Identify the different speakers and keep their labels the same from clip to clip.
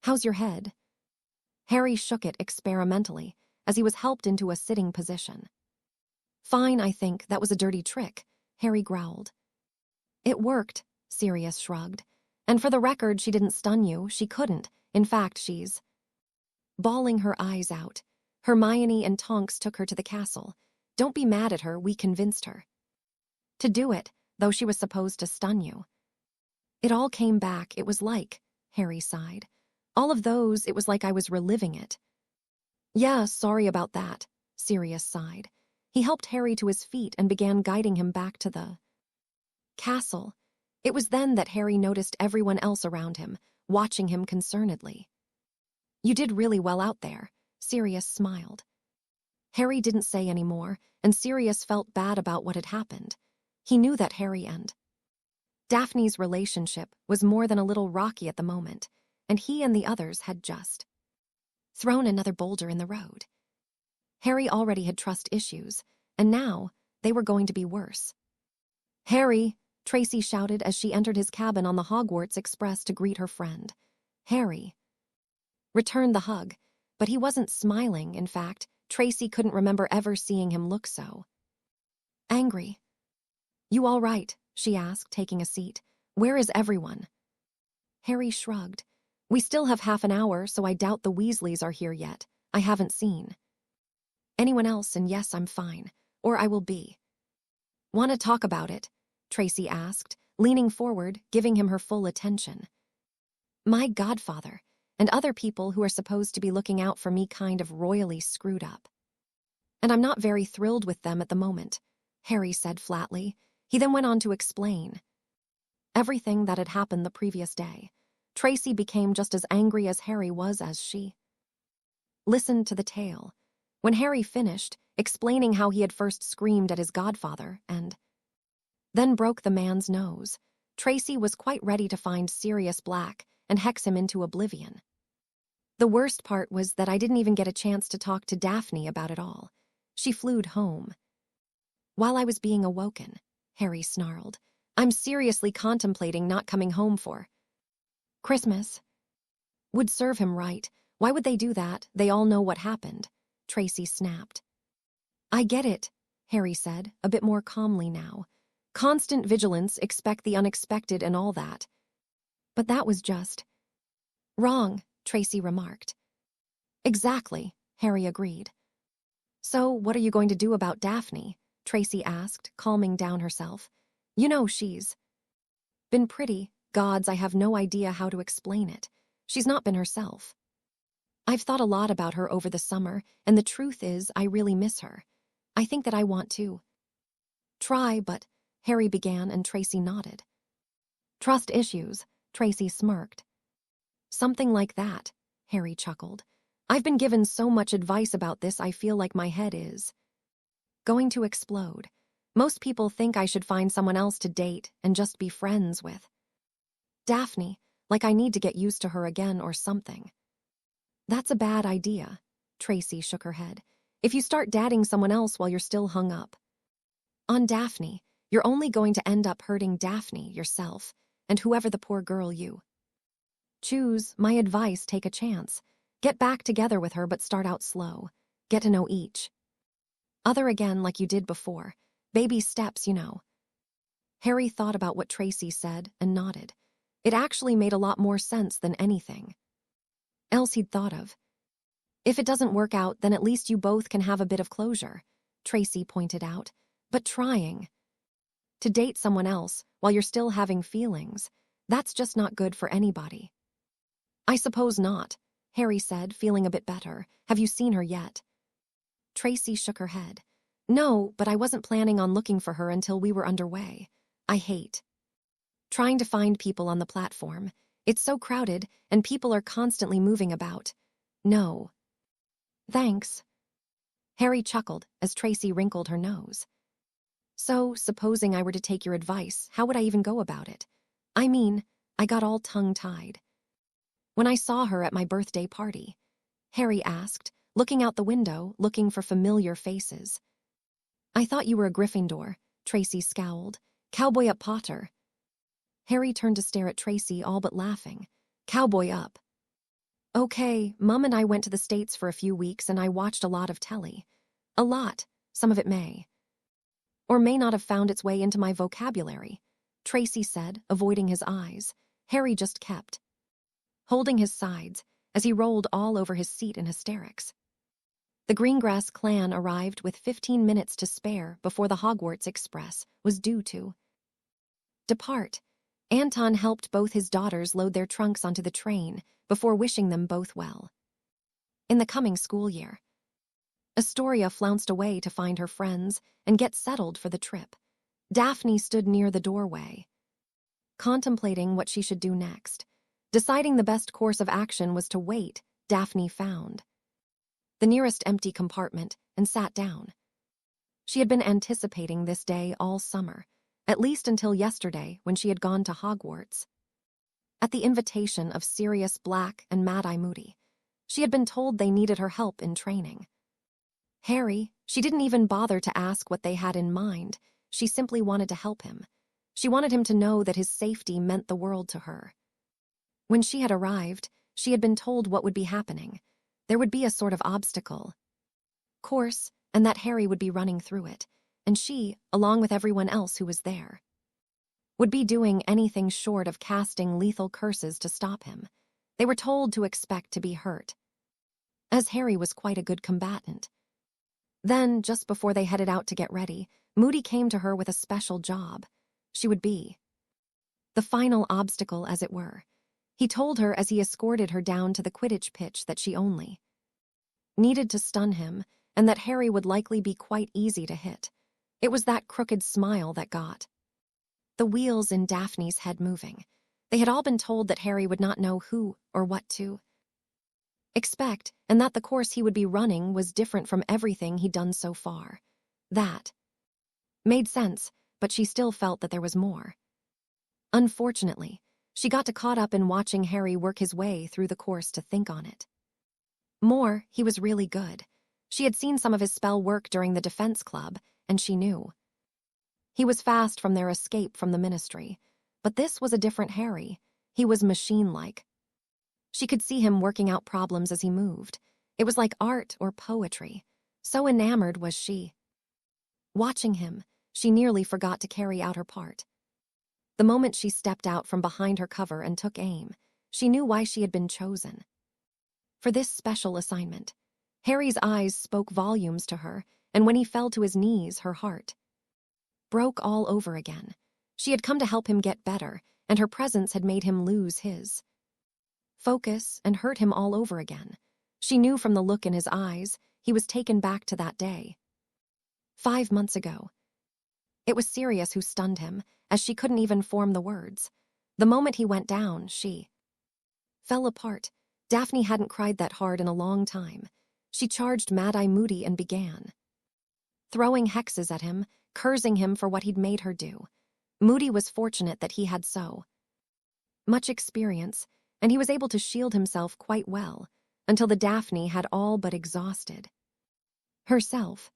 Speaker 1: How's your head? Harry shook it experimentally as he was helped into a sitting position. Fine, I think. That was a dirty trick, Harry growled. It worked, Sirius shrugged. And for the record, she didn't stun you. She couldn't. In fact, she's... Bawling her eyes out, Hermione and Tonks took her to the castle. Don't be mad at her, we convinced her. To do it, though she was supposed to stun you. It all came back, it was like, Harry sighed. All of those, it was like I was reliving it. Yeah, sorry about that, Sirius sighed. He helped Harry to his feet and began guiding him back to the castle. It was then that Harry noticed everyone else around him, watching him concernedly. You did really well out there, Sirius smiled. Harry didn't say any more, and Sirius felt bad about what had happened. He knew that Harry and Daphne's relationship was more than a little rocky at the moment, and he and the others had just thrown another boulder in the road. Harry already had trust issues, and now they were going to be worse. Harry, Tracy shouted as she entered his cabin on the Hogwarts Express to greet her friend. Harry returned the hug, but he wasn't smiling. In fact, Tracy couldn't remember ever seeing him look so angry. You all right? She asked, taking a seat. Where is everyone? Harry shrugged. We still have half an hour, so I doubt the Weasleys are here yet. I haven't seen anyone else, and yes, I'm fine. Or I will be. Want to talk about it? Tracy asked, leaning forward, giving him her full attention. My godfather and other people who are supposed to be looking out for me kind of royally screwed up. And I'm not very thrilled with them at the moment, Harry said flatly. He then went on to explain everything that had happened the previous day. Tracy became just as angry as Harry was as she listened to the tale. When Harry finished, explaining how he had first screamed at his godfather and then broke the man's nose, Tracy was quite ready to find Sirius Black and hex him into oblivion. The worst part was that I didn't even get a chance to talk to Daphne about it all. She flew home while I was being awoken, Harry snarled. I'm seriously contemplating not coming home for Christmas. Would serve him right. Why would they do that? They all know what happened, Tracy snapped. I get it, Harry said, a bit more calmly now. Constant vigilance, expect the unexpected and all that. But that was just wrong, Tracy remarked. Exactly, Harry agreed. So, what are you going to do about Daphne? Tracy asked, calming down herself. You know, she's been pretty. Gods, I have no idea how to explain it. She's not been herself. I've thought a lot about her over the summer, and the truth is, I really miss her. I think that I want to try, but Harry began and Tracy nodded. Trust issues, Tracy smirked. Something like that, Harry chuckled. I've been given so much advice about this, I feel like my head is going to explode. Most people think I should find someone else to date and just be friends with Daphne, like I need to get used to her again or something. That's a bad idea, Tracy shook her head. If you start dating someone else while you're still hung up on Daphne, you're only going to end up hurting Daphne, yourself, and whoever the poor girl you choose. My advice, take a chance. Get back together with her, but start out slow. Get to know each other again like you did before. Baby steps, you know. Harry thought about what Tracy said and nodded. It actually made a lot more sense than anything else he'd thought of. If it doesn't work out, then at least you both can have a bit of closure, Tracy pointed out. But trying to date someone else while you're still having feelings, that's just not good for anybody. I suppose not, Harry said, feeling a bit better. Have you seen her yet? Tracy shook her head. No, but I wasn't planning on looking for her until we were underway. I hate trying to find people on the platform. It's so crowded, and people are constantly moving about. No. Thanks. Harry chuckled as Tracy wrinkled her nose. So, supposing I were to take your advice, how would I even go about it? I mean, I got all tongue-tied when I saw her at my birthday party, Harry asked, looking out the window, looking for familiar faces. I thought you were a Gryffindor, Tracy scowled. Cowboy up Potter. Harry turned to stare at Tracy, all but laughing. Cowboy up Okay, Mum and I went to the States for a few weeks and I watched a lot of telly. A lot. Some of it may. Or may not have found its way into my vocabulary, Tracy said, avoiding his eyes. Harry just kept holding his sides as he rolled all over his seat in hysterics. The Greengrass clan arrived with 15 minutes to spare before the Hogwarts Express was due to depart. Anton helped both his daughters load their trunks onto the train before wishing them both well in the coming school year. Astoria flounced away to find her friends and get settled for the trip. Daphne stood near the doorway, contemplating what she should do next. Deciding the best course of action was to wait, Daphne found the nearest empty compartment and sat down. She had been anticipating this day all summer, at least until yesterday when she had gone to Hogwarts. At the invitation of Sirius Black and Mad-Eye Moody, she had been told they needed her help in training. Harry, she didn't even bother to ask what they had in mind. She simply wanted to help him. She wanted him to know that his safety meant the world to her. When she had arrived, she had been told what would be happening. There would be a sort of obstacle course, and that Harry would be running through it, and she, along with everyone else who was there, would be doing anything short of casting lethal curses to stop him. They were told to expect to be hurt, as Harry was quite a good combatant. Then, just before they headed out to get ready, Moody came to her with a special job. She would be the final obstacle, as it were. He told her as he escorted her down to the Quidditch pitch that she only needed to stun him, and that Harry would likely be quite easy to hit. It was that crooked smile that got the wheels in Daphne's head moving. They had all been told that Harry would not know who or what to expect, and that the course he would be running was different from everything he'd done so far. That made sense, but she still felt that there was more. Unfortunately, she got caught up in watching Harry work his way through the course to think on it. More, he was really good. She had seen some of his spell work during the defense club, and she knew he was fast from their escape from the ministry. But this was a different Harry. He was machine-like. She could see him working out problems as he moved. It was like art or poetry. So enamored was she. Watching him, she nearly forgot to carry out her part. The moment she stepped out from behind her cover and took aim, she knew why she had been chosen for this special assignment. Harry's eyes spoke volumes to her, and when he fell to his knees, her heart broke all over again. She had come to help him get better, and her presence had made him lose his focus and hurt him all over again. She knew from the look in his eyes he was taken back to that day 5 months ago. It was Sirius who stunned him, as she couldn't even form the words. The moment he went down, she fell apart. Daphne hadn't cried that hard in a long time. She charged Mad-Eye Moody and began throwing hexes at him, cursing him for what he'd made her do. Moody was fortunate that he had so much experience, and he was able to shield himself quite well, until the Daphne had all but exhausted herself.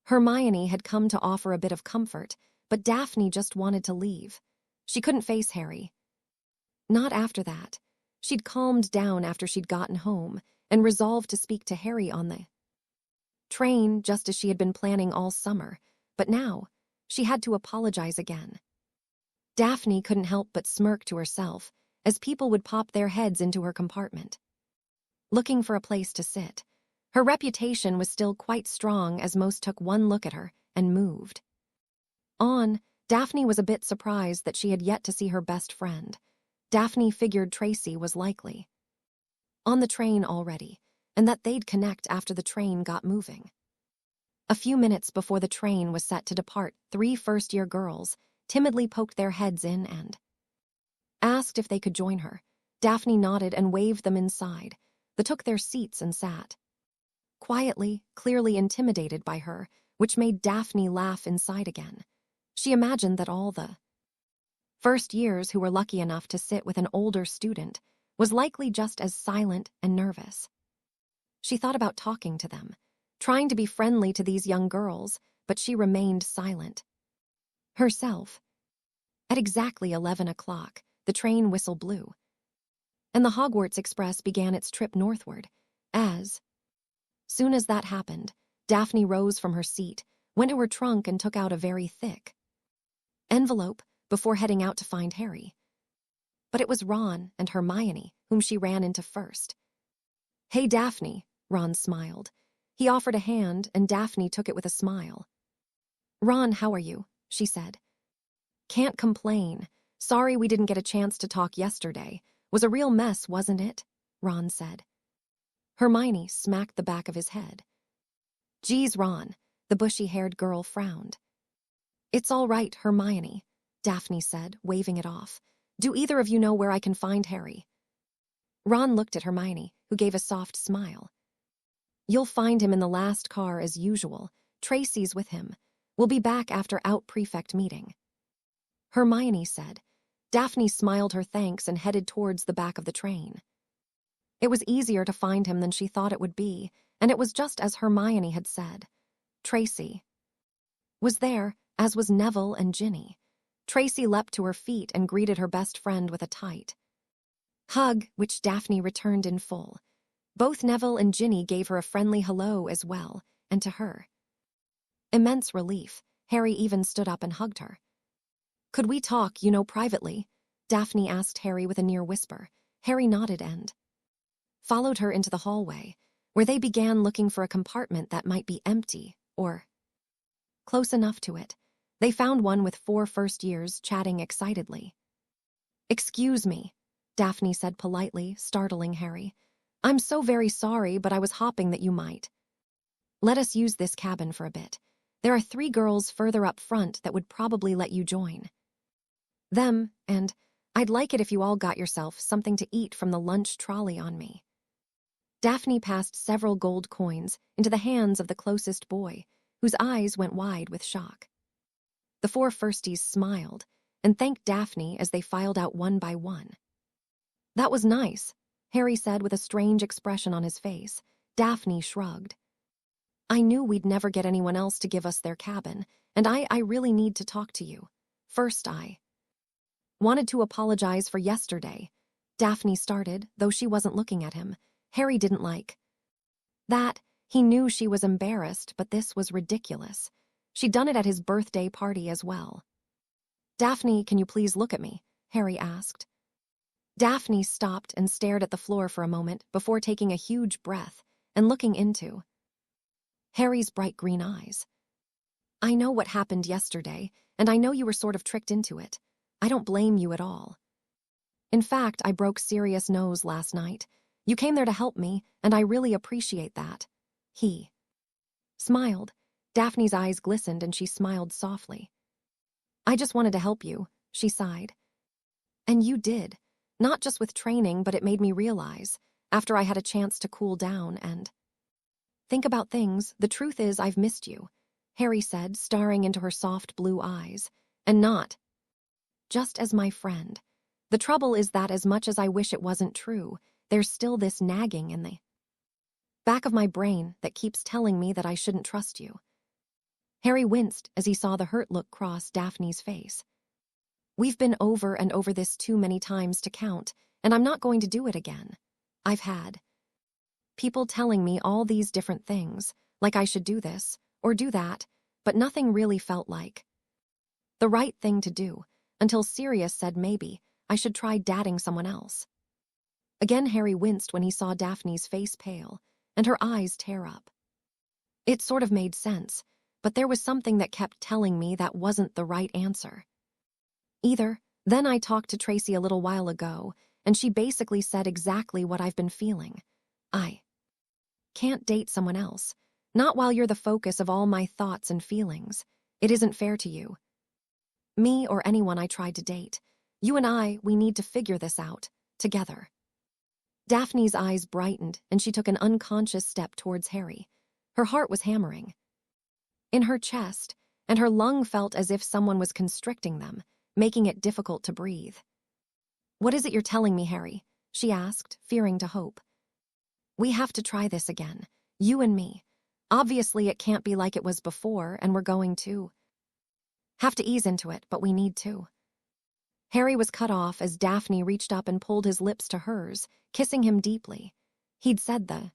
Speaker 1: Hermione had come to offer a bit of comfort, but Daphne just wanted to leave. She couldn't face Harry. Not after that. She'd calmed down after she'd gotten home and resolved to speak to Harry on the train just as she had been planning all summer, but now she had to apologize again. Daphne couldn't help but smirk to herself as people would pop their heads into her compartment, looking for a place to sit. Her reputation was still quite strong as most took one look at her and moved on. Daphne was a bit surprised that she had yet to see her best friend. Daphne figured Tracy was likely on the train already, and that they'd connect after the train got moving. A few minutes before the train was set to depart, 3 first-year girls timidly poked their heads in and asked if they could join her. Daphne nodded and waved them inside. They took their seats and sat quietly, clearly intimidated by her, which made Daphne laugh inside again. She imagined that all the first years who were lucky enough to sit with an older student was likely just as silent and nervous. She thought about talking to them, trying to be friendly to these young girls, but she remained silent herself. At exactly 11 o'clock, the train whistle blew, and the Hogwarts Express began its trip northward. As soon as that happened, Daphne rose from her seat, went to her trunk and took out a very thick envelope before heading out to find Harry. But it was Ron and Hermione whom she ran into first. "Hey, Daphne," Ron smiled. He offered a hand, and Daphne took it with a smile. "Ron, how are you?" she said. "Can't complain. Sorry we didn't get a chance to talk yesterday. Was a real mess, wasn't it?" Ron said. Hermione smacked the back of his head. "Geez, Ron," the bushy-haired girl frowned. "It's all right, Hermione," Daphne said, waving it off. "Do either of you know where I can find Harry?" Ron looked at Hermione, who gave a soft smile. "You'll find him in the last car as usual. Tracy's with him. We'll be back after out prefect meeting," Hermione said. Daphne smiled her thanks and headed towards the back of the train. It was easier to find him than she thought it would be, and it was just as Hermione had said. Tracy was there, as was Neville and Ginny. Tracy leapt to her feet and greeted her best friend with a tight hug, which Daphne returned in full. Both Neville and Ginny gave her a friendly hello as well, and to her immense relief, Harry even stood up and hugged her. "Could we talk, privately?" Daphne asked Harry with a near whisper. Harry nodded and followed her into the hallway, where they began looking for a compartment that might be empty or close enough to it. They found one with 4 first years chatting excitedly. "Excuse me," Daphne said politely, startling Harry. "I'm so very sorry, but I was hoping that you might let us use this cabin for a bit. There are 3 girls further up front that would probably let you join them, and I'd like it if you all got yourself something to eat from the lunch trolley on me." Daphne passed several gold coins into the hands of the closest boy, whose eyes went wide with shock. The 4 firsties smiled and thanked Daphne as they filed out one by one. "That was nice," Harry said with a strange expression on his face. Daphne shrugged. "I knew we'd never get anyone else to give us their cabin, and I really need to talk to you. First, I wanted to apologize for yesterday," Daphne started, though she wasn't looking at him. Harry didn't like that. He knew she was embarrassed, but this was ridiculous. She'd done it at his birthday party as well. "Daphne, can you please look at me?" Harry asked. Daphne stopped and stared at the floor for a moment before taking a huge breath and looking into Harry's bright green eyes. "I know what happened yesterday, and I know you were sort of tricked into it. I don't blame you at all. In fact, I broke Sirius' nose last night. You came there to help me, and I really appreciate that." He smiled. Daphne's eyes glistened and she smiled softly. "I just wanted to help you," she sighed. "And you did. Not just with training, but it made me realize, after I had a chance to cool down and think about things, the truth is I've missed you," Harry said, staring into her soft blue eyes. "And not just as my friend. The trouble is that as much as I wish it wasn't true, there's still this nagging in the back of my brain that keeps telling me that I shouldn't trust you." Harry winced as he saw the hurt look cross Daphne's face. "We've been over and over this too many times to count, and I'm not going to do it again. I've had people telling me all these different things, like I should do this or do that, but nothing really felt like the right thing to do, until Sirius said maybe I should try dating someone else." Again Harry winced when he saw Daphne's face pale and her eyes tear up. It sort of made sense, but there was something that kept telling me that wasn't the right answer. Either. Then I talked to Tracy a little while ago, and she basically said exactly what I've been feeling. I can't date someone else. Not while you're the focus of all my thoughts and feelings. It isn't fair to you. Me or anyone I tried to date. You and we need to figure this out, together." Daphne's eyes brightened, and she took an unconscious step towards Harry. Her heart was hammering in her chest, and her lung felt as if someone was constricting them, making it difficult to breathe. "What is it you're telling me, Harry?" she asked, fearing to hope. "We have to try this again, you and me. Obviously it can't be like it was before, and we're going to have to ease into it, but we need to." Harry was cut off as Daphne reached up and pulled his lips to hers, kissing him deeply. He'd said the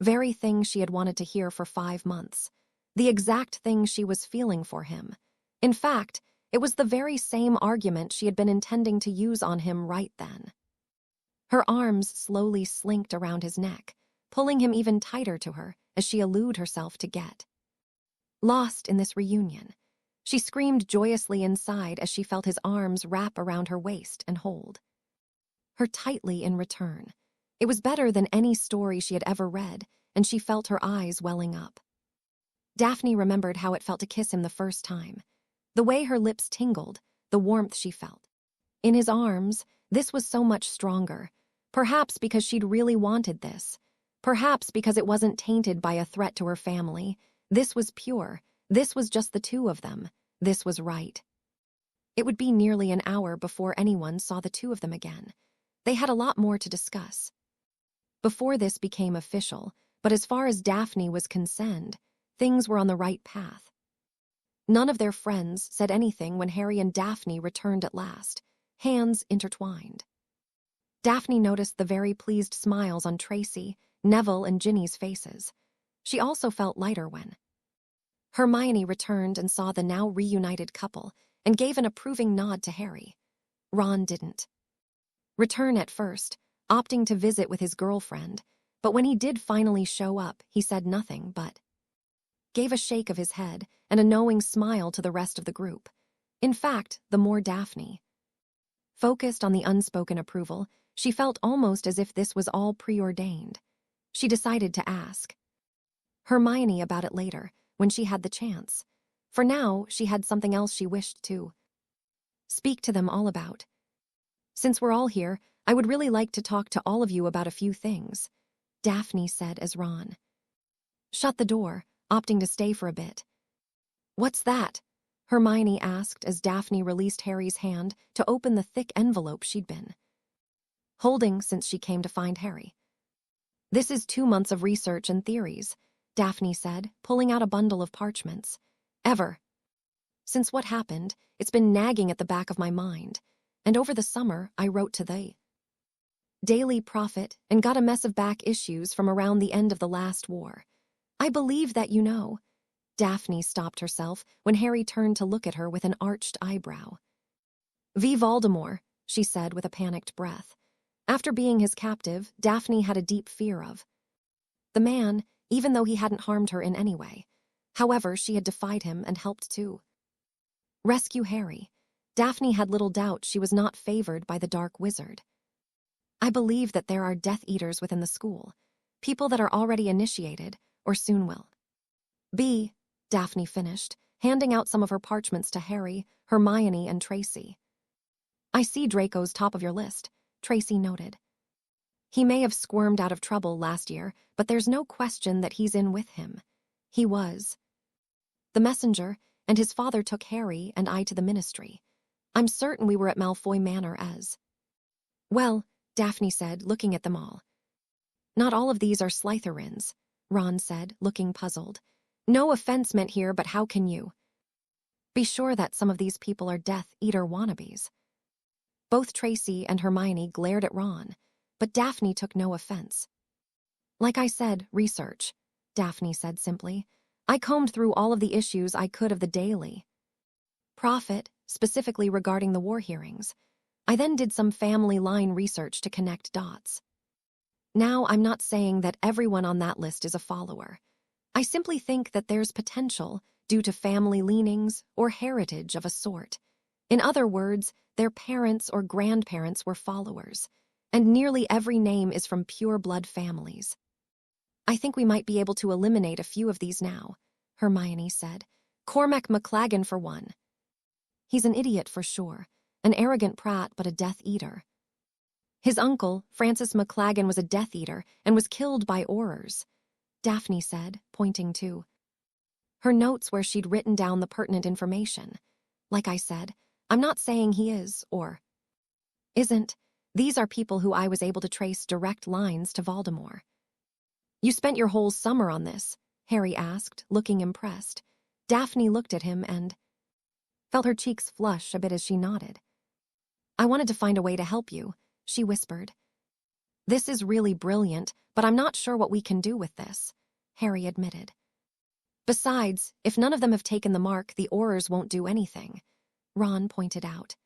Speaker 1: very thing she had wanted to hear for 5 months. The exact thing she was feeling for him. In fact, it was the very same argument she had been intending to use on him right then. Her arms slowly slinked around his neck, pulling him even tighter to her as she allured herself to get lost in this reunion. She screamed joyously inside as she felt his arms wrap around her waist and hold her tightly in return. It was better than any story she had ever read, and she felt her eyes welling up. Daphne remembered how it felt to kiss him the first time. The way her lips tingled, the warmth she felt. In his arms, this was so much stronger. Perhaps because she'd really wanted this. Perhaps because it wasn't tainted by a threat to her family. This was pure. This was just the two of them. This was right. It would be nearly an hour before anyone saw the two of them again. They had a lot more to discuss before this became official, but as far as Daphne was concerned, things were on the right path. None of their friends said anything when Harry and Daphne returned at last, hands intertwined. Daphne noticed the very pleased smiles on Tracy, Neville, and Ginny's faces. She also felt lighter when Hermione returned and saw the now reunited couple and gave an approving nod to Harry. Ron didn't return at first, opting to visit with his girlfriend, but when he did finally show up, he said nothing but gave a shake of his head and a knowing smile to the rest of the group. In fact, the more Daphne focused on the unspoken approval, she felt almost as if this was all preordained. She decided to ask Hermione about it later, when she had the chance. For now, she had something else she wished to speak to them all about. Since we're all here, I would really like to talk to all of you about a few things, Daphne said as Ron shut the door, opting to stay for a bit. What's that? Hermione asked as Daphne released Harry's hand to open the thick envelope she'd been holding since she came to find Harry. This is 2 months of research and theories, Daphne said, pulling out a bundle of parchments. Since what happened, it's been nagging at the back of my mind, and over the summer I wrote to the Daily Prophet and got a mess of back issues from around the end of the last war. I believe that you know. Daphne stopped herself when Harry turned to look at her with an arched eyebrow. V. Voldemort, she said with a panicked breath. After being his captive, Daphne had a deep fear of the man, even though he hadn't harmed her in any way. However, she had defied him and helped to rescue Harry. Daphne had little doubt she was not favored by the Dark Wizard. I believe that there are Death Eaters within the school, people that are already initiated, or soon will be, Daphne finished, handing out some of her parchments to Harry, Hermione, and Tracy. I see Draco's top of your list, Tracy noted. He may have squirmed out of trouble last year, but there's no question that he's in with him. He was the messenger, and his father took Harry and I to the ministry. I'm certain we were at Malfoy Manor as well, Daphne said, looking at them all. Not all of these are Slytherins, Ron said, looking puzzled. No offense meant here, but how can you be sure that some of these people are Death Eater wannabes? Both Tracy and Hermione glared at Ron, but Daphne took no offense. Like I said, research, Daphne said simply. I combed through all of the issues I could of the Daily Prophet, specifically regarding the war hearings. I then did some family line research to connect dots. Now, I'm not saying that everyone on that list is a follower. I simply think that there's potential due to family leanings or heritage of a sort. In other words, their parents or grandparents were followers, and nearly every name is from pure-blood families. I think we might be able to eliminate a few of these now, Hermione said. Cormac McLaggen for one. He's an idiot for sure, an arrogant prat but a Death Eater. His uncle, Francis McLaggen, was a Death Eater and was killed by Aurors, Daphne said, pointing to her notes where she'd written down the pertinent information. Like I said, I'm not saying he is or isn't. These are people who I was able to trace direct lines to Voldemort. You spent your whole summer on this? Harry asked, looking impressed. Daphne looked at him and felt her cheeks flush a bit as she nodded. I wanted to find a way to help you, she whispered. This is really brilliant, but I'm not sure what we can do with this, Harry admitted. Besides, if none of them have taken the mark, the Aurors won't do anything, Ron pointed out.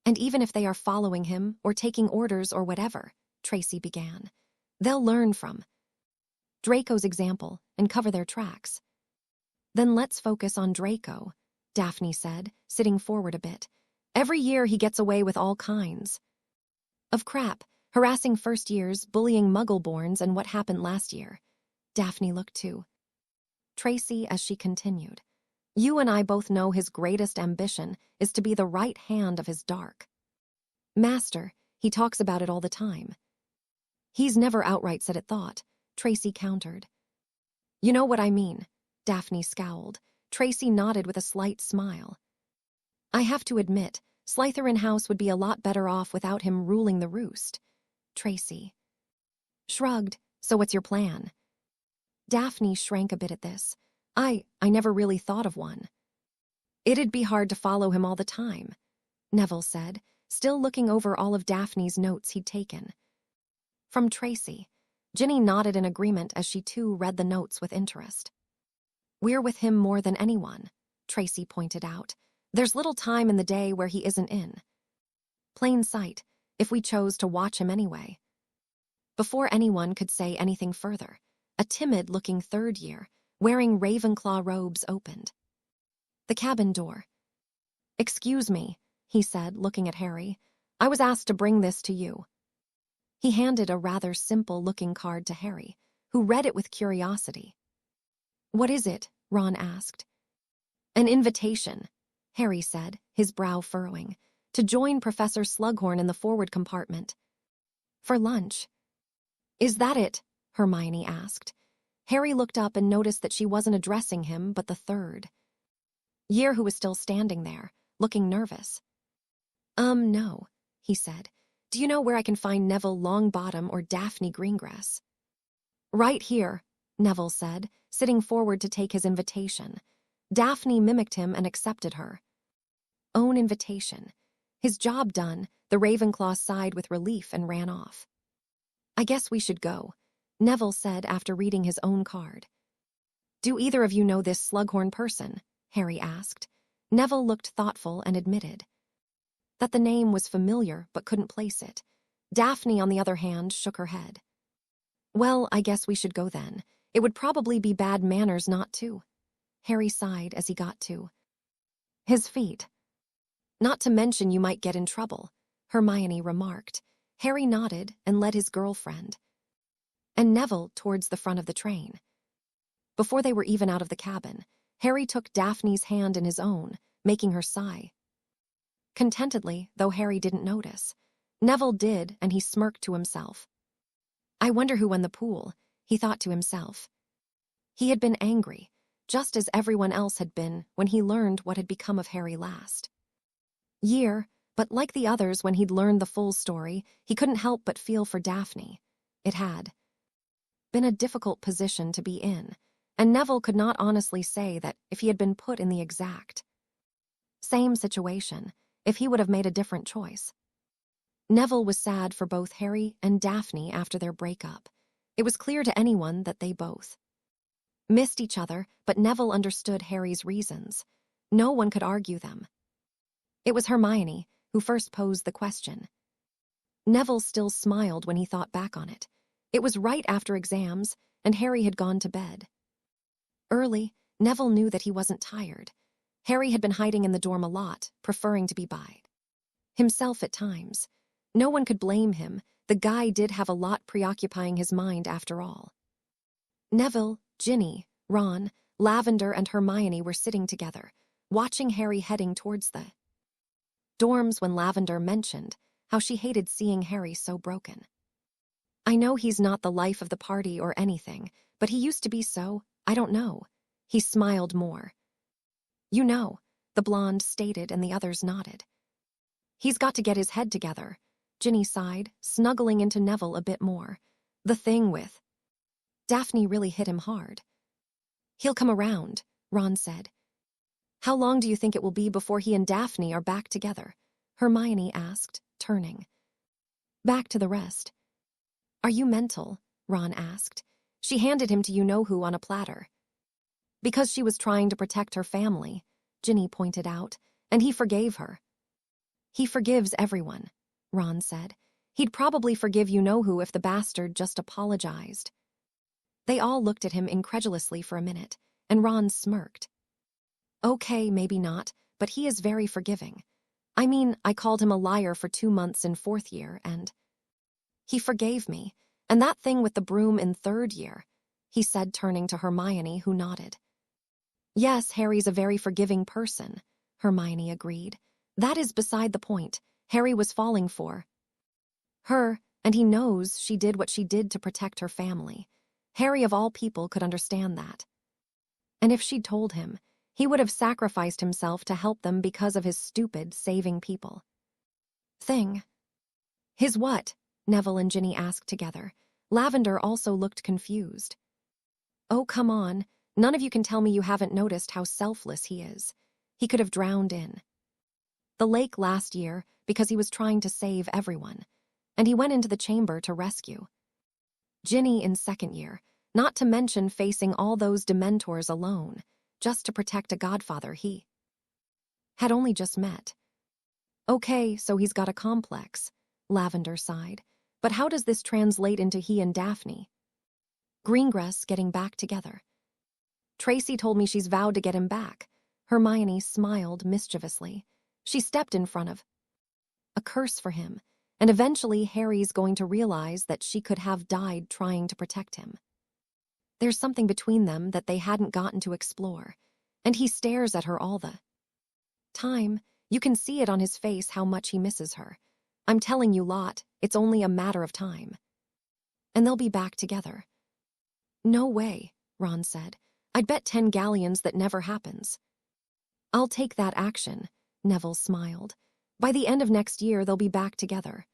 Speaker 1: And even if they are following him or taking orders or whatever, Tracy began, they'll learn from Draco's example and cover their tracks. Then let's focus on Draco, Daphne said, sitting forward a bit. Every year he gets away with all kinds of crap, harassing first years, bullying Muggleborns, and what happened last year. Daphne looked to Tracy as she continued. You and I both know his greatest ambition is to be the right hand of his dark master. He talks about it all the time. He's never outright said it, thought, Tracy countered. You know what I mean, Daphne scowled. Tracy nodded with a slight smile. I have to admit, Slytherin House would be a lot better off without him ruling the roost. Tracy shrugged. So what's your plan? Daphne shrank a bit at this. I never really thought of one. It'd be hard to follow him all the time, Neville said, still looking over all of Daphne's notes he'd taken. From Tracy, Ginny nodded in agreement as she too read the notes with interest. We're with him more than anyone, Tracy pointed out. There's little time in the day where he isn't in plain sight, if we chose to watch him anyway. Before anyone could say anything further, a timid-looking third year, wearing Ravenclaw robes, opened the cabin door. Excuse me, he said, looking at Harry. I was asked to bring this to you. He handed a rather simple-looking card to Harry, who read it with curiosity. What is it? Ron asked. An invitation, Harry said, his brow furrowing, to join Professor Slughorn in the forward compartment. For lunch. Is that it? Hermione asked. Harry looked up and noticed that she wasn't addressing him but the third year, who was still standing there, looking nervous. No, he said. Do you know where I can find Neville Longbottom or Daphne Greengrass? Right here, Neville said, sitting forward to take his invitation. Daphne mimicked him and accepted her own invitation. His job done, the Ravenclaw sighed with relief and ran off. I guess we should go, Neville said after reading his own card. Do either of you know this Slughorn person? Harry asked. Neville looked thoughtful and admitted that the name was familiar but couldn't place it. Daphne, on the other hand, shook her head. Well, I guess we should go then. It would probably be bad manners not to. Harry sighed as he got to his feet. Not to mention you might get in trouble, Hermione remarked. Harry nodded and led his girlfriend and Neville towards the front of the train. Before they were even out of the cabin, Harry took Daphne's hand in his own, making her sigh contentedly, though Harry didn't notice. Neville did, and he smirked to himself. I wonder who won the pool, he thought to himself. He had been angry, just as everyone else had been when he learned what had become of Harry last year, but like the others when he'd learned the full story, he couldn't help but feel for Daphne. It had been a difficult position to be in, and Neville could not honestly say that if he had been put in the exact same situation, if he would have made a different choice. Neville was sad for both Harry and Daphne after their breakup. It was clear to anyone that they both missed each other, but Neville understood Harry's reasons. No one could argue them. It was Hermione who first posed the question. Neville still smiled when he thought back on it. It was right after exams, and Harry had gone to bed early. Neville knew that he wasn't tired. Harry had been hiding in the dorm a lot, preferring to be by himself at times. No one could blame him. The guy did have a lot preoccupying his mind after all. Neville, Ginny, Ron, Lavender, and Hermione were sitting together, watching Harry heading towards the dorms when Lavender mentioned how she hated seeing Harry so broken. I know he's not the life of the party or anything, but he used to be so, I don't know. He smiled more. You know, the blonde stated, and the others nodded. He's got to get his head together, Ginny sighed, snuggling into Neville a bit more. The thing with Daphne really hit him hard. He'll come around, Ron said. How long do you think it will be before he and Daphne are back together? Hermione asked, turning. Back to the rest. Are you mental? Ron asked. She handed him to you-know-who on a platter. Because she was trying to protect her family, Ginny pointed out, and he forgave her. He forgives everyone, Ron said. He'd probably forgive you-know-who if the bastard just apologized. They all looked at him incredulously for a minute, and Ron smirked. Okay, maybe not, but he is very forgiving. I mean, I called him a liar for 2 months in 4th year, and he forgave me, and that thing with the broom in 3rd year, he said, turning to Hermione, who nodded. Yes, Harry's a very forgiving person, Hermione agreed. That is beside the point. Harry was falling for her, and he knows she did what she did to protect her family. Harry, of all people, could understand that. And if she'd told him, he would have sacrificed himself to help them because of his stupid saving people thing. His what? Neville and Ginny asked together. Lavender also looked confused. Oh, come on. None of you can tell me you haven't noticed how selfless he is. He could have drowned in the lake last year because he was trying to save everyone, and he went into the chamber to rescue Ginny in 2nd year, not to mention facing all those Dementors alone, just to protect a godfather he had only just met. Okay, so he's got a complex, Lavender sighed. But how does this translate into he and Daphne Greengrass getting back together? Tracy told me she's vowed to get him back. Hermione smiled mischievously. She stepped in front of a curse for him, and eventually Harry's going to realize that she could have died trying to protect him. There's something between them that they hadn't gotten to explore, and he stares at her all the time. You can see it on his face how much he misses her. I'm telling you, Lot, it's only a matter of time. And they'll be back together. No way, Ron said. I'd bet 10 galleons that never happens. I'll take that action, Neville smiled. By the end of next year, they'll be back together.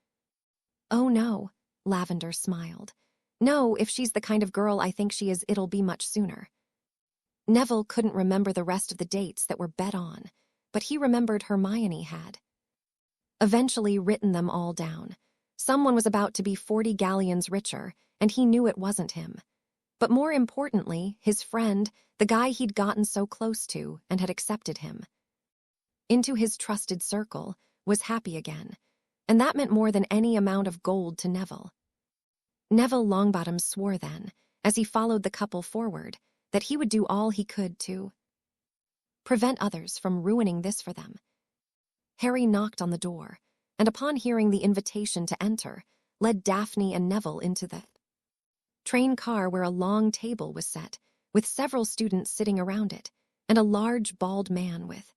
Speaker 1: Oh no, Lavender smiled. No, if she's the kind of girl I think she is, it'll be much sooner. Neville couldn't remember the rest of the dates that were bet on, but he remembered Hermione had eventually written them all down. Someone was about to be 40 galleons richer, and he knew it wasn't him. But more importantly, his friend, the guy he'd gotten so close to and had accepted him into his trusted circle, was happy again, and that meant more than any amount of gold to Neville. Neville Longbottom swore then, as he followed the couple forward, that he would do all he could to prevent others from ruining this for them. Harry knocked on the door, and upon hearing the invitation to enter, led Daphne and Neville into the train car where a long table was set, with several students sitting around it, and a large bald man with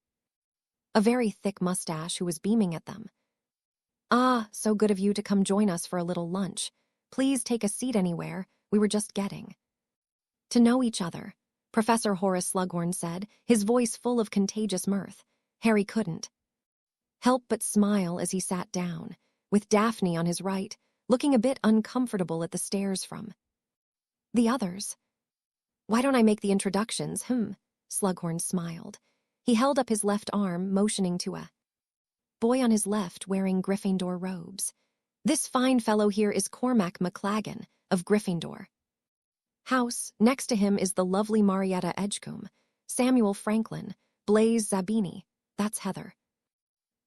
Speaker 1: a very thick mustache who was beaming at them. Ah, so good of you to come join us for a little lunch. Please take a seat anywhere, we were just getting to know each other, Professor Horace Slughorn said, his voice full of contagious mirth. Harry couldn't help but smile as he sat down, with Daphne on his right, looking a bit uncomfortable at the stares from the others. Why don't I make the introductions, Slughorn smiled. He held up his left arm, motioning to a boy on his left wearing Gryffindor robes. This fine fellow here is Cormac McLaggen of Gryffindor House. Next to him is the lovely Marietta Edgecombe, Samuel Franklin, Blaise Zabini, that's Heather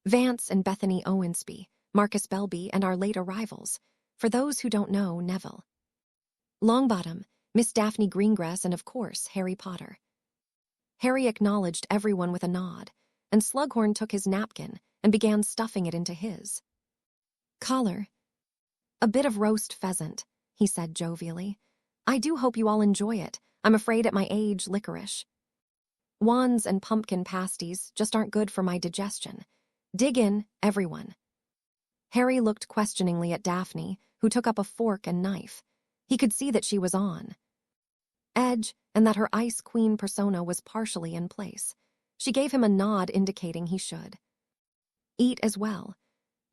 Speaker 1: Vance and Bethany Owensby, Marcus Belby, and our late arrivals. For those who don't know, Neville Longbottom, Miss Daphne Greengrass, and of course, Harry Potter. Harry acknowledged everyone with a nod, and Slughorn took his napkin and began stuffing it into his collar. A bit of roast pheasant, he said jovially. I do hope you all enjoy it. I'm afraid at my age, licorice wands and pumpkin pasties just aren't good for my digestion. Dig in, everyone. Harry looked questioningly at Daphne, who took up a fork and knife. He could see that she was on edge and that her Ice Queen persona was partially in place. She gave him a nod indicating he should eat as well.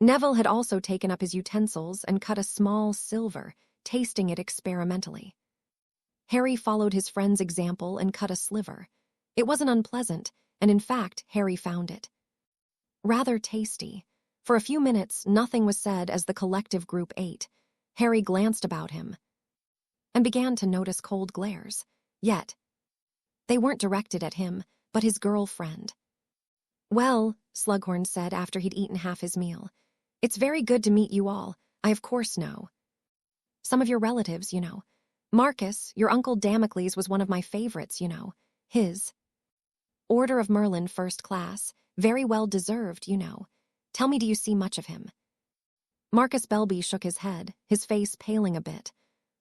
Speaker 1: Neville had also taken up his utensils and cut a small silver, tasting it experimentally. Harry followed his friend's example and cut a sliver. It wasn't unpleasant, and in fact, Harry found it rather tasty. For a few minutes, nothing was said as the collective group ate. Harry glanced about him and began to notice cold glares. Yet, they weren't directed at him, but his girlfriend. "Well," Slughorn said after he'd eaten half his meal, "it's very good to meet you all. I of course know some of your relatives, you know. Marcus, your Uncle Damocles, was one of my favorites, you know. His Order of Merlin First Class, very well deserved, you know. Tell me, do you see much of him?" Marcus Belby shook his head, his face paling a bit.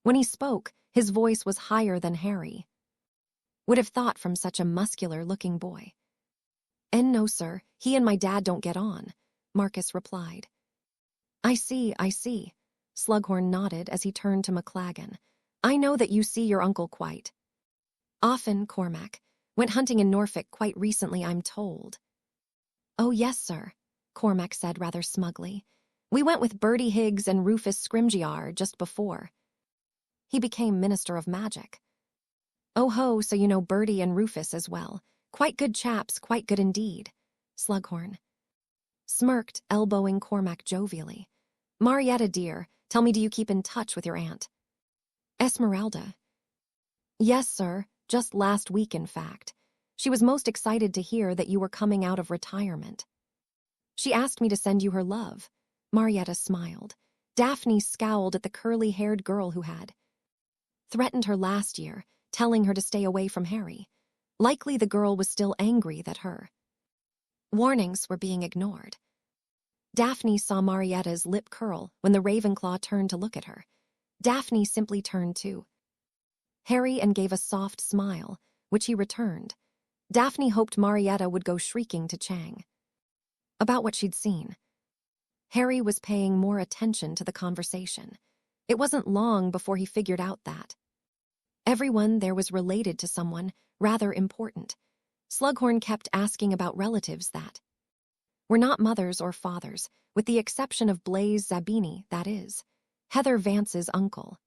Speaker 1: When he spoke, his voice was higher than Harry would have thought from such a muscular-looking boy. "No, sir, he and my dad don't get on," Marcus replied. I see, Slughorn nodded as he turned to McLaggen. "I know that you see your uncle quite often, Cormac. Went hunting in Norfolk quite recently, I'm told." "Oh, yes, sir," Cormac said rather smugly. "We went with Bertie Higgs and Rufus Scrimgeour just before he became Minister of Magic." "Oh ho, so you know Bertie and Rufus as well. Quite good chaps, quite good indeed." Slughorn smirked, elbowing Cormac jovially. "Marietta, dear, tell me, do you keep in touch with your aunt Esmeralda?" "Yes, sir, just last week, in fact. She was most excited to hear that you were coming out of retirement. She asked me to send you her love." Marietta smiled. Daphne scowled at the curly-haired girl who had threatened her last year, telling her to stay away from Harry. Likely the girl was still angry that her warnings were being ignored. Daphne saw Marietta's lip curl when the Ravenclaw turned to look at her. Daphne simply turned to Harry and gave a soft smile, which he returned. Daphne hoped Marietta would go shrieking to Chang about what she'd seen. Harry was paying more attention to the conversation. It wasn't long before he figured out that everyone there was related to someone rather important. Slughorn kept asking about relatives that were not mothers or fathers, with the exception of Blaise Zabini, that is, Heather Vance's uncle,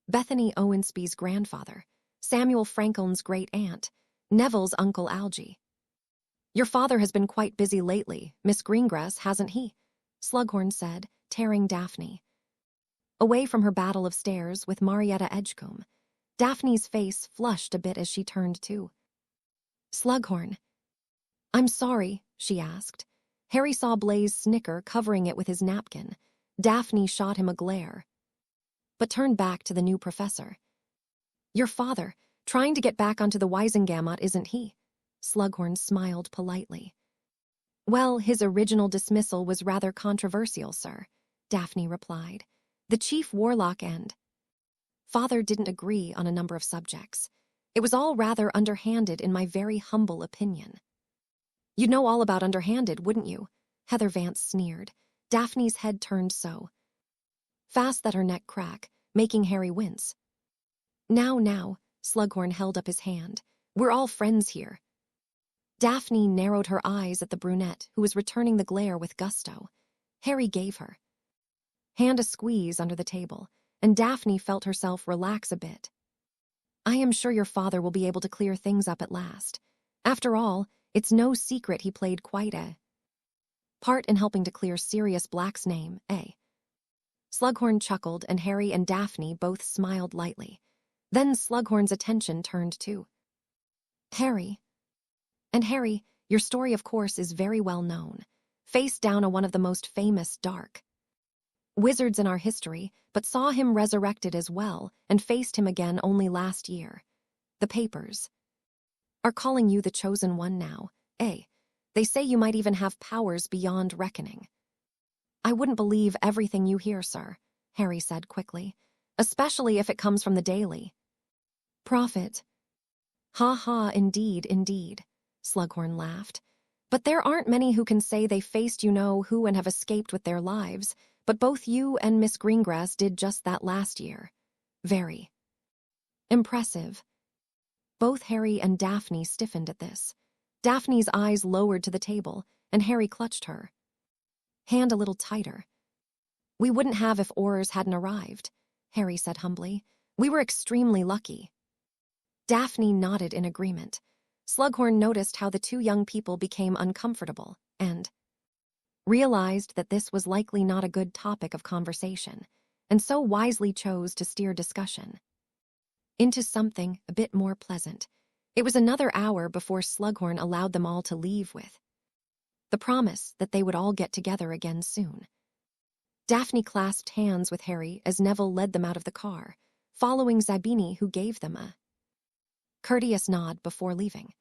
Speaker 1: Bethany Owensby's grandfather, Samuel Franklin's great-aunt, Neville's uncle Algie. "Your father has been quite busy lately, Miss Greengrass, hasn't he?" Slughorn said, tearing Daphne away from her battle of stares with Marietta Edgecombe. Daphne's face flushed a bit as she turned to Slughorn. "I'm sorry," she asked. Harry saw Blaise snicker, covering it with his napkin. Daphne shot him a glare, but turned back to the new professor. "Your father, trying to get back onto the Wisengamot, isn't he?" Slughorn smiled politely. "Well, his original dismissal was rather controversial, sir," Daphne replied. "The chief warlock and father didn't agree on a number of subjects. It was all rather underhanded in my very humble opinion." "You'd know all about underhanded, wouldn't you?" Heather Vance sneered. Daphne's head turned so fast that her neck cracked, making Harry wince. Now, Slughorn held up his hand. "We're all friends here." Daphne narrowed her eyes at the brunette, who was returning the glare with gusto. Harry gave her hand a squeeze under the table, and Daphne felt herself relax a bit. "I am sure your father will be able to clear things up at last. After all, it's no secret he played quite a part in helping to clear Sirius Black's name, eh?" Slughorn chuckled, and Harry and Daphne both smiled lightly. Then Slughorn's attention turned to Harry. "And Harry, your story, of course, is very well known. Faced down a one of the most famous dark wizards in our history, but saw him resurrected as well and faced him again only last year. The papers are calling you the chosen one now, eh? They say you might even have powers beyond reckoning." "I wouldn't believe everything you hear, sir," Harry said quickly, "especially if it comes from the Daily Prophet." "Ha ha, indeed, Slughorn laughed. "But there aren't many who can say they faced you-know-who and have escaped with their lives, but both you and Miss Greengrass did just that last year. Very impressive." Both Harry and Daphne stiffened at this. Daphne's eyes lowered to the table, and Harry clutched her hand a little tighter. "We wouldn't have if Aurors hadn't arrived," Harry said humbly. "We were extremely lucky." Daphne nodded in agreement. Slughorn noticed how the two young people became uncomfortable, and realized that this was likely not a good topic of conversation, and so wisely chose to steer discussion into something a bit more pleasant. It was another hour before Slughorn allowed them all to leave with the promise that they would all get together again soon. Daphne clasped hands with Harry as Neville led them out of the car, following Zabini, who gave them a courteous nod before leaving.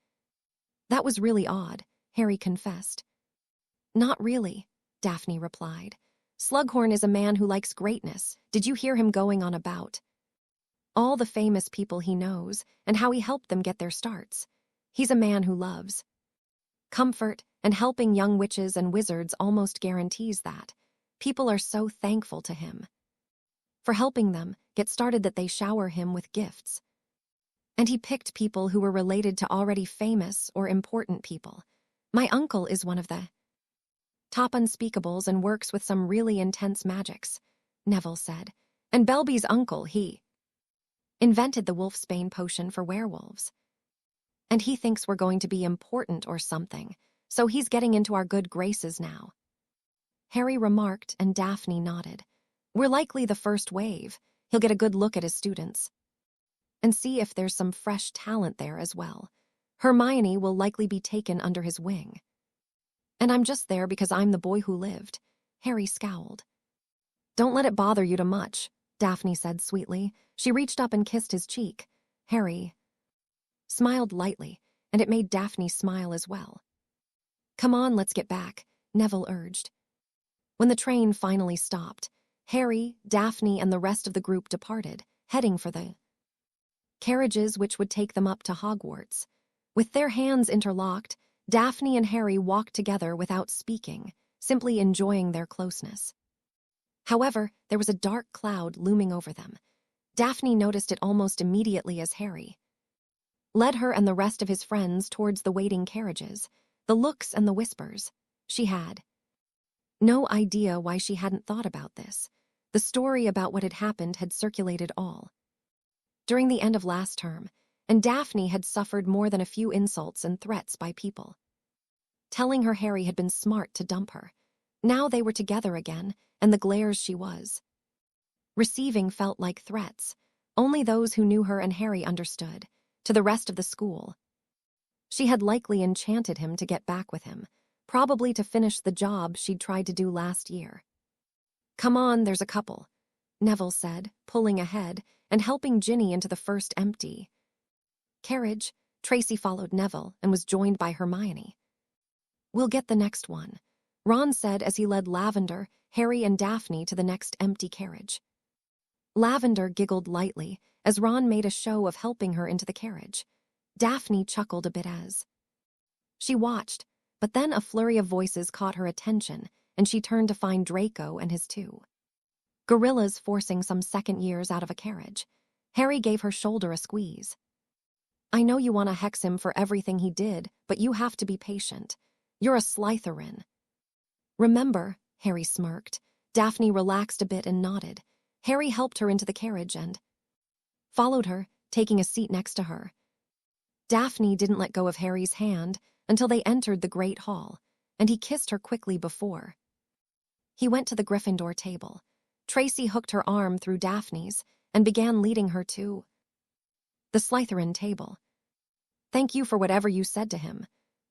Speaker 1: That was really odd, Harry confessed. Not really, Daphne replied. Slughorn is a man who likes greatness. Did you hear him going on about all the famous people he knows and how he helped them get their starts? He's a man who loves comfort, and helping young witches and wizards almost guarantees that. People are so thankful to him for helping them get started that they shower him with gifts. And he picked people who were related to already famous or important people. My uncle is one of the top unspeakables and works with some really intense magics, Neville said. And Belby's uncle, he invented the wolfsbane potion for werewolves. And he thinks we're going to be important or something, so he's getting into our good graces now. Harry remarked, and Daphne nodded. We're likely the first wave. He'll get a good look at his students and see if there's some fresh talent there as well. Hermione will likely be taken under his wing. And I'm just there because I'm the boy who lived. Harry scowled. Don't let it bother you too much, Daphne said sweetly. She reached up and kissed his cheek. Harry smiled lightly, and it made Daphne smile as well. Come on, let's get back, Neville urged. When the train finally stopped, Harry, Daphne, and the rest of the group departed, heading for the carriages which would take them up to Hogwarts. With their hands interlocked, Daphne and Harry walked together without speaking, simply enjoying their closeness. However, there was a dark cloud looming over them. Daphne noticed it almost immediately as Harry led her and the rest of his friends towards the waiting carriages. The looks and the whispers. She had no idea why she hadn't thought about this. The story about what had happened had circulated all during the end of last term, and Daphne had suffered more than a few insults and threats by people telling her Harry had been smart to dump her. Now they were together again, and the glares she was receiving felt like threats. Only those who knew her and Harry understood. To the rest of the school, she had likely enchanted him to get back with him, probably to finish the job she'd tried to do last year. Come on, there's a couple, Neville said, pulling ahead and helping Ginny into the first empty carriage. Tracy followed Neville and was joined by Hermione. We'll get the next one, Ron said as he led Lavender, Harry, and Daphne to the next empty carriage. Lavender giggled lightly as Ron made a show of helping her into the carriage. Daphne chuckled a bit as she watched, but then a flurry of voices caught her attention, and she turned to find Draco and his two gorillas forcing some second years out of a carriage. Harry gave her shoulder a squeeze. I know you want to hex him for everything he did, but you have to be patient. You're a Slytherin. Remember, Harry smirked. Daphne relaxed a bit and nodded. Harry helped her into the carriage and followed her, taking a seat next to her. Daphne didn't let go of Harry's hand until they entered the Great Hall, and he kissed her quickly before he went to the Gryffindor table. Tracy hooked her arm through Daphne's and began leading her to the Slytherin table. Thank you for whatever you said to him.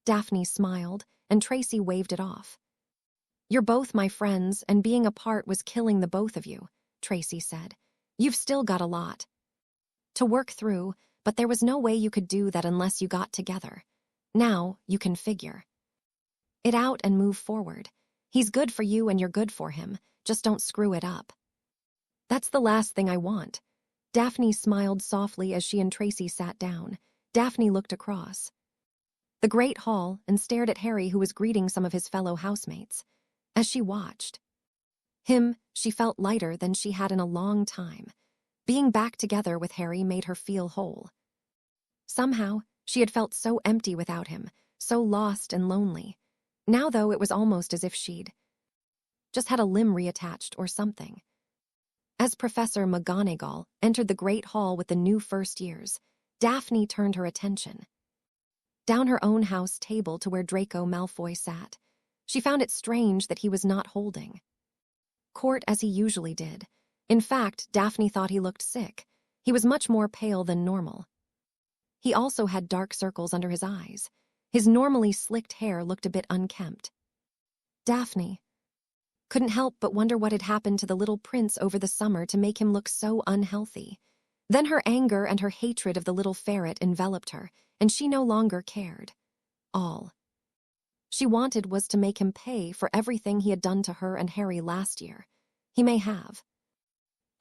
Speaker 1: Daphne smiled, and Tracy waved it off. You're both my friends, and being apart was killing the both of you, Tracy said. You've still got a lot to work through, but there was no way you could do that unless you got together. Now you can figure it out and move forward. He's good for you and you're good for him. Just don't screw it up. That's the last thing I want. Daphne smiled softly as she and Tracy sat down. Daphne looked across the Great Hall and stared at Harry, who was greeting some of his fellow housemates. As she watched him, she felt lighter than she had in a long time. Being back together with Harry made her feel whole. Somehow, she had felt so empty without him, so lost and lonely. Now, though, it was almost as if she'd just had a limb reattached or something. As Professor McGonagall entered the Great Hall with the new first years, Daphne turned her attention down her own house table to where Draco Malfoy sat. She found it strange that he was not holding court as he usually did. In fact, Daphne thought he looked sick. He was much more pale than normal. He also had dark circles under his eyes. His normally slicked hair looked a bit unkempt. Daphne couldn't help but wonder what had happened to the little prince over the summer to make him look so unhealthy. Then her anger and her hatred of the little ferret enveloped her, and she no longer cared. All she wanted was to make him pay for everything he had done to her and Harry last year. He may have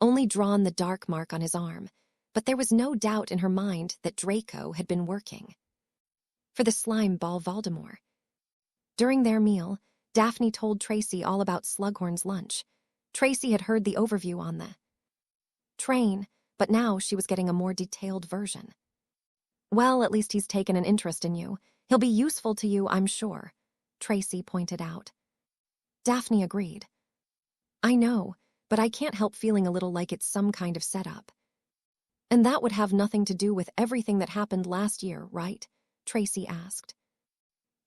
Speaker 1: only drawn the dark mark on his arm, but there was no doubt in her mind that Draco had been working for the slime ball Voldemort. During their meal, Daphne told Tracy all about Slughorn's lunch. Tracy had heard the overview on the train, but now she was getting a more detailed version. Well, at least he's taken an interest in you. He'll be useful to you, I'm sure, Tracy pointed out. Daphne agreed. I know, but I can't help feeling a little like it's some kind of setup. And that would have nothing to do with everything that happened last year, right? Tracy asked.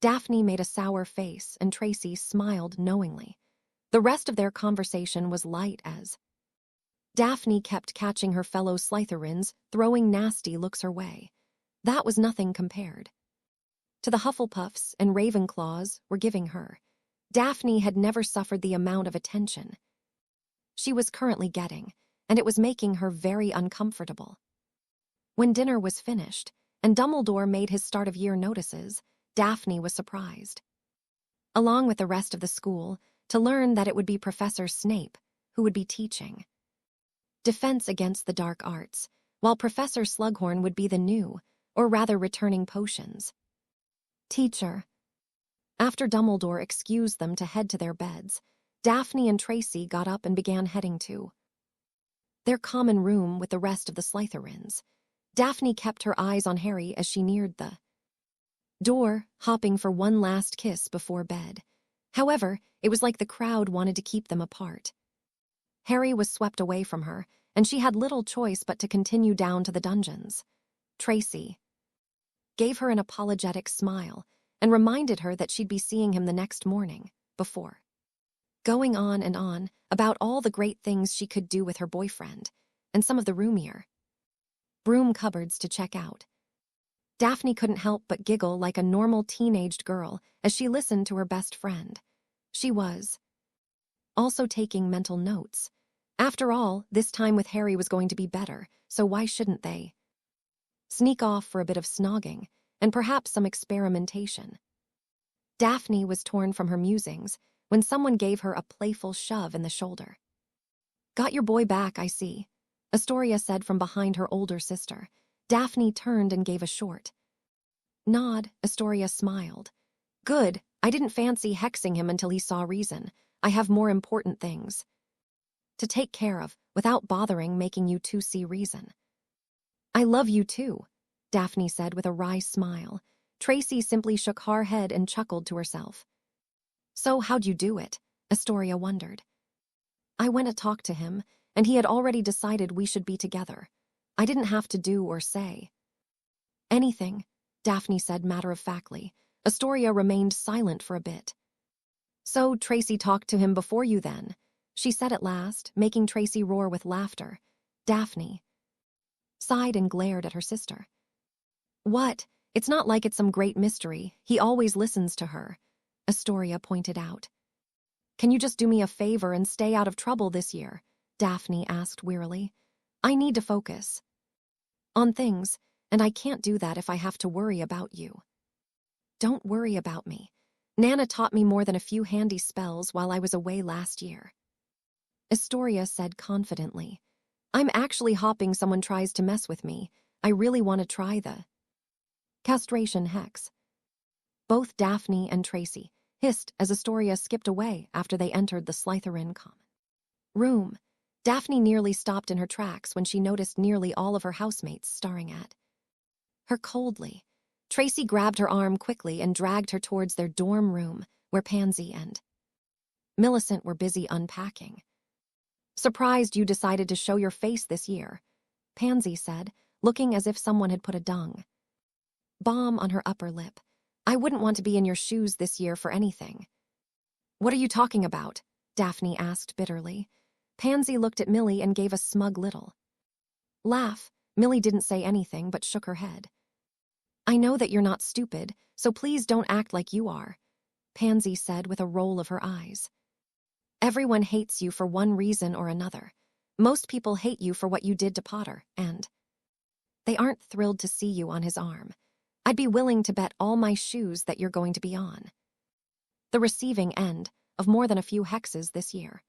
Speaker 1: Daphne made a sour face, and Tracy smiled knowingly. The rest of their conversation was light as Daphne kept catching her fellow Slytherins throwing nasty looks her way. That was nothing compared to the Hufflepuffs and Ravenclaws were giving her. Daphne had never suffered the amount of attention she was currently getting, and it was making her very uncomfortable. When dinner was finished, and Dumbledore made his start-of-year notices, Daphne was surprised, along with the rest of the school, to learn that it would be Professor Snape who would be teaching defense against the dark arts, while Professor Slughorn would be the new, or rather returning potions teacher. After Dumbledore excused them to head to their beds, Daphne and Tracy got up and began heading to their common room with the rest of the Slytherins. Daphne kept her eyes on Harry as she neared the door, hopping for one last kiss before bed. However, it was like the crowd wanted to keep them apart. Harry was swept away from her, and she had little choice but to continue down to the dungeons. Tracy gave her an apologetic smile and reminded her that she'd be seeing him the next morning, before going on and on about all the great things she could do with her boyfriend, and some of the roomier broom cupboards to check out. Daphne couldn't help but giggle like a normal teenaged girl as she listened to her best friend. She was also taking mental notes. After all, this time with Harry was going to be better, so why shouldn't they sneak off for a bit of snogging and perhaps some experimentation? Daphne was torn from her musings when someone gave her a playful shove in the shoulder. Got your boy back, I see, Astoria said from behind her older sister. Daphne turned and gave a short nod. Astoria smiled. Good, I didn't fancy hexing him until he saw reason. I have more important things to take care of without bothering making you two see reason. I love you too, Daphne said with a wry smile. Tracy simply shook her head and chuckled to herself. So how'd you do it? Astoria wondered. I went to talk to him, and he had already decided we should be together. I didn't have to do or say anything, Daphne said matter-of-factly. Astoria remained silent for a bit. So Tracy talked to him before you then, she said at last, making Tracy roar with laughter. Daphne sighed and glared at her sister. What? It's not like it's some great mystery. He always listens to her, Astoria pointed out. Can you just do me a favor and stay out of trouble this year? Daphne asked wearily. I need to focus on things, and I can't do that if I have to worry about you. Don't worry about me. Nana taught me more than a few handy spells while I was away last year, Astoria said confidently. I'm actually hoping someone tries to mess with me. I really want to try the castration hex. Both Daphne and Tracy hissed as Astoria skipped away after they entered the Slytherin common room. Daphne nearly stopped in her tracks when she noticed nearly all of her housemates staring at her coldly. Tracy grabbed her arm quickly and dragged her towards their dorm room, where Pansy and Millicent were busy unpacking. Surprised you decided to show your face this year, Pansy said, looking as if someone had put a dung bomb on her upper lip. I wouldn't want to be in your shoes this year for anything. What are you talking about? Daphne asked bitterly. Pansy looked at Millie and gave a smug little laugh. Millie didn't say anything but shook her head. I know that you're not stupid, so please don't act like you are, Pansy said with a roll of her eyes. Everyone hates you for one reason or another. Most people hate you for what you did to Potter, and they aren't thrilled to see you on his arm. I'd be willing to bet all my shoes that you're going to be on the receiving end of more than a few hexes this year.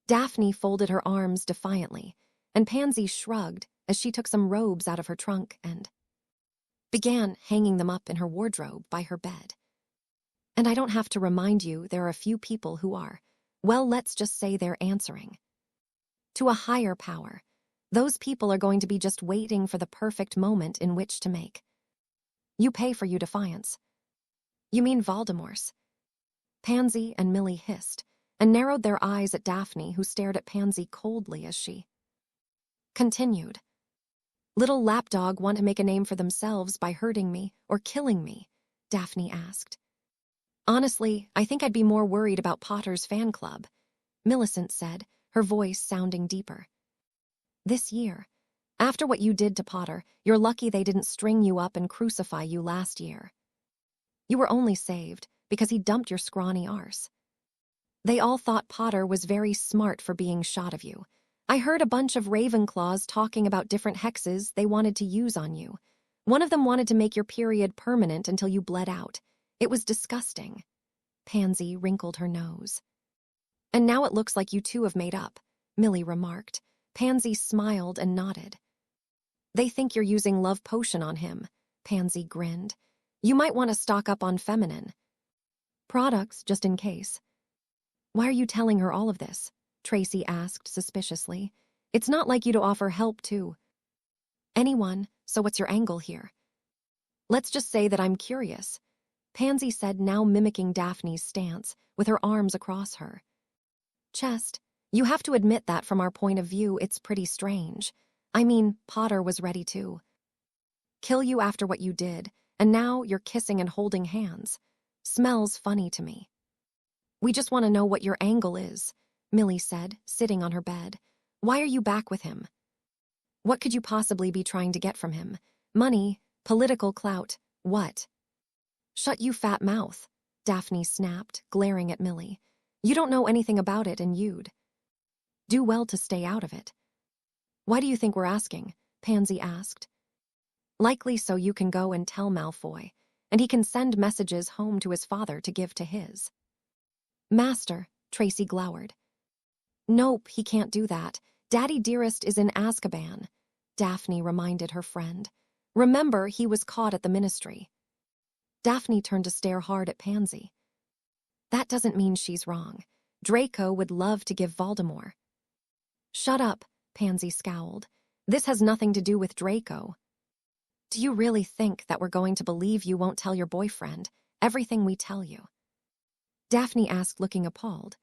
Speaker 1: Daphne folded her arms defiantly, and Pansy shrugged as she took some robes out of her trunk and began hanging them up in her wardrobe by her bed. And I don't have to remind you there are a few people who are, well, let's just say they're answering to a higher power. Those people are going to be just waiting for the perfect moment in which to make you pay for your defiance. You mean Voldemort's? Pansy and Millie hissed and narrowed their eyes at Daphne, who stared at Pansy coldly as she continued. Little lapdog want to make a name for themselves by hurting me or killing me? Daphne asked. Honestly, I think I'd be more worried about Potter's fan club, Millicent said, her voice sounding deeper. This year, after what you did to Potter, you're lucky they didn't string you up and crucify you last year. You were only saved because he dumped your scrawny arse. They all thought Potter was very smart for being shot of you. I heard a bunch of Ravenclaws talking about different hexes they wanted to use on you. One of them wanted to make your period permanent until you bled out. It was disgusting. Pansy wrinkled her nose. And now it looks like you two have made up, Millie remarked. Pansy smiled and nodded. They think you're using love potion on him, Pansy grinned. You might want to stock up on feminine products just in case. Why are you telling her all of this? Tracy asked suspiciously. It's not like you to offer help to anyone, so what's your angle here? Let's just say that I'm curious, Pansy said, now mimicking Daphne's stance with her arms across her chest. You have to admit that from our point of view, it's pretty strange. I mean, Potter was ready to kill you after what you did, and now you're kissing and holding hands. Smells funny to me. We just want to know what your angle is, Millie said, sitting on her bed. Why are you back with him? What could you possibly be trying to get from him? Money? Political clout? What? Shut you fat mouth, Daphne snapped, glaring at Millie. You don't know anything about it, and you'd do well to stay out of it. Why do you think we're asking? Pansy asked. Likely so you can go and tell Malfoy, and he can send messages home to his father to give to his master, Tracy glowered. Nope, he can't do that. Daddy Dearest is in Azkaban, Daphne reminded her friend. Remember, he was caught at the ministry. Daphne turned to stare hard at Pansy. That doesn't mean she's wrong. Draco would love to give Voldemort. Shut up, Pansy scowled. This has nothing to do with Draco. Do you really think that we're going to believe you won't tell your boyfriend everything we tell you? Daphne asked, looking appalled.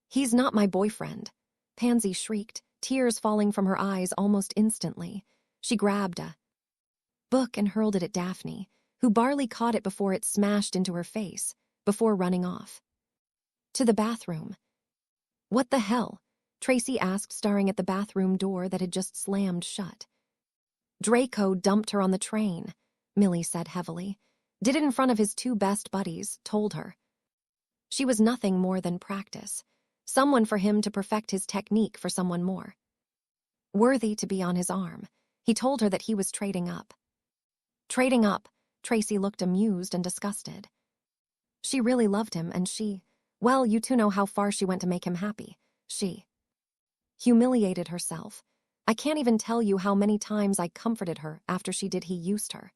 Speaker 1: He's not my boyfriend, Pansy shrieked, tears falling from her eyes almost instantly. She grabbed a book and hurled it at Daphne, who barely caught it before it smashed into her face, before running off to the bathroom. What the hell? Tracy asked, staring at the bathroom door that had just slammed shut. Draco dumped her on the train, Millie said heavily. Did it in front of his two best buddies, told her she was nothing more than practice. Someone for him to perfect his technique for someone more worthy to be on his arm. He told her that he was trading up. Trading up? Tracy looked amused and disgusted. She really loved him, and well, you two know how far she went to make him happy. She humiliated herself. I can't even tell you how many times I comforted her after he used her.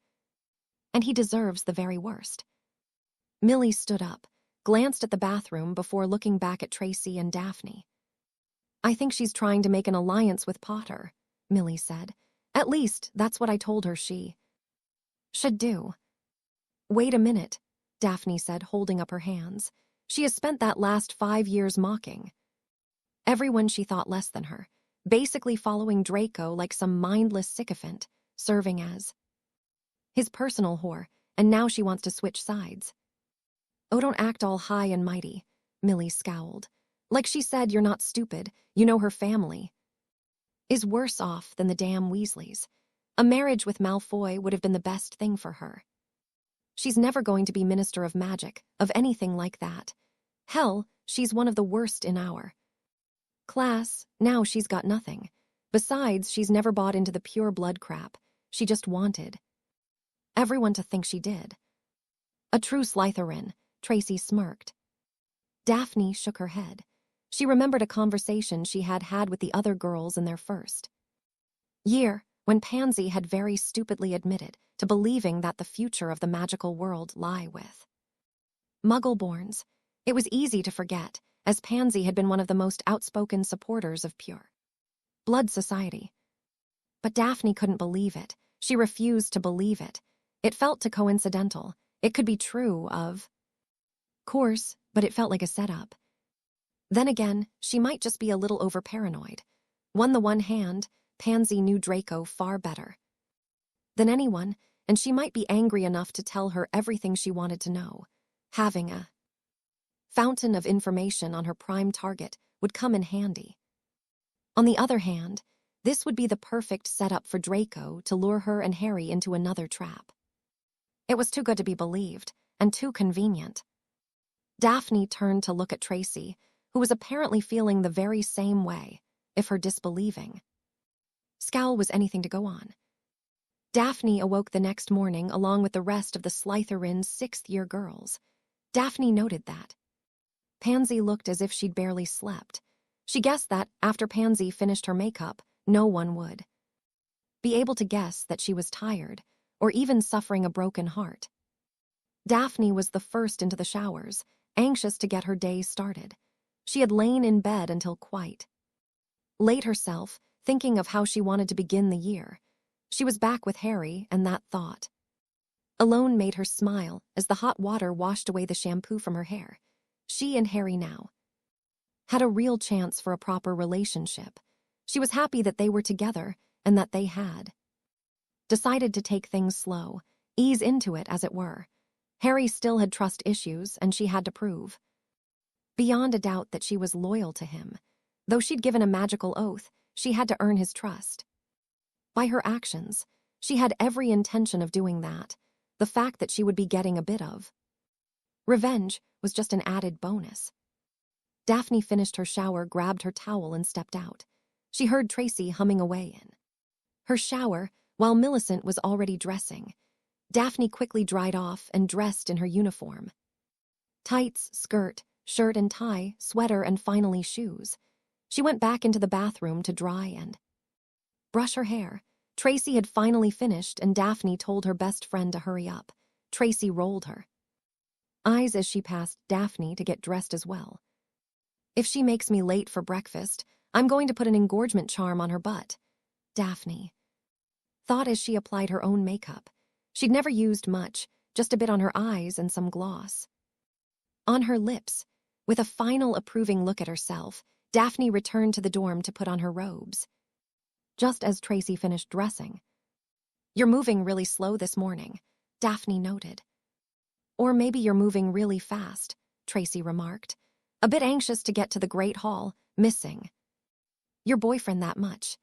Speaker 1: And he deserves the very worst. Millie stood up, glanced at the bathroom before looking back at Tracy and Daphne. I think she's trying to make an alliance with Potter, Millie said. At least, that's what I told her she should do. Wait a minute, Daphne said, holding up her hands. She has spent that last 5 years mocking everyone she thought less than her, basically following Draco like some mindless sycophant, serving as his personal whore, and now she wants to switch sides. Oh, don't act all high and mighty, Millie scowled. Like she said, you're not stupid, you know her family is worse off than the damn Weasleys. A marriage with Malfoy would have been the best thing for her. She's never going to be Minister of Magic, of anything like that. Hell, she's one of the worst in our class. Now she's got nothing. Besides, she's never bought into the pure blood crap. She just wanted everyone to think she did. A true Slytherin, Tracy smirked. Daphne shook her head. She remembered a conversation she had had with the other girls in their first year, when Pansy had very stupidly admitted to believing that the future of the magical world lay with Muggleborns. It was easy to forget, as Pansy had been one of the most outspoken supporters of pure blood society. But Daphne couldn't believe it. She refused to believe it. It felt too coincidental. It could be true, of course, but it felt like a setup. Then again, she might just be a little over-paranoid. On the one hand, Pansy knew Draco far better than anyone, and she might be angry enough to tell her everything she wanted to know. Having a fountain of information on her prime target would come in handy. On the other hand, this would be the perfect setup for Draco to lure her and Harry into another trap. It was too good to be believed, and too convenient. Daphne turned to look at Tracy, who was apparently feeling the very same way, if her disbelieving scowl was anything to go on. Daphne awoke the next morning along with the rest of the Slytherin's sixth-year girls. Daphne noted that Pansy looked as if she'd barely slept. She guessed that, after Pansy finished her makeup, no one would be able to guess that she was tired, or even suffering a broken heart. Daphne was the first into the showers, anxious to get her day started. She had lain in bed until quite late herself, thinking of how she wanted to begin the year. She was back with Harry, and that thought alone made her smile as the hot water washed away the shampoo from her hair. She and Harry now had a real chance for a proper relationship. She was happy that they were together and that they had decided to take things slow, ease into it as it were. Harry still had trust issues, and she had to prove beyond a doubt that she was loyal to him. Though she'd given a magical oath, she had to earn his trust. By her actions, she had every intention of doing that. The fact that she would be getting a bit of revenge was just an added bonus. Daphne finished her shower, grabbed her towel, and stepped out. She heard Tracy humming away in her shower, while Millicent was already dressing. Daphne quickly dried off and dressed in her uniform. Tights, skirt, shirt and tie, sweater, and finally shoes. She went back into the bathroom to dry and brush her hair. Tracy had finally finished, and Daphne told her best friend to hurry up. Tracy rolled her eyes as she passed Daphne to get dressed as well. If she makes me late for breakfast, I'm going to put an engorgement charm on her butt, Daphne thought as she applied her own makeup. She'd never used much, just a bit on her eyes and some gloss on her lips. With a final approving look at herself, Daphne returned to the dorm to put on her robes. Just as Tracy finished dressing. "You're moving really slow this morning," Daphne noted. "Or maybe you're moving really fast," Tracy remarked. "A bit anxious to get to the Great Hall, missing your boyfriend that much."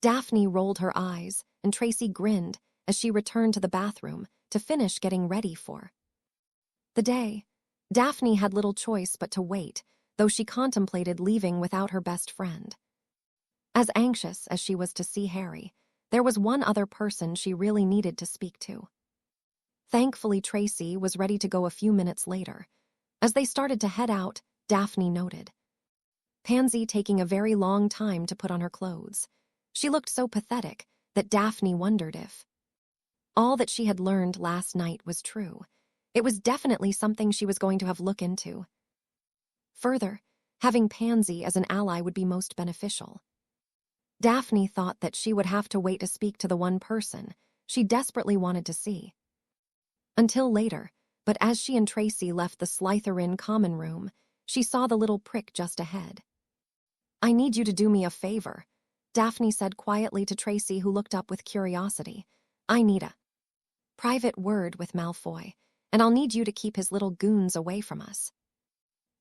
Speaker 1: Daphne rolled her eyes, and Tracy grinned as she returned to the bathroom to finish getting ready for the day. Daphne had little choice but to wait, though she contemplated leaving without her best friend. As anxious as she was to see Harry, there was one other person she really needed to speak to. Thankfully, Tracy was ready to go a few minutes later. As they started to head out, Daphne noted Pansy taking a very long time to put on her clothes. She looked so pathetic that Daphne wondered if all that she had learned last night was true. It was definitely something she was going to have look into. Further, having Pansy as an ally would be most beneficial. Daphne thought that she would have to wait to speak to the one person she desperately wanted to see until later, but as she and Tracy left the Slytherin common room, she saw the little prick just ahead. "I need you to do me a favor," Daphne said quietly to Tracy, who looked up with curiosity. "I need a private word with Malfoy, and I'll need you to keep his little goons away from us."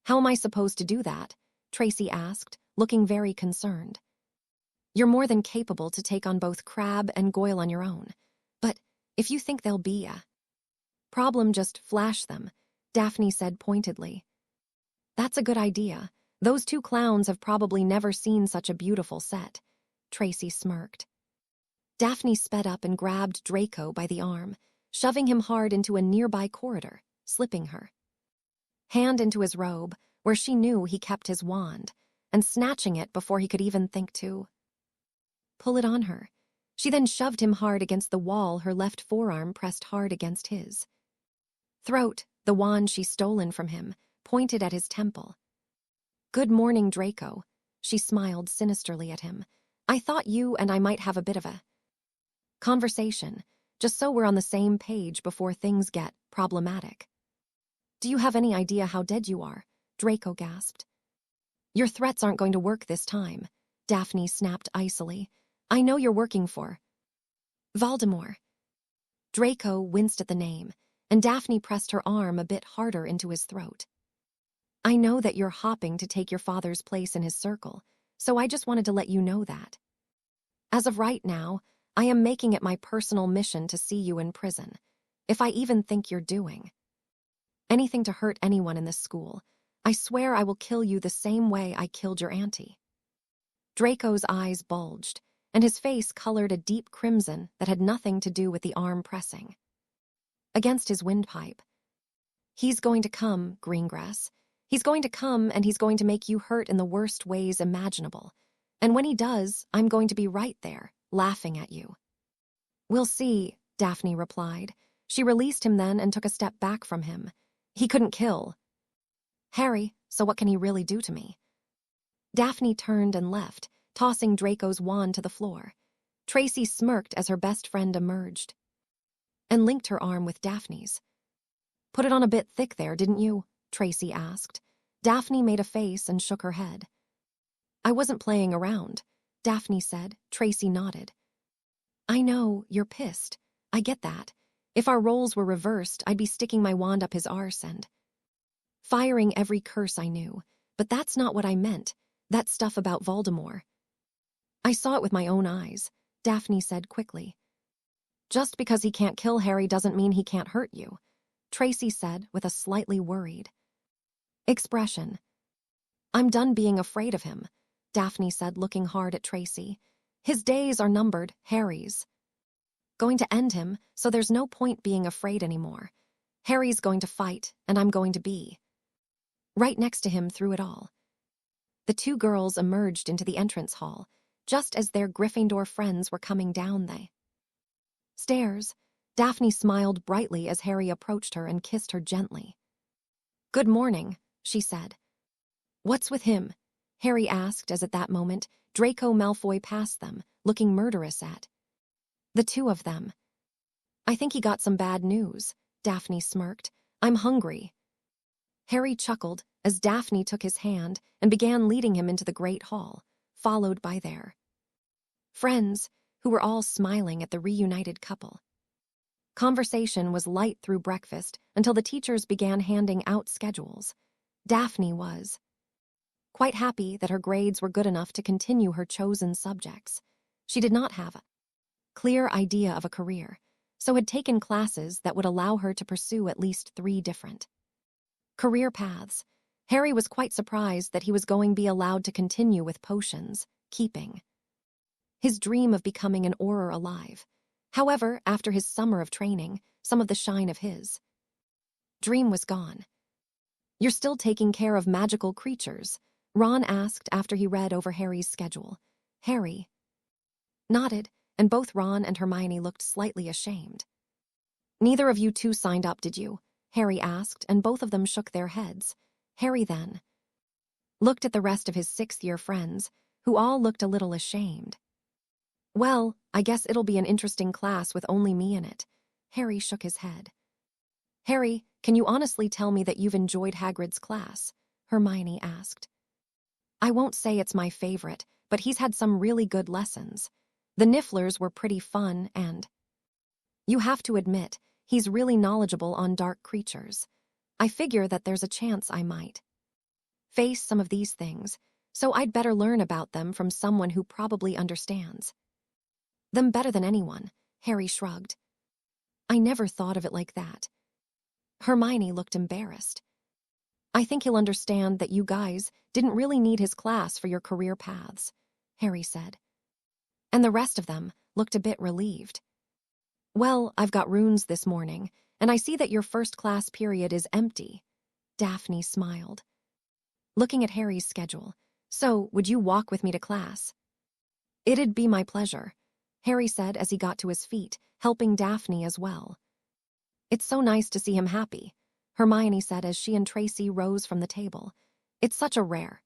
Speaker 1: How am I supposed to do that? Tracy asked, looking very concerned. You're more than capable to take on both Crabbe and Goyle on your own. But if you think they'll be a problem, just flash them, Daphne said pointedly. That's a good idea. Those two clowns have probably never seen such a beautiful set. Tracy smirked. Daphne sped up and grabbed Draco by the arm, shoving him hard into a nearby corridor, slipping her hand into his robe, where she knew he kept his wand, and snatching it before he could even think to pull it on her. She then shoved him hard against the wall, her left forearm pressed hard against his throat, the wand she'd stolen from him, pointed at his temple. Good morning, Draco. She smiled sinisterly at him. I thought you and I might have a bit of a conversation, just so we're on the same page before things get problematic. Do you have any idea how dead you are? Draco gasped. Your threats aren't going to work this time, Daphne snapped icily. I know you're working for Voldemort. Draco winced at the name, and Daphne pressed her arm a bit harder into his throat. I know that you're hopping to take your father's place in his circle, so I just wanted to let you know that. As of right now, I am making it my personal mission to see you in prison, if I even think you're doing anything to hurt anyone in this school. I swear I will kill you the same way I killed your auntie. Draco's eyes bulged, and his face colored a deep crimson that had nothing to do with the arm pressing against his windpipe. He's going to come, Greengrass. He's going to come, and he's going to make you hurt in the worst ways imaginable. And when he does, I'm going to be right there, laughing at you. We'll see, Daphne replied. She released him then and took a step back from him. He couldn't kill Harry, so what can he really do to me? Daphne turned and left, tossing Draco's wand to the floor. Tracy smirked as her best friend emerged and linked her arm with Daphne's. Put it on a bit thick there, didn't you? Tracy asked. Daphne made a face and shook her head. I wasn't playing around, Daphne said. Tracy nodded. I know, you're pissed. I get that. If our roles were reversed, I'd be sticking my wand up his arse and firing every curse I knew. But that's not what I meant. That stuff about Voldemort. I saw it with my own eyes, Daphne said quickly. Just because he can't kill Harry doesn't mean he can't hurt you, Tracy said with a slightly worried expression. I'm done being afraid of him, Daphne said, looking hard at Tracy. His days are numbered, Harry's going to end him, so there's no point being afraid anymore. Harry's going to fight, and I'm going to be right next to him through it all. The two girls emerged into the entrance hall, just as their Gryffindor friends were coming down the stairs. Daphne smiled brightly as Harry approached her and kissed her gently. Good morning, she said. What's with him? Harry asked as at that moment Draco Malfoy passed them, looking murderous at the two of them. I think he got some bad news, Daphne smirked. I'm hungry. Harry chuckled as Daphne took his hand and began leading him into the great hall, followed by their friends, who were all smiling at the reunited couple. Conversation was light through breakfast until the teachers began handing out schedules. Daphne was quite happy that her grades were good enough to continue her chosen subjects. She did not have a clear idea of a career, so had taken classes that would allow her to pursue at least 3 different career paths. Harry was quite surprised that he was going to be allowed to continue with potions, keeping his dream of becoming an Auror alive. However, after his summer of training, some of the shine of his dream was gone. You're still taking care of magical creatures? Ron asked after he read over Harry's schedule. Harry nodded, and both Ron and Hermione looked slightly ashamed. Neither of you two signed up, did you? Harry asked, and both of them shook their heads. Harry then looked at the rest of his 6th-year friends, who all looked a little ashamed. Well, I guess it'll be an interesting class with only me in it. Harry shook his head. Harry, can you honestly tell me that you've enjoyed Hagrid's class? Hermione asked. I won't say it's my favorite, but he's had some really good lessons. The Nifflers were pretty fun and you have to admit, he's really knowledgeable on dark creatures. I figure that there's a chance I might face some of these things, so I'd better learn about them from someone who probably understands them better than anyone, Harry shrugged. I never thought of it like that. Hermione looked embarrassed. I think he'll understand that you guys didn't really need his class for your career paths, Harry said. And the rest of them looked a bit relieved. Well, I've got runes this morning, and I see that your first class period is empty. Daphne smiled, looking at Harry's schedule. So, would you walk with me to class? It'd be my pleasure, Harry said as he got to his feet, helping Daphne as well. It's so nice to see him happy, Hermione said as she and Tracy rose from the table. It's such a rare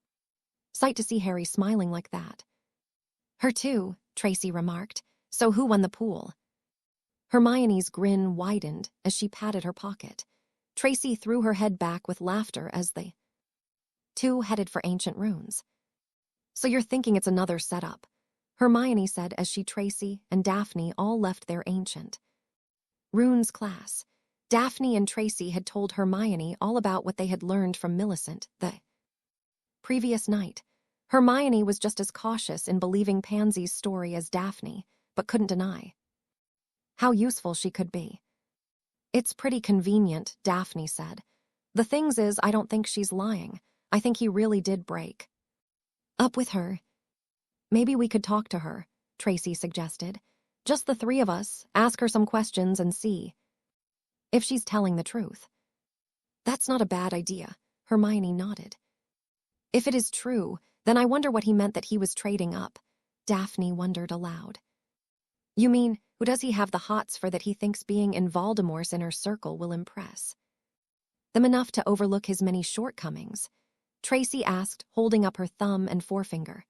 Speaker 1: sight to see Harry smiling like that. Her too, Tracy remarked. So who won the pool? Hermione's grin widened as she patted her pocket. Tracy threw her head back with laughter as the two headed for ancient runes. So you're thinking it's another setup, Hermione said as Tracy and Daphne all left their ancient runes class. Daphne and Tracy had told Hermione all about what they had learned from Millicent the previous night. Hermione was just as cautious in believing Pansy's story as Daphne, but couldn't deny how useful she could be. It's pretty convenient, Daphne said. The things is, I don't think she's lying. I think he really did break up with her. Maybe we could talk to her, Tracy suggested. Just the three of us, ask her some questions and see if she's telling the truth. That's not a bad idea, Hermione nodded. If it is true, then I wonder what he meant that he was trading up, Daphne wondered aloud. You mean, who does he have the hots for that he thinks being in Voldemort's inner circle will impress them enough to overlook his many shortcomings? Tracy asked, holding up her thumb and forefinger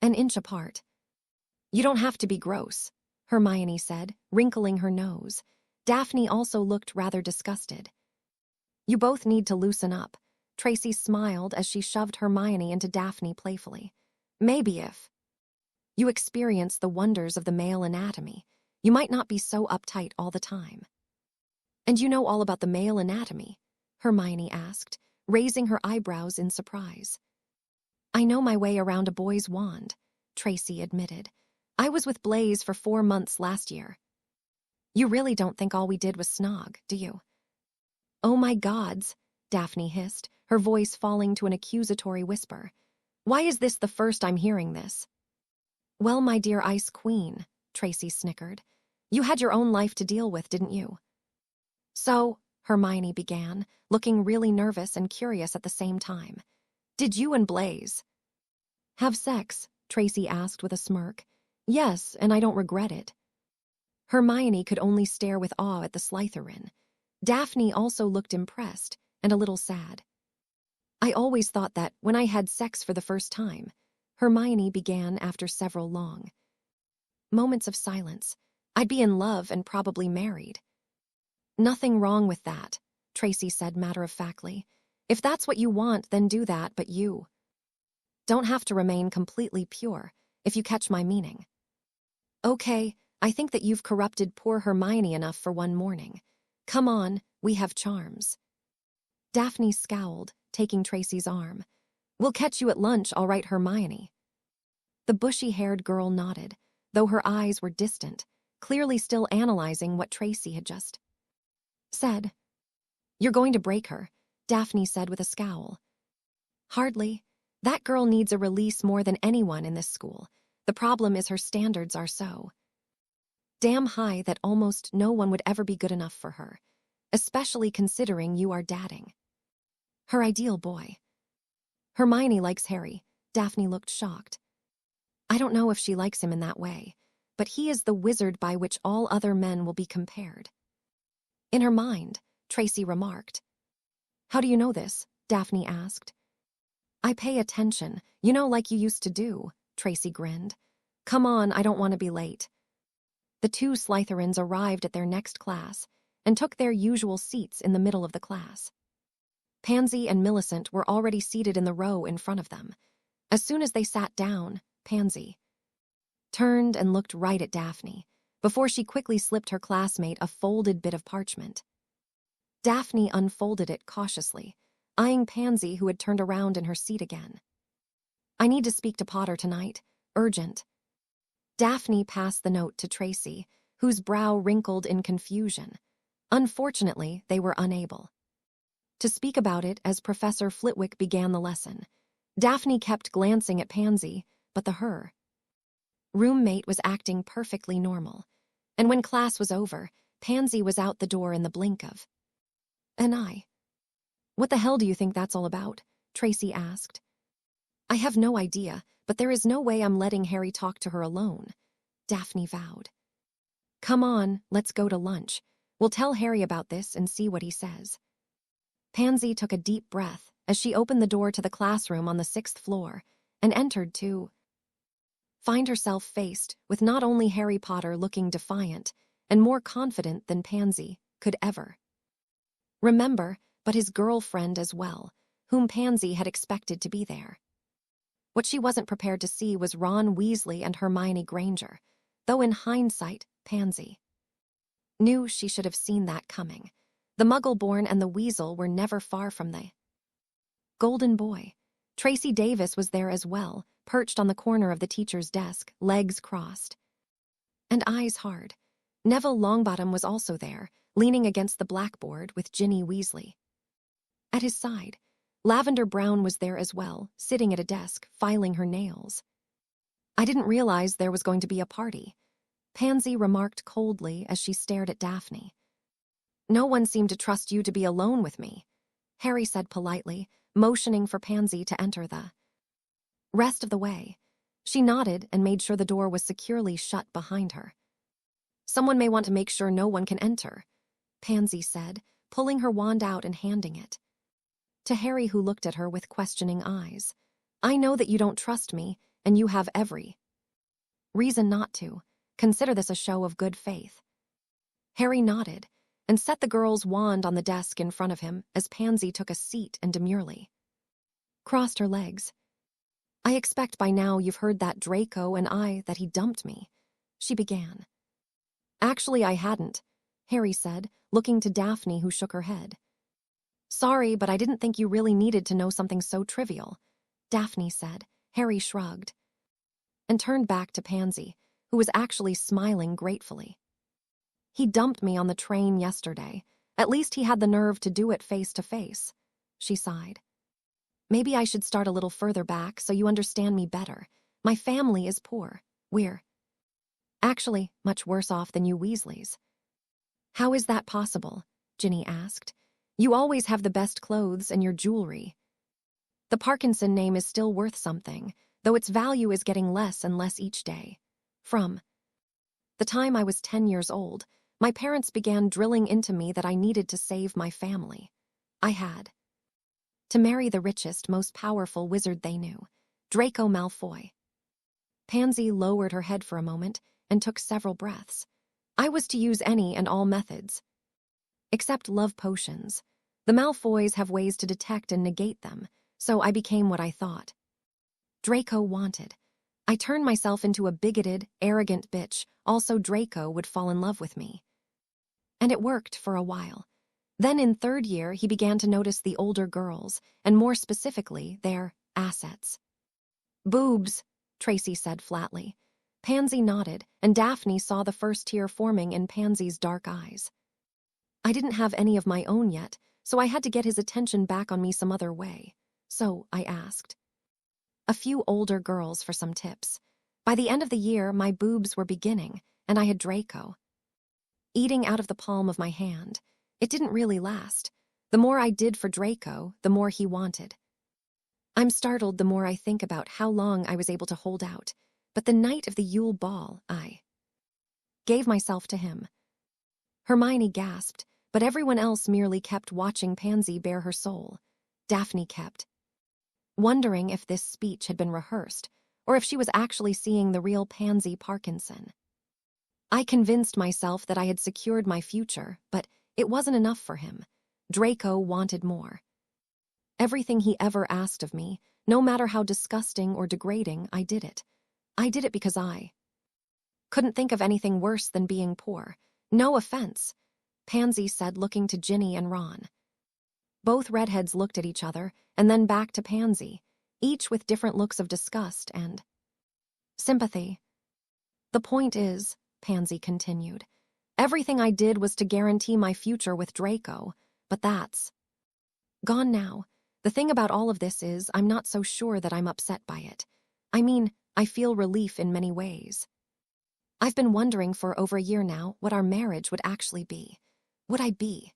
Speaker 1: an inch apart. You don't have to be gross, Hermione said, wrinkling her nose. Daphne also looked rather disgusted. You both need to loosen up, Tracy smiled as she shoved Hermione into Daphne playfully. Maybe if you experience the wonders of the male anatomy, you might not be so uptight all the time. And you know all about the male anatomy? Hermione asked, raising her eyebrows in surprise. I know my way around a boy's wand, Tracy admitted. I was with Blaze for 4 months last year. You really don't think all we did was snog, do you? Oh my gods, Daphne hissed, her voice falling to an accusatory whisper. Why is this the first I'm hearing this? Well, my dear Ice Queen, Tracy snickered. You had your own life to deal with, didn't you? So, Hermione began, looking really nervous and curious at the same time. Did you and Blaze have sex? Tracy asked with a smirk. Yes, and I don't regret it. Hermione could only stare with awe at the Slytherin. Daphne also looked impressed and a little sad. I always thought that when I had sex for the first time, Hermione began after several long moments of silence, I'd be in love and probably married. Nothing wrong with that, Tracy said matter-of-factly. If that's what you want, then do that, but you don't have to remain completely pure, if you catch my meaning. Okay, I think that you've corrupted poor Hermione enough for one morning. Come on, we have charms. Daphne scowled, taking Tracy's arm. We'll catch you at lunch, all right, Hermione? The bushy-haired girl nodded, though her eyes were distant, clearly still analyzing what Tracy had just said. You're going to break her, Daphne said with a scowl. Hardly. That girl needs a release more than anyone in this school. The problem is her standards are so damn high that almost no one would ever be good enough for her, especially considering you are dating her ideal boy. Hermione likes Harry. Daphne looked shocked. I don't know if she likes him in that way, but he is the wizard by which all other men will be compared. In her mind, Tracy remarked. How do you know this? Daphne asked. I pay attention, you know, like you used to do, Tracy grinned. Come on, I don't want to be late. The two Slytherins arrived at their next class and took their usual seats in the middle of the class. Pansy and Millicent were already seated in the row in front of them. As soon as they sat down, Pansy turned and looked right at Daphne, before she quickly slipped her classmate a folded bit of parchment. Daphne unfolded it cautiously, eyeing Pansy, who had turned around in her seat again. "I need to speak to Potter tonight. Urgent." Daphne passed the note to Tracy, whose brow wrinkled in confusion. Unfortunately, they were unable to speak about it as Professor Flitwick began the lesson. Daphne kept glancing at Pansy, but her roommate was acting perfectly normal. And when class was over, Pansy was out the door in the blink of an eye. "What the hell do you think that's all about?" Tracy asked. "I have no idea, but there is no way I'm letting Harry talk to her alone," Daphne vowed. "Come on, let's go to lunch. We'll tell Harry about this and see what he says." Pansy took a deep breath as she opened the door to the classroom on the 6th floor and entered to find herself faced with not only Harry Potter looking defiant and more confident than Pansy could ever remember, but his girlfriend as well, whom Pansy had expected to be there. What she wasn't prepared to see was Ron Weasley and Hermione Granger, though in hindsight, Pansy knew she should have seen that coming. The Muggle-born and the Weasel were never far from the Golden Boy. Tracy Davis was there as well, perched on the corner of the teacher's desk, legs crossed and eyes hard. Neville Longbottom was also there, leaning against the blackboard with Ginny Weasley at his side. Lavender Brown was there as well, sitting at a desk, filing her nails. "I didn't realize there was going to be a party," Pansy remarked coldly as she stared at Daphne. "No one seemed to trust you to be alone with me," Harry said politely, motioning for Pansy to enter the rest of the way. She nodded and made sure the door was securely shut behind her. "Someone may want to make sure no one can enter," Pansy said, pulling her wand out and handing it to Harry, who looked at her with questioning eyes. "I know that you don't trust me, and you have every reason not to. Consider this a show of good faith." Harry nodded and set the girl's wand on the desk in front of him as Pansy took a seat and demurely crossed her legs. "I expect by now you've heard that Draco and I that he dumped me," she began. "Actually, I hadn't," Harry said, looking to Daphne, who shook her head. "Sorry, but I didn't think you really needed to know something so trivial," Daphne said. Harry shrugged and turned back to Pansy, who was actually smiling gratefully. "He dumped me on the train yesterday. At least he had the nerve to do it face to face," she sighed. "Maybe I should start a little further back so you understand me better. My family is poor. We're actually much worse off than you Weasleys." "How is that possible?" Ginny asked. "You always have the best clothes and your jewelry." "The Parkinson name is still worth something, though its value is getting less and less each day. From the time I was 10 years old, my parents began drilling into me that I needed to save my family. I had to marry the richest, most powerful wizard they knew, Draco Malfoy." Pansy lowered her head for a moment and took several breaths. "I was to use any and all methods, except love potions. The Malfoys have ways to detect and negate them, so I became what I thought Draco wanted. I turned myself into a bigoted, arrogant bitch. Also, Draco would fall in love with me. And it worked for a while. Then in 3rd year, he began to notice the older girls, and more specifically, their assets." "Boobs," Tracy said flatly. Pansy nodded, and Daphne saw the first tear forming in Pansy's dark eyes. "I didn't have any of my own yet, so I had to get his attention back on me some other way. So I asked a few older girls for some tips. By the end of the year, my boobs were beginning, and I had Draco eating out of the palm of my hand. It didn't really last. The more I did for Draco, the more he wanted. I'm startled the more I think about how long I was able to hold out, but the night of the Yule Ball, I gave myself to him." Hermione gasped, but everyone else merely kept watching Pansy bare her soul. Daphne kept wondering if this speech had been rehearsed, or if she was actually seeing the real Pansy Parkinson. "I convinced myself that I had secured my future, but it wasn't enough for him. Draco wanted more. Everything he ever asked of me, no matter how disgusting or degrading, I did it. I did it because I couldn't think of anything worse than being poor. No offense," Pansy said, looking to Ginny and Ron. Both redheads looked at each other, and then back to Pansy, each with different looks of disgust and sympathy. The point is, Pansy continued, everything I did was to guarantee my future with Draco, but that's gone now. The thing about all of this is I'm not so sure that I'm upset by it. I mean, I feel relief in many ways. I've been wondering for over a year now what our marriage would actually be. Would I be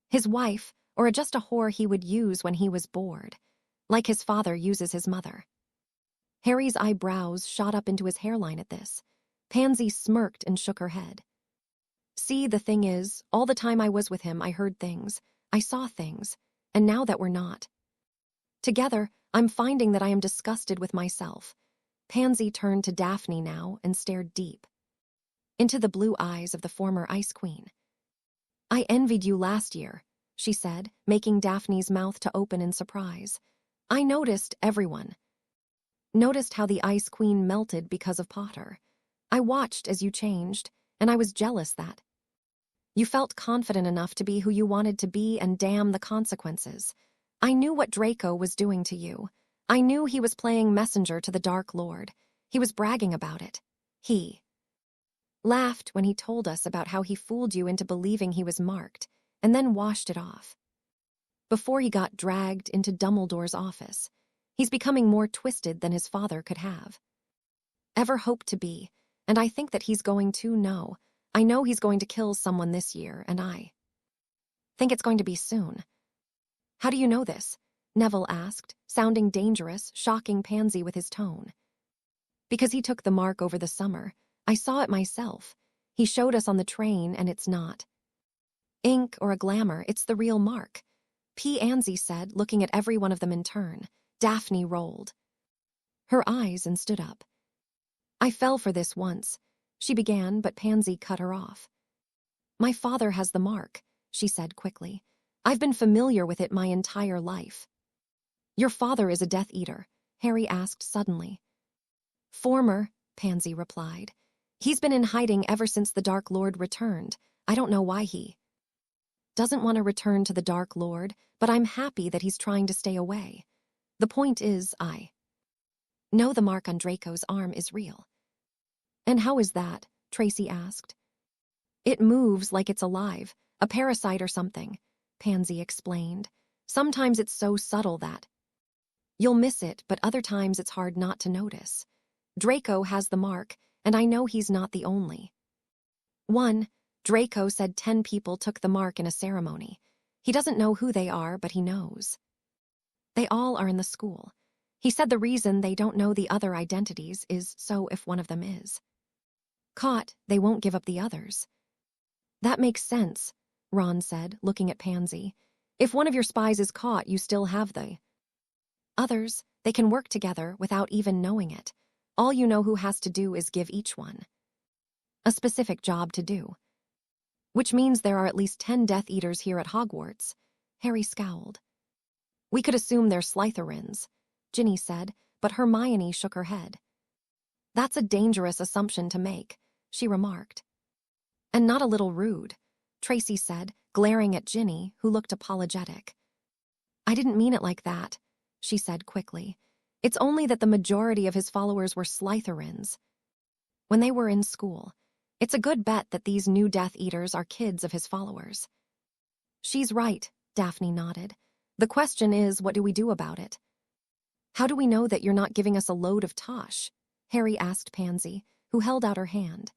Speaker 1: his wife, or just a whore he would use when he was bored, like his father uses his mother? Harry's eyebrows shot up into his hairline at this. Pansy smirked and shook her head. See, the thing is, all the time I was with him I heard things, I saw things, and now that we're not together, I'm finding that I am disgusted with myself. Pansy turned to Daphne now and stared deep into the blue eyes of the former Ice Queen. I envied you last year, she said, making Daphne's mouth to open in surprise. I noticed everyone. Noticed how the Ice Queen melted because of Potter. I watched as you changed, and I was jealous that you felt confident enough to be who you wanted to be and damn the consequences. I knew what Draco was doing to you. I knew he was playing messenger to the Dark Lord. He was bragging about it. He laughed when he told us about how he fooled you into believing he was marked, and then washed it off. Before he got dragged into Dumbledore's office, he's becoming more twisted than his father could have ever hoped to be, and I think that he's going to know. I know he's going to kill someone this year, and I think it's going to be soon. How do you know this? Neville asked, sounding dangerous, shocking Pansy with his tone. Because he took the mark over the summer. I saw it myself. He showed us on the train, and it's not ink or a glamour, it's the real mark. Pansy said, looking at every one of them in turn. Daphne rolled her eyes and stood up. I fell for this once, she began, but Pansy cut her off. My father has the mark, she said quickly. I've been familiar with it my entire life. Your father is a Death Eater, Harry asked suddenly. Former, Pansy replied. He's been in hiding ever since the Dark Lord returned. I don't know why he doesn't want to return to the Dark Lord, but I'm happy that he's trying to stay away. The point is, I know the mark on Draco's arm is real. And how is that? Tracy asked. It moves like it's alive, a parasite or something, Pansy explained. Sometimes it's so subtle that you'll miss it, but other times it's hard not to notice. Draco has the mark, and I know he's not the only one. Draco said 10 people took the mark in a ceremony. He doesn't know who they are, but he knows they all are in the school. He said the reason they don't know the other identities is so if one of them is caught, they won't give up the others. That makes sense, Ron said, looking at Pansy. If one of your spies is caught, you still have the others. They can work together without even knowing it. All you know who has to do is give each one a specific job to do. Which means there are at least 10 Death Eaters here at Hogwarts. Harry scowled. We could assume they're Slytherins, Ginny said, but Hermione shook her head. That's a dangerous assumption to make, she remarked. And not a little rude, Tracy said, glaring at Ginny, who looked apologetic. I didn't mean it like that, she said quickly. It's only that the majority of his followers were Slytherins when they were in school. It's a good bet that these new Death Eaters are kids of his followers. She's right, Daphne nodded. The question is, what do we do about it? How do we know that you're not giving us a load of tosh? Harry asked Pansy, who held out her hand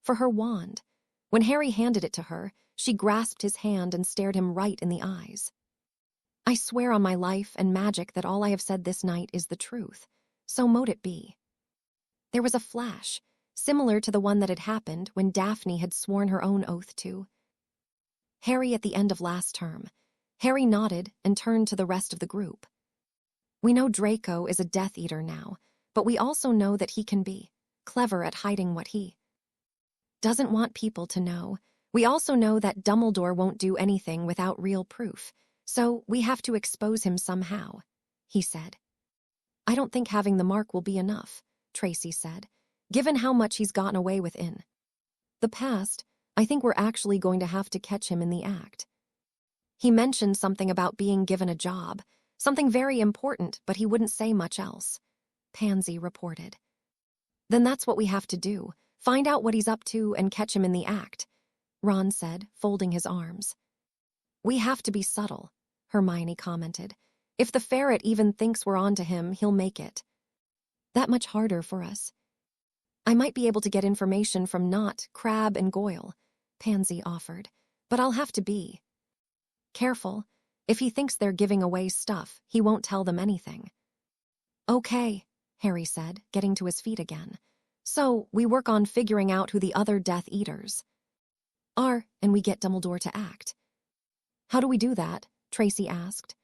Speaker 1: for her wand. When Harry handed it to her, she grasped his hand and stared him right in the eyes. I swear on my life and magic that all I have said this night is the truth. So mote it be. There was a flash, similar to the one that had happened when Daphne had sworn her own oath to Harry at the end of last term. Harry nodded and turned to the rest of the group. We know Draco is a Death Eater now, but we also know that he can be clever at hiding what he doesn't want people to know. We also know that Dumbledore won't do anything without real proof, so we have to expose him somehow, he said. I don't think having the mark will be enough, Tracy said. Given how much he's gotten away with in the past, I think we're actually going to have to catch him in the act. He mentioned something about being given a job, something very important, but he wouldn't say much else. Pansy reported. Then that's what we have to do. Find out what he's up to and catch him in the act, Ron said, folding his arms. We have to be subtle, Hermione commented. If the ferret even thinks we're on to him, he'll make it. That much harder for us. I might be able to get information from Knot, Crabbe, and Goyle, Pansy offered, but I'll have to be careful. If he thinks they're giving away stuff, he won't tell them anything. Okay, Harry said, getting to his feet again. So, we work on figuring out who the other Death Eaters are, and we get Dumbledore to act. How do we do that? Tracy asked.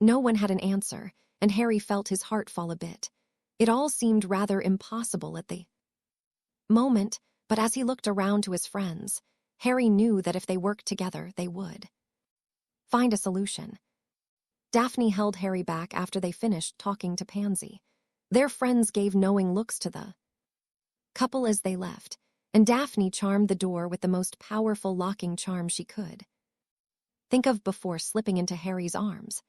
Speaker 1: No one had an answer, and Harry felt his heart fall a bit. It all seemed rather impossible at the moment, but as he looked around to his friends, Harry knew that if they worked together, they would find a solution. Daphne held Harry back after they finished talking to Pansy. Their friends gave knowing looks to the couple as they left, and Daphne charmed the door with the most powerful locking charm she could think of before slipping into Harry's arms.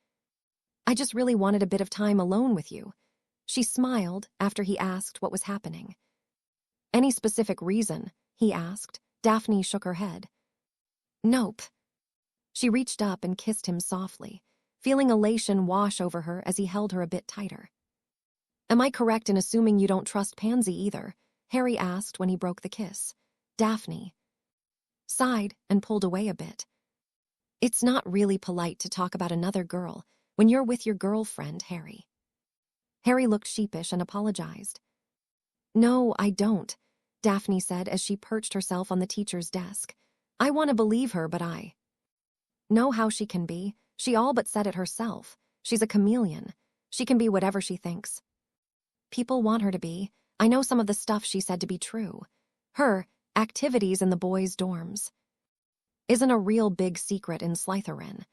Speaker 1: I just really wanted a bit of time alone with you. She smiled after he asked what was happening. Any specific reason? He asked. Daphne shook her head. Nope. She reached up and kissed him softly, feeling elation wash over her as he held her a bit tighter. Am I correct in assuming you don't trust Pansy either? Harry asked when he broke the kiss. Daphne sighed and pulled away a bit. It's not really polite to talk about another girl when you're with your girlfriend, Harry. Harry looked sheepish and apologized. No, I don't, Daphne said as she perched herself on the teacher's desk. I want to believe her, but I know how she can be. She all but said it herself. She's a chameleon. She can be whatever she thinks people want her to be. I know some of the stuff she said to be true. Her activities in the boys' dorms isn't a real big secret in Slytherin.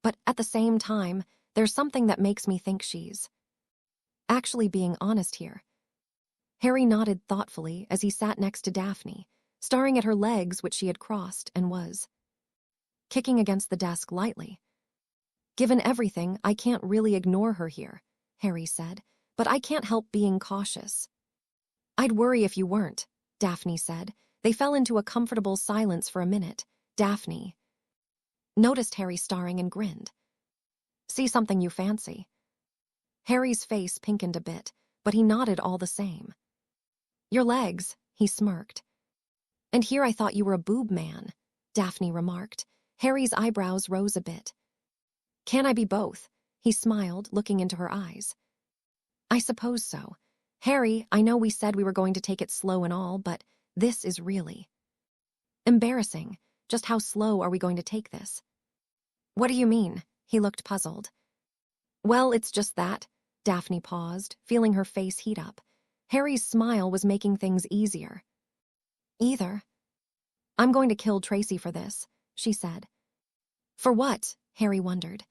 Speaker 1: But at the same time, there's something that makes me think she's actually being honest here. Harry nodded thoughtfully as he sat next to Daphne, staring at her legs which she had crossed and was kicking against the desk lightly. Given everything, I can't really ignore her here, Harry said, but I can't help being cautious. I'd worry if you weren't, Daphne said. They fell into a comfortable silence for a minute. Daphne noticed Harry staring and grinned. See something you fancy? Harry's face pinkened a bit, but he nodded all the same. Your legs, he smirked. And here I thought you were a boob man, Daphne remarked. Harry's eyebrows rose a bit. Can I be both? He smiled, looking into her eyes. I suppose so. Harry, I know we said we were going to take it slow and all, but this is really embarrassing. Just how slow are we going to take this? What do you mean? He looked puzzled. Well, it's just that. Daphne paused, feeling her face heat up. Harry's smile was making things easier. Either. I'm going to kill Tracy for this, she said. For what? Harry wondered.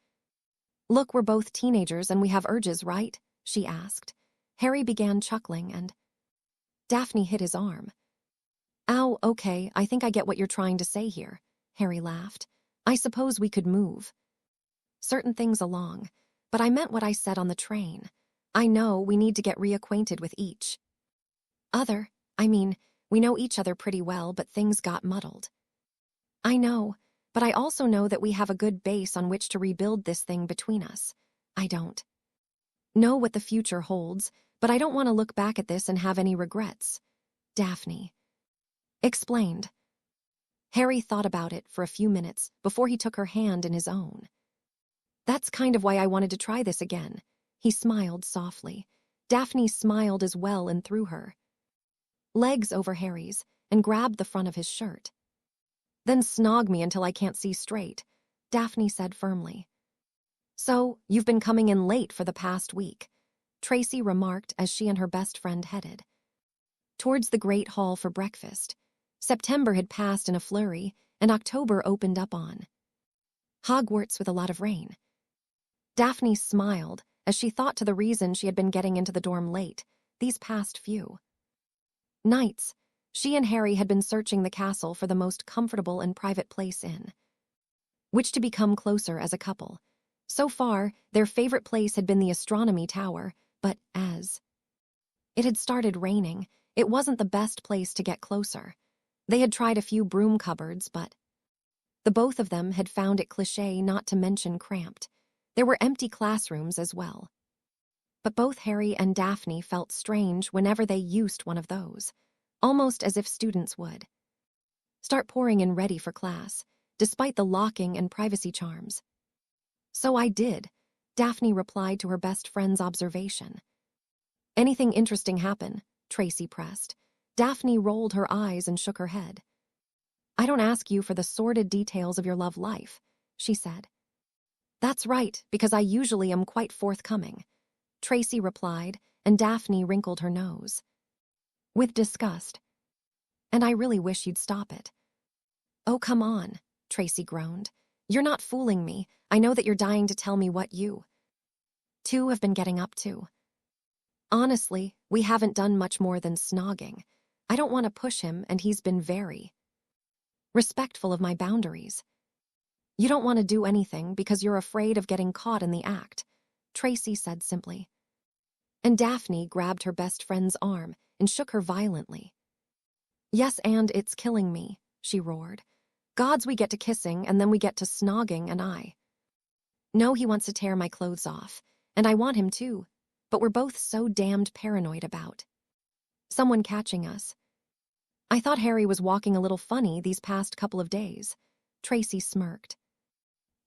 Speaker 1: Look, we're both teenagers and we have urges, right? She asked. Harry began chuckling and Daphne hit his arm. Ow, okay, I think I get what you're trying to say here, Harry laughed. I suppose we could move certain things along, but I meant what I said on the train. I know we need to get reacquainted with each other. I mean, we know each other pretty well, but things got muddled. I know, but I also know that we have a good base on which to rebuild this thing between us. I don't know what the future holds, but I don't want to look back at this and have any regrets. Daphne explained. Harry thought about it for a few minutes before he took her hand in his own. That's kind of why I wanted to try this again. He smiled softly. Daphne smiled as well and threw her legs over Harry's and grabbed the front of his shirt. Then snog me until I can't see straight, Daphne said firmly. So, you've been coming in late for the past week, Tracy remarked as she and her best friend headed towards the Great Hall for breakfast. September had passed in a flurry, and October opened up on Hogwarts with a lot of rain. Daphne smiled as she thought to the reason she had been getting into the dorm late these past few nights. She and Harry had been searching the castle for the most comfortable and private place in which to become closer as a couple. So far, their favorite place had been the astronomy tower, but as it had started raining, it wasn't the best place to get closer. They had tried a few broom cupboards, but the both of them had found it cliché not to mention cramped. There were empty classrooms as well. But both Harry and Daphne felt strange whenever they used one of those, almost as if students would start pouring in ready for class, despite the locking and privacy charms. "So I did," Daphne replied to her best friend's observation. "Anything interesting happen?" Tracy pressed. Daphne rolled her eyes and shook her head. "I don't ask you for the sordid details of your love life," she said. "That's right, because I usually am quite forthcoming," Tracy replied, and Daphne wrinkled her nose with disgust. "And I really wish you'd stop it." "Oh, come on," Tracy groaned. "You're not fooling me. I know that you're dying to tell me what you two have been getting up to." "Honestly, we haven't done much more than snogging. I don't want to push him, and he's been very respectful of my boundaries." "You don't want to do anything because you're afraid of getting caught in the act," Tracy said simply. And Daphne grabbed her best friend's arm and shook her violently. "Yes, and it's killing me," she roared. "Gods, we get to kissing, and then we get to snogging, and I know he wants to tear my clothes off, and I want him too, but we're both so damned paranoid about someone catching us. I thought Harry was walking a little funny these past couple of days." Tracy smirked.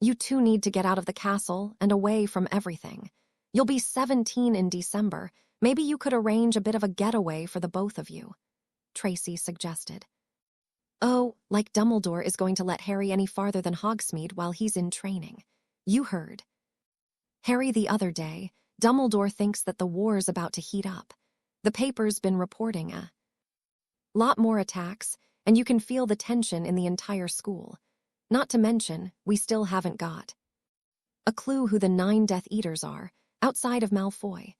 Speaker 1: "You two need to get out of the castle and away from everything. You'll be 17 in December. Maybe you could arrange a bit of a getaway for the both of you," Tracy suggested. "Oh, like Dumbledore is going to let Harry any farther than Hogsmeade while he's in training. You heard Harry the other day. Dumbledore thinks that the war's about to heat up. The paper's been reporting a lot more attacks, and you can feel the tension in the entire school. Not to mention, we still haven't got a clue who the 9 Death Eaters are, outside of Malfoy,"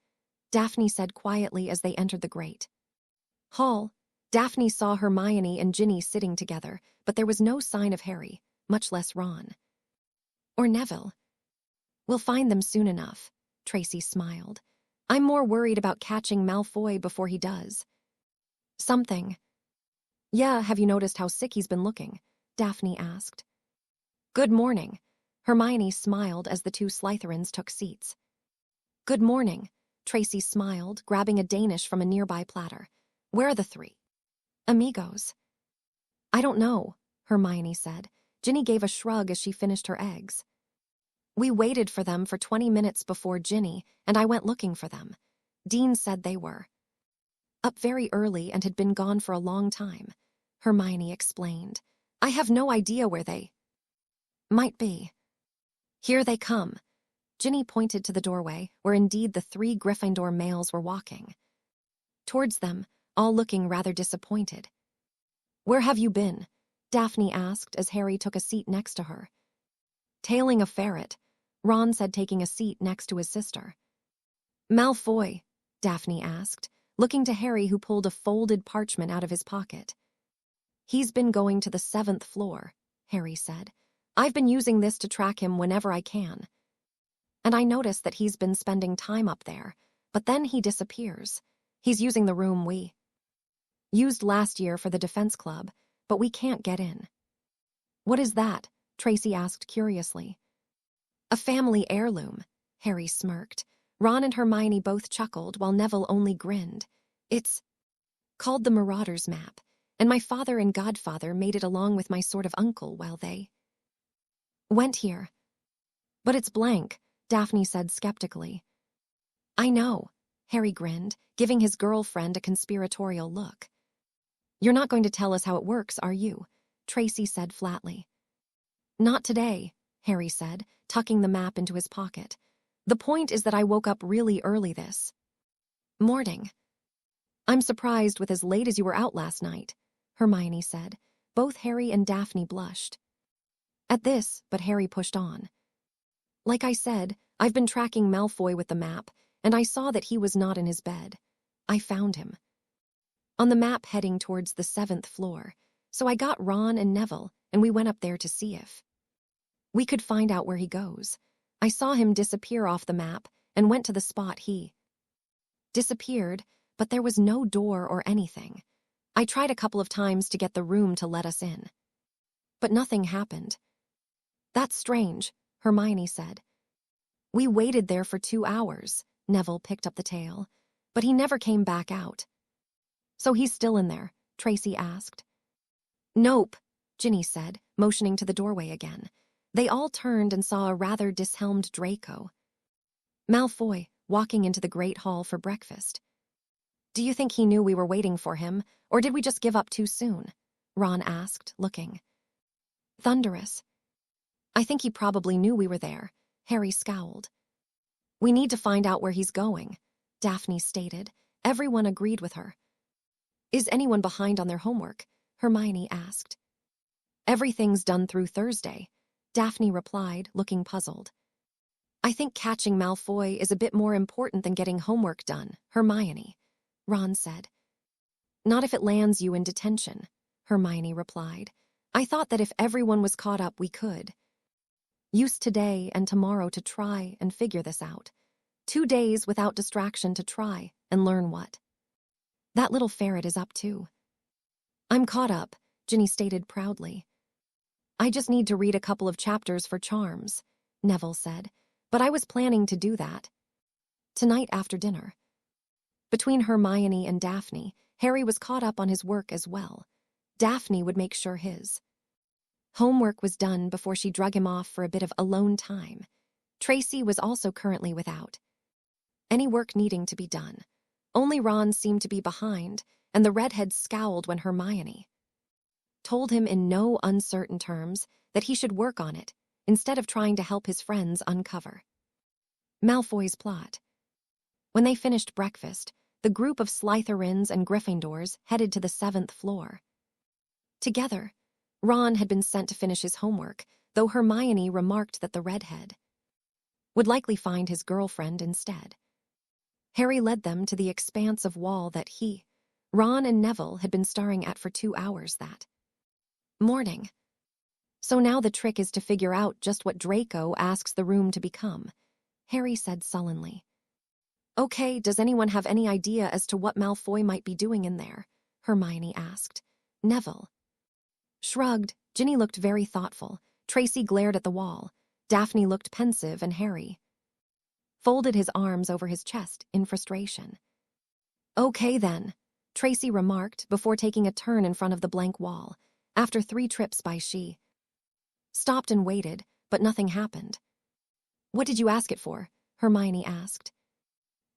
Speaker 1: Daphne said quietly as they entered the great hall. Daphne saw Hermione and Ginny sitting together, but there was no sign of Harry, much less Ron or Neville. "We'll find them soon enough," Tracy smiled. "I'm more worried about catching Malfoy before he does something." "Yeah, have you noticed how sick he's been looking?" Daphne asked. "Good morning." Hermione smiled as the two Slytherins took seats. "Good morning," Tracy smiled, grabbing a Danish from a nearby platter. "Where are the 3 amigos?" "I don't know," Hermione said. Ginny gave a shrug as she finished her eggs. "We waited for them for 20 minutes before Ginny, and I went looking for them. Dean said they were up very early and had been gone for a long time," Hermione explained. "I have no idea where they might be." "Here they come." Ginny pointed to the doorway, where indeed the 3 Gryffindor males were walking towards them, all looking rather disappointed. "Where have you been?" Daphne asked as Harry took a seat next to her. "Tailing a ferret," Ron said, taking a seat next to his sister. "Malfoy?" Daphne asked, looking to Harry, who pulled a folded parchment out of his pocket. "He's been going to the 7th floor," Harry said. "I've been using this to track him whenever I can. And I noticed that he's been spending time up there, but then he disappears. He's using the room we used last year for the defense club, but we can't get in." "What is that?" Tracy asked curiously. "A family heirloom," Harry smirked. Ron and Hermione both chuckled, while Neville only grinned. "It's called the Marauder's Map, and my father and godfather made it along with my sort of uncle while they went here." "But it's blank," Daphne said skeptically. "I know," Harry grinned, giving his girlfriend a conspiratorial look. "You're not going to tell us how it works, are you?" Tracy said flatly. "Not today," Harry said, tucking the map into his pocket. "The point is that I woke up really early this morning." "I'm surprised with as late as you were out last night," Hermione said. Both Harry and Daphne blushed at this, but Harry pushed on. "Like I said, I've been tracking Malfoy with the map, and I saw that he was not in his bed. I found him on the map heading towards the 7th floor, so I got Ron and Neville, and we went up there to see if We could find out where he goes. I saw him disappear off the map and went to the spot he disappeared, but there was no door or anything. I tried a couple of times to get the room to let us in. But nothing happened. That's strange, Hermione said. We waited there for 2 hours, Neville picked up the tale, but he never came back out. So he's still in there, Tracy asked. Nope, Ginny said, motioning to the doorway again. They all turned and saw a rather dishelmed Draco. Malfoy, walking into the Great Hall for breakfast. Do you think he knew we were waiting for him, or did we just give up too soon? Ron asked, looking thunderous. I think he probably knew we were there, Harry scowled. We need to find out where he's going, Daphne stated. Everyone agreed with her. Is anyone behind on their homework? Hermione asked. Everything's done through Thursday, Daphne replied, looking puzzled. I think catching Malfoy is a bit more important than getting homework done, Hermione, Ron said. Not if it lands you in detention, Hermione replied. I thought that if everyone was caught up, we could. Use today and tomorrow to try and figure this out. 2 days without distraction to try and learn what that little ferret is up to. I'm caught up, Ginny stated proudly. I just need to read a couple of chapters for charms, Neville said, but I was planning to do that tonight after dinner. Between Hermione and Daphne, Harry was caught up on his work as well. Daphne would make sure his homework was done before she drug him off for a bit of alone time. Tracy was also currently without any work needing to be done. Only Ron seemed to be behind, and the redhead scowled when Hermione told him in no uncertain terms that he should work on it instead of trying to help his friends uncover Malfoy's plot. When they finished breakfast, the group of Slytherins and Gryffindors headed to the 7th floor. Together, Ron had been sent to finish his homework, though Hermione remarked that the redhead would likely find his girlfriend instead. Harry led them to the expanse of wall that he, Ron and Neville had been staring at for 2 hours that morning. So now the trick is to figure out just what Draco asks the room to become, Harry said sullenly. Okay, does anyone have any idea as to what Malfoy might be doing in there? Hermione asked. Neville shrugged. Ginny looked very thoughtful. Tracy glared at the wall. Daphne looked pensive, and Harry folded his arms over his chest in frustration. Okay then, Tracy remarked before taking a turn in front of the blank wall. After 3 trips by, she stopped and waited, but nothing happened. What did you ask it for? Hermione asked.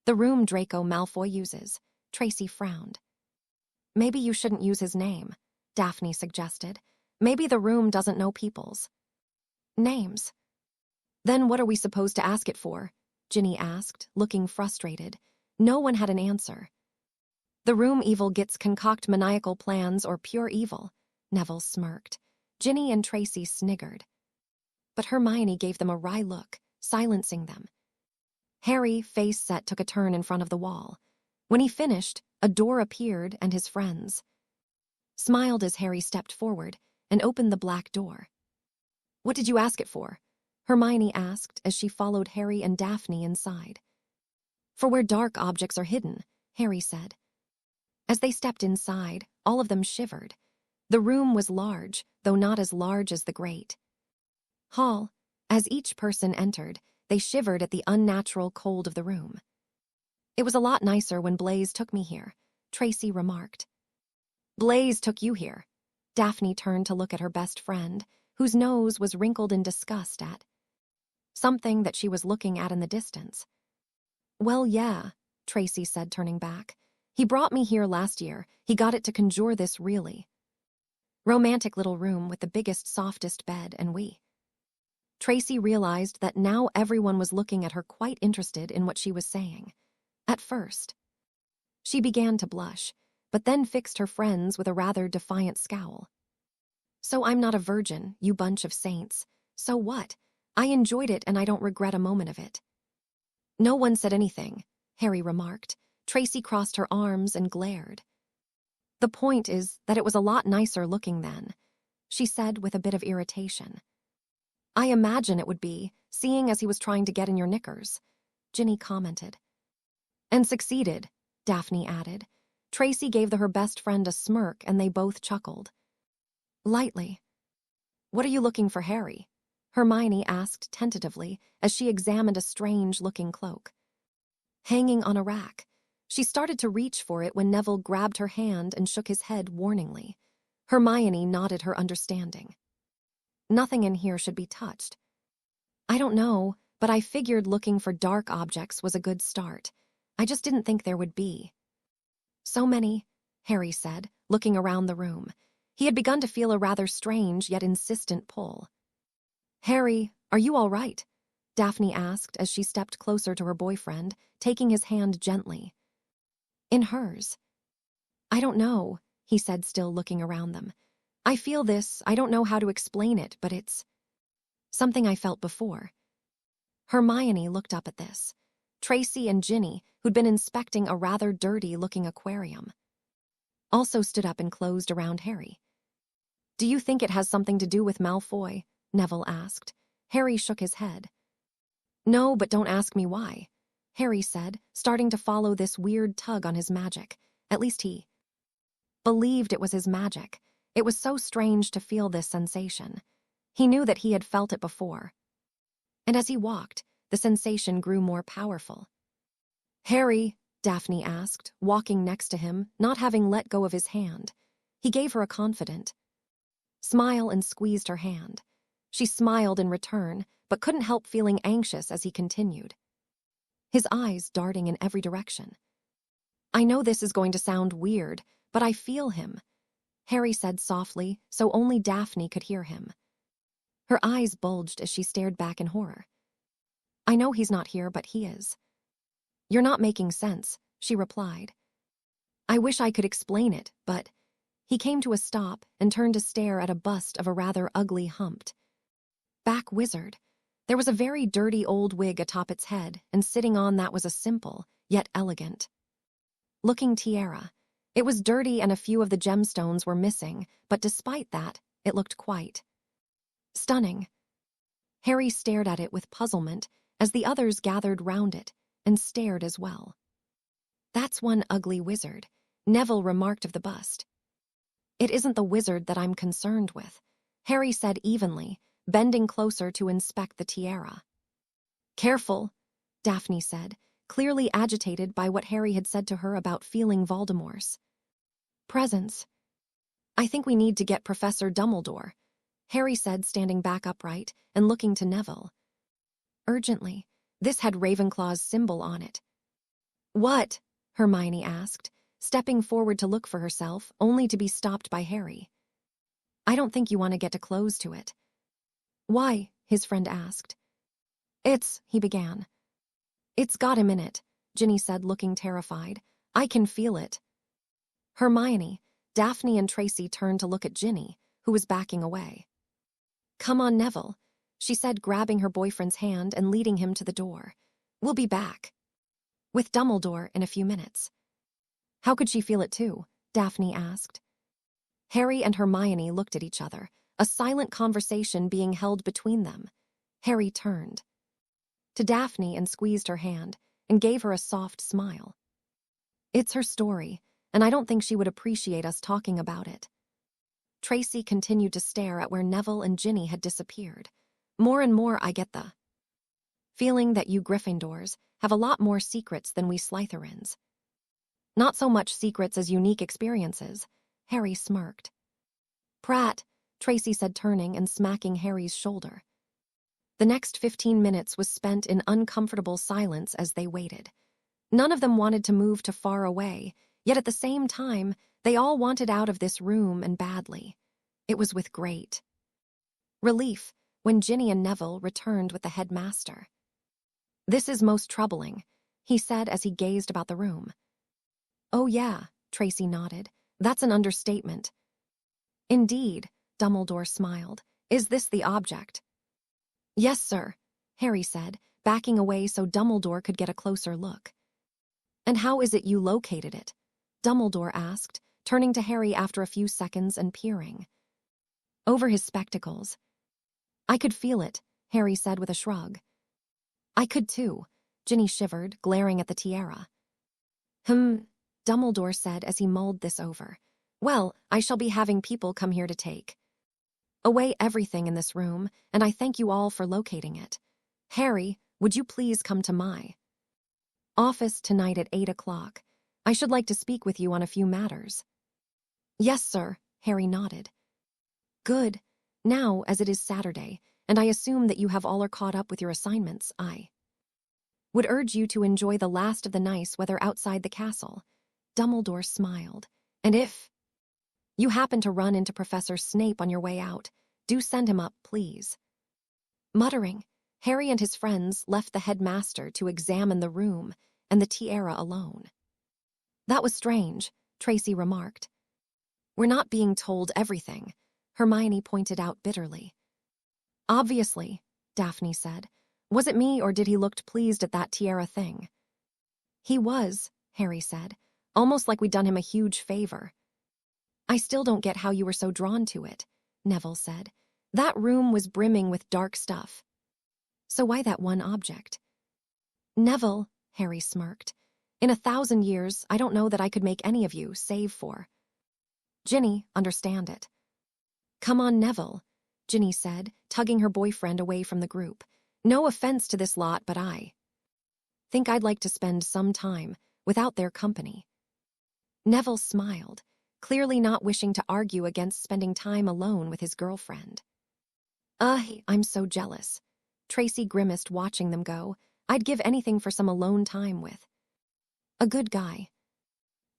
Speaker 1: The room Draco Malfoy uses, Tracy frowned. Maybe you shouldn't use his name, Daphne suggested. Maybe the room doesn't know people's names. Then what are we supposed to ask it for? Ginny asked, looking frustrated. No one had an answer. The room evil gets concoct maniacal plans or pure evil, Neville smirked. Ginny and Tracy sniggered. But Hermione gave them a wry look, silencing them. Harry, face set, took a turn in front of the wall. When he finished, a door appeared and his friends smiled as Harry stepped forward and opened the black door. What did you ask it for? Hermione asked as she followed Harry and Daphne inside. For where dark objects are hidden, Harry said. As they stepped inside, all of them shivered. The room was large, though not as large as the Great Hall. As each person entered, they shivered at the unnatural cold of the room. It was a lot nicer when Blaise took me here, Tracy remarked. Blaise took you here. Daphne turned to look at her best friend, whose nose was wrinkled in disgust at something that she was looking at in the distance. Well, yeah, Tracy said, turning back. He brought me here last year. He got it to conjure this really romantic little room with the biggest, softest bed, and we. Tracy realized that now everyone was looking at her, quite interested in what she was saying. At first, she began to blush, but then fixed her friends with a rather defiant scowl. So I'm not a virgin, you bunch of saints. So what? I enjoyed it and I don't regret a moment of it. No one said anything, Harry remarked. Tracy crossed her arms and glared. The point is that it was a lot nicer looking then, she said with a bit of irritation. I imagine it would be, seeing as he was trying to get in your knickers, Ginny commented. And succeeded, Daphne added. Tracy gave her best friend a smirk and they both chuckled. Lightly. What are you looking for, Harry? Hermione asked tentatively as she examined a strange-looking cloak. Hanging on a rack. She started to reach for it when Neville grabbed her hand and shook his head warningly. Hermione nodded her understanding. Nothing in here should be touched. I don't know, but I figured looking for dark objects was a good start. I just didn't think there would be. So many, Harry said, looking around the room. He had begun to feel a rather strange yet insistent pull. Harry, are you all right? Daphne asked as she stepped closer to her boyfriend, taking his hand gently. In hers. I don't know, he said, still looking around them. I feel this, I don't know how to explain it, but it's something I felt before. Hermione looked up at this. Tracy and Ginny, who'd been inspecting a rather dirty-looking aquarium, also stood up and closed around Harry. Do you think it has something to do with Malfoy? Neville asked. Harry shook his head. No, but don't ask me why, Harry said, starting to follow this weird tug on his magic. At least he believed it was his magic. It was so strange to feel this sensation. He knew that he had felt it before. And as he walked, the sensation grew more powerful. Harry, Daphne asked, walking next to him, not having let go of his hand. He gave her a confident smile and squeezed her hand. She smiled in return, but couldn't help feeling anxious as he continued, his eyes darting in every direction. I know this is going to sound weird, but I feel him, Harry said softly, so only Daphne could hear him. Her eyes bulged as she stared back in horror. I know he's not here, but he is. You're not making sense, she replied. I wish I could explain it, but... He came to a stop and turned to stare at a bust of a rather ugly humped back wizard. There was a very dirty old wig atop its head, and sitting on that was a simple, yet elegant looking tiara. It was dirty and a few of the gemstones were missing, but despite that, it looked quite stunning. Harry stared at it with puzzlement as the others gathered round it and stared as well. That's one ugly wizard, Neville remarked of the bust. It isn't the wizard that I'm concerned with, Harry said evenly, bending closer to inspect the tiara. Careful, Daphne said, clearly agitated by what Harry had said to her about feeling Voldemort's presence. I think we need to get Professor Dumbledore, Harry said, standing back upright and looking to Neville. Urgently, this had Ravenclaw's symbol on it. What? Hermione asked, stepping forward to look for herself, only to be stopped by Harry. I don't think you want to get too close to it. Why? His friend asked. He began. It's got him in it, Ginny said, looking terrified. I can feel it. Hermione, Daphne and Tracy turned to look at Ginny, who was backing away. Come on, Neville, she said, grabbing her boyfriend's hand and leading him to the door. We'll be back with Dumbledore in a few minutes. How could she feel it too? Daphne asked. Harry and Hermione looked at each other, a silent conversation being held between them. Harry turned to Daphne and squeezed her hand and gave her a soft smile. It's her story, and I don't think she would appreciate us talking about it. Tracy continued to stare at where Neville and Ginny had disappeared. More and more I get the feeling that you Gryffindors have a lot more secrets than we Slytherins. Not so much secrets as unique experiences, Harry smirked. Prat, Tracy said, turning and smacking Harry's shoulder. The next 15 minutes was spent in uncomfortable silence as they waited. None of them wanted to move too far away, yet at the same time, they all wanted out of this room, and badly. It was with great relief when Ginny and Neville returned with the headmaster. This is most troubling, he said as he gazed about the room. Oh yeah, Tracy nodded. That's an understatement. Indeed, Dumbledore smiled. Is this the object? Yes, sir, Harry said, backing away so Dumbledore could get a closer look. And how is it you located it? Dumbledore asked, turning to Harry after a few seconds and peering over his spectacles. I could feel it, Harry said with a shrug. I could too, Ginny shivered, glaring at the tiara. Dumbledore said as he mulled this over. Well, I shall be having people come here to take away everything in this room, and I thank you all for locating it. Harry, would you please come to my office tonight at 8 o'clock? I should like to speak with you on a few matters. Yes, sir, Harry nodded. Good. Now, as it is Saturday, and I assume that you have all are caught up with your assignments, I would urge you to enjoy the last of the nice weather outside the castle. Dumbledore smiled. And if you happen to run into Professor Snape on your way out, do send him up, please. Muttering, Harry and his friends left the headmaster to examine the room and the tiara alone. That was strange, Tracy remarked. We're not being told everything, Hermione pointed out bitterly. Obviously, Daphne said. Was it me or did he look pleased at that tiara thing? He was, Harry said, almost like we'd done him a huge favor. I still don't get how you were so drawn to it, Neville said. That room was brimming with dark stuff. So why that one object? Neville, Harry smirked. In 1,000 years, I don't know that I could make any of you, save for Ginny, understand it. Come on, Neville, Ginny said, tugging her boyfriend away from the group. No offense to this lot, but I think I'd like to spend some time without their company. Neville smiled, clearly not wishing to argue against spending time alone with his girlfriend. I'm so jealous. Tracy grimaced watching them go. I'd give anything for some alone time with a good guy.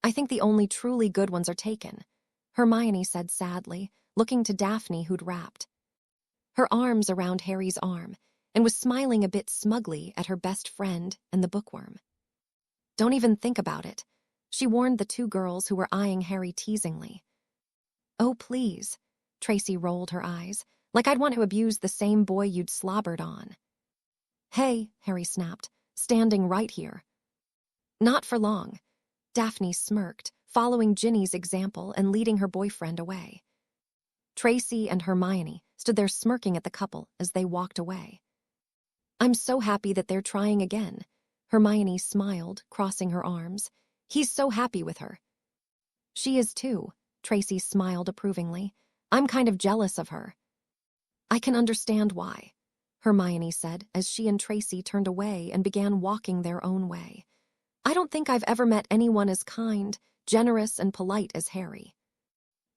Speaker 1: I think the only truly good ones are taken, Hermione said sadly, looking to Daphne who'd wrapped her arms around Harry's arm and was smiling a bit smugly at her best friend and the bookworm. Don't even think about it, she warned the two girls who were eyeing Harry teasingly. Oh, please, Tracy rolled her eyes, like I'd want to abuse the same boy you'd slobbered on. Hey, Harry snapped, standing right here. Not for long. Daphne smirked, following Ginny's example and leading her boyfriend away. Tracy and Hermione stood there smirking at the couple as they walked away. I'm so happy that they're trying again, Hermione smiled, crossing her arms. He's so happy with her. She is too, Tracy smiled approvingly. I'm kind of jealous of her. I can understand why, Hermione said as she and Tracy turned away and began walking their own way. I don't think I've ever met anyone as kind, generous, and polite as Harry.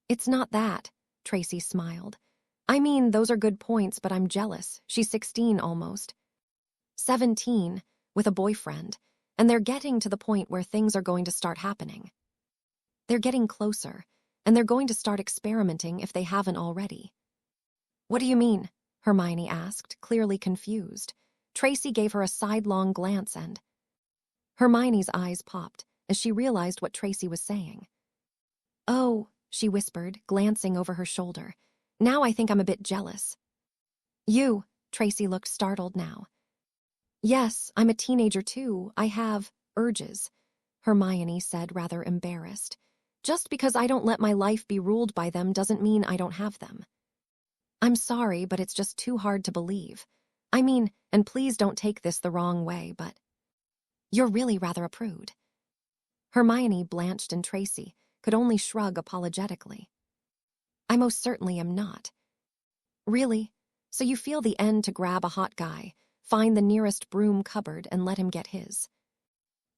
Speaker 1: It's not that, Tracy smiled. I mean, those are good points, but I'm jealous. She's 16 almost. 17, with a boyfriend, and they're getting to the point where things are going to start happening. They're getting closer, and they're going to start experimenting if they haven't already. What do you mean? Hermione asked, clearly confused. Tracy gave her a sidelong glance and Hermione's eyes popped as she realized what Tracy was saying. Oh, she whispered, glancing over her shoulder. Now I think I'm a bit jealous. You, Tracy looked startled now. Yes, I'm a teenager too. I have urges, Hermione said, rather embarrassed. Just because I don't let my life be ruled by them doesn't mean I don't have them. I'm sorry, but it's just too hard to believe. I mean, and please don't take this the wrong way, but you're really rather a prude. Hermione blanched and Tracy could only shrug apologetically. I most certainly am not. Really? So you feel the end to grab a hot guy, find the nearest broom cupboard and let him get his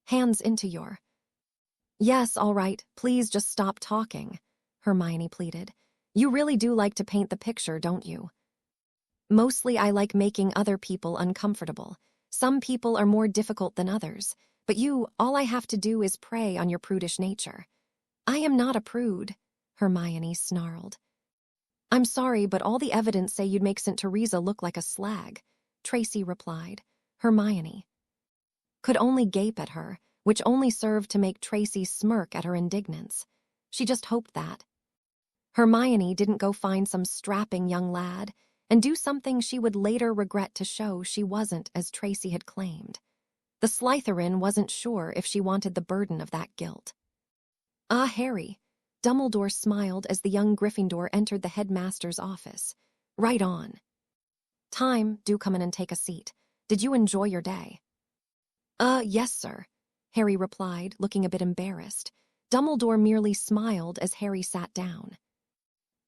Speaker 1: hands into your... Yes, all right, please just stop talking, Hermione pleaded. You really do like to paint the picture, don't you? Mostly I like making other people uncomfortable. Some people are more difficult than others, but all I have to do is prey on your prudish nature. I am not a prude, Hermione snarled. I'm sorry, but all the evidence say you'd make St. Teresa look like a slag, Tracy replied. Hermione could only gape at her, which only served to make Tracy smirk at her indignance. She just hoped that Hermione didn't go find some strapping young lad and do something she would later regret to show she wasn't as Tracy had claimed. The Slytherin wasn't sure if she wanted the burden of that guilt. Ah, Harry, Dumbledore smiled as the young Gryffindor entered the headmaster's office. Right on. Do come in and take a seat. Did you enjoy your day?" Yes, sir," Harry replied, looking a bit embarrassed. Dumbledore merely smiled as Harry sat down.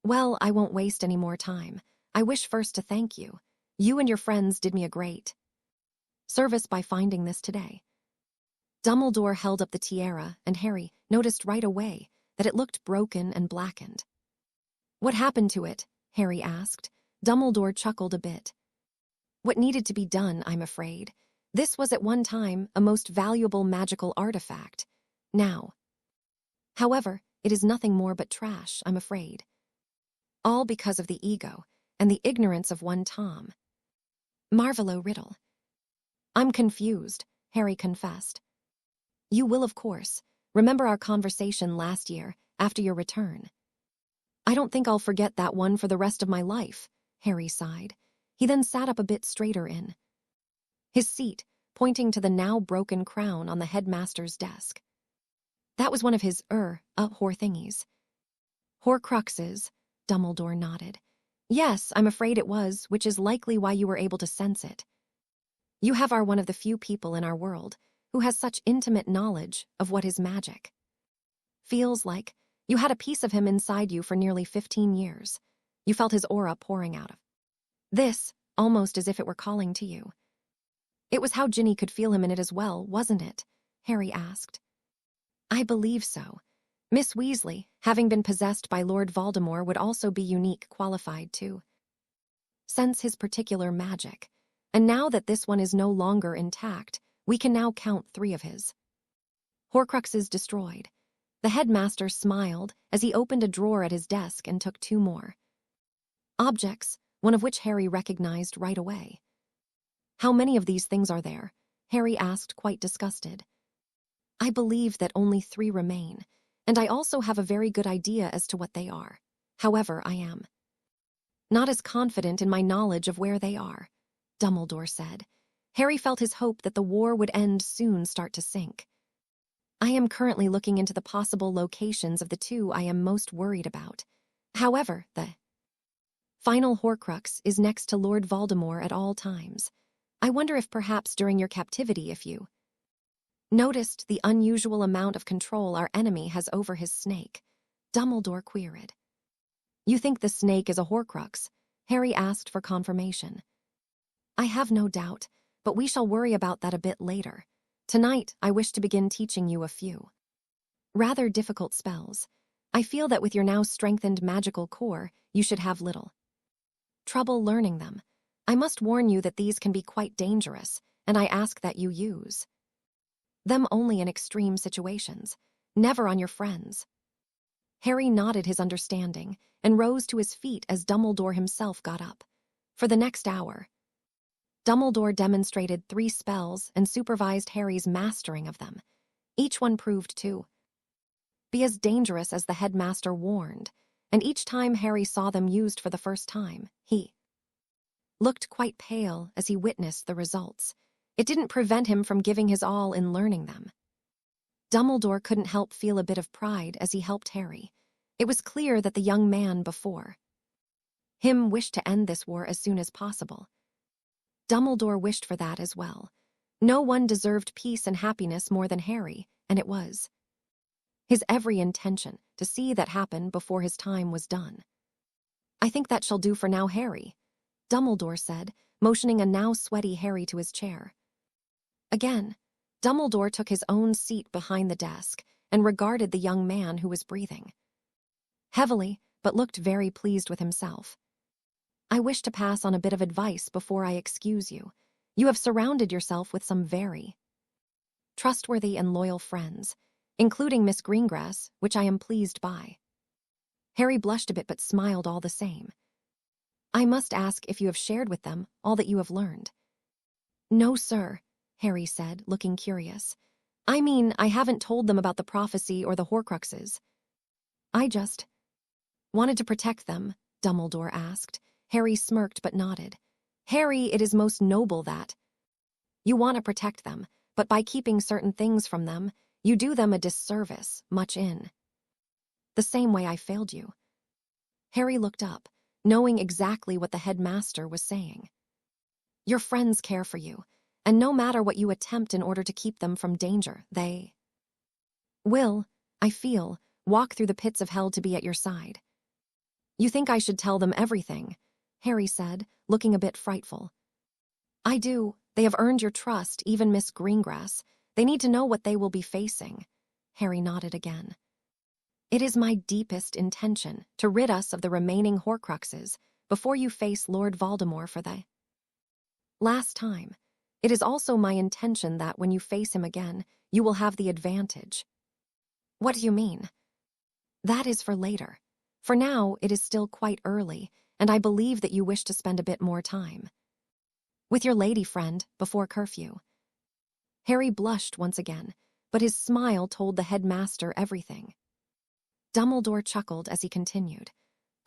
Speaker 1: "Well, I won't waste any more time. I wish first to thank you. You and your friends did me a great service by finding this today." Dumbledore held up the tiara, and Harry noticed right away that it looked broken and blackened. "What happened to it?" Harry asked. Dumbledore chuckled a bit. "What needed to be done, I'm afraid. This was at one time a most valuable magical artifact. Now, however, it is nothing more but trash, I'm afraid. All because of the ego and the ignorance of one Tom. Marvolo Riddle." "I'm confused," Harry confessed. "You will, of course, remember our conversation last year after your return." "I don't think I'll forget that one for the rest of my life," Harry sighed. He then sat up a bit straighter in his seat, pointing to the now broken crown on the headmaster's desk. "That was one of his, thingies." "Horcruxes," Dumbledore nodded. "Yes, I'm afraid it was, which is likely why you were able to sense it. You are one of the few people in our world who has such intimate knowledge of what is magic. Feels like you had a piece of him inside you for nearly 15 years. You felt his aura pouring out of this, almost as if it were calling to you." "It was how Ginny could feel him in it as well, wasn't it?" Harry asked. "I believe so. Miss Weasley, having been possessed by Lord Voldemort, would also be unique qualified to sense his particular magic. And now that this one is no longer intact, we can now count 3 of his Horcruxes destroyed." The headmaster smiled as he opened a drawer at his desk and took 2 more objects, one of which Harry recognized right away. "How many of these things are there?" Harry asked, quite disgusted. "I believe that only 3 remain, and I also have a very good idea as to what they are. However, I am not as confident in my knowledge of where they are," Dumbledore said. Harry felt his hope that the war would end soon start to sink. "I am currently looking into the possible locations of the 2 I am most worried about. However, the final Horcrux is next to Lord Voldemort at all times. I wonder if perhaps during your captivity if you noticed the unusual amount of control our enemy has over his snake," Dumbledore queried. "You think the snake is a Horcrux?" Harry asked for confirmation. "I have no doubt, but we shall worry about that a bit later. Tonight, I wish to begin teaching you a few rather difficult spells. I feel that with your now strengthened magical core, you should have little trouble learning them. I must warn you that these can be quite dangerous, and I ask that you use them only in extreme situations, never on your friends." Harry nodded his understanding and rose to his feet as Dumbledore himself got up. For the next hour, Dumbledore demonstrated 3 spells and supervised Harry's mastering of them. Each one proved to be as dangerous as the headmaster warned, and each time Harry saw them used for the first time, he looked quite pale as he witnessed the results. It didn't prevent him from giving his all in learning them. Dumbledore couldn't help feel a bit of pride as he helped Harry. It was clear that the young man before him wished to end this war as soon as possible. Dumbledore wished for that as well. No one deserved peace and happiness more than Harry, and it was his every intention to see that happen before his time was done. "I think that shall do for now, Harry," Dumbledore said, motioning a now sweaty Harry to his chair. Again, Dumbledore took his own seat behind the desk and regarded the young man who was breathing heavily but looked very pleased with himself. "I wish to pass on a bit of advice before I excuse you. You have surrounded yourself with some very trustworthy and loyal friends, including Miss Greengrass, which I am pleased by." Harry blushed a bit but smiled all the same. "I must ask if you have shared with them all that you have learned." "No, sir," Harry said, looking curious. "I mean, I haven't told them about the prophecy or the Horcruxes. I just wanted to protect them," Dumbledore asked. Harry smirked but nodded. "Harry, it is most noble that you want to protect them, but by keeping certain things from them, you do them a disservice, much in the same way I failed you." Harry looked up, knowing exactly what the headmaster was saying. Your friends care for you, and no matter what you attempt in order to keep them from danger, they will, I feel, walk through the pits of hell to be at your side. You think I should tell them everything, Harry said, looking a bit frightful. I do. They have earned your trust, even Miss Greengrass. They need to know what they will be facing. Harry nodded again. It is my deepest intention to rid us of the remaining Horcruxes before you face Lord Voldemort for the last time. It is also my intention that when you face him again, you will have the advantage. What do you mean? That is for later. For now, it is still quite early, and I believe that you wish to spend a bit more time with your lady friend before curfew. Harry blushed once again, but his smile told the headmaster everything. Dumbledore chuckled as he continued.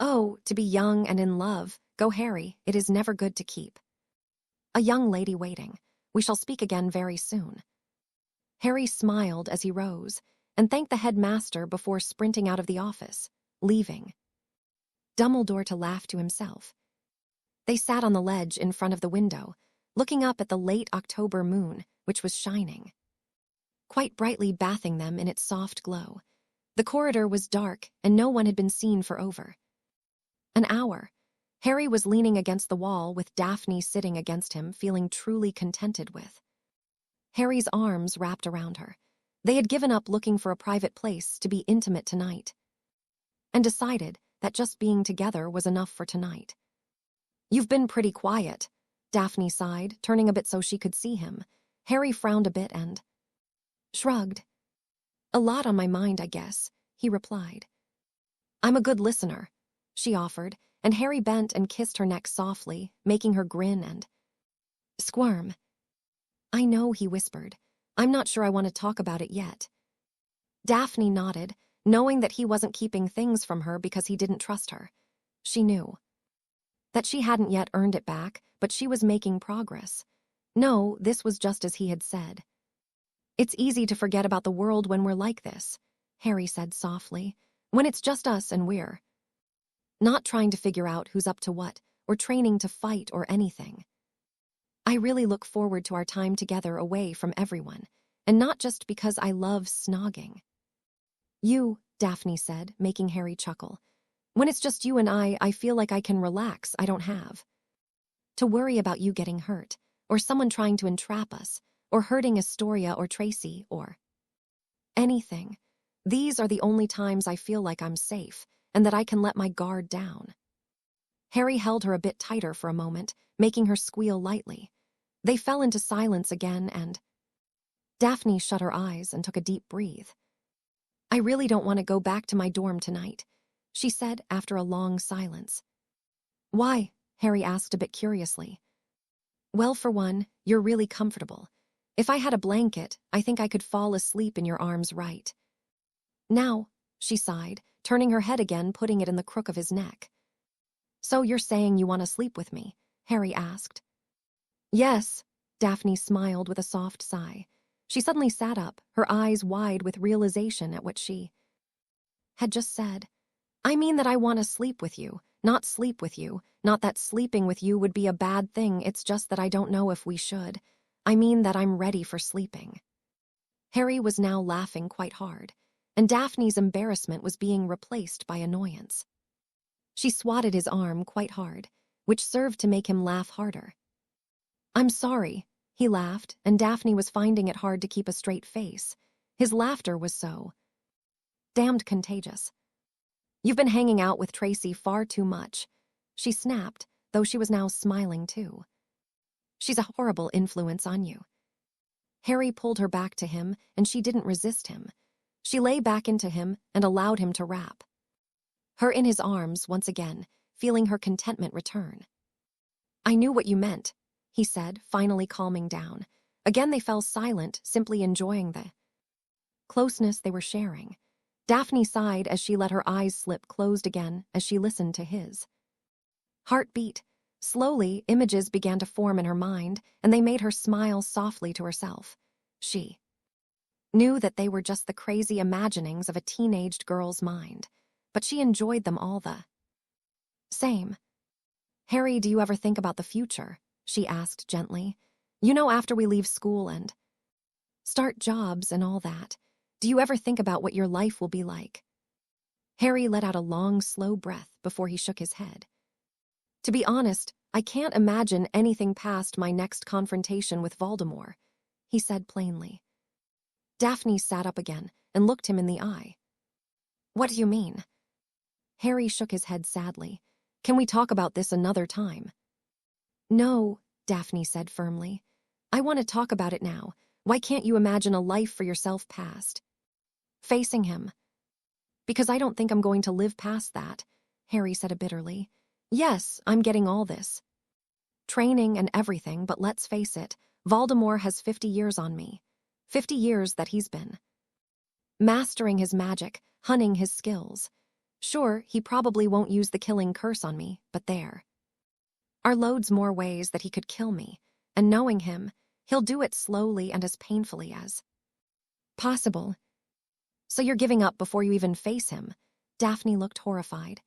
Speaker 1: Oh, to be young and in love, go Harry, it is never good to keep a young lady waiting. We shall speak again very soon. Harry smiled as he rose and thanked the headmaster before sprinting out of the office, leaving Dumbledore to laugh to himself. They sat on the ledge in front of the window, looking up at the late October moon, which was shining, quite brightly bathing them in its soft glow. The corridor was dark, and no one had been seen for over an hour. Harry was leaning against the wall with Daphne sitting against him, feeling truly contented with Harry's arms wrapped around her. They had given up looking for a private place to be intimate tonight, and decided that just being together was enough for tonight. You've been pretty quiet, Daphne sighed, turning a bit so she could see him. Harry frowned a bit and shrugged. A lot on my mind, I guess, he replied. I'm a good listener, she offered, and Harry bent and kissed her neck softly, making her grin and squirm. I know, he whispered. I'm not sure I want to talk about it yet. Daphne nodded, knowing that he wasn't keeping things from her because he didn't trust her. She knew that she hadn't yet earned it back, but she was making progress. No, this was just as he had said. It's easy to forget about the world when we're like this, Harry said softly, when it's just us and we're not trying to figure out who's up to what, or training to fight or anything. I really look forward to our time together away from everyone, and not just because I love snogging. You, Daphne said, making Harry chuckle. When it's just you and I feel like I can relax. I don't have to worry about you getting hurt, or someone trying to entrap us, or hurting Astoria or Tracy, or anything. These are the only times I feel like I'm safe, and that I can let my guard down. Harry held her a bit tighter for a moment, making her squeal lightly. They fell into silence again, and Daphne shut her eyes and took a deep breath. I really don't want to go back to my dorm tonight, she said after a long silence. Why? Harry asked a bit curiously. Well, for one, you're really comfortable. If I had a blanket, I think I could fall asleep in your arms right now, she sighed, turning her head again, putting it in the crook of his neck. So you're saying you want to sleep with me? Harry asked. Yes, Daphne smiled with a soft sigh. She suddenly sat up, her eyes wide with realization at what she had just said. I mean that I want to sleep with you, not sleep with you. Not that sleeping with you would be a bad thing, it's just that I don't know if we should. I mean that I'm ready for sleeping. Harry was now laughing quite hard, and Daphne's embarrassment was being replaced by annoyance. She swatted his arm quite hard, which served to make him laugh harder. I'm sorry, he laughed, and Daphne was finding it hard to keep a straight face. His laughter was so damned contagious. You've been hanging out with Tracy far too much, she snapped, though she was now smiling too. She's a horrible influence on you. Harry pulled her back to him, and she didn't resist him. She lay back into him and allowed him to wrap her in his arms once again, feeling her contentment return. I knew what you meant, he said, finally calming down. Again they fell silent, simply enjoying the closeness they were sharing. Daphne sighed as she let her eyes slip closed again as she listened to his heartbeat. Slowly, images began to form in her mind, and they made her smile softly to herself. She knew that they were just the crazy imaginings of a teenaged girl's mind, but she enjoyed them all the same. Harry, do you ever think about the future? she asked gently. You know, after we leave school and start jobs and all that, do you ever think about what your life will be like? Harry let out a long, slow breath before he shook his head. To be honest, I can't imagine anything past my next confrontation with Voldemort, he said plainly. Daphne sat up again and looked him in the eye. What do you mean? Harry shook his head sadly. Can we talk about this another time? No, Daphne said firmly. I want to talk about it now. Why can't you imagine a life for yourself past facing him? Because I don't think I'm going to live past that, Harry said bitterly. Yes, I'm getting all this training and everything, but let's face it, Voldemort has 50 years on me. 50 years that he's been mastering his magic, honing his skills. Sure, he probably won't use the killing curse on me, but there are loads more ways that he could kill me, and knowing him, he'll do it slowly and as painfully as possible. So you're giving up before you even face him? Daphne looked horrified.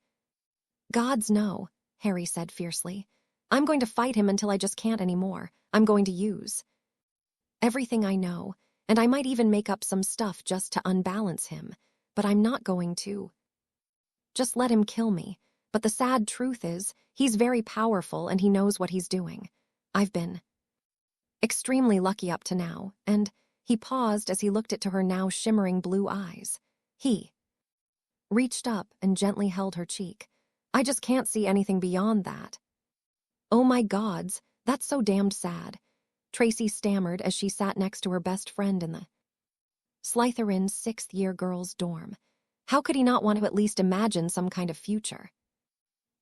Speaker 1: Gods no, Harry said fiercely. I'm going to fight him until I just can't anymore. I'm going to use everything I know, and I might even make up some stuff just to unbalance him, but I'm not going to just let him kill me. But the sad truth is, he's very powerful and he knows what he's doing. I've been extremely lucky up to now, and he paused as he looked into her now shimmering blue eyes. He reached up and gently held her cheek. I just can't see anything beyond that. Oh my gods, that's so damned sad, Tracy stammered as she sat next to her best friend in the Slytherin 6th-year girls' dorm. How could he not want to at least imagine some kind of future?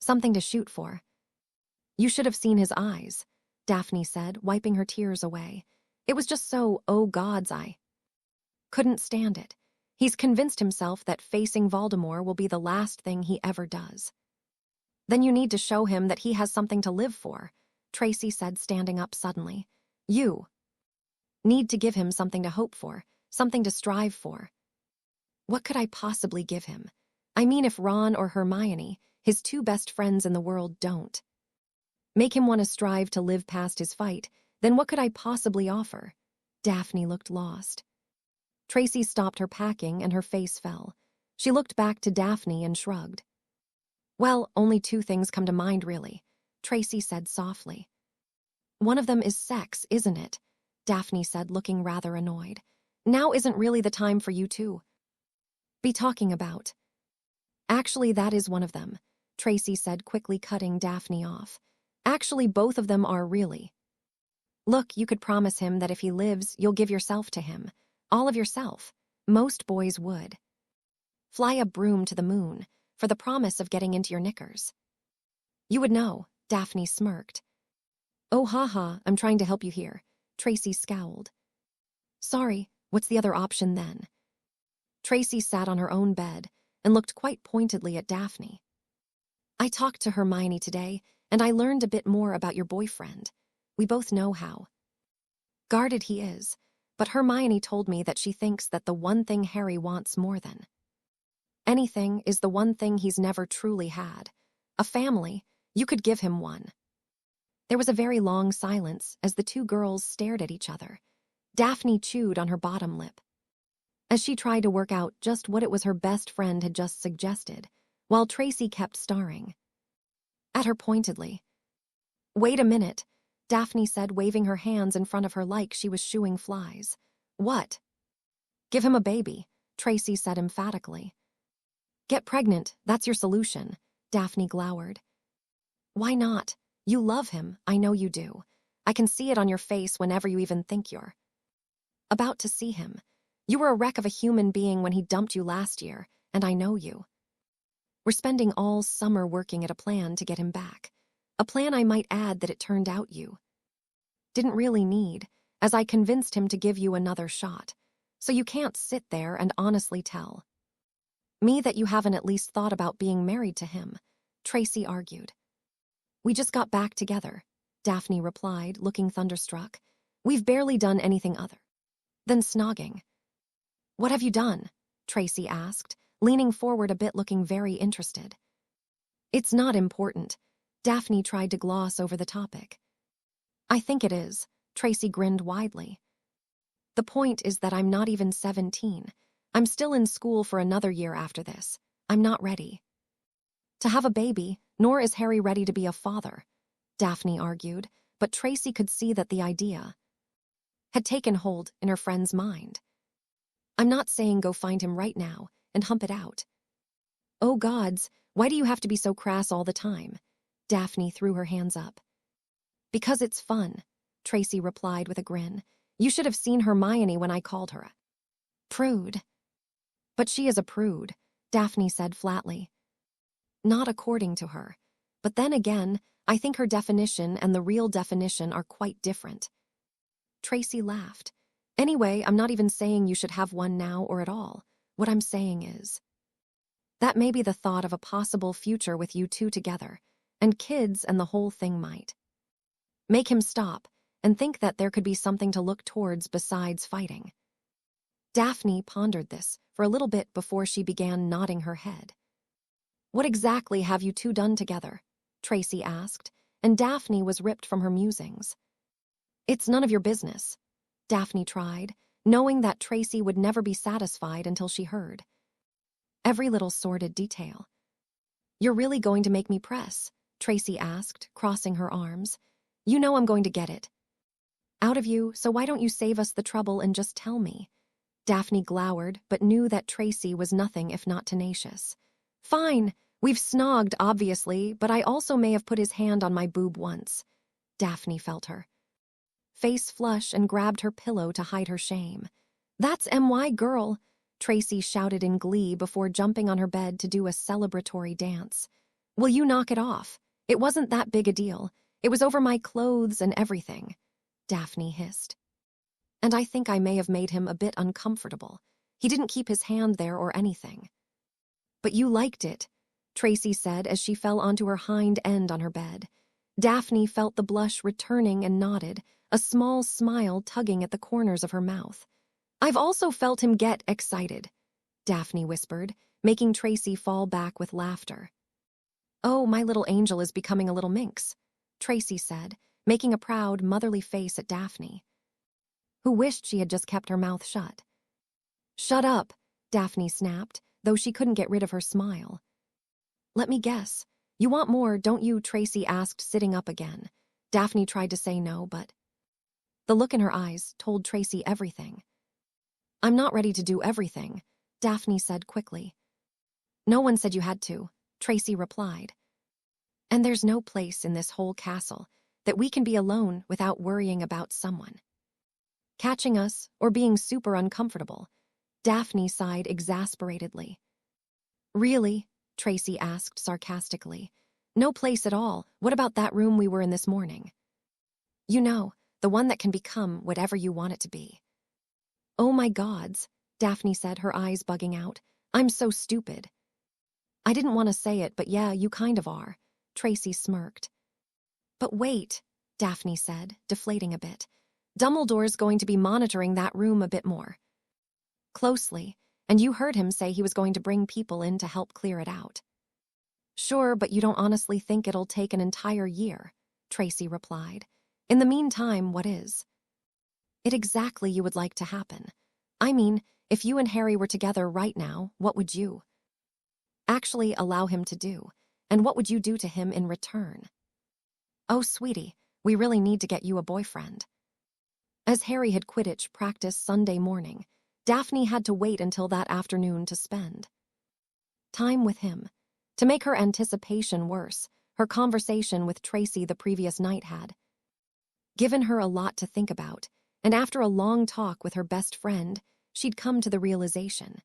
Speaker 1: Something to shoot for. You should have seen his eyes, Daphne said, wiping her tears away. It was just so, oh gods, I couldn't stand it. He's convinced himself that facing Voldemort will be the last thing he ever does. Then you need to show him that he has something to live for, Tracy said, standing up suddenly. You need to give him something to hope for, something to strive for. What could I possibly give him? I mean, if Ron or Hermione, his two best friends in the world, don't make him want to strive to live past his fight, then what could I possibly offer? Daphne looked lost. Tracy stopped her packing and her face fell. She looked back to Daphne and shrugged. Well, only two things come to mind, really, Tracy said softly. One of them is sex, isn't it? Daphne said, looking rather annoyed. Now isn't really the time for you to be talking about. Actually, that is one of them, Tracy said, quickly cutting Daphne off. Actually, both of them are really. Look, you could promise him that if he lives, you'll give yourself to him. All of yourself. Most boys would. Fly a broom to the moon for the promise of getting into your knickers. You would know, Daphne smirked. Oh, haha, I'm trying to help you here, Tracy scowled. Sorry, what's the other option then? Tracy sat on her own bed and looked quite pointedly at Daphne. I talked to Hermione today, and I learned a bit more about your boyfriend. We both know how guarded he is, but Hermione told me that she thinks that the one thing Harry wants more than anything is the one thing he's never truly had. A family. You could give him one. There was a very long silence as the two girls stared at each other. Daphne chewed on her bottom lip as she tried to work out just what it was her best friend had just suggested, while Tracy kept staring at her pointedly. Wait a minute, Daphne said, waving her hands in front of her like she was shooing flies. What? Give him a baby, Tracy said emphatically. Get pregnant, that's your solution, Daphne glowered. Why not? You love him, I know you do. I can see it on your face whenever you even think you're about to see him. You were a wreck of a human being when he dumped you last year, and I know you. We're spending all summer working at a plan to get him back. A plan, I might add, that it turned out you didn't really need, as I convinced him to give you another shot. So you can't sit there and honestly tell me that you haven't at least thought about being married to him, Tracy argued. We just got back together, Daphne replied, looking thunderstruck. We've barely done anything other than snogging. What have you done? Tracy asked, leaning forward a bit, looking very interested. It's not important. Daphne tried to gloss over the topic. I think it is, Tracy grinned widely. The point is that I'm not even 17. I'm still in school for another year after this. I'm not ready to have a baby, nor is Harry ready to be a father, Daphne argued, but Tracy could see that the idea had taken hold in her friend's mind. I'm not saying go find him right now and hump it out. Oh gods, why do you have to be so crass all the time? Daphne threw her hands up. Because it's fun, Tracy replied with a grin. You should have seen Hermione when I called her a prude. But she is a prude, Daphne said flatly. Not according to her. But then again, I think her definition and the real definition are quite different. Tracy laughed. Anyway, I'm not even saying you should have one now or at all. What I'm saying is that maybe the thought of a possible future with you two together, and kids and the whole thing might make him stop and think that there could be something to look towards besides fighting. Daphne pondered this for a little bit before she began nodding her head. What exactly have you two done together? Tracy asked, and Daphne was ripped from her musings. It's none of your business, Daphne tried, knowing that Tracy would never be satisfied until she heard every little sordid detail. You're really going to make me press? Tracy asked, crossing her arms. You know I'm going to get it out of you, so why don't you save us the trouble and just tell me? Daphne glowered, but knew that Tracy was nothing if not tenacious. Fine, we've snogged, obviously, but I also may have put his hand on my boob once. Daphne felt her face flush and grabbed her pillow to hide her shame. That's MY girl, Tracy shouted in glee before jumping on her bed to do a celebratory dance. Will you knock it off? It wasn't that big a deal. It was over my clothes and everything, Daphne hissed. And I think I may have made him a bit uncomfortable. He didn't keep his hand there or anything. But you liked it, Tracy said as she fell onto her hind end on her bed. Daphne felt the blush returning and nodded, a small smile tugging at the corners of her mouth. I've also felt him get excited, Daphne whispered, making Tracy fall back with laughter. Oh, my little angel is becoming a little minx, Tracy said, making a proud, motherly face at Daphne, who wished she had just kept her mouth shut. Shut up, Daphne snapped, though she couldn't get rid of her smile. Let me guess. You want more, don't you? Tracy asked, sitting up again. Daphne tried to say no, but the look in her eyes told Tracy everything. I'm not ready to do everything, Daphne said quickly. No one said you had to, Tracy replied. And there's no place in this whole castle that we can be alone without worrying about someone catching us or being super uncomfortable. Daphne sighed exasperatedly. Really? Tracy asked sarcastically. No place at all. What about that room we were in this morning? You know, the one that can become whatever you want it to be. Oh my gods, Daphne said, her eyes bugging out. I'm so stupid. I didn't want to say it, but yeah, you kind of are, Tracy smirked. But wait, Daphne said, deflating a bit. Dumbledore's going to be monitoring that room a bit more closely, and you heard him say he was going to bring people in to help clear it out. Sure, but you don't honestly think it'll take an entire year, Tracy replied. In the meantime, what is it exactly you would like to happen? I mean, if you and Harry were together right now, what would you actually allow him to do? And what would you do to him in return? Oh, sweetie, we really need to get you a boyfriend. As Harry had Quidditch practice Sunday morning, Daphne had to wait until that afternoon to spend time with him. To make her anticipation worse, her conversation with Tracy the previous night had given her a lot to think about, and after a long talk with her best friend, she'd come to the realization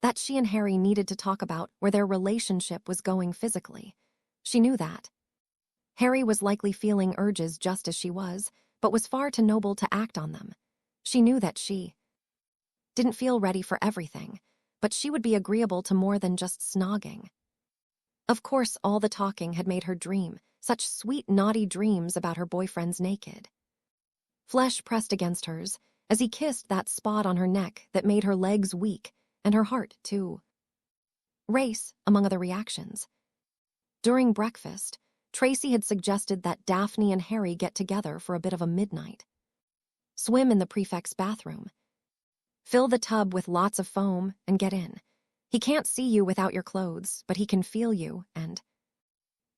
Speaker 1: that she and Harry needed to talk about where their relationship was going physically. She knew that Harry was likely feeling urges just as she was, but was far too noble to act on them. She knew that she didn't feel ready for everything, but she would be agreeable to more than just snogging. Of course, all the talking had made her dream, such sweet, naughty dreams about her boyfriend's naked flesh pressed against hers as he kissed that spot on her neck that made her legs weak and her heart to race, among other reactions. During breakfast, Tracy had suggested that Daphne and Harry get together for a bit of a midnight. Swim in the prefect's bathroom. Fill the tub with lots of foam and get in. He can't see you without your clothes, but he can feel you, and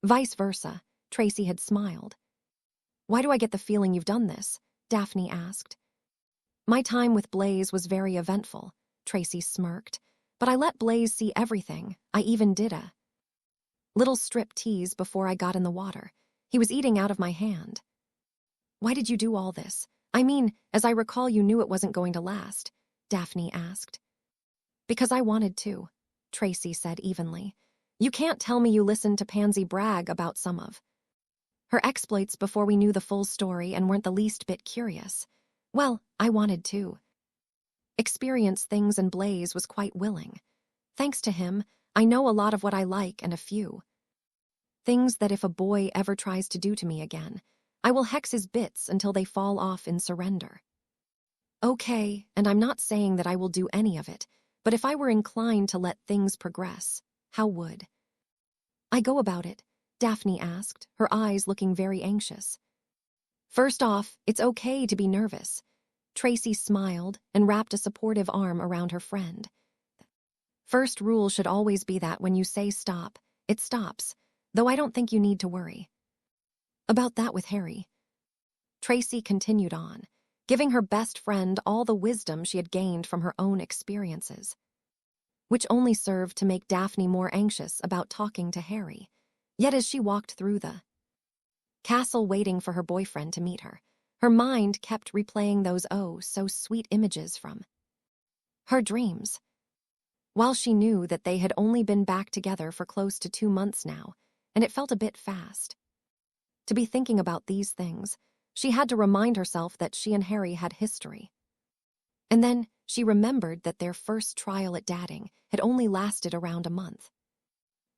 Speaker 1: vice versa. Tracy had smiled. Why do I get the feeling you've done this? Daphne asked. My time with Blaze was very eventful, Tracy smirked. But I let Blaze see everything. I even did a little strip tease before I got in the water. He was eating out of my hand. Why did you do all this? I mean, as I recall, you knew it wasn't going to last, Daphne asked. Because I wanted to, Tracy said evenly. You can't tell me you listened to Pansy brag about some of her exploits before we knew the full story and weren't the least bit curious. Well, I wanted to experience things, and Blaze was quite willing. Thanks to him, I know a lot of what I like and a few things that if a boy ever tries to do to me again, I will hex his bits until they fall off in surrender. Okay, and I'm not saying that I will do any of it, but if I were inclined to let things progress, how would I go about it? Daphne asked, her eyes looking very anxious. First off, it's okay to be nervous. Tracy smiled and wrapped a supportive arm around her friend. First rule should always be that when you say stop, it stops, though I don't think you need to worry about that with Harry. Tracy continued on, giving her best friend all the wisdom she had gained from her own experiences, which only served to make Daphne more anxious about talking to Harry. Yet as she walked through the castle waiting for her boyfriend to meet her, her mind kept replaying those oh-so-sweet images from her dreams. While she knew that they had only been back together for close to 2 months now, and it felt a bit fast to be thinking about these things, she had to remind herself that she and Harry had history. And then she remembered that their first trial at dating had only lasted around a month.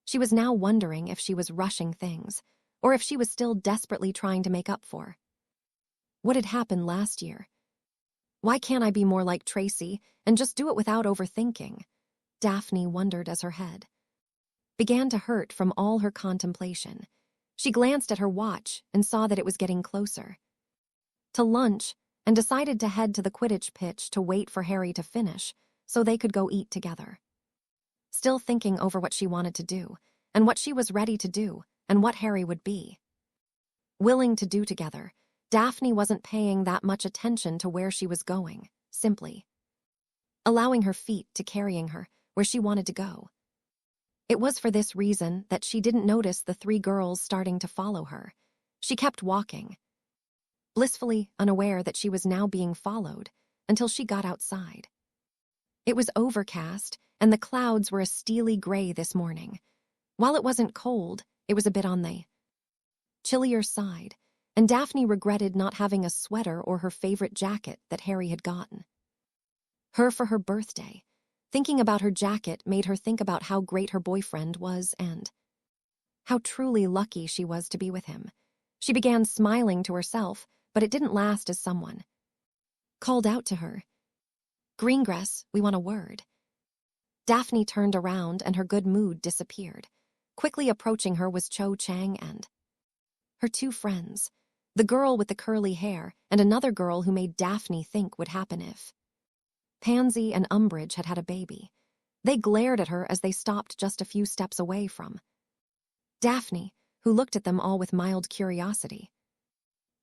Speaker 1: She was now wondering if she was rushing things, or if she was still desperately trying to make up for what had happened last year. Why can't I be more like Tracy and just do it without overthinking? Daphne wondered as her head began to hurt from all her contemplation. She glanced at her watch and saw that it was getting closer to lunch and decided to head to the Quidditch pitch to wait for Harry to finish so they could go eat together. Still thinking over what she wanted to do, and what she was ready to do, and what Harry would be willing to do together, Daphne wasn't paying that much attention to where she was going, simply allowing her feet to carrying her where she wanted to go. It was for this reason that she didn't notice the 3 girls starting to follow her. She kept walking, blissfully unaware that she was now being followed, until she got outside. It was overcast, and the clouds were a steely gray this morning. While it wasn't cold, it was a bit on the chillier side, and Daphne regretted not having a sweater or her favorite jacket that Harry had gotten her for her birthday. Thinking about her jacket made her think about how great her boyfriend was and how truly lucky she was to be with him. She began smiling to herself, but it didn't last as someone called out to her. Greengrass, we want a word. Daphne turned around and her good mood disappeared. Quickly approaching her was Cho Chang and her 2 friends, the girl with the curly hair and another girl who made Daphne think would happen if Pansy and Umbridge had had a baby. They glared at her as they stopped just a few steps away from Daphne, who looked at them all with mild curiosity.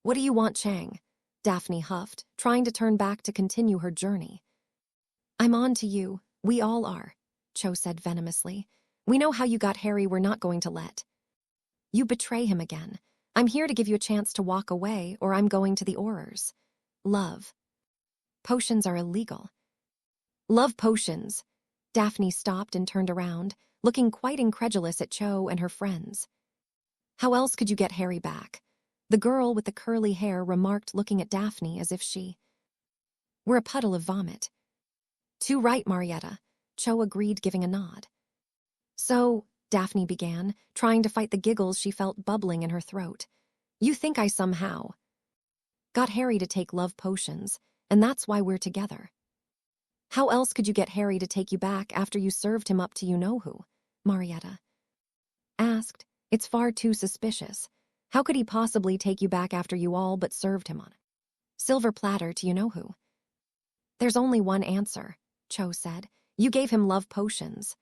Speaker 1: What do you want, Chang? Daphne huffed, trying to turn back to continue her journey. I'm on to you. We all are, Cho said venomously. We know how you got Harry. We're not going to let you betray him again. I'm here to give you a chance to walk away, or I'm going to the Aurors. Love potions are illegal. Love potions. Daphne stopped and turned around, looking quite incredulous at Cho and her friends. How else could you get Harry back? The girl with the curly hair remarked, looking at Daphne as if she were a puddle of vomit. Too right, Marietta, Cho agreed, giving a nod. So, Daphne began, trying to fight the giggles she felt bubbling in her throat. You think I somehow got Harry to take love potions, and that's why we're together. How else could you get Harry to take you back after you served him up to you-know-who? Marietta asked, It's far too suspicious. How could he possibly take you back after you all but served him on a silver platter to you-know-who? There's only one answer, Cho said. You gave him love potions.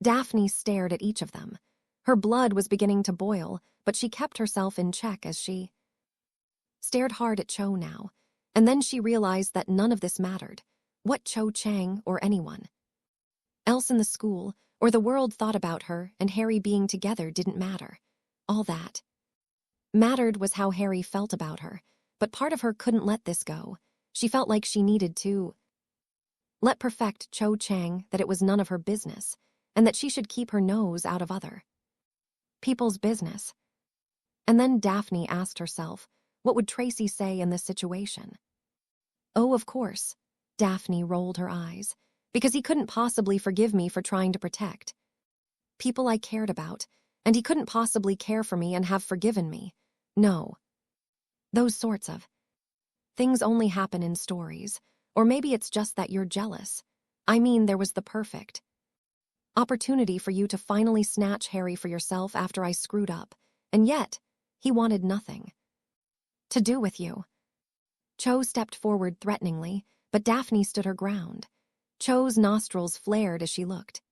Speaker 1: Daphne stared at each of them. Her blood was beginning to boil, but she kept herself in check as she stared hard at Cho now, and then she realized that none of this mattered. What Cho Chang or anyone else in the school or the world thought about her and Harry being together didn't matter. All that mattered was how Harry felt about her, but part of her couldn't let this go. She felt like she needed to let perfect Cho Chang that it was none of her business, and that she should keep her nose out of other people's business. And then Daphne asked herself, what would Tracy say in this situation? Oh, of course. Daphne rolled her eyes. Because he couldn't possibly forgive me for trying to protect people I cared about, and he couldn't possibly care for me and have forgiven me. No. Those sorts of things only happen in stories, or maybe it's just that you're jealous. I mean, there was the perfect opportunity for you to finally snatch Harry for yourself after I screwed up, and yet he wanted nothing to do with you. Cho stepped forward threateningly, but Daphne stood her ground. Cho's nostrils flared as she looked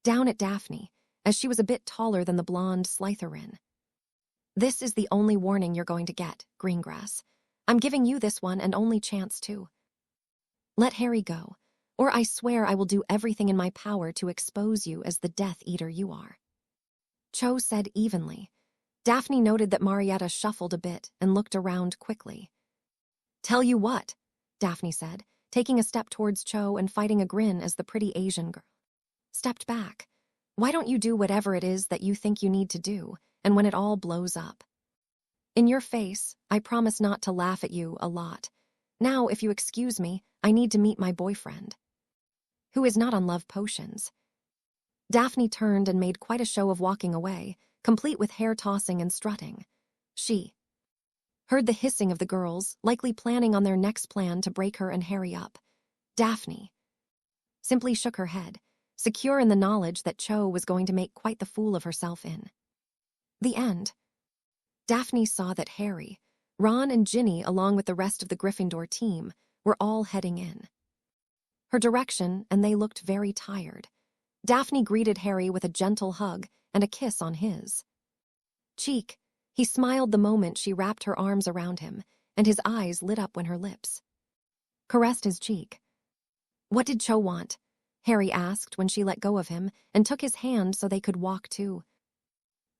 Speaker 1: down at Daphne, as she was a bit taller than the blonde Slytherin. This is the only warning you're going to get, Greengrass. I'm giving you this one and only chance to let Harry go, or I swear I will do everything in my power to expose you as the Death Eater you are. Cho said evenly. Daphne noted that Marietta shuffled a bit and looked around quickly. Tell you what, Daphne said, taking a step towards Cho and fighting a grin as the pretty Asian girl stepped back. Why don't you do whatever it is that you think you need to do, and when it all blows up in your face, I promise not to laugh at you a lot. Now, if you excuse me, I need to meet my boyfriend, who is not on love potions. Daphne turned and made quite a show of walking away, complete with hair tossing and strutting. She heard the hissing of the girls, likely planning on their next plan to break her and Harry up. Daphne simply shook her head, secure in the knowledge that Cho was going to make quite the fool of herself in the end. Daphne saw that Harry, Ron and Ginny, along with the rest of the Gryffindor team, were all heading in her direction, and they looked very tired. Daphne greeted Harry with a gentle hug and a kiss on his cheek. He smiled the moment she wrapped her arms around him, and his eyes lit up when her lips caressed his cheek. What did Cho want? Harry asked when she let go of him and took his hand so they could walk to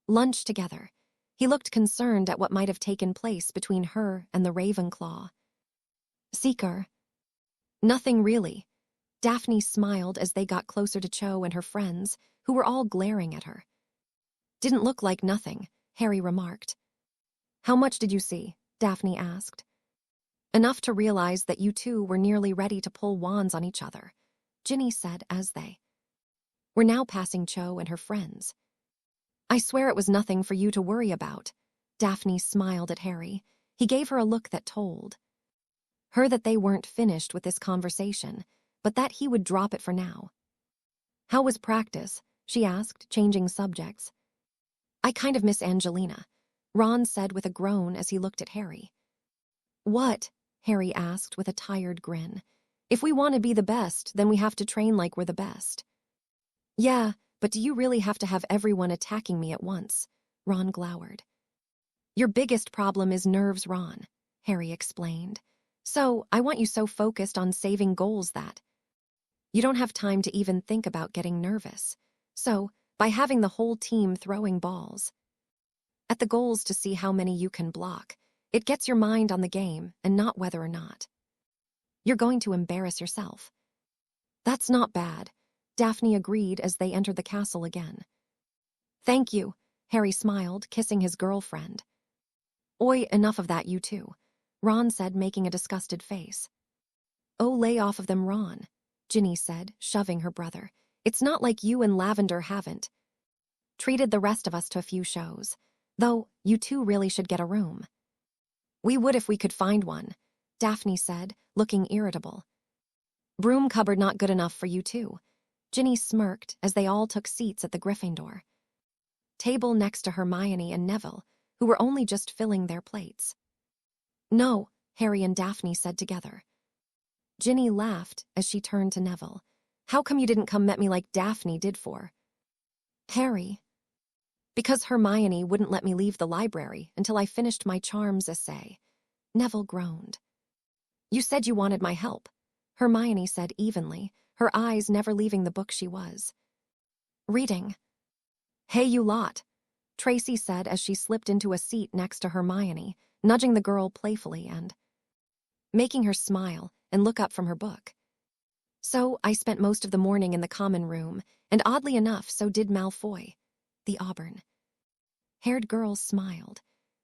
Speaker 1: lunch together. He looked concerned at what might have taken place between her and the Ravenclaw seeker. Nothing really. Daphne smiled as they got closer to Cho and her friends, who were all glaring at her. Didn't look like nothing, Harry remarked. How much did you see? Daphne asked. Enough to realize that you two were nearly ready to pull wands on each other, Ginny said as they were now passing Cho and her friends. I swear it was nothing for you to worry about. Daphne smiled at Harry. He gave her a look that told her that they weren't finished with this conversation, but that he would drop it for now. How was practice? She asked, changing subjects. I kind of miss Angelina, Ron said with a groan as he looked at Harry. What? Harry asked with a tired grin. If we want to be the best, then we have to train like we're the best. Yeah, but do you really have to have everyone attacking me at once? Ron glowered. Your biggest problem is nerves, Ron, Harry explained. So, I want you so focused on saving goals that you don't have time to even think about getting nervous. So, by having the whole team throwing balls at the goals to see how many you can block, it gets your mind on the game and not whether or not you're going to embarrass yourself. That's not bad, Daphne agreed as they entered the castle again. Thank you, Harry smiled, kissing his girlfriend. Oi, enough of that, you two, Ron said, making a disgusted face. Oh, lay off of them, Ron, Ginny said, shoving her brother. It's not like you and Lavender haven't treated the rest of us to a few shows. Though, you two really should get a room. We would if we could find one, Daphne said, looking irritable. Broom cupboard not good enough for you two. Ginny smirked as they all took seats at the Gryffindor table next to Hermione and Neville, who were only just filling their plates. "No," Harry and Daphne said together. Ginny laughed as she turned to Neville. "How come you didn't come met me like Daphne did for?" "Harry." "Because Hermione wouldn't let me leave the library until I finished my charms essay." Neville groaned. "You said you wanted my help," Hermione said evenly, her eyes never leaving the book she was reading. "Hey, you lot," Tracy said as she slipped into a seat next to Hermione, nudging the girl playfully and making her smile and look up from her book. "So, I spent most of the morning in the common room, and oddly enough, so did Malfoy." The auburn-haired girl smiled.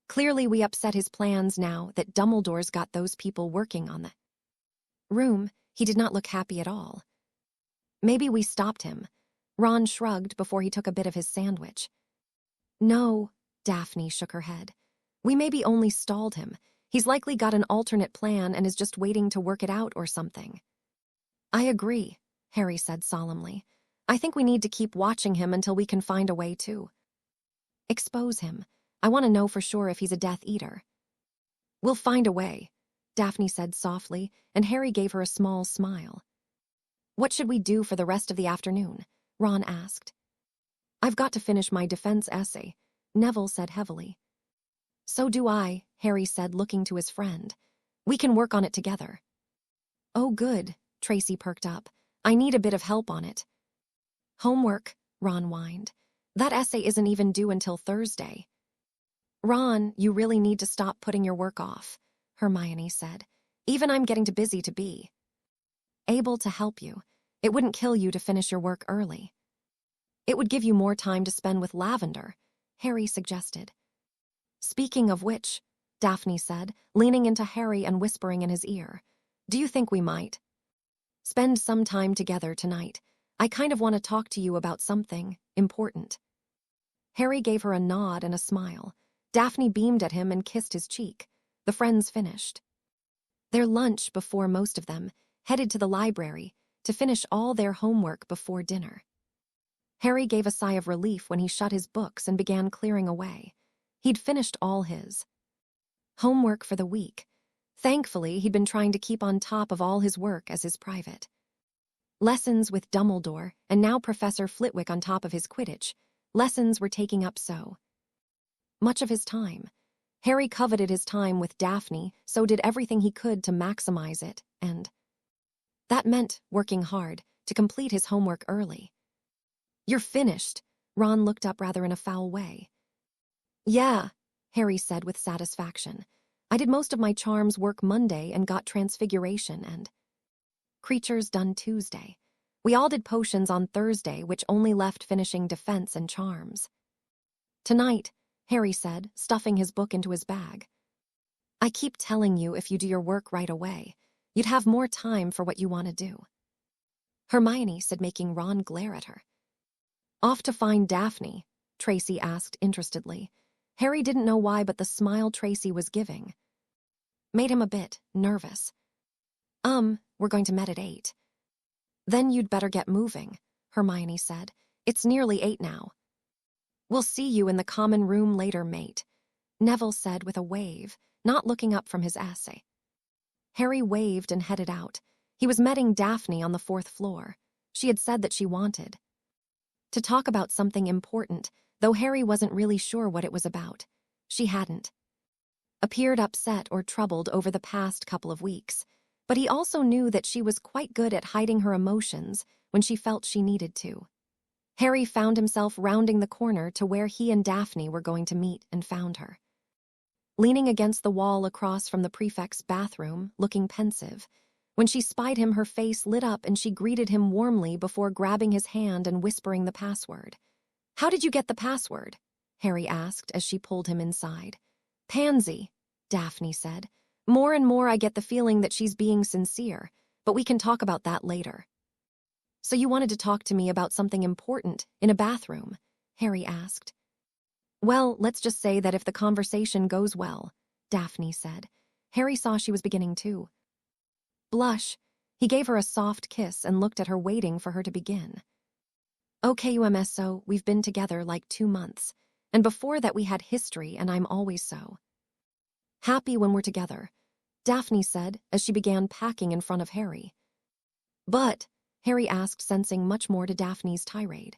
Speaker 1: "Clearly we upset his plans now that Dumbledore's got those people working on the room." He did not look happy at all. "Maybe we stopped him." Ron shrugged before he took a bit of his sandwich. "No," Daphne shook her head. "We maybe only stalled him. He's likely got an alternate plan and is just waiting to work it out or something." "I agree," Harry said solemnly. "I think we need to keep watching him until we can find a way to expose him. I want to know for sure if he's a Death Eater." "We'll find a way," Daphne said softly, and Harry gave her a small smile. "What should we do for the rest of the afternoon?" Ron asked. "I've got to finish my defense essay," Neville said heavily. "So do I," Harry said, looking to his friend. "We can work on it together." "Oh, good," Tracy perked up. "I need a bit of help on it." "Homework," Ron whined. "That essay isn't even due until Thursday." "Ron, you really need to stop putting your work off," Hermione said. "Even I'm getting too busy to be able to help you. It wouldn't kill you to finish your work early." "It would give you more time to spend with Lavender," Harry suggested. "Speaking of which," Daphne said, leaning into Harry and whispering in his ear, "do you think we might spend some time together tonight? I kind of want to talk to you about something important." Harry gave her a nod and a smile. Daphne beamed at him and kissed his cheek. The friends finished their lunch before most of them headed to the library to finish all their homework before dinner. Harry gave a sigh of relief when he shut his books and began clearing away. He'd finished all his homework for the week. Thankfully, he'd been trying to keep on top of all his work as his private lessons with Dumbledore, and now Professor Flitwick on top of his Quidditch. Lessons were taking up so much of his time. Harry coveted his time with Daphne, so did everything he could to maximize it, and that meant working hard to complete his homework early. "You're finished," Ron looked up rather in a foul way. "Yeah," Harry said with satisfaction. "I did most of my charms work Monday and got Transfiguration and creatures done Tuesday. We all did potions on Thursday, which only left finishing defense and charms tonight," Harry said, stuffing his book into his bag. "I keep telling you if you do your work right away, you'd have more time for what you want to do," Hermione said, making Ron glare at her. "Off to find Daphne?" Tracy asked interestedly. Harry didn't know why, but the smile Tracy was giving made him a bit nervous. We're going to met at 8. "Then you'd better get moving," Hermione said. "It's nearly 8 now." "We'll see you in the common room later, mate," Neville said with a wave, not looking up from his essay. Harry waved and headed out. He was meeting Daphne on the 4th floor. She had said that she wanted to talk about something important, though Harry wasn't really sure what it was about. She hadn't appeared upset or troubled over the past couple of weeks, but he also knew that she was quite good at hiding her emotions when she felt she needed to. Harry found himself rounding the corner to where he and Daphne were going to meet and found her leaning against the wall across from the prefect's bathroom, looking pensive. When she spied him, her face lit up and she greeted him warmly before grabbing his hand and whispering the password. "How did you get the password?" Harry asked as she pulled him inside. "Pansy," Daphne said. "More and more I get the feeling that she's being sincere, but we can talk about that later." "So you wanted to talk to me about something important in a bathroom?" Harry asked. "Well, let's just say that if the conversation goes well," Daphne said. Harry saw she was beginning to blush. He gave her a soft kiss and looked at her, waiting for her to begin. "Okay, UMSO, we've been together like 2 months. And before that we had history, and I'm always so happy when we're together, Daphne said as she began packing in front of Harry. But, Harry asked, sensing much more to Daphne's tirade.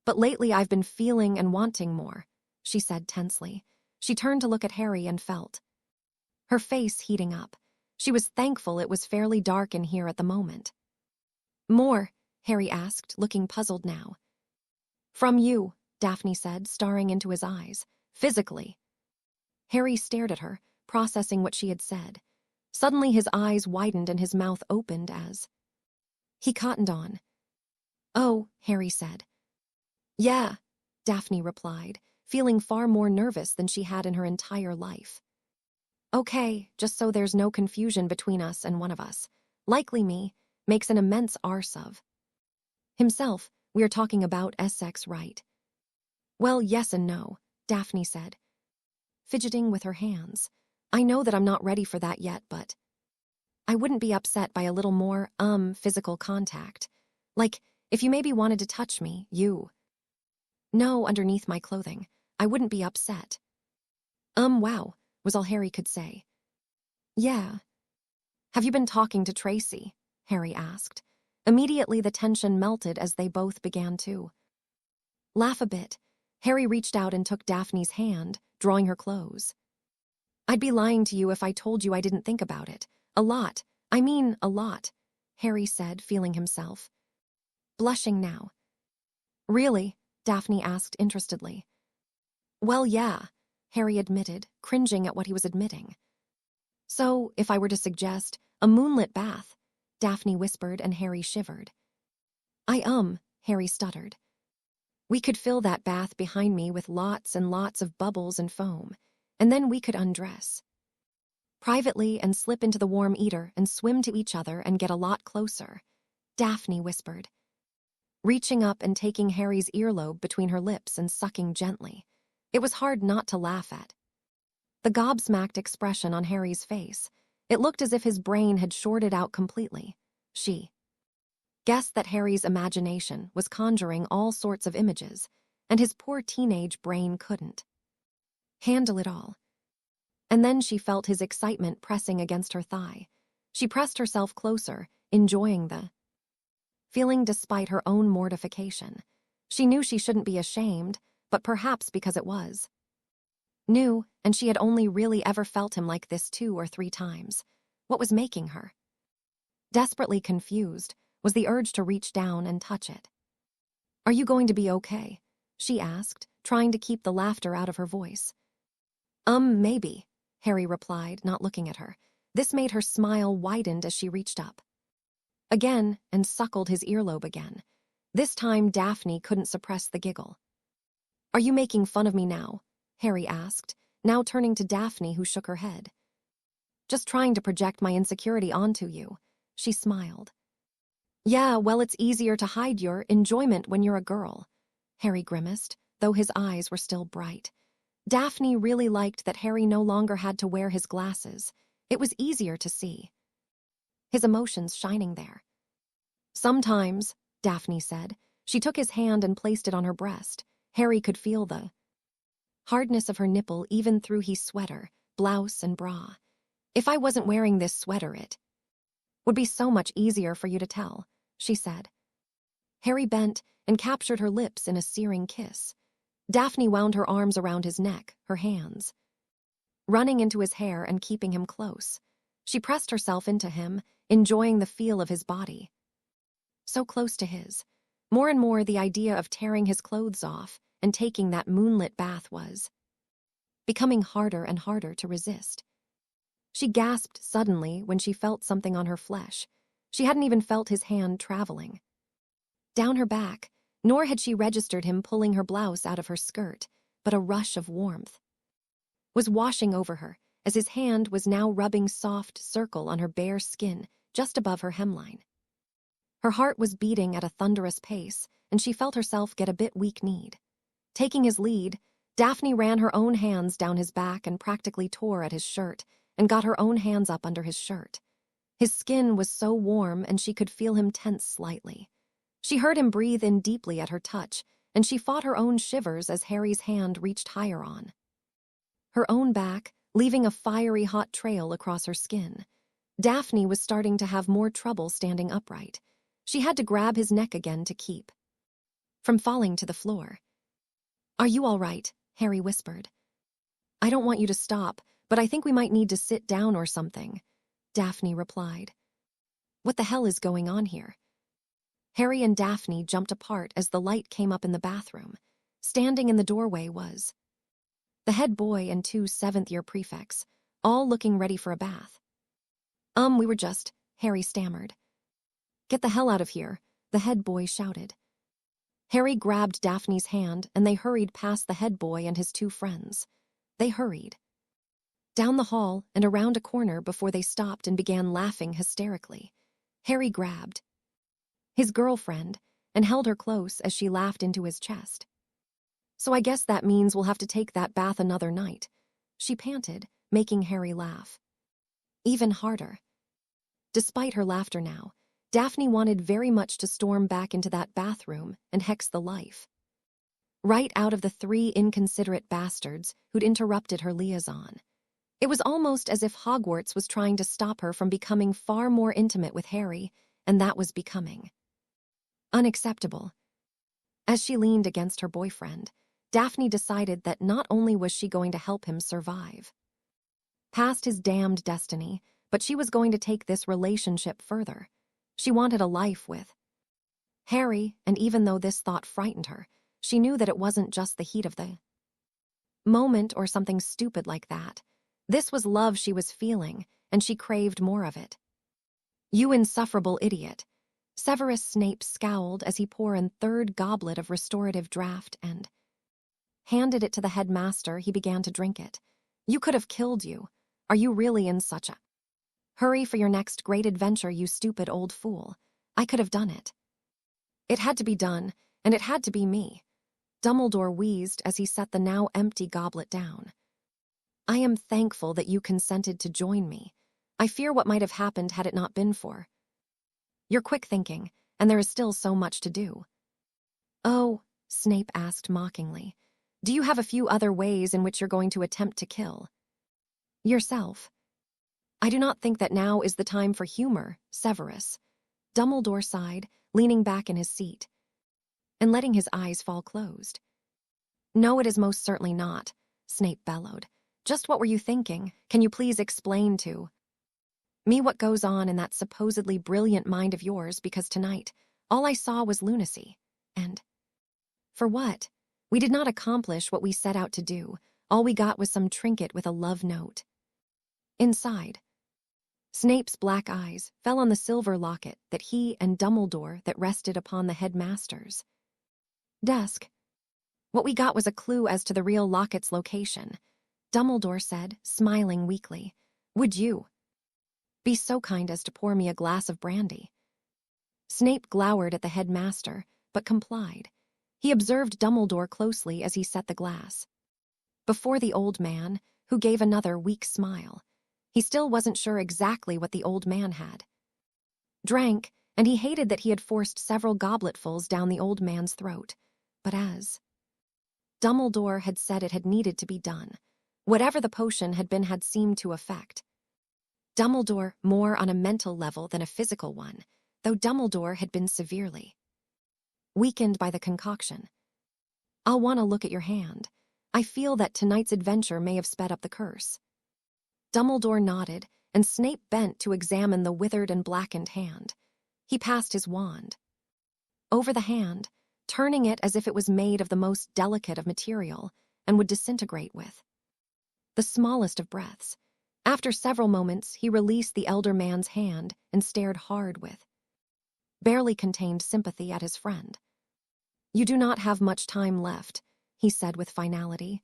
Speaker 1: But lately I've been feeling and wanting more, she said tensely. She turned to look at Harry and felt her face heating up. She was thankful it was fairly dark in here at the moment. More? Harry asked, looking puzzled now. From you, Daphne said, staring into his eyes. Physically. Harry stared at her, processing what she had said. Suddenly his eyes widened and his mouth opened as he cottoned on. Oh, Harry said. Yeah, Daphne replied, feeling far more nervous than she had in her entire life. Okay, just so there's no confusion between us and one of us, likely me, makes an immense arse of himself. We are talking about Essex, right? Well, yes and no, Daphne said, fidgeting with her hands. I know that I'm not ready for that yet, but I wouldn't be upset by a little more, physical contact. Like, if you maybe wanted to touch me, you. No, underneath my clothing. I wouldn't be upset. Wow, was all Harry could say. Yeah. Have you been talking to Tracy? Harry asked. Immediately the tension melted as they both began to laugh a bit. Harry reached out and took Daphne's hand, drawing her close. I'd be lying to you if I told you I didn't think about it. A lot. I mean, a lot, Harry said, feeling himself blushing now. Really? Daphne asked interestedly. Well, yeah, Harry admitted, cringing at what he was admitting. So, if I were to suggest a moonlit bath, Daphne whispered, and Harry shivered. Harry stuttered. We could fill that bath behind me with lots and lots of bubbles and foam, and then we could undress privately and slip into the warm eater and swim to each other and get a lot closer, Daphne whispered, reaching up and taking Harry's earlobe between her lips and sucking gently. It was hard not to laugh at the gobsmacked expression on Harry's face. It looked as if his brain had shorted out completely. She guessed that Harry's imagination was conjuring all sorts of images, and his poor teenage brain couldn't handle it all. And then she felt his excitement pressing against her thigh. She pressed herself closer, enjoying the feeling despite her own mortification. She knew she shouldn't be ashamed, but perhaps because it was new, and she had only really ever felt him like this 2 or 3 times. What was making her desperately confused was the urge to reach down and touch it. Are you going to be okay? She asked, trying to keep the laughter out of her voice. Maybe, Harry replied, not looking at her. This made her smile widened as she reached up again and suckled his earlobe again. This time Daphne couldn't suppress the giggle. Are you making fun of me now? Harry asked, now turning to Daphne, who shook her head. Just trying to project my insecurity onto you, she smiled. Yeah, well, it's easier to hide your enjoyment when you're a girl, Harry grimaced, though his eyes were still bright. Daphne really liked that Harry no longer had to wear his glasses. It was easier to see his emotions shining there. Sometimes, Daphne said. She took his hand and placed it on her breast. Harry could feel the hardness of her nipple even through his sweater, blouse, and bra. If I wasn't wearing this sweater, it would be so much easier for you to tell, she said. Harry bent and captured her lips in a searing kiss. Daphne wound her arms around his neck, her hands running into his hair and keeping him close. She pressed herself into him, enjoying the feel of his body so close to his. More and more, the idea of tearing his clothes off and taking that moonlit bath was becoming harder and harder to resist. She gasped suddenly when she felt something on her flesh. She hadn't even felt his hand traveling down her back, nor had she registered him pulling her blouse out of her skirt, but a rush of warmth was washing over her as his hand was now rubbing soft circle on her bare skin just above her hemline. Her heart was beating at a thunderous pace, and she felt herself get a bit weak-kneed. Taking his lead, Daphne ran her own hands down his back and practically tore at his shirt, and got her own hands up under his shirt. His skin was so warm, and she could feel him tense slightly. She heard him breathe in deeply at her touch, and she fought her own shivers as Harry's hand reached higher on her own back, leaving a fiery hot trail across her skin. Daphne was starting to have more trouble standing upright. She had to grab his neck again to keep from falling to the floor. "Are you all right?" Harry whispered. "I don't want you to stop, but I think we might need to sit down or something," Daphne replied. "What the hell is going on here?" Harry and Daphne jumped apart as the light came up in the bathroom. Standing in the doorway was the head boy and 2 seventh-year prefects, all looking ready for a bath. We were just," Harry stammered. "Get the hell out of here," the head boy shouted. Harry grabbed Daphne's hand and they hurried past the head boy and his 2 friends. They hurried down the hall and around a corner before they stopped and began laughing hysterically. Harry grabbed his girlfriend and held her close as she laughed into his chest. "So I guess that means we'll have to take that bath another night," she panted, making Harry laugh even harder. Despite her laughter now, Daphne wanted very much to storm back into that bathroom and hex the life right out of the 3 inconsiderate bastards who'd interrupted her liaison. It was almost as if Hogwarts was trying to stop her from becoming far more intimate with Harry, and that was becoming unacceptable. As she leaned against her boyfriend, Daphne decided that not only was she going to help him survive past his damned destiny, but she was going to take this relationship further. She wanted a life with Harry, and even though this thought frightened her, she knew that it wasn't just the heat of the moment or something stupid like that. This was love she was feeling, and she craved more of it. "You insufferable idiot." Severus Snape scowled as he poured a 3rd goblet of restorative draught and handed it to the headmaster. He began to drink it. "You could have killed you. Are you really in such a hurry for your next great adventure, you stupid old fool? I could have done it. It had to be done, and it had to be me." Dumbledore wheezed as he set the now empty goblet down. "I am thankful that you consented to join me. I fear what might have happened had it not been for your quick thinking, and there is still so much to do." "Oh," Snape asked mockingly, "do you have a few other ways in which you're going to attempt to kill yourself?" "I do not think that now is the time for humor, Severus." Dumbledore sighed, leaning back in his seat and letting his eyes fall closed. "No, it is most certainly not," Snape bellowed. "Just what were you thinking? Can you please explain to me what goes on in that supposedly brilliant mind of yours, because tonight all I saw was lunacy. And for what? We did not accomplish what we set out to do. All we got was some trinket with a love note inside." Snape's black eyes fell on the silver locket that he and Dumbledore that rested upon the headmaster's desk. "What we got was a clue as to the real locket's location," Dumbledore said, smiling weakly. "Would you be so kind as to pour me a glass of brandy?" Snape glowered at the headmaster, but complied. He observed Dumbledore closely as he set the glass before the old man, who gave another weak smile. He still wasn't sure exactly what the old man had drank, and he hated that he had forced several gobletfuls down the old man's throat. But as Dumbledore had said, it had needed to be done. Whatever the potion had seemed to affect Dumbledore more on a mental level than a physical one, though Dumbledore had been severely weakened by the concoction. "I'll want to look at your hand. I feel that tonight's adventure may have sped up the curse." Dumbledore nodded, and Snape bent to examine the withered and blackened hand. He passed his wand over the hand, turning it as if it was made of the most delicate of material and would disintegrate with the smallest of breaths. After several moments, he released the elder man's hand and stared hard with barely contained sympathy at his friend. "You do not have much time left," he said with finality.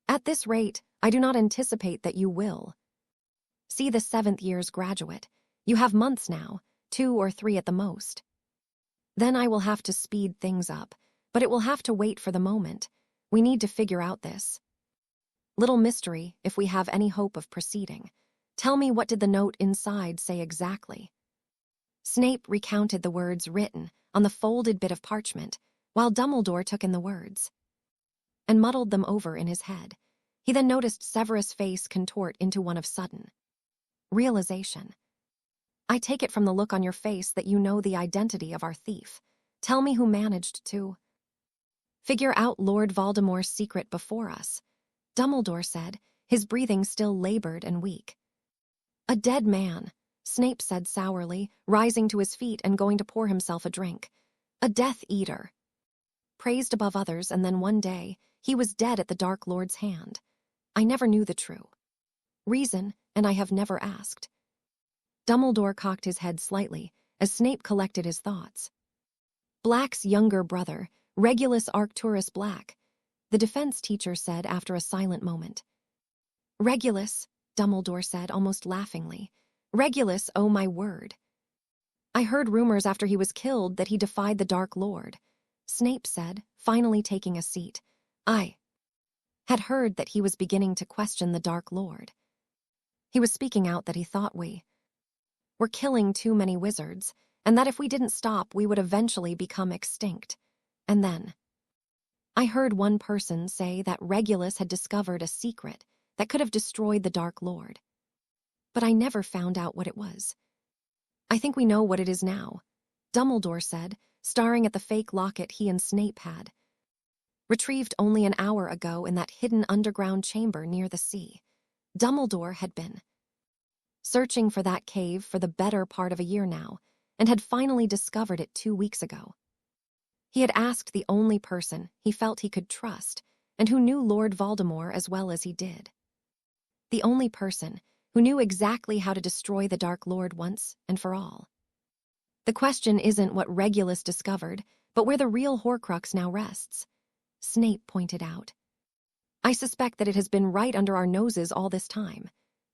Speaker 1: "At this rate, I do not anticipate that you will see the 7th year's graduate. You have months now, 2 or 3 at the most. Then I will have to speed things up, but it will have to wait for the moment. We need to figure out this little mystery if we have any hope of proceeding. Tell me, what did the note inside say exactly?" Snape recounted the words written on the folded bit of parchment, while Dumbledore took in the words and muddled them over in his head. He then noticed Severus' face contort into one of sudden realization. I take it from the look on your face that you know the identity of our thief. Tell me who managed to figure out Lord Voldemort's secret before us, Dumbledore said, his breathing still labored and weak. A dead man, Snape said sourly, rising to his feet and going to pour himself a drink. A Death Eater. Praised above others, and then one day, he was dead at the Dark Lord's hand. I never knew the true reason, and I have never asked. Dumbledore cocked his head slightly as Snape collected his thoughts. Black's younger brother, Regulus Arcturus Black, the defense teacher said after a silent moment. Regulus, Dumbledore said almost laughingly. Regulus, oh my word. I heard rumors after he was killed that he defied the Dark Lord, Snape said, finally taking a seat. I had heard that he was beginning to question the Dark Lord. He was speaking out that he thought we were killing too many wizards, and that if we didn't stop, we would eventually become extinct. And then I heard one person say that Regulus had discovered a secret that could have destroyed the Dark Lord. But I never found out what it was. I think we know what it is now, Dumbledore said, staring at the fake locket he and Snape had retrieved only an hour ago in that hidden underground chamber near the sea. Dumbledore had been searching for that cave for the better part of a year now, and had finally discovered it 2 weeks ago. He had asked the only person he felt he could trust, and who knew Lord Voldemort as well as he did. The only person who knew exactly how to destroy the Dark Lord once and for all. The question isn't what Regulus discovered, but where the real Horcrux now rests, Snape pointed out. I suspect that it has been right under our noses all this time.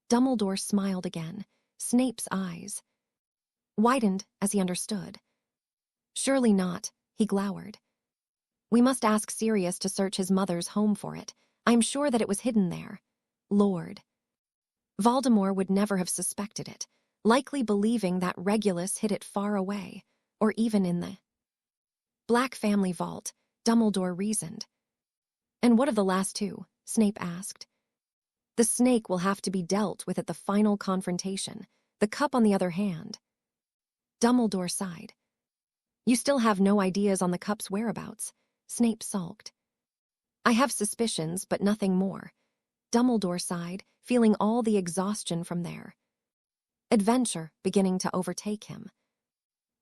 Speaker 1: Dumbledore smiled again. Snape's eyes widened as he understood. Surely not, he glowered. We must ask Sirius to search his mother's home for it. I'm sure that it was hidden there. Lord Voldemort would never have suspected it, likely believing that Regulus hid it far away, or even in the Black family vault, Dumbledore reasoned. And what of the last two? Snape asked. The snake will have to be dealt with at the final confrontation, the cup on the other hand. Dumbledore sighed. You still have no ideas on the cup's whereabouts, Snape sulked. I have suspicions, but nothing more. Dumbledore sighed, feeling all the exhaustion from their adventure beginning to overtake him.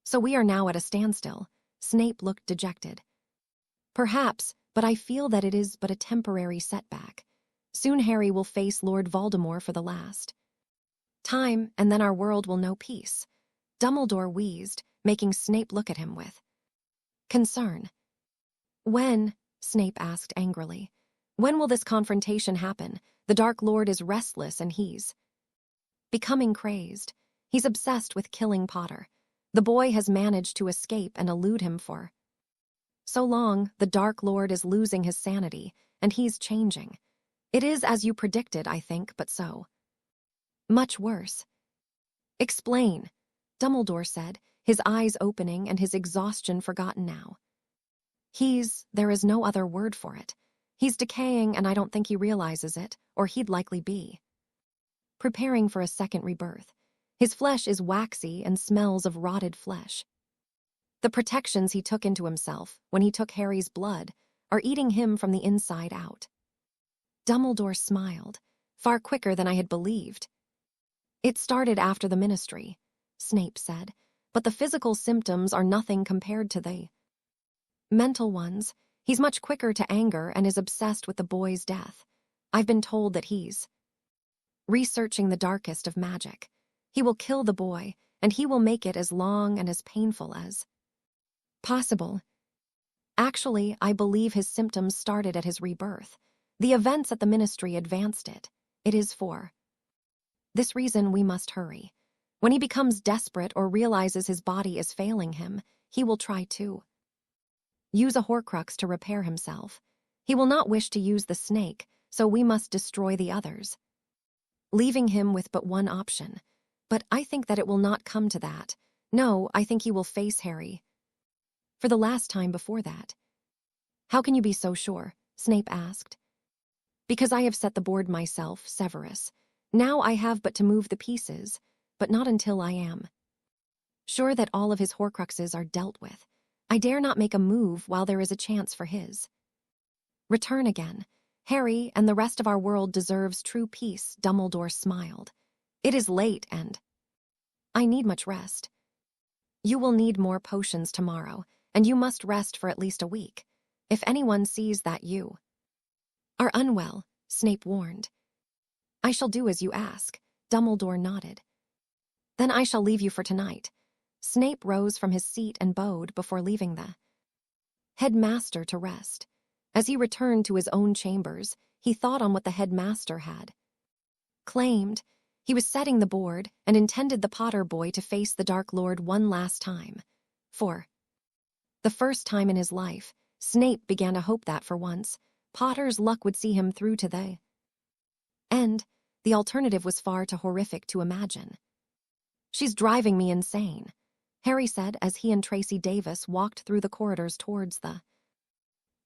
Speaker 1: So we are now at a standstill. Snape looked dejected. Perhaps, but I feel that it is but a temporary setback. Soon Harry will face Lord Voldemort for the last time, and then our world will know peace. Dumbledore wheezed, making Snape look at him with concern. When? Snape asked angrily. When will this confrontation happen? The Dark Lord is restless and he's becoming crazed. He's obsessed with killing Potter. The boy has managed to escape and elude him for so long. The Dark Lord is losing his sanity, and he's changing. It is as you predicted, I think, but so much worse. Explain, Dumbledore said, his eyes opening and his exhaustion forgotten now. There is no other word for it. He's decaying, and I don't think he realizes it, or he'd likely be preparing for a second rebirth. His flesh is waxy and smells of rotted flesh. The protections he took into himself when he took Harry's blood are eating him from the inside out. Dumbledore smiled, far quicker than I had believed. It started after the ministry, Snape said, but the physical symptoms are nothing compared to the mental ones. He's much quicker to anger and is obsessed with the boy's death. I've been told that he's researching the darkest of magic. He will kill the boy, and he will make it as long and as painful as possible. Actually, I believe his symptoms started at his rebirth. The events at the ministry advanced it. It is for this reason we must hurry. When he becomes desperate or realizes his body is failing him, he will try to use a Horcrux to repair himself. He will not wish to use the snake, so we must destroy the others, leaving him with but one option. But I think that it will not come to that. No, I think he will face Harry for the last time before that. How can you be so sure? Snape asked. Because I have set the board myself, Severus. Now I have but to move the pieces, but not until I am sure that all of his Horcruxes are dealt with. I dare not make a move while there is a chance for his return again. Harry and the rest of our world deserves true peace, Dumbledore smiled. It is late and I need much rest. You will need more potions tomorrow, and you must rest for at least a week. If anyone sees that you are unwell, Snape warned. I shall do as you ask, Dumbledore nodded. Then I shall leave you for tonight. Snape rose from his seat and bowed before leaving the headmaster to rest. As he returned to his own chambers, he thought on what the headmaster had claimed. He was setting the board and intended the Potter boy to face the Dark Lord one last time. For the first time in his life, Snape began to hope that for once, Potter's luck would see him through to the end. The alternative was far too horrific to imagine. She's driving me insane, Harry said as he and Tracy Davis walked through the corridors towards the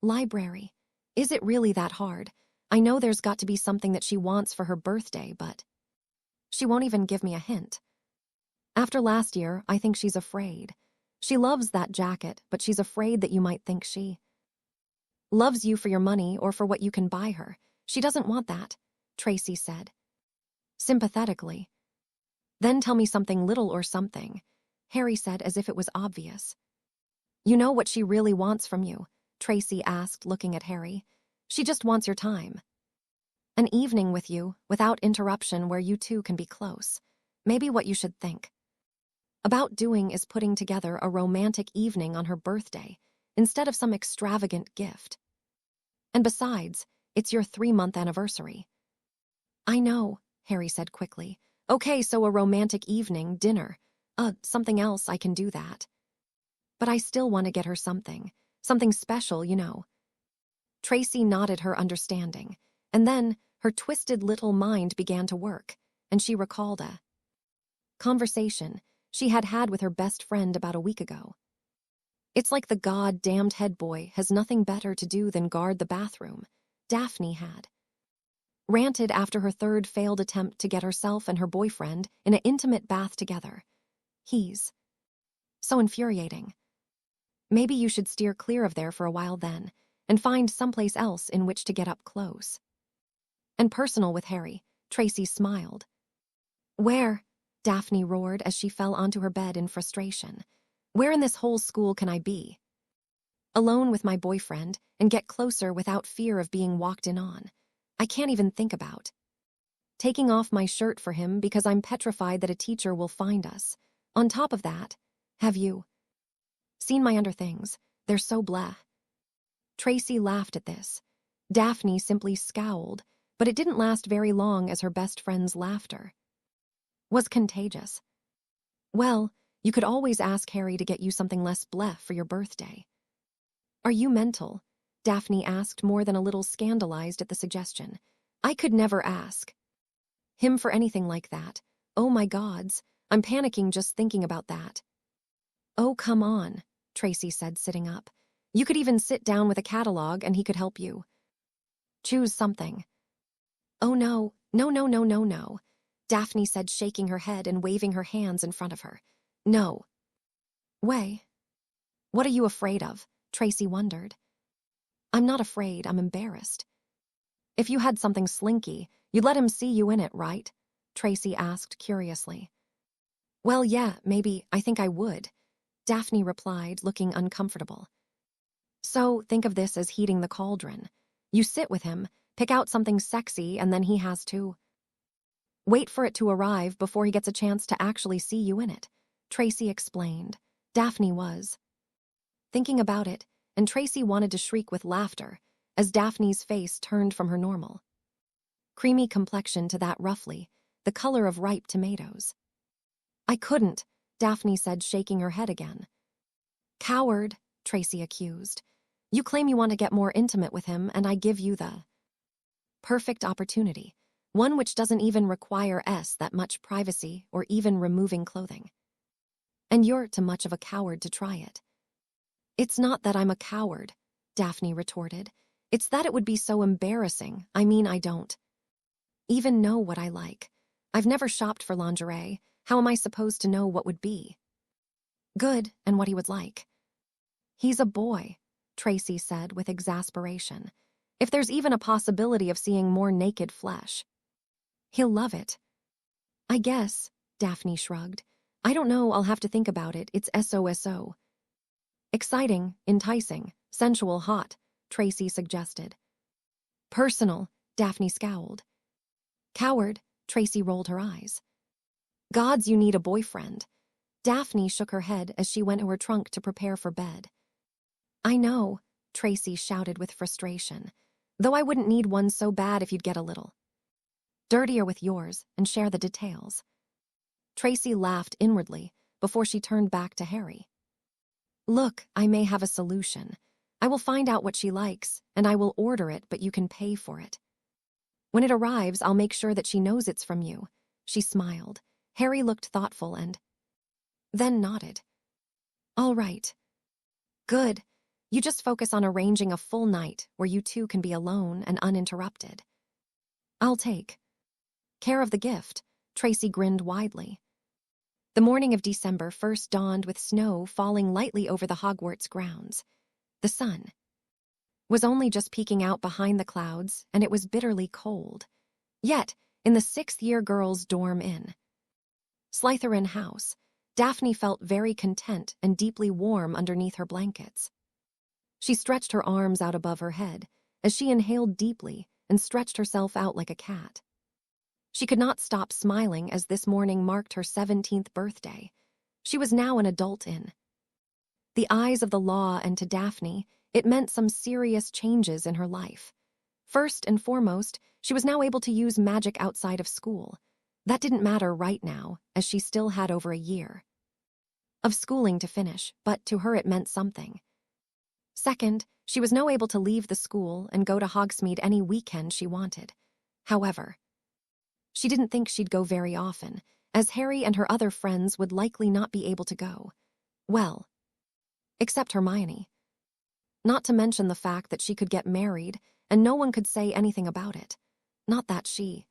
Speaker 1: library. Is it really that hard? I know there's got to be something that she wants for her birthday, but she won't even give me a hint. After last year, I think she's afraid. She loves that jacket, but she's afraid that you might think she loves you for your money or for what you can buy her. She doesn't want that, Tracy said sympathetically. Then tell me something little or something, Harry said as if it was obvious. You know what she really wants from you? Tracy asked, looking at Harry. She just wants your time. An evening with you, without interruption, where you two can be close. Maybe what you should think about doing is putting together a romantic evening on her birthday, instead of some extravagant gift. And besides, it's your 3-month anniversary. I know, Harry said quickly. Okay, so a romantic evening, dinner. Something else, I can do that. But I still want to get her something special, you know. Tracy nodded her understanding, and then her twisted little mind began to work, and she recalled a conversation she had had with her best friend about a week ago. It's like the god-damned head boy has nothing better to do than guard the bathroom, Daphne had ranted after her third failed attempt to get herself and her boyfriend in an intimate bath together. He's so infuriating. Maybe you should steer clear of there for a while then, and find someplace else in which to get up close and personal with Harry. Tracy smiled. Where? Daphne roared as she fell onto her bed in frustration. Where in this whole school can I be? Alone with my boyfriend and get closer without fear of being walked in on. I can't even think about taking off my shirt for him because I'm petrified that a teacher will find us. On top of that, have you seen my underthings? They're so bleh. Tracy laughed at this. Daphne simply scowled, but it didn't last very long as her best friend's laughter was contagious. Well, you could always ask Harry to get you something less bleh for your birthday. Are you mental? Daphne asked, more than a little scandalized at the suggestion. I could never ask him for anything like that. Oh my gods, I'm panicking just thinking about that. Oh, come on, Tracy said, sitting up. You could even sit down with a catalog and he could help you choose something. Oh no, no. Daphne said, shaking her head and waving her hands in front of her. No way. What are you afraid of? Tracy wondered. I'm not afraid, I'm embarrassed. If you had something slinky, you'd let him see you in it, right? Tracy asked curiously. Well, yeah, maybe, I think I would, Daphne replied, looking uncomfortable. So, think of this as heating the cauldron. You sit with him, pick out something sexy, and then he has to wait for it to arrive before he gets a chance to actually see you in it, Tracy explained. Daphne was thinking about it, and Tracy wanted to shriek with laughter as Daphne's face turned from her normal creamy complexion to that roughly the color of ripe tomatoes. I couldn't, Daphne said, shaking her head again. Coward, Tracy accused. You claim you want to get more intimate with him, and I give you the perfect opportunity, one which doesn't even require that much privacy or even removing clothing. And you're too much of a coward to try it. It's not that I'm a coward, Daphne retorted. "It's that it would be so embarrassing. I mean, I don't even know what I like. I've never shopped for lingerie. How am I supposed to know what would be good and what he would like?" "He's a boy," Tracy said with exasperation. "If there's even a possibility of seeing more naked flesh, he'll love it." "I guess," Daphne shrugged. "I don't know, I'll have to think about it. It's SOSO. Exciting, enticing, sensual, hot," Tracy suggested. "Personal," Daphne scowled. "Coward," Tracy rolled her eyes. "Gods, you need a boyfriend." Daphne shook her head as she went to her trunk to prepare for bed. "I know," Tracy shouted with frustration. "Though I wouldn't need one so bad if you'd get a little dirtier with yours and share the details." Tracy laughed inwardly before she turned back to Harry. "Look, I may have a solution. I will find out what she likes, and I will order it, but you can pay for it. When it arrives, I'll make sure that she knows it's from you." She smiled. Harry looked thoughtful and then nodded. "All right. Good. You just focus on arranging a full night where you two can be alone and uninterrupted. I'll take care of the gift." Tracy grinned widely. The morning of December 1st dawned with snow falling lightly over the Hogwarts grounds. The sun was only just peeking out behind the clouds, and it was bitterly cold. Yet, in the sixth-year girls' dorm in Slytherin house, Daphne felt very content and deeply warm underneath her blankets. She stretched her arms out above her head as she inhaled deeply and stretched herself out like a cat. She could not stop smiling as this morning marked her 17th birthday. She was now an adult in the eyes of the law, and to Daphne, it meant some serious changes in her life. First and foremost, she was now able to use magic outside of school. That didn't matter right now, as she still had over a year of schooling to finish, but to her it meant something. Second, she was now able to leave the school and go to Hogsmeade any weekend she wanted. However, she didn't think she'd go very often, as Harry and her other friends would likely not be able to go. Well, except Hermione. Not to mention the fact that she could get married and no one could say anything about it. Not that she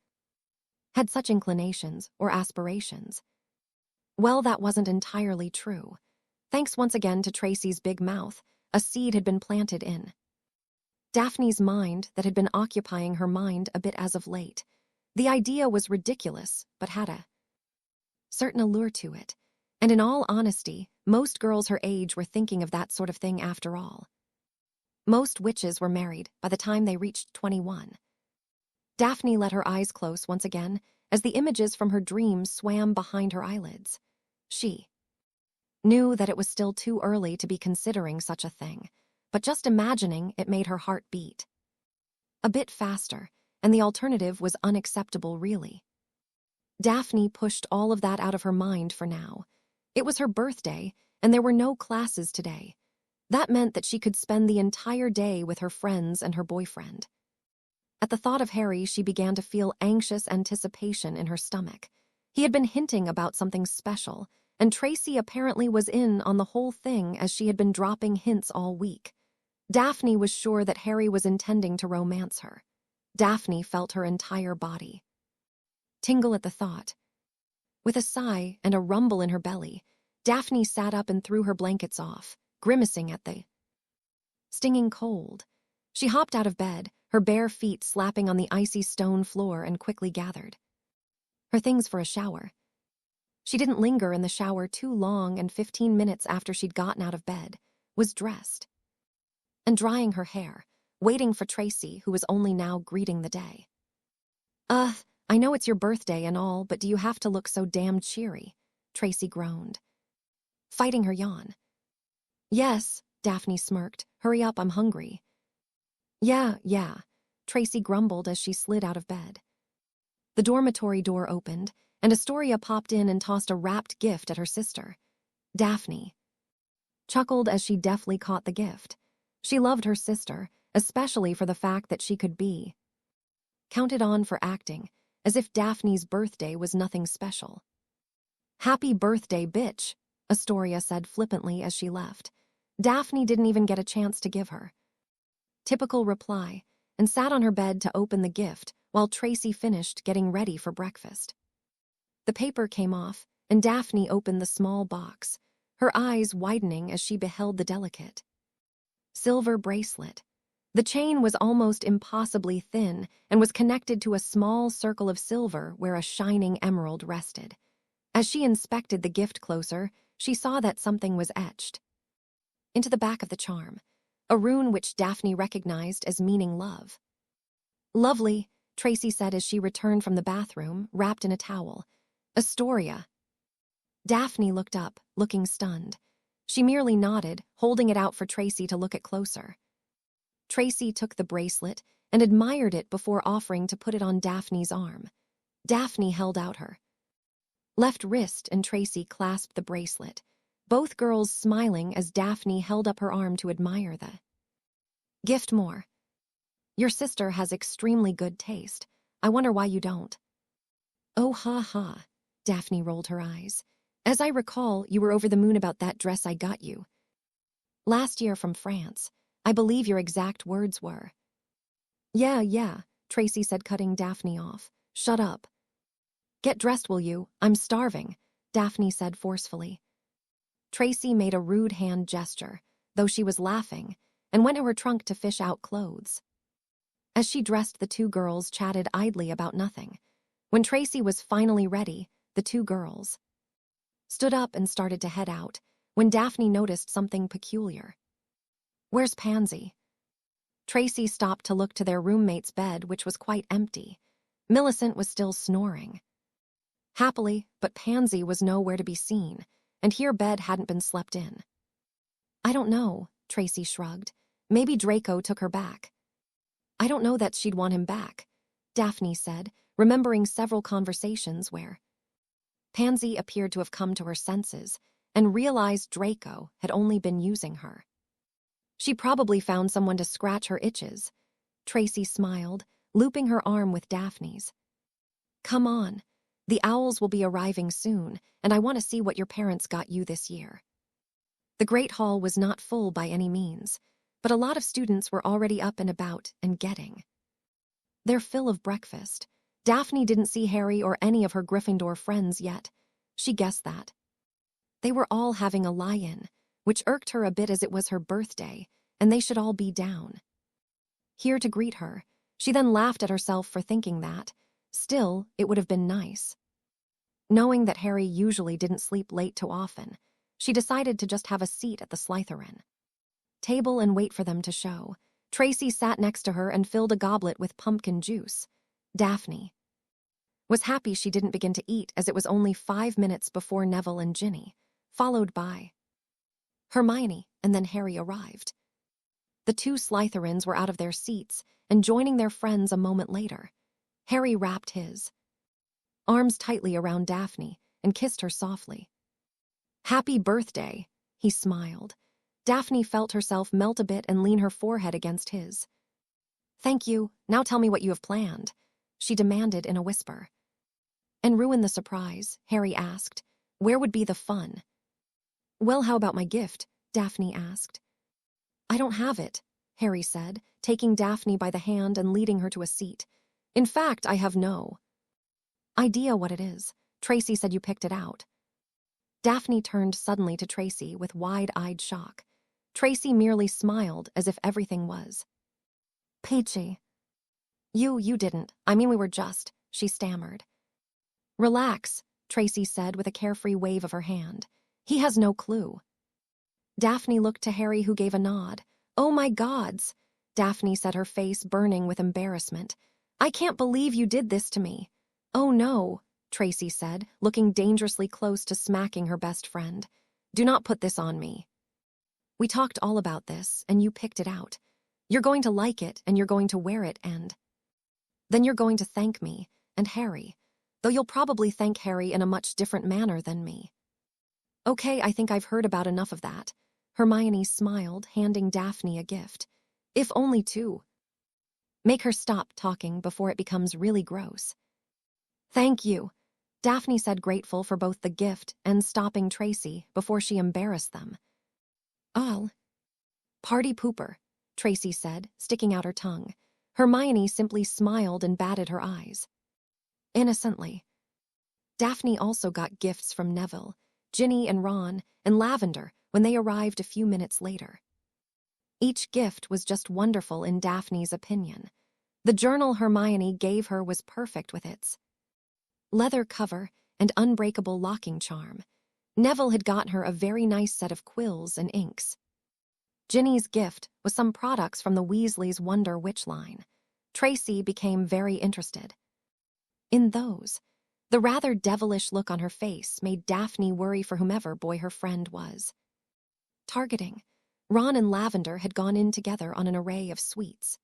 Speaker 1: had such inclinations or aspirations. Well, that wasn't entirely true. Thanks once again to Tracy's big mouth, a seed had been planted in Daphne's mind that had been occupying her mind a bit as of late. The idea was ridiculous, but had a certain allure to it. And in all honesty, most girls her age were thinking of that sort of thing after all. Most witches were married by the time they reached 21. Daphne let her eyes close once again as the images from her dreams swam behind her eyelids. She knew that it was still too early to be considering such a thing, but just imagining it made her heart beat a bit faster, and the alternative was unacceptable, really. Daphne pushed all of that out of her mind for now. It was her birthday, and there were no classes today. That meant that she could spend the entire day with her friends and her boyfriend. At the thought of Harry, she began to feel anxious anticipation in her stomach. He had been hinting about something special, and Tracy apparently was in on the whole thing as she had been dropping hints all week. Daphne was sure that Harry was intending to romance her. Daphne felt her entire body tingle at the thought. With a sigh and a rumble in her belly, Daphne sat up and threw her blankets off, grimacing at the stinging cold. She hopped out of bed, her bare feet slapping on the icy stone floor, and quickly gathered her things for a shower. She didn't linger in the shower too long, and 15 minutes after she'd gotten out of bed, was dressed and drying her hair, waiting for Tracy, who was only now greeting the day. I know it's your birthday and all, but do you have to look so damn cheery?" Tracy groaned, fighting her yawn. "Yes," Daphne smirked. "Hurry up, I'm hungry." Yeah, Tracy grumbled as she slid out of bed. The dormitory door opened, and Astoria popped in and tossed a wrapped gift at her sister. Daphne chuckled as she deftly caught the gift. She loved her sister, especially for the fact that she could be counted on for acting, as if Daphne's birthday was nothing special. "Happy birthday, bitch," Astoria said flippantly as she left. Daphne didn't even get a chance to give her Typical reply, and sat on her bed to open the gift while Tracy finished getting ready for breakfast. The paper came off, and Daphne opened the small box, her eyes widening as she beheld the delicate silver bracelet. The chain was almost impossibly thin and was connected to a small circle of silver where a shining emerald rested. As she inspected the gift closer, she saw that something was etched into the back of the charm, a rune which Daphne recognized as meaning love. "Lovely," Tracy said as she returned from the bathroom, wrapped in a towel. "Astoria." Daphne looked up, looking stunned. She merely nodded, holding it out for Tracy to look at closer. Tracy took the bracelet and admired it before offering to put it on Daphne's arm. Daphne held out her left wrist and Tracy clasped the bracelet, both girls smiling as Daphne held up her arm to admire the gift more. "Your sister has extremely good taste. I wonder why you don't." "Oh, ha ha," Daphne rolled her eyes. "As I recall, you were over the moon about that dress I got you last year from France. I believe your exact words were." Yeah, Tracy said, cutting Daphne off. "Shut up. Get dressed, will you? I'm starving," Daphne said forcefully. Tracy made a rude hand gesture, though she was laughing, and went to her trunk to fish out clothes. As she dressed, the two girls chatted idly about nothing. When Tracy was finally ready, the two girls stood up and started to head out, when Daphne noticed something peculiar. "Where's Pansy?" Tracy stopped to look to their roommate's bed, which was quite empty. Millicent was still snoring happily, but Pansy was nowhere to be seen, and her bed hadn't been slept in. "I don't know," Tracy shrugged. "Maybe Draco took her back." "I don't know that she'd want him back," Daphne said, remembering several conversations where Pansy appeared to have come to her senses and realized Draco had only been using her. "She probably found someone to scratch her itches." Tracy smiled, looping her arm with Daphne's. "Come on. The owls will be arriving soon, and I want to see what your parents got you this year." The Great Hall was not full by any means, but a lot of students were already up and about and getting their fill of breakfast. Daphne didn't see Harry or any of her Gryffindor friends yet. She guessed that they were all having a lie-in, which irked her a bit as it was her birthday, and they should all be down here to greet her. She then laughed at herself for thinking that. Still, it would have been nice. Knowing that Harry usually didn't sleep late too often, she decided to just have a seat at the Slytherin table and wait for them to show. Tracy sat next to her and filled a goblet with pumpkin juice. Daphne was happy she didn't begin to eat, as it was only 5 minutes before Neville and Ginny, followed by Hermione, and then Harry arrived. The two Slytherins were out of their seats and joining their friends a moment later. Harry wrapped his arms tightly around Daphne and kissed her softly. "Happy birthday," he smiled. Daphne felt herself melt a bit and lean her forehead against his. "Thank you. Now tell me what you have planned," she demanded in a whisper. "And ruin the surprise?" Harry asked. "Where would be the fun?" "Well, how about my gift?" Daphne asked. "I don't have it," Harry said, taking Daphne by the hand and leading her to a seat. "In fact, I have no idea what it is. Tracy said you picked it out." Daphne turned suddenly to Tracy with wide-eyed shock. Tracy merely smiled as if everything was peachy. You didn't. I mean, we were just," she stammered. "Relax," Tracy said with a carefree wave of her hand. "He has no clue." Daphne looked to Harry, who gave a nod. "Oh my gods," Daphne said, her face burning with embarrassment. "I can't believe you did this to me." "Oh no," Tracy said, looking dangerously close to smacking her best friend. "Do not put this on me. We talked all about this, and you picked it out. You're going to like it, and you're going to wear it, and then you're going to thank me, and Harry, though you'll probably thank Harry in a much different manner than me." "Okay, I think I've heard about enough of that." Hermione smiled, handing Daphne a gift. "If only to make her stop talking before it becomes really gross." "Thank you," Daphne said, grateful for both the gift and stopping Tracy before she embarrassed them. "I'll party pooper," Tracy said, sticking out her tongue. Hermione simply smiled and batted her eyes. Innocently. Daphne also got gifts from Neville, Ginny and Ron, and Lavender when they arrived a few minutes later. Each gift was just wonderful in Daphne's opinion. The journal Hermione gave her was perfect with its leather cover and unbreakable locking charm. Neville had gotten her a very nice set of quills and inks. Ginny's gift was some products from the Weasleys' Wonder Witch line. Tracy became very interested in those. The rather devilish look on her face made Daphne worry for whomever boy her friend was targeting. Ron and Lavender had gone in together on an array of sweets.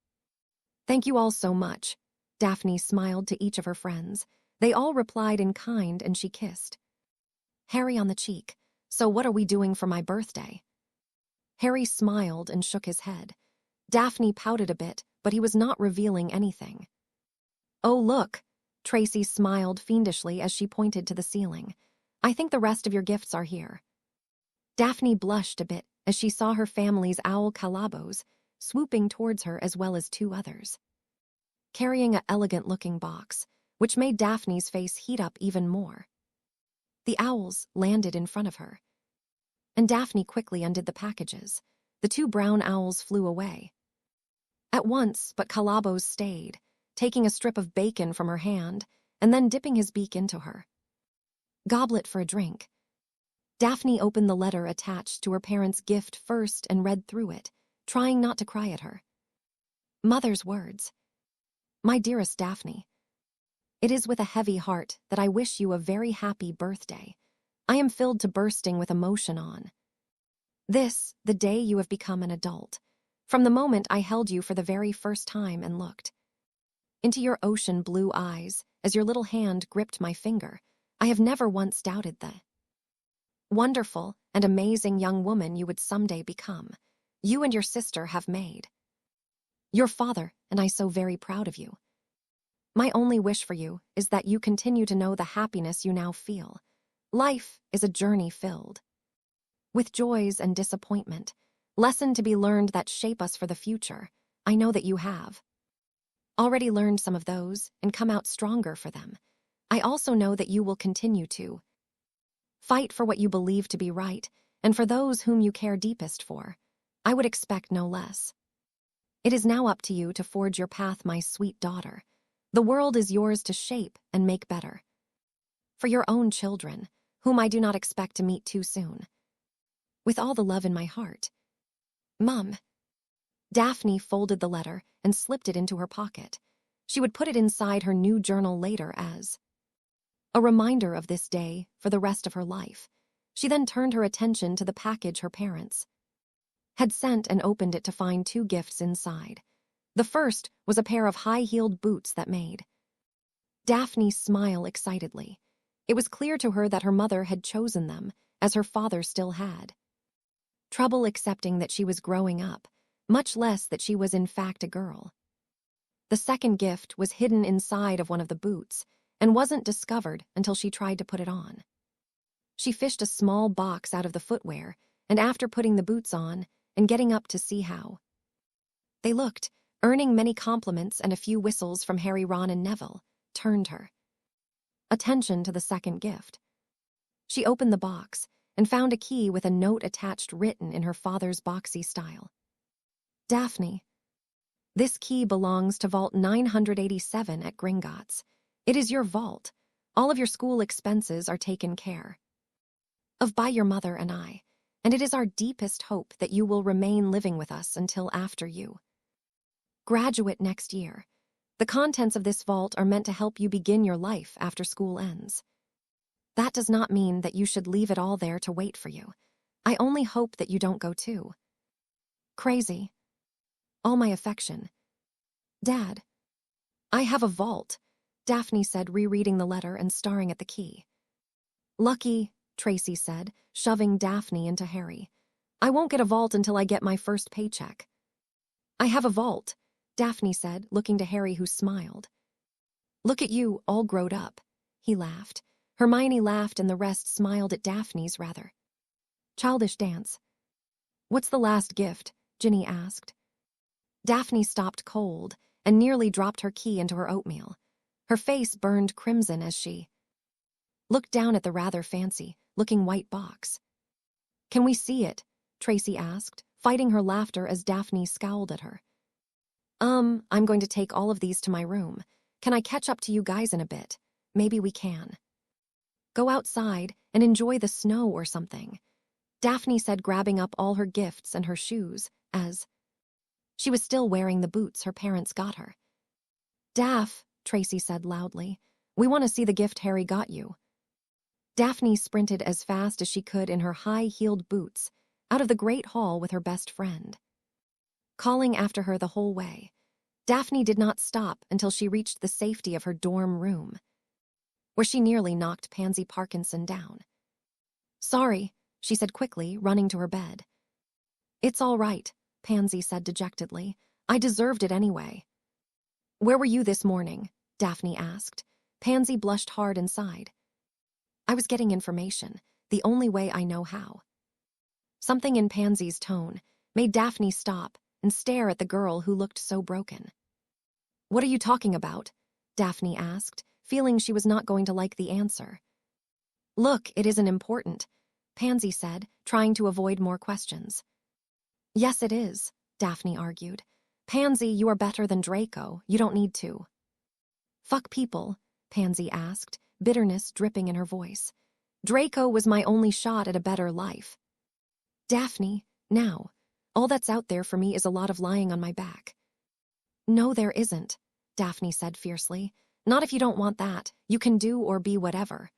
Speaker 1: Thank you all so much. Daphne smiled to each of her friends. They all replied in kind and she kissed Harry on the cheek. So what are we doing for my birthday? Harry smiled and shook his head. Daphne pouted a bit, but he was not revealing anything. Oh, look. Tracy smiled fiendishly as she pointed to the ceiling. I think the rest of your gifts are here. Daphne blushed a bit as she saw her family's owl Calabos swooping towards her as well as two others, carrying an elegant-looking box, which made Daphne's face heat up even more. The owls landed in front of her, and Daphne quickly undid the packages. The two brown owls flew away at once, but Calabos stayed, taking a strip of bacon from her hand and then dipping his beak into her goblet for a drink. Daphne opened the letter attached to her parents' gift first and read through it, trying not to cry at her mother's words. My dearest Daphne, it is with a heavy heart that I wish you a very happy birthday. I am filled to bursting with emotion on this, the day you have become an adult. From the moment I held you for the very first time and looked into your ocean blue eyes as your little hand gripped my finger, I have never once doubted the wonderful and amazing young woman you would someday become. You and your sister have made your father and I so very proud of you. My only wish for you is that you continue to know the happiness you now feel. Life is a journey filled with joys and disappointment, lesson to be learned that shape us for the future. I know that you have already learned some of those and come out stronger for them. I also know that you will continue to fight for what you believe to be right and for those whom you care deepest for. I would expect no less. It is now up to you to forge your path, my sweet daughter. The world is yours to shape and make better. For your own children, whom I do not expect to meet too soon. With all the love in my heart. Mum. Daphne folded the letter and slipped it into her pocket. She would put it inside her new journal later as a reminder of this day for the rest of her life. She then turned her attention to the package her parents had sent and opened it to find two gifts inside. The first was a pair of high-heeled boots that made Daphne smile excitedly. It was clear to her that her mother had chosen them, as her father still had trouble accepting that she was growing up, much less that she was in fact a girl. The second gift was hidden inside of one of the boots and wasn't discovered until she tried to put it on. She fished a small box out of the footwear, and after putting the boots on and getting up to see how they looked, earning many compliments and a few whistles from Harry, Ron, and Neville, turned her attention to the second gift. She opened the box and found a key with a note attached written in her father's boxy style. Daphne, this key belongs to Vault 987 at Gringott's. It is your vault. All of your school expenses are taken care of by your mother and I, and it is our deepest hope that you will remain living with us until after you graduate next year. The contents of this vault are meant to help you begin your life after school ends. That does not mean that you should leave it all there to wait for you. I only hope that you don't go too crazy. All my affection. Dad. I have a vault, Daphne said, rereading the letter and staring at the key. Lucky, Tracy said, shoving Daphne into Harry. I won't get a vault until I get my first paycheck. I have a vault, Daphne said, looking to Harry, who smiled. Look at you, all grown up. He laughed. Hermione laughed and the rest smiled at Daphne's rather childish dance. What's the last gift? Ginny asked. Daphne stopped cold and nearly dropped her key into her oatmeal. Her face burned crimson as she looked down at the rather fancy-looking white box. "Can we see it?" Tracy asked, fighting her laughter as Daphne scowled at her. I'm going to take all of these to my room. Can I catch up to you guys in a bit? Maybe we can. Go outside and enjoy the snow or something," Daphne said, grabbing up all her gifts and her shoes, as she was still wearing the boots her parents got her. "Daph," Tracy said loudly, "we want to see the gift Harry got you." Daphne sprinted as fast as she could in her high-heeled boots out of the great hall with her best friend, calling after her the whole way. Daphne did not stop until she reached the safety of her dorm room, where she nearly knocked Pansy Parkinson down. "Sorry," she said quickly, running to her bed. "It's all right," Pansy said dejectedly. "I deserved it anyway." "Where were you this morning?" Daphne asked. Pansy blushed hard and sighed. "I was getting information, the only way I know how." Something in Pansy's tone made Daphne stop and stare at the girl who looked so broken. "What are you talking about?" Daphne asked, feeling she was not going to like the answer. "Look, it isn't important," Pansy said, trying to avoid more questions. "Yes, it is," Daphne argued. "Pansy, you are better than Draco. You don't need to." "Fuck people?" Pansy asked, bitterness dripping in her voice. "Draco was my only shot at a better life. Daphne, now, all that's out there for me is a lot of lying on my back." "No, there isn't," Daphne said fiercely. "Not if you don't want that. You can do or be whatever."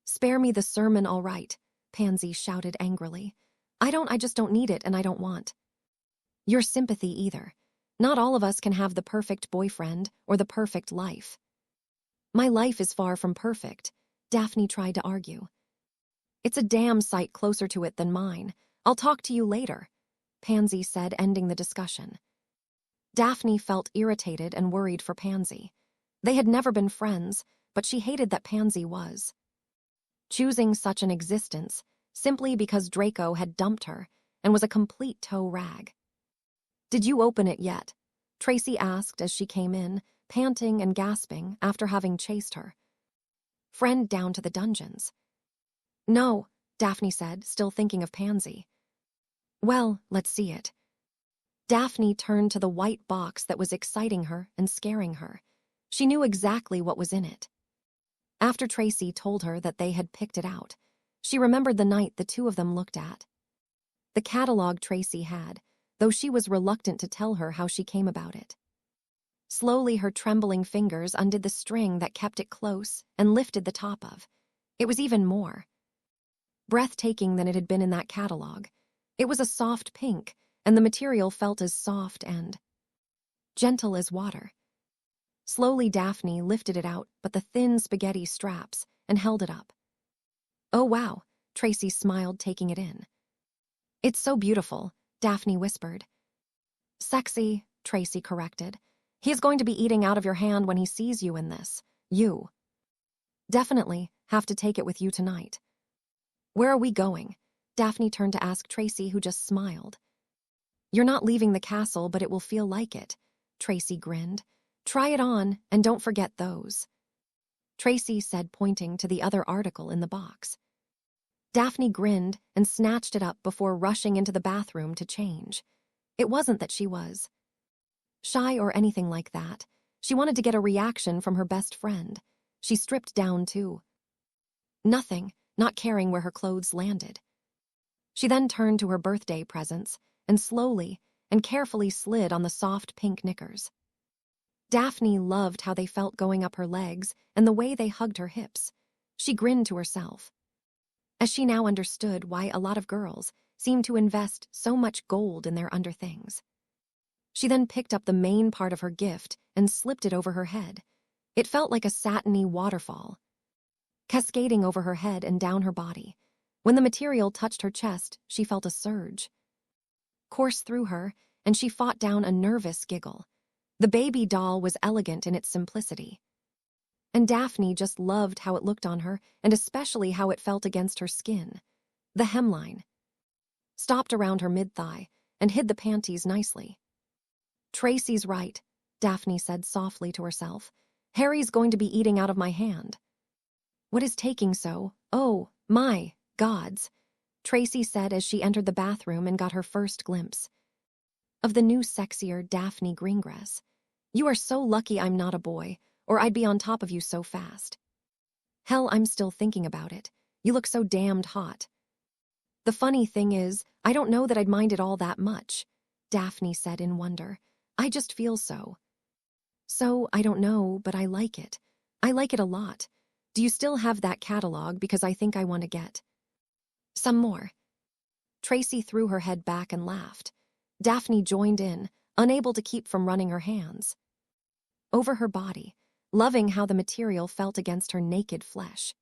Speaker 1: "Spare me the sermon, all right," Pansy shouted angrily. I just don't need it, and I don't want your sympathy either. Not all of us can have the perfect boyfriend or the perfect life." "My life is far from perfect," Daphne tried to argue. "It's a damn sight closer to it than mine. I'll talk to you later," Pansy said, ending the discussion. Daphne felt irritated and worried for Pansy. They had never been friends, but she hated that Pansy was choosing such an existence simply because Draco had dumped her and was a complete toe rag. "Did you open it yet?" Tracy asked as she came in, panting and gasping after having chased her friend down to the dungeons. "No," Daphne said, still thinking of Pansy. "Well, let's see it." Daphne turned to the white box that was exciting her and scaring her. She knew exactly what was in it. After Tracy told her that they had picked it out, she remembered the night the two of them looked at the catalog Tracy had, though she was reluctant to tell her how she came about it. Slowly, her trembling fingers undid the string that kept it close and lifted the top of. It was even more breathtaking than it had been in that catalog. It was a soft pink, and the material felt as soft and gentle as water. Slowly, Daphne lifted it out but the thin spaghetti straps and held it up. "Oh wow," Tracy smiled, taking it in. "It's so beautiful," Daphne whispered. "Sexy," Tracy corrected. "He's going to be eating out of your hand when he sees you in this. You definitely have to take it with you tonight." "Where are we going?" Daphne turned to ask Tracy, who just smiled. "You're not leaving the castle, but it will feel like it," Tracy grinned. "Try it on, and don't forget those," Tracy said, pointing to the other article in the box. Daphne grinned and snatched it up before rushing into the bathroom to change. It wasn't that she was shy or anything like that. She wanted to get a reaction from her best friend. She stripped down too. Nothing, not caring where her clothes landed. She then turned to her birthday presents and slowly and carefully slid on the soft pink knickers. Daphne loved how they felt going up her legs and the way they hugged her hips. She grinned to herself, as she now understood why a lot of girls seemed to invest so much gold in their underthings. She then picked up the main part of her gift and slipped it over her head. It felt like a satiny waterfall, cascading over her head and down her body. When the material touched her chest, she felt a surge course through her, and she fought down a nervous giggle. The baby doll was elegant in its simplicity, and Daphne just loved how it looked on her, and especially how it felt against her skin. The hemline stopped around her mid-thigh and hid the panties nicely. Tracy's right, Daphne said softly to herself. Harry's going to be eating out of my hand. What is taking so? Oh, my gods, Tracy said as she entered the bathroom and got her first glimpse of the new sexier Daphne Greengrass. You are so lucky I'm not a boy, or I'd be on top of you so fast. Hell, I'm still thinking about it. You look so damned hot. The funny thing is, I don't know that I'd mind it all that much, Daphne said in wonder. I just feel so. So, I don't know, but I like it. I like it a lot. Do you still have that catalog? Because I think I want to get some more. Tracy threw her head back and laughed. Daphne joined in, unable to keep from running her hands over her body, loving how the material felt against her naked flesh.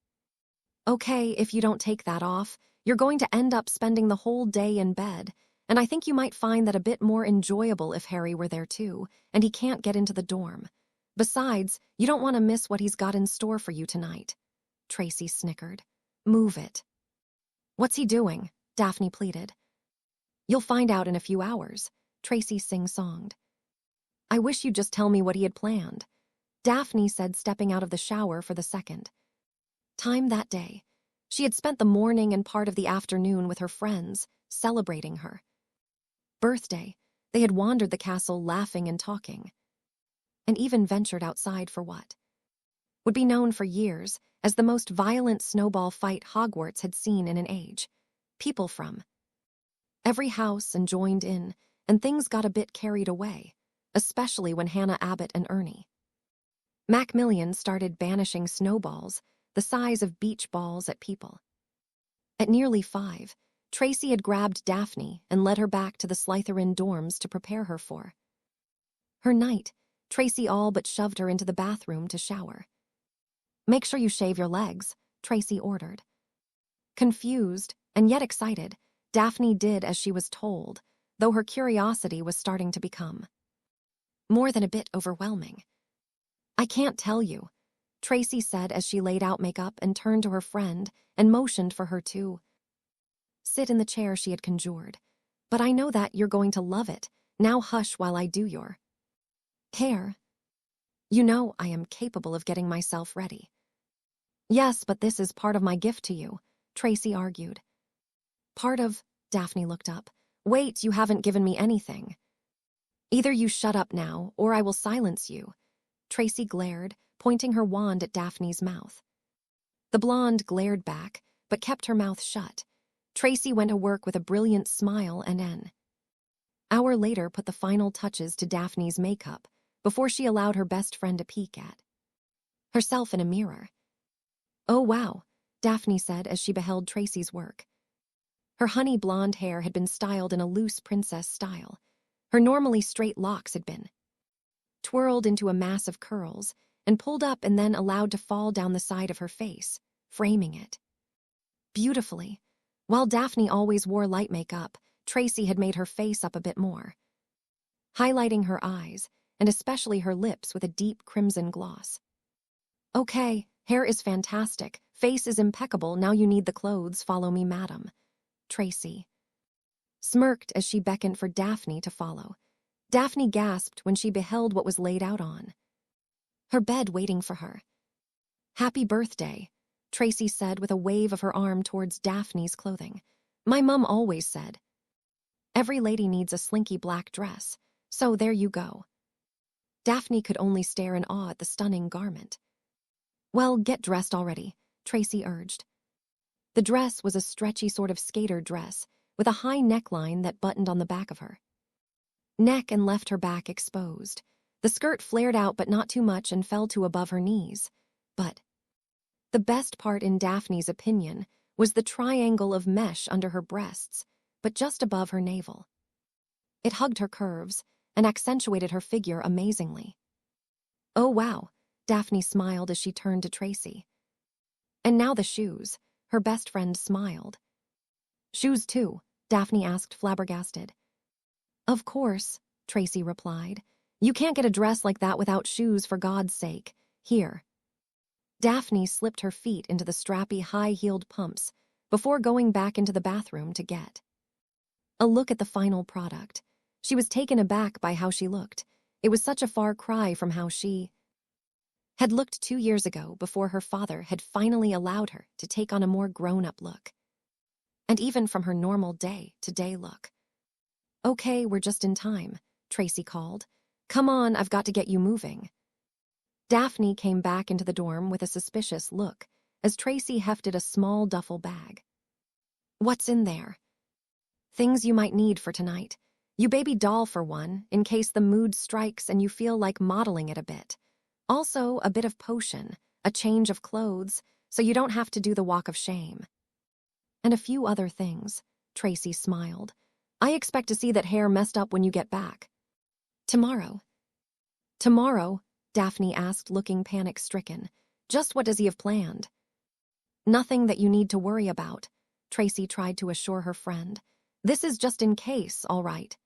Speaker 1: Okay, if you don't take that off, you're going to end up spending the whole day in bed, and I think you might find that a bit more enjoyable if Harry were there too, and he can't get into the dorm. Besides, you don't want to miss what he's got in store for you tonight. Tracy snickered. Move it. What's he doing? Daphne pleaded. You'll find out in a few hours, Tracy sing-songed. I wish you'd just tell me what he had planned, Daphne said, stepping out of the shower for the second time that day. She had spent the morning and part of the afternoon with her friends, celebrating her birthday. They had wandered the castle laughing and talking, and even ventured outside for what would be known for years as the most violent snowball fight Hogwarts had seen in an age. People from every house and joined in, and things got a bit carried away, especially when Hannah Abbott and Ernie Macmillan started banishing snowballs the size of beach balls at people. At nearly 5, Tracy had grabbed Daphne and led her back to the Slytherin dorms to prepare her for her night. Tracy all but shoved her into the bathroom to shower. Make sure you shave your legs, Tracy ordered. Confused and yet excited, Daphne did as she was told, though her curiosity was starting to become more than a bit overwhelming. I can't tell you, Tracy said as she laid out makeup and turned to her friend and motioned for her to sit in the chair she had conjured. But I know that you're going to love it. Now hush while I do your hair. You know I am capable of getting myself ready. Yes, but this is part of my gift to you, Tracy argued. Part of? Daphne looked up. Wait, you haven't given me anything. Either you shut up now, or I will silence you. Tracy glared, pointing her wand at Daphne's mouth. The blonde glared back, but kept her mouth shut. Tracy went to work with a brilliant smile and an hour later put the final touches to Daphne's makeup before she allowed her best friend a peek at herself in a mirror. Oh wow, Daphne said as she beheld Tracy's work. Her honey blonde hair had been styled in a loose princess style. Her normally straight locks had been twirled into a mass of curls and pulled up and then allowed to fall down the side of her face, framing it beautifully. While Daphne always wore light makeup, Tracy had made her face up a bit more, highlighting her eyes and especially her lips with a deep crimson gloss. Okay, hair is fantastic, face is impeccable, now you need the clothes, follow me, madam. Tracy smirked as she beckoned for Daphne to follow. Daphne gasped when she beheld what was laid out on her bed waiting for her. Happy birthday, Tracy said with a wave of her arm towards Daphne's clothing. My mum always said, every lady needs a slinky black dress, so there you go. Daphne could only stare in awe at the stunning garment. Well, get dressed already, Tracy urged. The dress was a stretchy sort of skater dress with a high neckline that buttoned on the back of her neck and left her back exposed. The skirt flared out but not too much and fell to above her knees. But the best part in Daphne's opinion was the triangle of mesh under her breasts, but just above her navel. It hugged her curves and accentuated her figure amazingly. Oh wow, Daphne smiled as she turned to Tracy. And now the shoes, her best friend smiled. Shoes too, Daphne asked, flabbergasted. Of course, Tracy replied. You can't get a dress like that without shoes, for God's sake. Here. Daphne slipped her feet into the strappy high-heeled pumps before going back into the bathroom to get a look at the final product. She was taken aback by how she looked. It was such a far cry from how she had looked 2 years ago before her father had finally allowed her to take on a more grown-up look. And even from her normal day-to-day look. "Okay, we're just in time," Tracy called. "Come on, I've got to get you moving." Daphne came back into the dorm with a suspicious look as Tracy hefted a small duffel bag. "What's in there?" "Things you might need for tonight. You baby doll for one, in case the mood strikes and you feel like modeling it a bit. Also, a bit of potion, a change of clothes, so you don't have to do the walk of shame. And a few other things," Tracy smiled. "I expect to see that hair messed up when you get back." "Tomorrow?" "Tomorrow?" Daphne asked, looking panic-stricken. "Just what does he have planned?" "Nothing that you need to worry about," Tracy tried to assure her friend. "This is just in case, all right."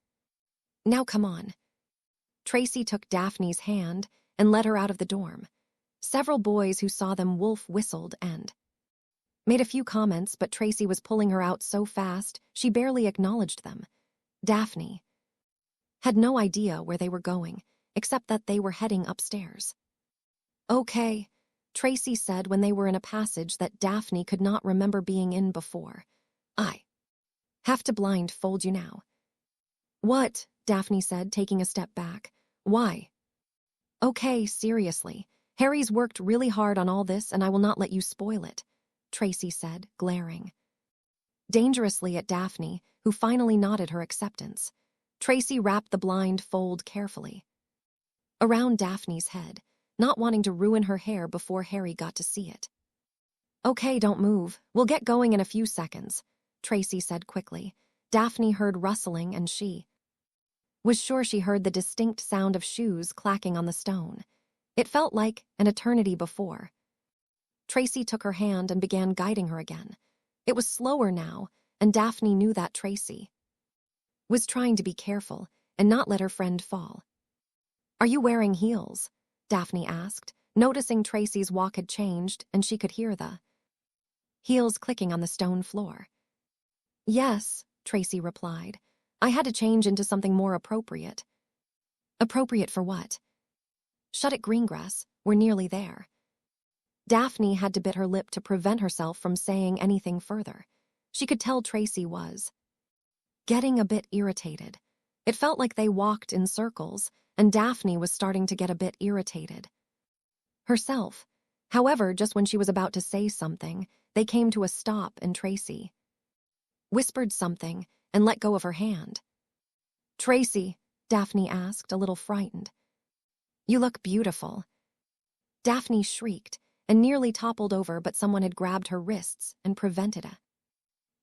Speaker 1: "Now come on." Tracy took Daphne's hand and led her out of the dorm. Several boys who saw them whistled and made a few comments, but Tracy was pulling her out so fast she barely acknowledged them. Daphne had no idea where they were going, except that they were heading upstairs. "Okay," Tracy said when they were in a passage that Daphne could not remember being in before. "I have to blindfold you now." "What?" Daphne said, taking a step back. "Why?" "Okay, seriously. Harry's worked really hard on all this and I will not let you spoil it," Tracy said, glaring dangerously at Daphne, who finally nodded her acceptance. Tracy wrapped the blindfold carefully around Daphne's head, not wanting to ruin her hair before Harry got to see it. "Okay, don't move. We'll get going in a few seconds," Tracy said quickly. Daphne heard rustling and she was sure she heard the distinct sound of shoes clacking on the stone. It felt like an eternity before. Tracy took her hand and began guiding her again. It was slower now, and Daphne knew that Tracy was trying to be careful and not let her friend fall. "Are you wearing heels?" Daphne asked, noticing Tracy's walk had changed and she could hear the heels clicking on the stone floor. "Yes," Tracy replied. "I had to change into something more appropriate." "Appropriate for what?" "Shut it, Greengrass. We're nearly there." Daphne had to bit her lip to prevent herself from saying anything further. She could tell Tracy was getting a bit irritated. It felt like they walked in circles, and Daphne was starting to get a bit irritated herself. However, just when she was about to say something, they came to a stop and Tracy whispered something and let go of her hand. "Tracy," Daphne asked, a little frightened. "You look beautiful." Daphne shrieked and nearly toppled over, but someone had grabbed her wrists and prevented a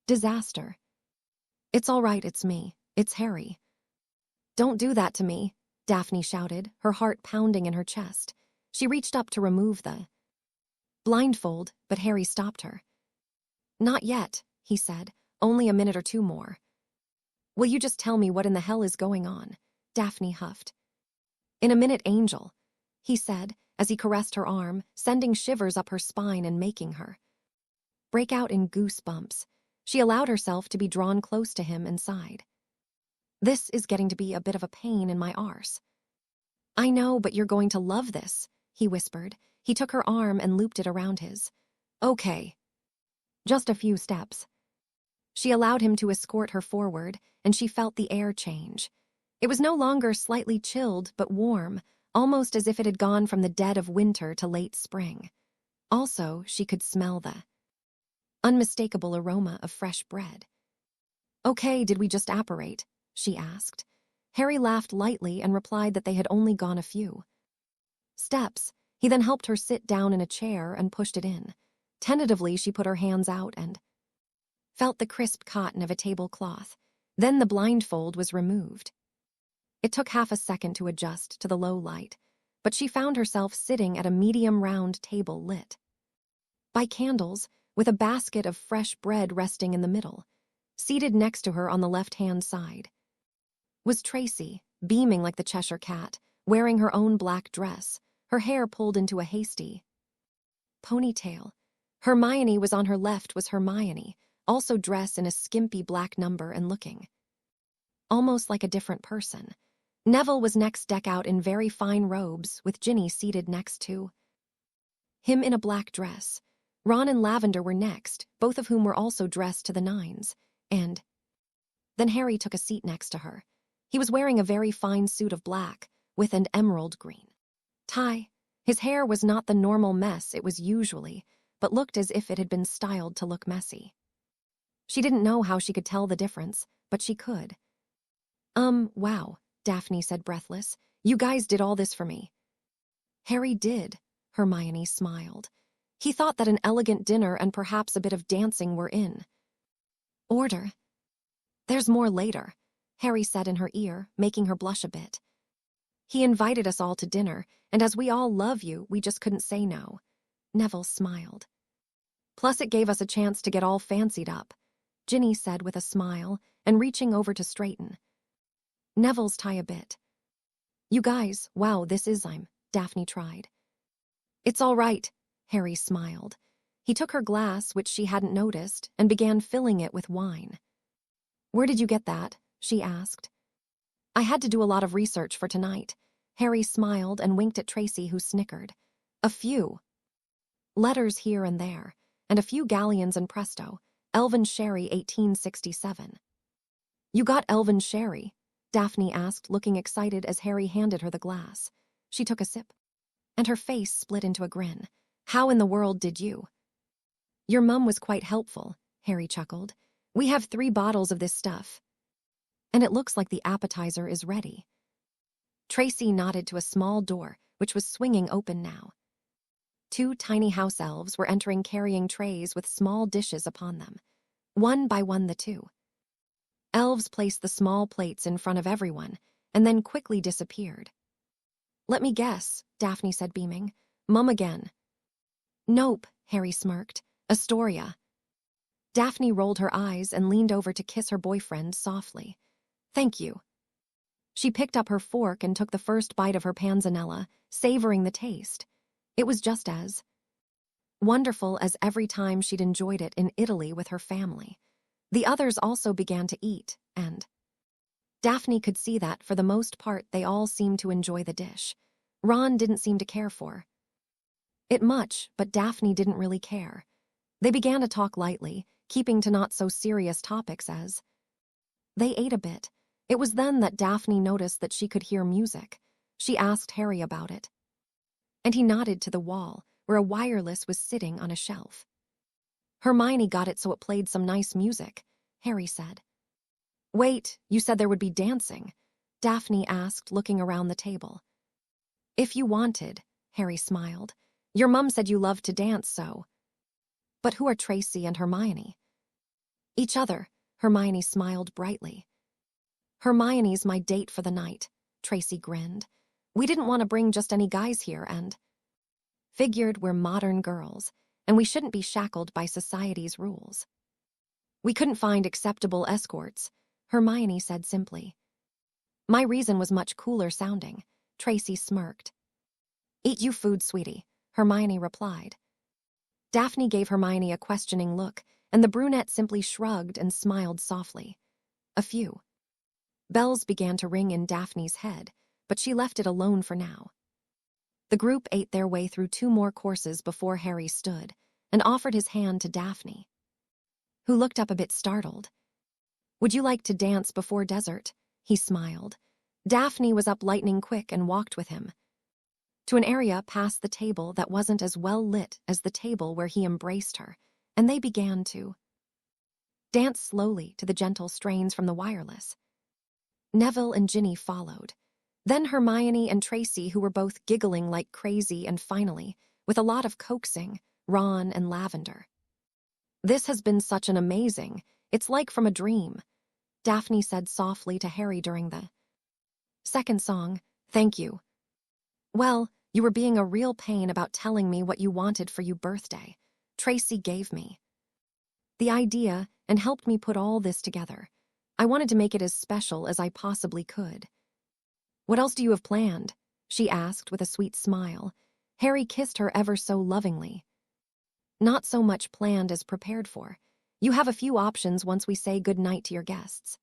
Speaker 1: disaster. "It's all right, it's me. It's Harry." "Don't do that to me," Daphne shouted, her heart pounding in her chest. She reached up to remove the blindfold, but Harry stopped her. "Not yet," he said. "Only a minute or two more." "Will you just tell me what in the hell is going on?" Daphne huffed. "In a minute, Angel," he said, as he caressed her arm, sending shivers up her spine and making her break out in goosebumps. She allowed herself to be drawn close to him and sighed. "This is getting to be a bit of a pain in my arse." "I know, but you're going to love this," he whispered. He took her arm and looped it around his. "Okay. Just a few steps." She allowed him to escort her forward, and she felt the air change. It was no longer slightly chilled, but warm, almost as if it had gone from the dead of winter to late spring. Also, she could smell the unmistakable aroma of fresh bread. "Okay, did we just apparate?" she asked. Harry laughed lightly and replied that they had only gone a few steps. He then helped her sit down in a chair and pushed it in. Tentatively, she put her hands out and felt the crisp cotton of a tablecloth. Then the blindfold was removed. It took half a second to adjust to the low light, but she found herself sitting at a medium-round table lit by candles, with a basket of fresh bread resting in the middle. Seated next to her on the left-hand side was Tracy, beaming like the Cheshire Cat, wearing her own black dress, her hair pulled into a hasty ponytail. Hermione was on her left, was Hermione, also dressed in a skimpy black number and looking almost like a different person. Neville was next decked out in very fine robes, with Ginny seated next to him in a black dress. Ron and Lavender were next, both of whom were also dressed to the nines, and then Harry took a seat next to her. He was wearing a very fine suit of black, with an emerald green tie. His hair was not the normal mess it was usually, but looked as if it had been styled to look messy. She didn't know how she could tell the difference, but she could. Wow, Daphne said breathless. You guys did all this for me. Harry did, Hermione smiled. He thought that an elegant dinner and perhaps a bit of dancing were in order. There's more later, Harry said in her ear, making her blush a bit. He invited us all to dinner, and as we all love you, we just couldn't say no. Neville smiled. Plus it gave us a chance to get all fancied up, Ginny said with a smile, and reaching over to straighten Neville's tie a bit. You guys, wow, this is Daphne tried. It's all right, Harry smiled. He took her glass, which she hadn't noticed, and began filling it with wine. Where did you get that? She asked. I had to do a lot of research for tonight. Harry smiled and winked at Tracy, who snickered. A few letters here and there, and a few galleons and presto. Elven Sherry 1867. You got Elven Sherry? Daphne asked, looking excited as Harry handed her the glass. She took a sip, and her face split into a grin. How in the world did you? Your mum was quite helpful, Harry chuckled. We have 3 bottles of this stuff. And it looks like the appetizer is ready. Tracy nodded to a small door, which was swinging open now. 2 tiny house elves were entering carrying trays with small dishes upon them. One by one the 2 elves placed the small plates in front of everyone, and then quickly disappeared. Let me guess, Daphne said, beaming. Mum again. Nope, Harry smirked. Astoria. Daphne rolled her eyes and leaned over to kiss her boyfriend softly. Thank you. She picked up her fork and took the first bite of her panzanella, savoring the taste. It was just as wonderful as every time she'd enjoyed it in Italy with her family. The others also began to eat, and Daphne could see that, for the most part, they all seemed to enjoy the dish. Ron didn't seem to care for it much, but Daphne didn't really care. They began to talk lightly, keeping to not so serious topics as they ate a bit. It was then that Daphne noticed that she could hear music. She asked Harry about it, and he nodded to the wall, where a wireless was sitting on a shelf. Hermione got it so it played some nice music, Harry said. Wait, you said there would be dancing? Daphne asked, looking around the table. If you wanted, Harry smiled. Your mum said you loved to dance, so. But who are Tracy and Hermione? Each other, Hermione smiled brightly. Hermione's my date for the night, Tracy grinned. We didn't want to bring just any guys here and figured we're modern girls, and we shouldn't be shackled by society's rules. We couldn't find acceptable escorts, Hermione said simply. My reason was much cooler sounding, Tracy smirked. Eat you food, sweetie, Hermione replied. Daphne gave Hermione a questioning look, and the brunette simply shrugged and smiled softly. A few bells began to ring in Daphne's head, but she left it alone for now. The group ate their way through 2 more courses before Harry stood and offered his hand to Daphne, who looked up a bit startled. Would you like to dance before dessert? He smiled. Daphne was up lightning quick and walked with him to an area past the table that wasn't as well lit as the table where he embraced her, and they began to dance slowly to the gentle strains from the wireless. Neville and Ginny followed. Then Hermione and Tracy, who were both giggling like crazy, and finally, with a lot of coaxing, Ron and Lavender. This has been such an amazing, it's like from a dream, Daphne said softly to Harry during the second song. Thank you. Well, you were being a real pain about telling me what you wanted for your birthday. Tracy gave me the idea and helped me put all this together. I wanted to make it as special as I possibly could. What else do you have planned? She asked with a sweet smile. Harry kissed her ever so lovingly. Not so much planned as prepared for. You have a few options once we say good night to your guests.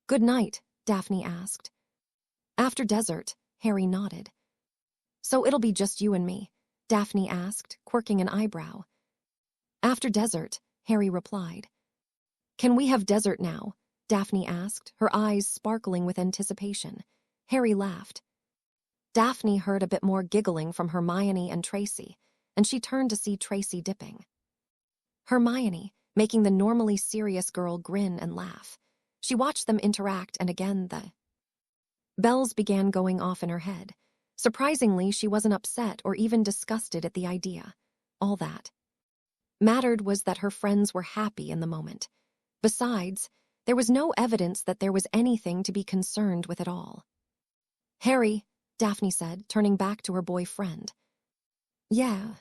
Speaker 1: Good night, Daphne asked. After dessert, Harry nodded. So it'll be just you and me, Daphne asked, quirking an eyebrow. After dessert, Harry replied. Can we have dessert now? Daphne asked, her eyes sparkling with anticipation. Harry laughed. Daphne heard a bit more giggling from Hermione and Tracy, and she turned to see Tracy dipping. Hermione, making the normally serious girl grin and laugh. She watched them interact, and again the bells began going off in her head. Surprisingly, she wasn't upset or even disgusted at the idea. All that mattered was that her friends were happy in the moment. Besides, there was no evidence that there was anything to be concerned with at all. Harry, Daphne said, turning back to her boyfriend. Yeah.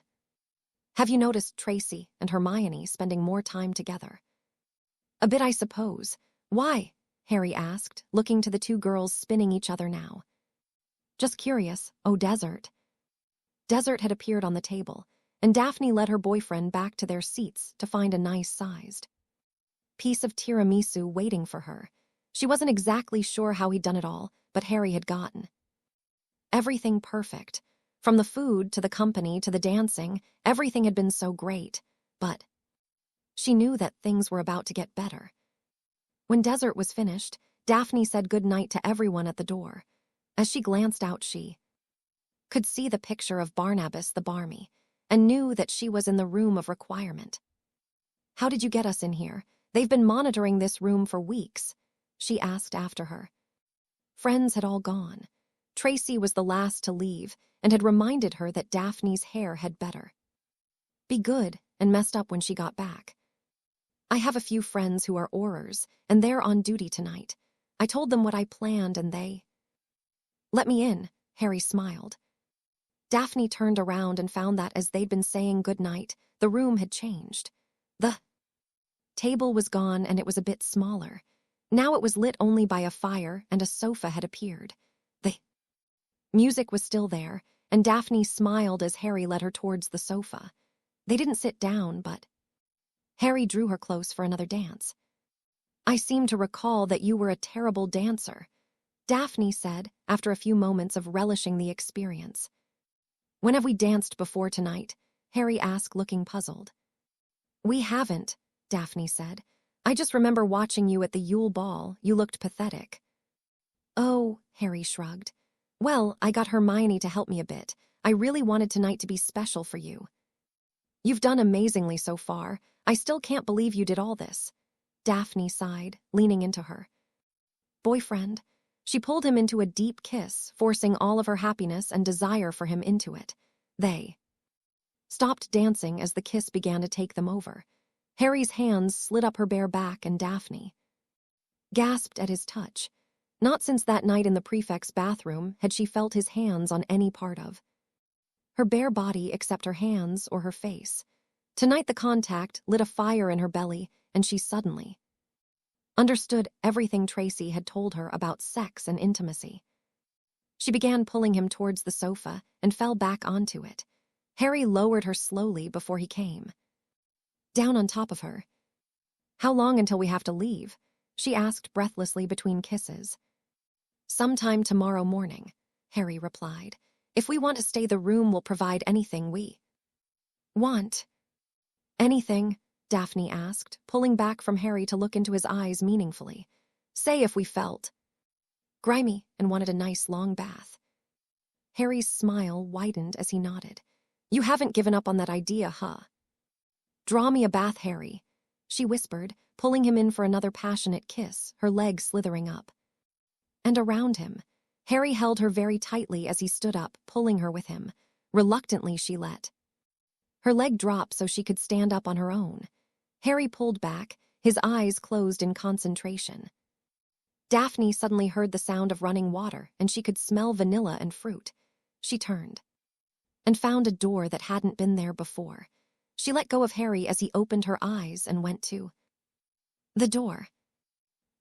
Speaker 1: Have you noticed Tracy and Hermione spending more time together? A bit, I suppose. Why? Harry asked, looking to the two girls spinning each other now. Just curious. Oh, dessert. Dessert had appeared on the table, and Daphne led her boyfriend back to their seats to find a nice-sized piece of tiramisu waiting for her. She wasn't exactly sure how he'd done it all, but Harry had gotten everything perfect. From the food to the company to the dancing, everything had been so great. But she knew that things were about to get better. When dessert was finished, Daphne said goodnight to everyone at the door. As she glanced out, she could see the picture of Barnabas the Barmy, and knew that she was in the room of requirement. How did you get us in here? They've been monitoring this room for weeks, she asked after her. Friends had all gone. Tracy was the last to leave and had reminded her that Daphne's hair had better be good and messed up when she got back. I have a few friends who are Aurors, and they're on duty tonight. I told them what I planned and they let me in, Harry smiled. Daphne turned around and found that as they'd been saying goodnight, the room had changed. The table was gone and it was a bit smaller. Now it was lit only by a fire and a sofa had appeared. The music was still there, and Daphne smiled as Harry led her towards the sofa. They didn't sit down, but Harry drew her close for another dance. I seem to recall that you were a terrible dancer, Daphne said after a few moments of relishing the experience. When have we danced before tonight? Harry asked, looking puzzled. We haven't, Daphne said. I just remember watching you at the Yule Ball. You looked pathetic. Oh, Harry shrugged. Well, I got Hermione to help me a bit. I really wanted tonight to be special for you. You've done amazingly so far. I still can't believe you did all this. Daphne sighed, leaning into her boyfriend. She pulled him into a deep kiss, forcing all of her happiness and desire for him into it. They stopped dancing as the kiss began to take them over. Harry's hands slid up her bare back and Daphne gasped at his touch. Not since that night in the prefect's bathroom had she felt his hands on any part of her bare body except her hands or her face. Tonight the contact lit a fire in her belly, and she suddenly understood everything Tracy had told her about sex and intimacy. She began pulling him towards the sofa and fell back onto it. Harry lowered her slowly before he came down on top of her. How long until we have to leave? She asked breathlessly between kisses. Sometime tomorrow morning, Harry replied. If we want to stay, the room will provide anything we want. Anything? Daphne asked, pulling back from Harry to look into his eyes meaningfully. Say if we felt grimy and wanted a nice long bath. Harry's smile widened as he nodded. You haven't given up on that idea, huh? Draw me a bath, Harry, she whispered, pulling him in for another passionate kiss, her legs slithering up and around him. Harry held her very tightly as he stood up, pulling her with him. Reluctantly, she let her leg drop so she could stand up on her own. Harry pulled back, his eyes closed in concentration. Daphne suddenly heard the sound of running water, and she could smell vanilla and fruit. She turned and found a door that hadn't been there before. She let go of Harry as he opened her eyes and went to the door.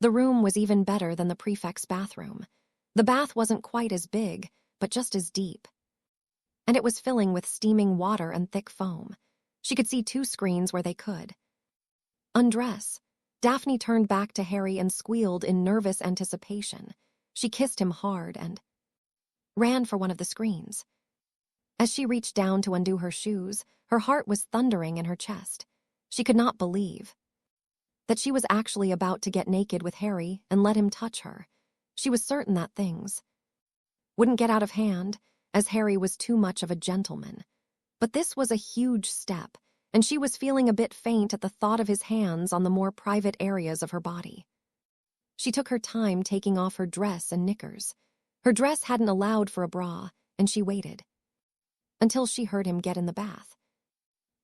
Speaker 1: The room was even better than the prefect's bathroom. The bath wasn't quite as big, but just as deep. And it was filling with steaming water and thick foam. She could see 2 screens where they could undress. Daphne turned back to Harry and squealed in nervous anticipation. She kissed him hard and ran for one of the screens. As she reached down to undo her shoes, her heart was thundering in her chest. She could not believe that she was actually about to get naked with Harry and let him touch her. She was certain that things wouldn't get out of hand, as Harry was too much of a gentleman. But this was a huge step, and she was feeling a bit faint at the thought of his hands on the more private areas of her body. She took her time taking off her dress and knickers. Her dress hadn't allowed for a bra, and she waited until she heard him get in the bath.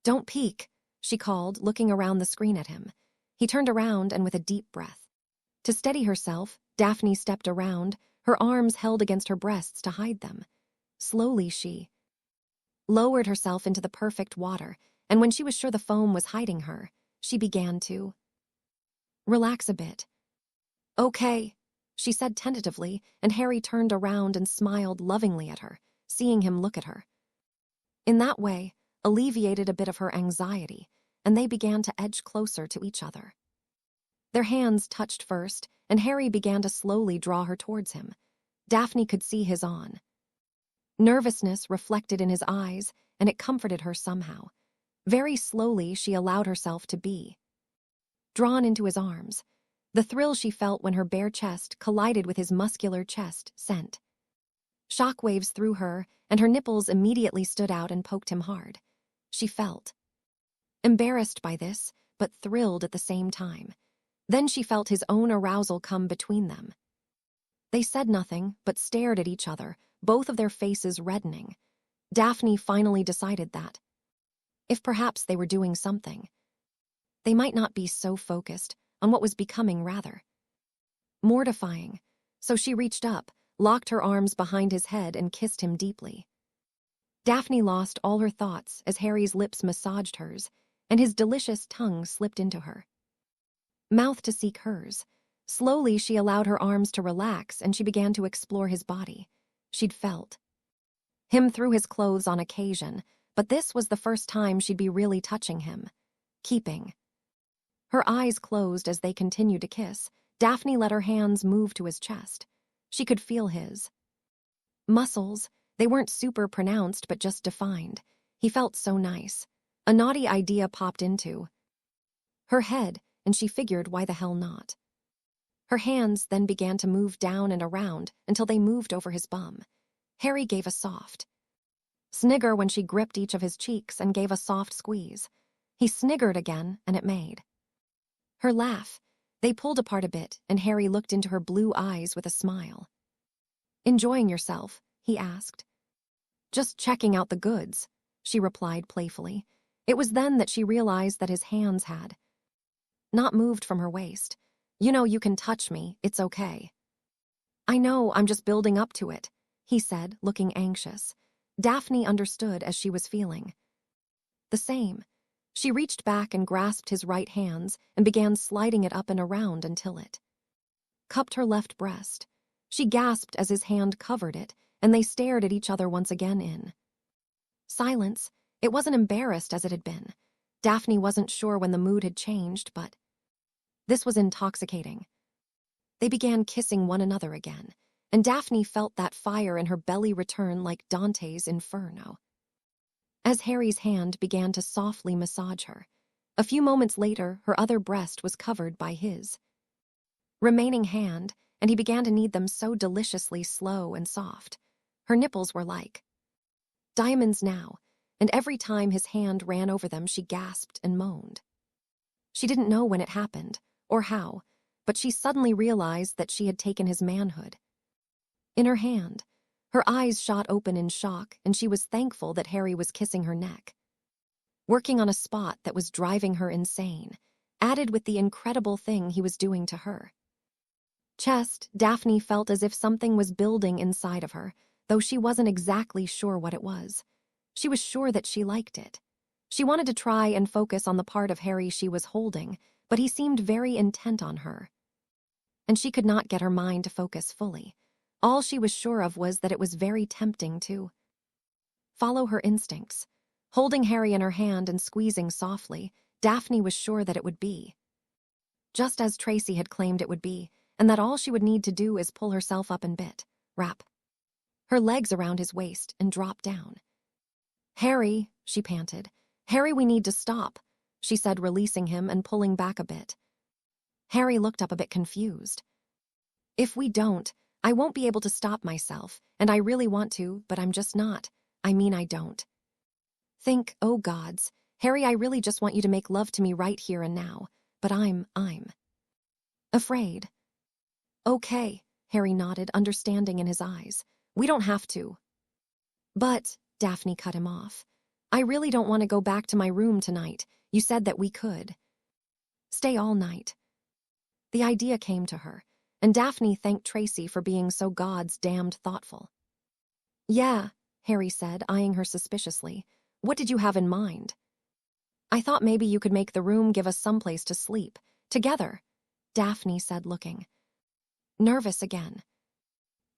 Speaker 1: "Don't peek," she called, looking around the screen at him. He turned around and with a deep breath. To steady herself, Daphne stepped around, her arms held against her breasts to hide them. Slowly she lowered herself into the perfect water, and when she was sure the foam was hiding her, she began to relax a bit. "Okay," she said tentatively, and Harry turned around and smiled lovingly at her, seeing him look at her. In that way, alleviated a bit of her anxiety, and they began to edge closer to each other. Their hands touched first, and Harry began to slowly draw her towards him. Daphne could see his nervousness reflected in his eyes, and it comforted her somehow. Very slowly, she allowed herself to be drawn into his arms. The thrill she felt when her bare chest collided with his muscular chest sent shockwaves through her, and her nipples immediately stood out and poked him hard. She felt embarrassed by this, but thrilled at the same time. Then she felt his own arousal come between them. They said nothing, but stared at each other, both of their faces reddening. Daphne finally decided that if perhaps they were doing something, they might not be so focused on what was becoming rather mortifying. So she reached up, locked her arms behind his head, and kissed him deeply. Daphne lost all her thoughts as Harry's lips massaged hers, and his delicious tongue slipped into her mouth to seek hers. Slowly, she allowed her arms to relax, and she began to explore his body. She'd felt him through his clothes on occasion, but this was the first time she'd be really touching him. Keeping her eyes closed as they continued to kiss, Daphne let her hands move to his chest. She could feel his muscles. They weren't super pronounced, but just defined. He felt so nice. A naughty idea popped into her head, and she figured, why the hell not? Her hands then began to move down and around until they moved over his bum. Harry gave a soft snigger when she gripped each of his cheeks and gave a soft squeeze. He sniggered again, and it made her laugh. They pulled apart a bit, and Harry looked into her blue eyes with a smile. "Enjoying yourself?" he asked. "Just checking out the goods," she replied playfully. It was then that she realized that his hands had not moved from her waist. "You know, you can touch me, it's okay." "I know, I'm just building up to it," he said, looking anxious. Daphne understood as she was feeling the same. She reached back and grasped his right hands and began sliding it up and around until it cupped her left breast. She gasped as his hand covered it, and they stared at each other once again in silence. It wasn't embarrassed as it had been. Daphne wasn't sure when the mood had changed, but this was intoxicating. They began kissing one another again, and Daphne felt that fire in her belly return like Dante's Inferno as Harry's hand began to softly massage her. A few moments later, her other breast was covered by his remaining hand, and he began to knead them so deliciously slow and soft. Her nipples were like diamonds now, and every time his hand ran over them, she gasped and moaned. She didn't know when it happened, or how, but she suddenly realized that she had taken his manhood in her hand. Her eyes shot open in shock, and she was thankful that Harry was kissing her neck, working on a spot that was driving her insane, added with the incredible thing he was doing to her chest. Daphne felt as if something was building inside of her, though she wasn't exactly sure what it was. She was sure that she liked it. She wanted to try and focus on the part of Harry she was holding, but he seemed very intent on her, and she could not get her mind to focus fully. All she was sure of was that it was very tempting to follow her instincts. Holding Harry in her hand and squeezing softly, Daphne was sure that it would be just as Tracy had claimed it would be, and that all she would need to do is pull herself up and wrap her legs around his waist and drop down. "Harry," she panted. "Harry, we need to stop," she said, releasing him and pulling back a bit. Harry looked up a bit confused. "If we don't, I won't be able to stop myself, and I really want to, but I'm just not. I mean, I don't. Think, oh gods, Harry, I really just want you to make love to me right here and now, but I'm afraid." "Okay," Harry nodded, understanding in his eyes. "We don't have to." "But," Daphne cut him off, "I really don't want to go back to my room tonight. You said that we could stay all night." The idea came to her, and Daphne thanked Tracy for being so God's damned thoughtful. "Yeah," Harry said, eyeing her suspiciously. "What did you have in mind?" "I thought maybe you could make the room give us someplace to sleep. Together," Daphne said, looking nervous again.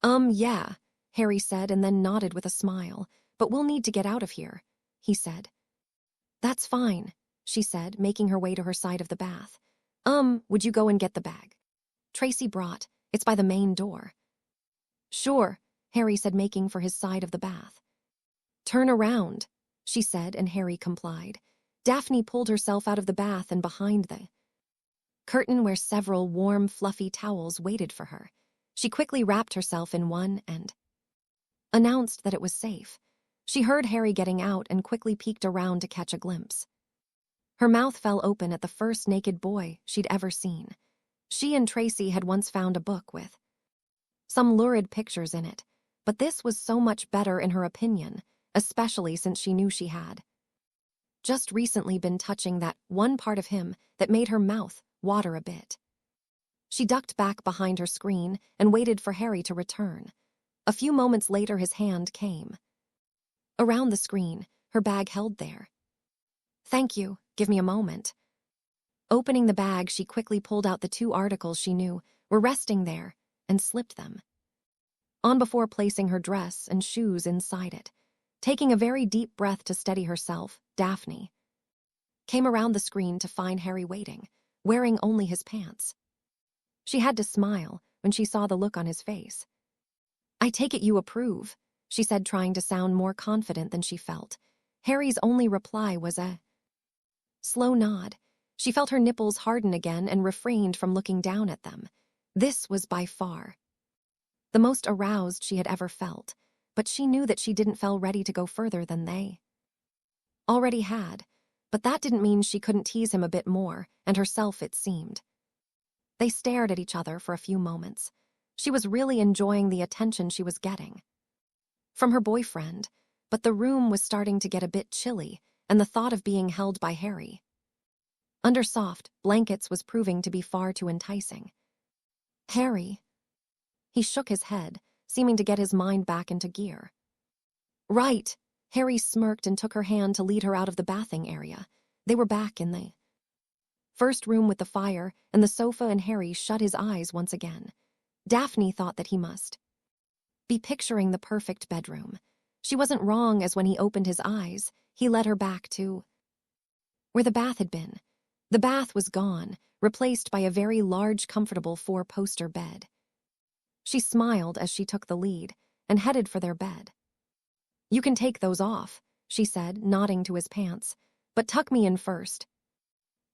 Speaker 1: Yeah," Harry said, and then nodded with a smile. "But we'll need to get out of here," he said. "That's fine," she said, making her way to her side of the bath. Would you go and get the bag Tracy brought? It's by the main door." "Sure," Harry said, making for his side of the bath. "Turn around," she said, and Harry complied. Daphne pulled herself out of the bath and behind the curtain where several warm, fluffy towels waited for her. She quickly wrapped herself in one and announced that it was safe. She heard Harry getting out and quickly peeked around to catch a glimpse. Her mouth fell open at the first naked boy she'd ever seen. She and Tracy had once found a book with some lurid pictures in it, but this was so much better in her opinion, especially since she knew she had just recently been touching that one part of him that made her mouth water a bit. She ducked back behind her screen and waited for Harry to return. A few moments later his hand came around the screen, her bag held there. "Thank you, give me a moment." Opening the bag, she quickly pulled out the 2 articles she knew were resting there and slipped them on before placing her dress and shoes inside it. Taking a very deep breath to steady herself, Daphne came around the screen to find Harry waiting, wearing only his pants. She had to smile when she saw the look on his face. "I take it you approve," she said, trying to sound more confident than she felt. Harry's only reply was a slow nod. She felt her nipples harden again and refrained from looking down at them. This was by far the most aroused she had ever felt, but she knew that she didn't feel ready to go further than they already had. But that didn't mean she couldn't tease him a bit more, and herself, it seemed. They stared at each other for a few moments. She was really enjoying the attention she was getting from her boyfriend, but the room was starting to get a bit chilly, and the thought of being held by Harry under soft blankets was proving to be far too enticing. "Harry?" He shook his head, seeming to get his mind back into gear. "Right." Harry smirked and took her hand to lead her out of the bathing area. They were back in the first room with the fire and the sofa, and Harry shut his eyes once again. Daphne thought that he must be picturing the perfect bedroom. She wasn't wrong, as when he opened his eyes, he led her back to where the bath had been. The bath was gone, replaced by a very large, comfortable 4-poster bed. She smiled as she took the lead and headed for their bed. "You can take those off," she said, nodding to his pants, "but tuck me in first."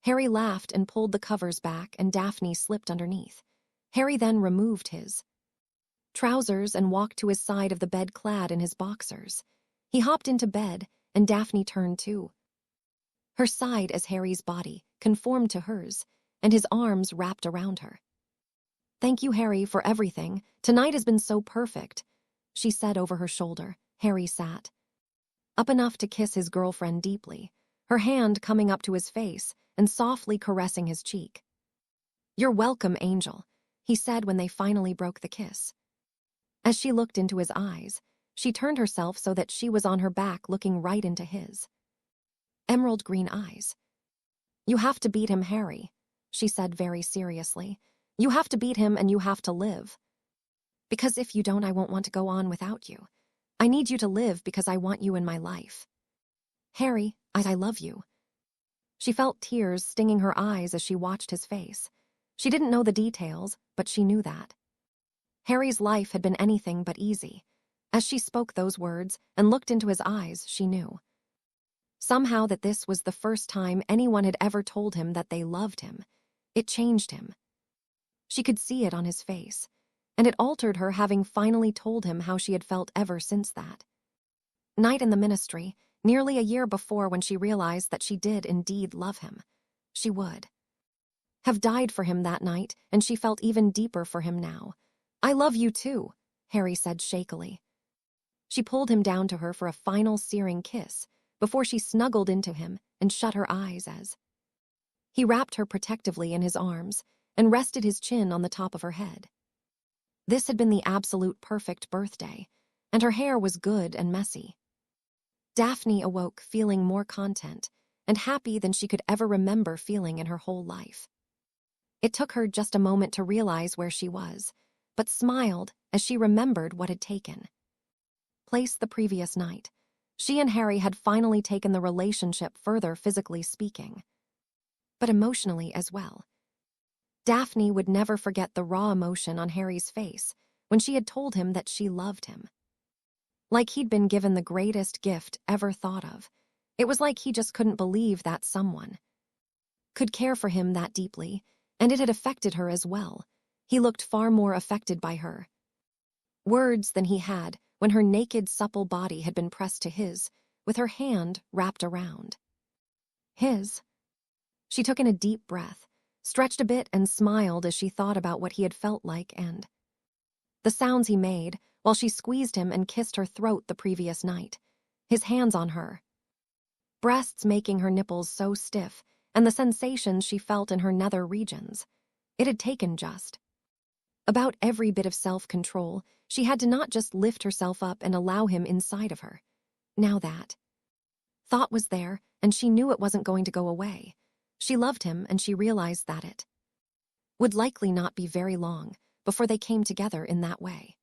Speaker 1: Harry laughed and pulled the covers back, and Daphne slipped underneath. Harry then removed his trousers and walked to his side of the bed clad in his boxers. He hopped into bed, and Daphne turned to her side as Harry's body conformed to hers, and his arms wrapped around her. "Thank you, Harry, for everything. Tonight has been so perfect," she said over her shoulder. Harry sat up enough to kiss his girlfriend deeply, her hand coming up to his face and softly caressing his cheek. "You're welcome, Angel," he said when they finally broke the kiss. As she looked into his eyes, she turned herself so that she was on her back, looking right into his emerald green eyes. "You have to beat him, Harry," she said very seriously. "You have to beat him, and you have to live. Because if you don't, I won't want to go on without you. I need you to live because I want you in my life. Harry, I love you." She felt tears stinging her eyes as she watched his face. She didn't know the details, but she knew that. Harry's life had been anything but easy. As she spoke those words and looked into his eyes, she knew. Somehow that this was the first time anyone had ever told him that they loved him. It changed him. She could see it on his face, and it altered her, having finally told him how she had felt ever since that night in the ministry, nearly a year before, when she realized that she did indeed love him. She would have died for him that night, and she felt even deeper for him now. "I love you too," Harry said shakily. She pulled him down to her for a final searing kiss before she snuggled into him and shut her eyes as he wrapped her protectively in his arms and rested his chin on the top of her head. This had been the absolute perfect birthday, and her hair was good and messy. Daphne awoke feeling more content and happy than she could ever remember feeling in her whole life. It took her just a moment to realize where she was, but smiled as she remembered what had taken place the previous night. She and Harry had finally taken the relationship further, physically speaking, but emotionally as well. Daphne would never forget the raw emotion on Harry's face when she had told him that she loved him. Like he'd been given the greatest gift ever thought of. It was like he just couldn't believe that someone could care for him that deeply, and it had affected her as well. He looked far more affected by her words than he had when her naked, supple body had been pressed to his, with her hand wrapped around his. She took in a deep breath, stretched a bit, and smiled as she thought about what he had felt like and the sounds he made while she squeezed him and kissed her throat the previous night, his hands on her breasts making her nipples so stiff, and the sensations she felt in her nether regions. It had taken just about every bit of self-control she had to not just lift herself up and allow him inside of her. Now that thought was there, and she knew it wasn't going to go away. She loved him, and she realized that it would likely not be very long before they came together in that way.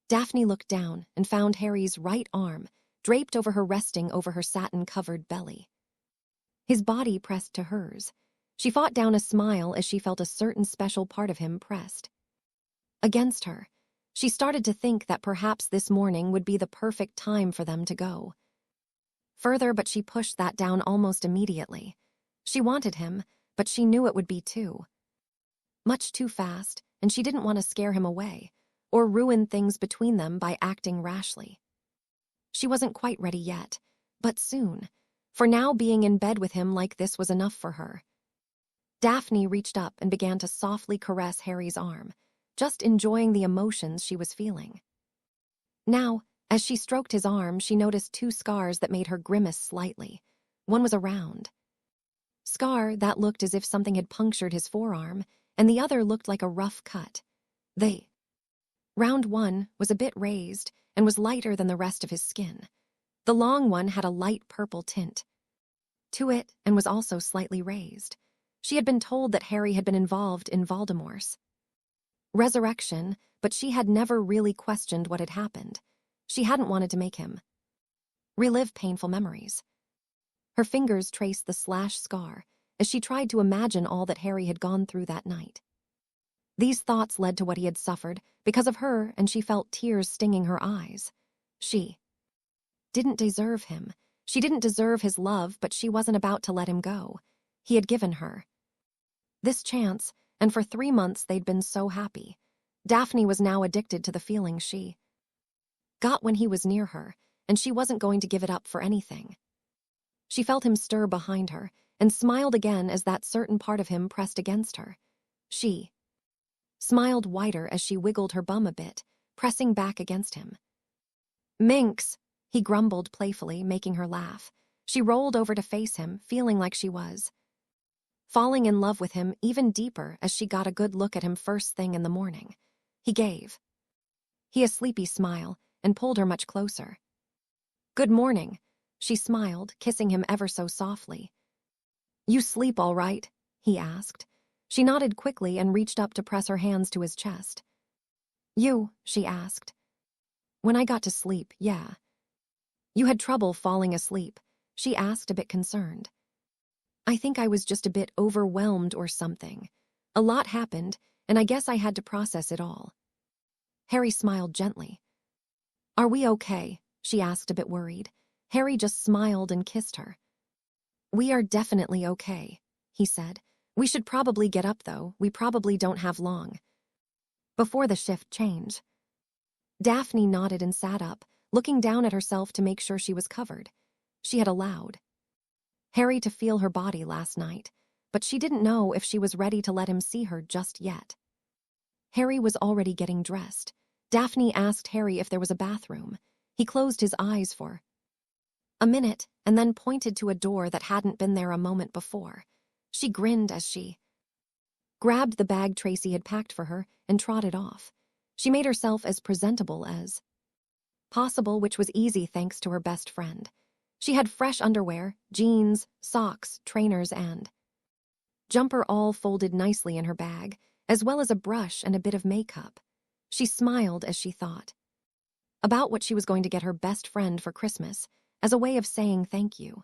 Speaker 1: Daphne looked down and found Harry's right arm draped over her, resting over her satin-covered belly. His body pressed to hers. She fought down a smile as she felt a certain special part of him pressed against her. She started to think that perhaps this morning would be the perfect time for them to go further, but she pushed that down almost immediately. She wanted him, but she knew it would be much too fast, and she didn't want to scare him away or ruin things between them by acting rashly. She wasn't quite ready yet, but soon. For now, being in bed with him like this was enough for her. Daphne reached up and began to softly caress Harry's arm, just enjoying the emotions she was feeling. Now, as she stroked his arm, she noticed two scars that made her grimace slightly. One was a round scar that looked as if something had punctured his forearm, and the other looked like a rough cut. The round one was a bit raised and was lighter than the rest of his skin. The long one had a light purple tint to it and was also slightly raised. She had been told that Harry had been involved in Voldemort's resurrection, but she had never really questioned what had happened. She hadn't wanted to make him relive painful memories. Her fingers traced the slash scar as she tried to imagine all that Harry had gone through that night. These thoughts led to what he had suffered because of her, and she felt tears stinging her eyes. She didn't deserve him. She didn't deserve his love, but she wasn't about to let him go. He had given her this chance, and for 3 months they'd been so happy. Daphne was now addicted to the feeling she got when he was near her, and she wasn't going to give it up for anything. She felt him stir behind her and smiled again as that certain part of him pressed against her. She smiled wider as she wiggled her bum a bit, pressing back against him. "Minx," he grumbled playfully, making her laugh. She rolled over to face him, feeling like she was falling in love with him even deeper as she got a good look at him first thing in the morning. He gave a sleepy smile and pulled her much closer. "Good morning," she smiled, kissing him ever so softly. "You sleep all right?" he asked. She nodded quickly and reached up to press her hands to his chest. "You?" she asked. "When I got to sleep, yeah." "You had trouble falling asleep?" she asked, a bit concerned. "I think I was just a bit overwhelmed or something. A lot happened, and I guess I had to process it all. Harry smiled gently. Are we okay? She asked, a bit worried. Harry just smiled and kissed her. We are definitely okay, he said. We should probably get up, though. We probably don't have long. Before the shift change. Daphne nodded and sat up, looking down at herself to make sure she was covered. She had allowed Harry to feel her body last night, but she didn't know if she was ready to let him see her just yet. Harry was already getting dressed. Daphne asked Harry if there was a bathroom. He closed his eyes for a minute and then pointed to a door that hadn't been there a moment before. She grinned as she grabbed the bag Tracy had packed for her and trotted off. She made herself as presentable as possible, which was easy thanks to her best friend. She had fresh underwear, jeans, socks, trainers, and jumper all folded nicely in her bag, as well as a brush and a bit of makeup. She smiled as she thought about what she was going to get her best friend for Christmas as a way of saying thank you.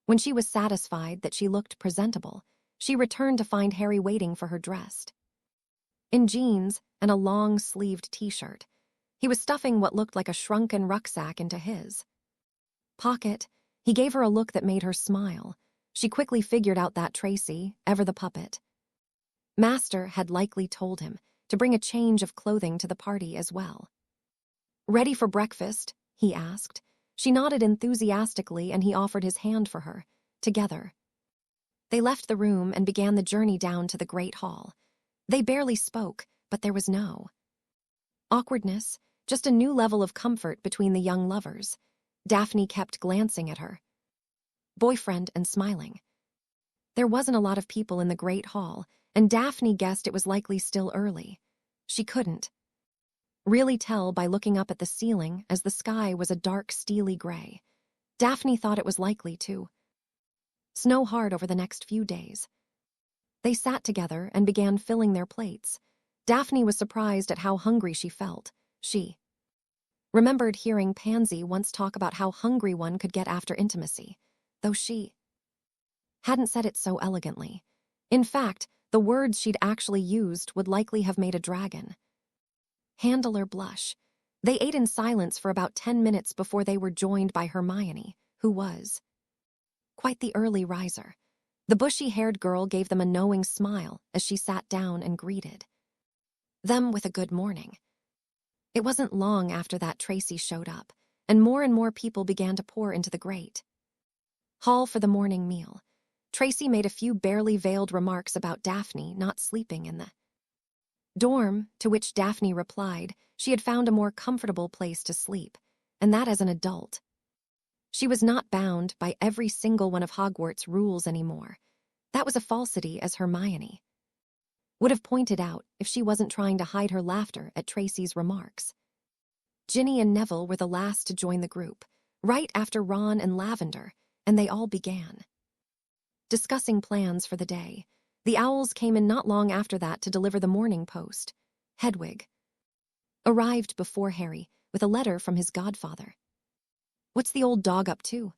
Speaker 1: When she was satisfied that she looked presentable, she returned to find Harry waiting for her dressed in jeans and a long-sleeved t-shirt. He was stuffing what looked like a shrunken rucksack into his pocket. He gave her a look that made her smile. She quickly figured out that Tracy, ever the puppet master, had likely told him to bring a change of clothing to the party as well. Ready for breakfast? He asked. She nodded enthusiastically and he offered his hand for her. Together, they left the room and began the journey down to the Great Hall. They barely spoke, but there was no awkwardness, just a new level of comfort between the young lovers. Daphne kept glancing at her boyfriend and smiling. There wasn't a lot of people in the Great Hall, and Daphne guessed it was likely still early. She couldn't really tell by looking up at the ceiling, as the sky was a dark steely gray. Daphne thought it was likely to snow hard over the next few days. They sat together and began filling their plates. Daphne was surprised at how hungry she felt. She remembered hearing Pansy once talk about how hungry one could get after intimacy, though she hadn't said it so elegantly. In fact, the words she'd actually used would likely have made a dragon handler blush. They ate in silence for about 10 minutes before they were joined by Hermione, who was quite the early riser. The bushy-haired girl gave them a knowing smile as she sat down and greeted them with a good morning. It wasn't long after that Tracy showed up, and more people began to pour into the Great Hall for the morning meal. Tracy made a few barely veiled remarks about Daphne not sleeping in the dorm, to which Daphne replied she had found a more comfortable place to sleep, and that as an adult. She was not bound by every single one of Hogwarts' rules anymore. That was a falsity, as Hermione would have pointed out if she wasn't trying to hide her laughter at Tracy's remarks. Ginny and Neville were the last to join the group, right after Ron and Lavender, and they all began discussing plans for the day. The owls came in not long after that to deliver the morning post. Hedwig arrived before Harry with a letter from his godfather. "What's the old dog up to?"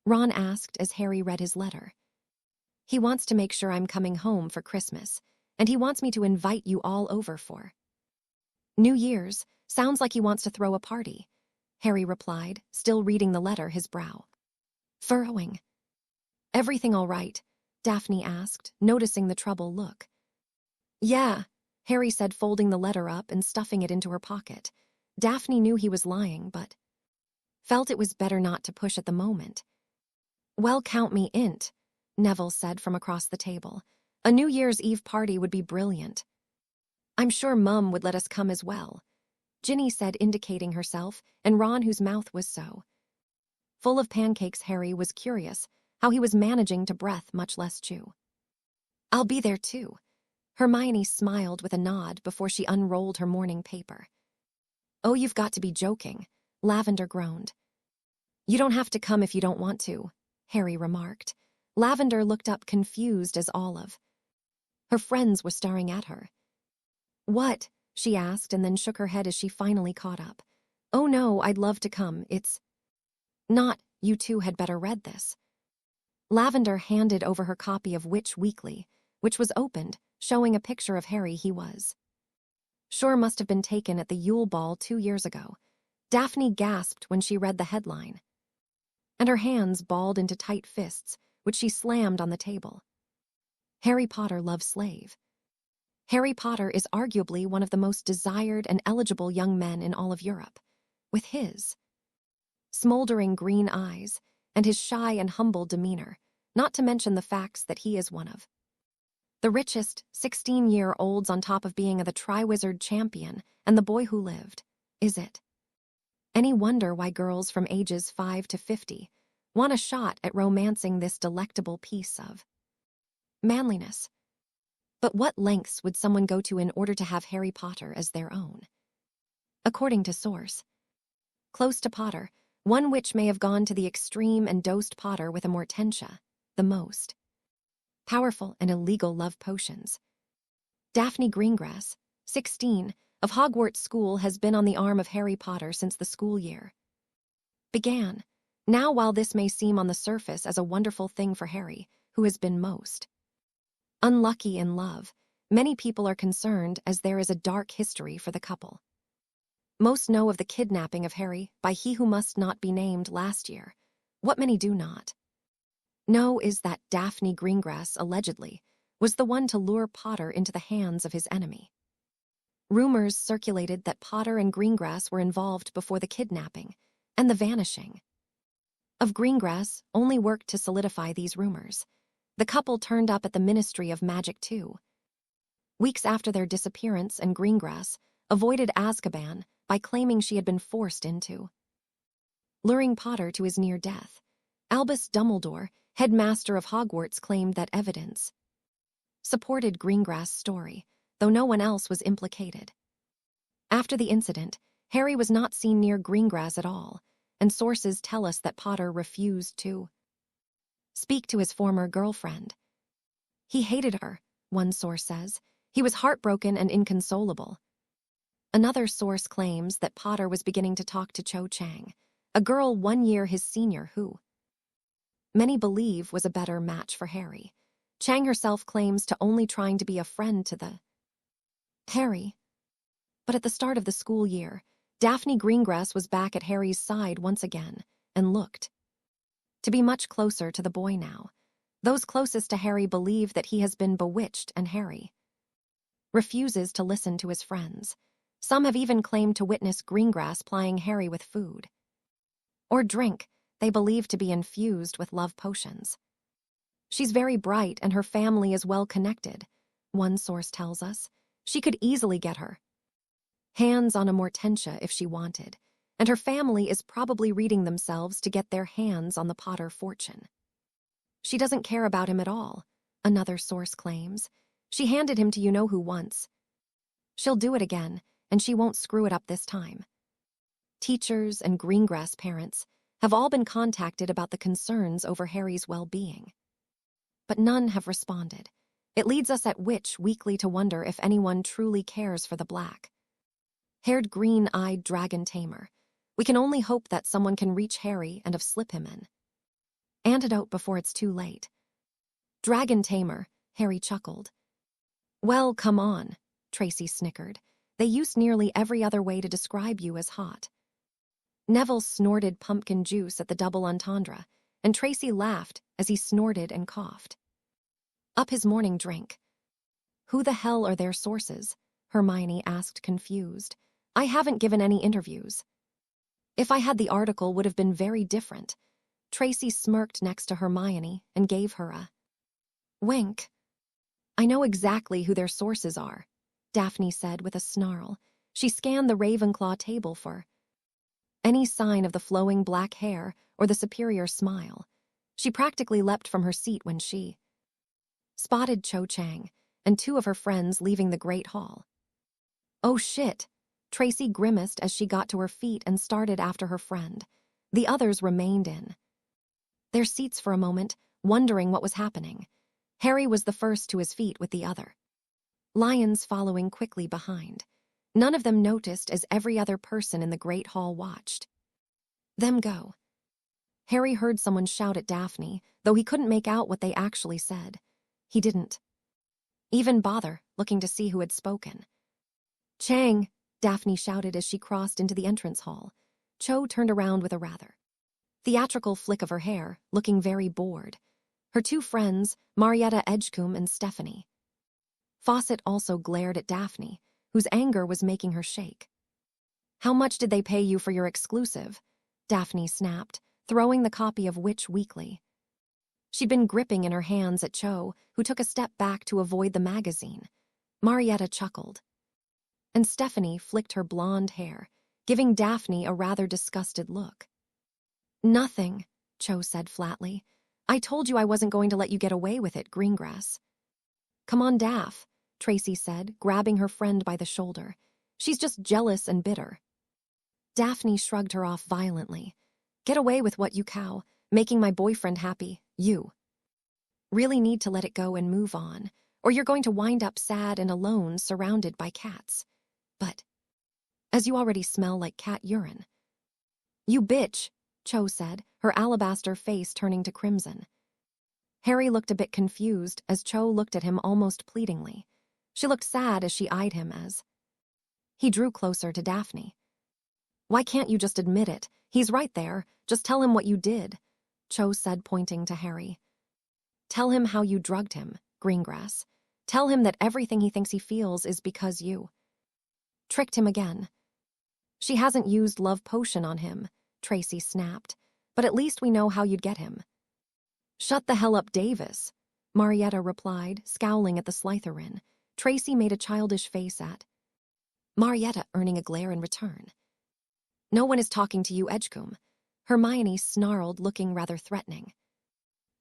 Speaker 1: Ron asked as Harry read his letter. "He wants to make sure I'm coming home for Christmas, and he wants me to invite you all over for New Year's. Sounds like he wants to throw a party," Harry replied, still reading the letter, his brow furrowing. "Everything all right?" Daphne asked, noticing the troubled look. "Yeah," Harry said, folding the letter up and stuffing it into her pocket. Daphne knew he was lying, but felt it was better not to push at the moment. "Well, count me in," Neville said from across the table. "A New Year's Eve party would be brilliant. I'm sure Mum would let us come as well," Ginny said, indicating herself, and Ron, whose mouth was so full of pancakes Harry was curious how he was managing to breathe, much less chew. "I'll be there too." Hermione smiled with a nod before she unrolled her morning paper. "Oh, you've got to be joking," Lavender groaned. "You don't have to come if you don't want to," Harry remarked. Lavender looked up confused as all of her friends were staring at her. "What?" she asked, and then shook her head as she finally caught up. "Oh no, I'd love to come. It's not. You two had better read this." Lavender handed over her copy of Witch Weekly. which was opened, showing a picture of Harry he was. Sure must have been taken at the Yule Ball 2 years ago. Daphne gasped when she read the headline, and her hands balled into tight fists, which she slammed on the table. Harry Potter loves slave. Harry Potter is arguably one of the most desired and eligible young men in all of Europe, with his smoldering green eyes and his shy and humble demeanor, not to mention the facts that he is one of the richest 16-year-olds on top of being the Triwizard champion and the boy who lived. Is it any wonder why girls from ages 5 to 50 want a shot at romancing this delectable piece of manliness? But what lengths would someone go to in order to have Harry Potter as their own? According to source close to Potter, one witch may have gone to the extreme and dosed Potter with a Mortentia, the most powerful and illegal love potions. Daphne Greengrass, 16, of Hogwarts School has been on the arm of Harry Potter since the school year began. Now, while this may seem on the surface as a wonderful thing for Harry, who has been most unlucky in love, many people are concerned as there is a dark history for the couple. Most know of the kidnapping of Harry by he who must not be named last year. What many do not know is that Daphne Greengrass allegedly was the one to lure Potter into the hands of his enemy. Rumors circulated that Potter and Greengrass were involved before the kidnapping, and the vanishing of Greengrass only worked to solidify these rumors. The couple turned up at the Ministry of Magic 2 weeks after their disappearance, and Greengrass avoided Azkaban by claiming she had been forced into luring Potter to his near death. Albus Dumbledore, headmaster of Hogwarts, claimed that evidence supported Greengrass' story, though no one else was implicated. After the incident, Harry was not seen near Greengrass at all, and sources tell us that Potter refused to speak to his former girlfriend. He hated her, one source says. He was heartbroken and inconsolable. Another source claims that Potter was beginning to talk to Cho Chang, a girl 1 year his senior who many believe was a better match for Harry. Chang herself claims to only trying to be a friend to the Harry. But at the start of the school year, Daphne Greengrass was back at Harry's side once again and looked to be much closer to the boy now. Those closest to Harry believe that he has been bewitched, and Harry refuses to listen to his friends. Some have even claimed to witness Greengrass plying Harry with food or drink they believe to be infused with love potions. She's very bright and her family is well connected, one source tells us. She could easily get her hands on a Mortentia if she wanted, and her family is probably reading themselves to get their hands on the Potter fortune. She doesn't care about him at all, another source claims. She handed him to you-know-who once. She'll do it again, and she won't screw it up this time. Teachers and Greengrass parents have all been contacted about the concerns over Harry's well-being, but none have responded. It leads us at Witch Weekly to wonder if anyone truly cares for the black-haired, green-eyed dragon tamer. We can only hope that someone can reach Harry and slip him an antidote before it's too late. Dragon tamer, Harry chuckled. Well, come on, Tracy snickered. They used nearly every other way to describe you as hot. Neville snorted pumpkin juice at the double entendre, and Tracy laughed as he snorted and coughed up his morning drink. Who the hell are their sources? Hermione asked, confused. I haven't given any interviews. If I had, the article would have been very different. Tracy smirked next to Hermione and gave her a wink. I know exactly who their sources are, Daphne said with a snarl. She scanned the Ravenclaw table for any sign of the flowing black hair or the superior smile. She practically leapt from her seat when she spotted Cho Chang and 2 of her friends leaving the Great Hall. Oh shit! Tracy grimaced as she got to her feet and started after her friend. The others remained in their seats for a moment, wondering what was happening. Harry was the first to his feet, with the other lions following quickly behind. None of them noticed as every other person in the Great Hall watched them go. Harry heard someone shout at Daphne, though he couldn't make out what they actually said. He didn't even bother looking to see who had spoken. "Chang!" Daphne shouted as she crossed into the entrance hall. Cho turned around with a rather theatrical flick of her hair, looking very bored. Her two friends, Marietta Edgecombe and Stephanie Fawcett, also glared at Daphne, whose anger was making her shake. "How much did they pay you for your exclusive?" Daphne snapped, throwing the copy of Witch Weekly. She'd been gripping in her hands at Cho, who took a step back to avoid the magazine. Marietta chuckled, and Stephanie flicked her blonde hair, giving Daphne a rather disgusted look. "Nothing," Cho said flatly. "I told you I wasn't going to let you get away with it, Greengrass." "Come on, Daph," Tracy said, grabbing her friend by the shoulder. "She's just jealous and bitter." Daphne shrugged her off violently. "Get away with what you cow, making my boyfriend happy. You really need to let it go and move on, or you're going to wind up sad and alone surrounded by cats. But as you already smell like cat urine." "You bitch," Cho said, her alabaster face turning to crimson. Harry looked a bit confused as Cho looked at him almost pleadingly. She looked sad as she eyed him as he drew closer to Daphne. "Why can't you just admit it? He's right there. Just tell him what you did," Cho said, pointing to Harry. "Tell him how you drugged him, Greengrass. Tell him that everything he thinks he feels is because you tricked him again." "She hasn't used love potion on him," Tracy snapped, "but at least we know how you'd get him." "Shut the hell up, Davis," Marietta replied, scowling at the Slytherin. Tracy made a childish face at Marietta, earning a glare in return. "No one is talking to you, Edgecombe," Hermione snarled, looking rather threatening.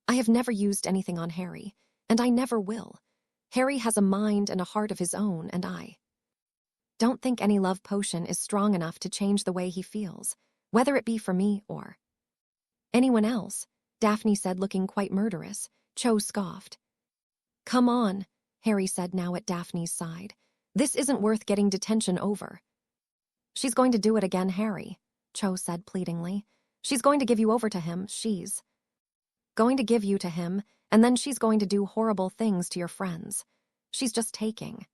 Speaker 1: "I have never used anything on Harry, and I never will. Harry has a mind and a heart of his own, and I don't think any love potion is strong enough to change the way he feels, whether it be for me or anyone else," Daphne said, looking quite murderous. Cho scoffed. "Come on," Harry said, now at Daphne's side. "This isn't worth getting detention over." "She's going to do it again, Harry," Cho said pleadingly. "She's going to give you over to him. She's going to give you to him, and then she's going to do horrible things to your friends. She's just taking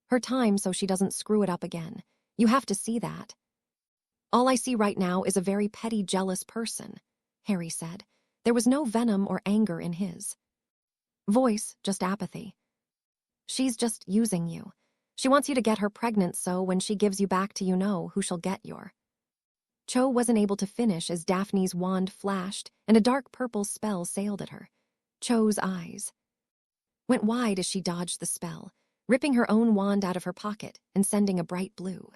Speaker 1: her time so she doesn't screw it up again. You have to see that." "All I see right now is a very petty, jealous person," Harry said. There was no venom or anger in his voice, just apathy. "She's just using you. She wants you to get her pregnant so when she gives you back to you know who she'll get your—" Cho wasn't able to finish as Daphne's wand flashed and a dark purple spell sailed at her. Cho's eyes went wide as she dodged the spell, ripping her own wand out of her pocket and sending a bright blue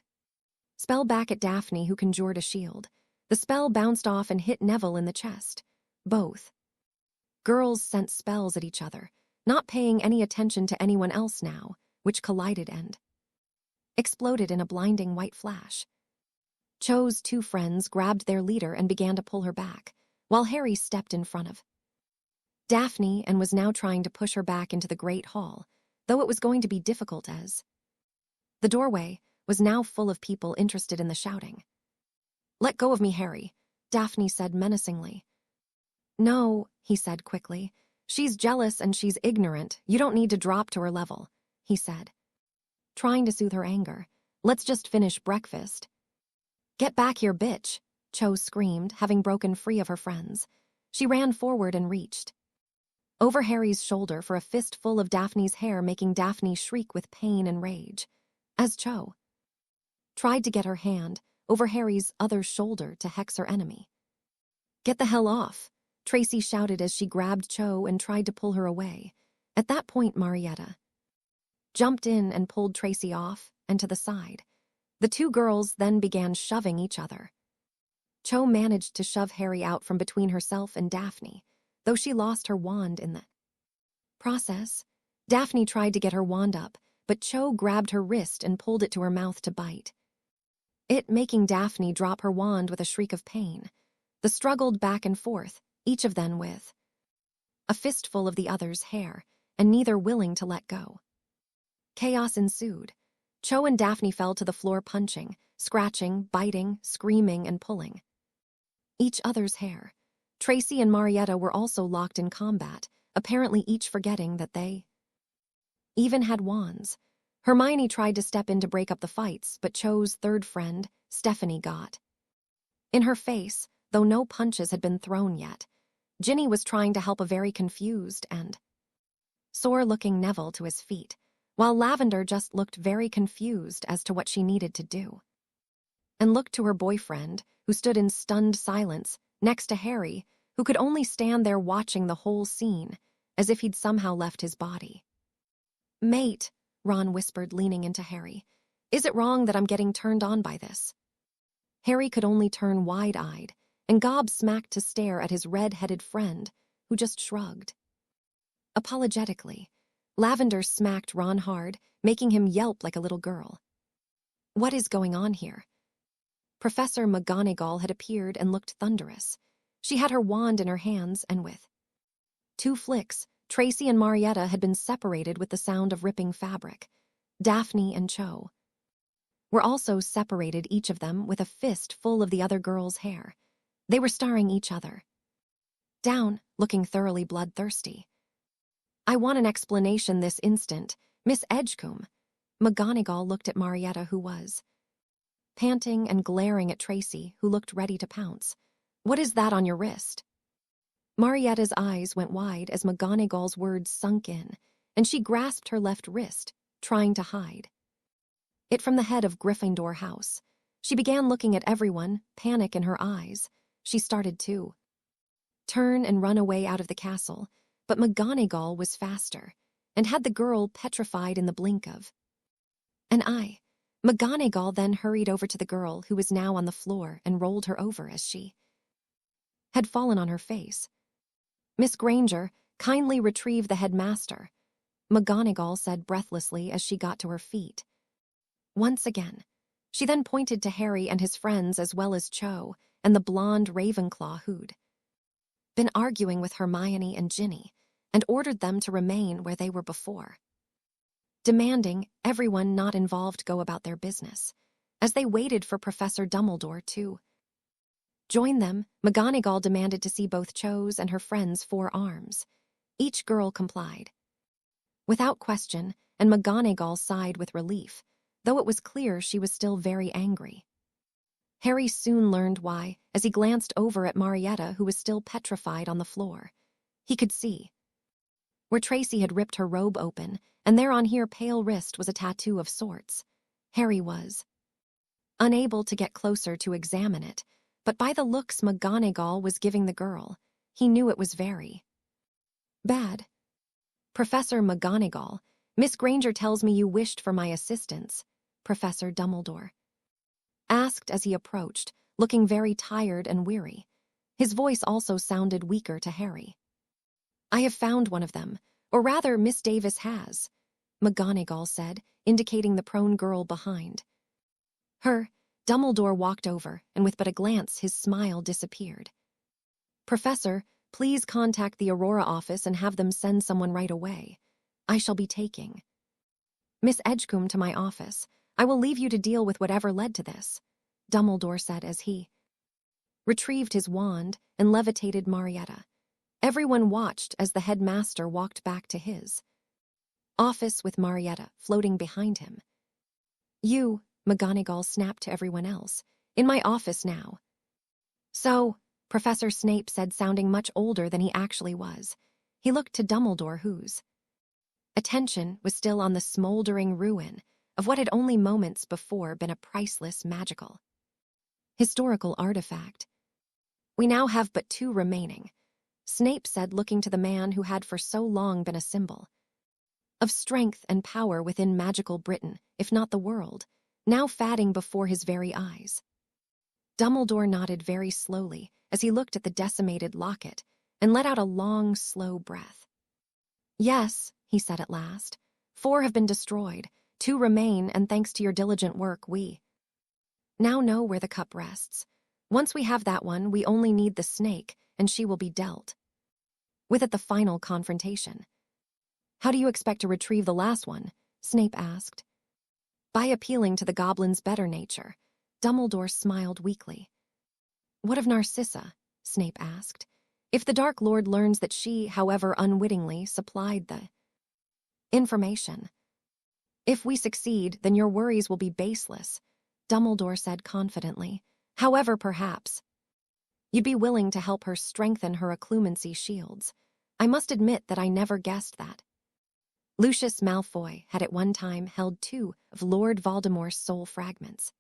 Speaker 1: spell back at Daphne, who conjured a shield. The spell bounced off and hit Neville in the chest. Both girls sent spells at each other, not paying any attention to anyone else now, which collided and exploded in a blinding white flash. Cho's two friends grabbed their leader and began to pull her back, while Harry stepped in front of Daphne and was now trying to push her back into the Great Hall, though it was going to be difficult as the doorway was now full of people interested in the shouting. "Let go of me, Harry," Daphne said menacingly. "No," he said quickly. "She's jealous and she's ignorant. You don't need to drop to her level," he said, trying to soothe her anger. "Let's just finish breakfast." "Get back here, bitch," Cho screamed, having broken free of her friends. She ran forward and reached over Harry's shoulder for a fistful of Daphne's hair, making Daphne shriek with pain and rage. As Cho tried to get her hand over Harry's other shoulder to hex her enemy. "Get the hell off," Tracy shouted as she grabbed Cho and tried to pull her away. At that point, Marietta jumped in and pulled Tracy off and to the side. The two girls then began shoving each other. Cho managed to shove Harry out from between herself and Daphne, though she lost her wand in the process. Daphne tried to get her wand up, but Cho grabbed her wrist and pulled it to her mouth to bite it, making Daphne drop her wand with a shriek of pain. They struggled back and forth, each of them with a fistful of the other's hair, and neither willing to let go. Chaos ensued. Cho and Daphne fell to the floor, punching, scratching, biting, screaming, and pulling each other's hair. Tracy and Marietta were also locked in combat, apparently each forgetting that they even had wands. Hermione tried to step in to break up the fights, but Cho's third friend, Stephanie, got in her face, though no punches had been thrown yet. Ginny was trying to help a very confused and sore-looking Neville to his feet, while Lavender just looked very confused as to what she needed to do. And looked to her boyfriend, who stood in stunned silence, next to Harry, who could only stand there watching the whole scene, as if he'd somehow left his body. "Mate," Ron whispered, leaning into Harry, "is it wrong that I'm getting turned on by this?" Harry could only turn wide-eyed and gobsmacked to stare at his red-headed friend, who just shrugged. Apologetically, Lavender smacked Ron hard, making him yelp like a little girl. "What is going on here?" Professor McGonagall had appeared and looked thunderous. She had her wand in her hands, and with 2 flicks, Tracy and Marietta had been separated with the sound of ripping fabric. Daphne and Cho were also separated, each of them with a fist full of the other girl's hair. They were staring each other down, looking thoroughly bloodthirsty. "I want an explanation this instant, Miss Edgecombe." McGonagall looked at Marietta, who was panting and glaring at Tracy, who looked ready to pounce. "What is that on your wrist?" Marietta's eyes went wide as McGonagall's words sunk in, and she grasped her left wrist, trying to hide it from the head of Gryffindor House. She began looking at everyone, panic in her eyes. She started to turn and run away out of the castle, but McGonagall was faster, and had the girl petrified in the blink of an eye. McGonagall then hurried over to the girl, who was now on the floor, and rolled her over as she had fallen on her face. "Miss Granger, kindly retrieve the headmaster," McGonagall said breathlessly as she got to her feet. Once again, she then pointed to Harry and his friends, as well as Cho and the blonde Ravenclaw who'd been arguing with Hermione and Ginny, and ordered them to remain where they were before, demanding everyone not involved go about their business. As they waited for Professor Dumbledore to join them, McGonagall demanded to see both Cho's and her friends' 4 arms. Each girl complied without question, and McGonagall sighed with relief, though it was clear she was still very angry. Harry soon learned why, as he glanced over at Marietta, who was still petrified on the floor. He could see where Tracy had ripped her robe open, and there on her pale wrist was a tattoo of sorts. Harry was unable to get closer to examine it, but by the looks McGonagall was giving the girl, he knew it was very bad. "Professor McGonagall, Miss Granger tells me you wished for my assistance," Professor Dumbledore asked as he approached, looking very tired and weary. His voice also sounded weaker to Harry. "I have found one of them, or rather Miss Davis has," McGonagall said, indicating the prone girl behind her. Dumbledore walked over, and with but a glance his smile disappeared. "Professor, please contact the Aurora office and have them send someone right away. I shall be taking Miss Edgecombe to my office. I will leave you to deal with whatever led to this," Dumbledore said as he retrieved his wand and levitated Marietta. Everyone watched as the headmaster walked back to his office with Marietta floating behind him. "You," McGonagall snapped to everyone else, "in my office now." "So," Professor Snape said, sounding much older than he actually was. He looked to Dumbledore, whose attention was still on the smoldering ruin of what had only moments before been a priceless magical historical artifact. "We now have but 2 remaining," Snape said, looking to the man who had for so long been a symbol of strength and power within magical Britain, if not the world, now fading before his very eyes. Dumbledore nodded very slowly as he looked at the decimated locket and let out a long, slow breath. "Yes," he said at last, 4 have been destroyed, 2 remain, and thanks to your diligent work, we now know where the cup rests. Once we have that one, we only need the snake, and she will be dealt with at the final confrontation." "How do you expect to retrieve the last one?" Snape asked. "By appealing to the goblin's better nature," Dumbledore smiled weakly. "What of Narcissa?" Snape asked. "If the Dark Lord learns that she, however unwittingly, supplied the Information. If we succeed, then your worries will be baseless, Dumbledore said confidently. However, perhaps you'd be willing to help her strengthen her occlumency shields. I must admit that I never guessed that. Lucius Malfoy had at one time held 2 of Lord Voldemort's soul fragments.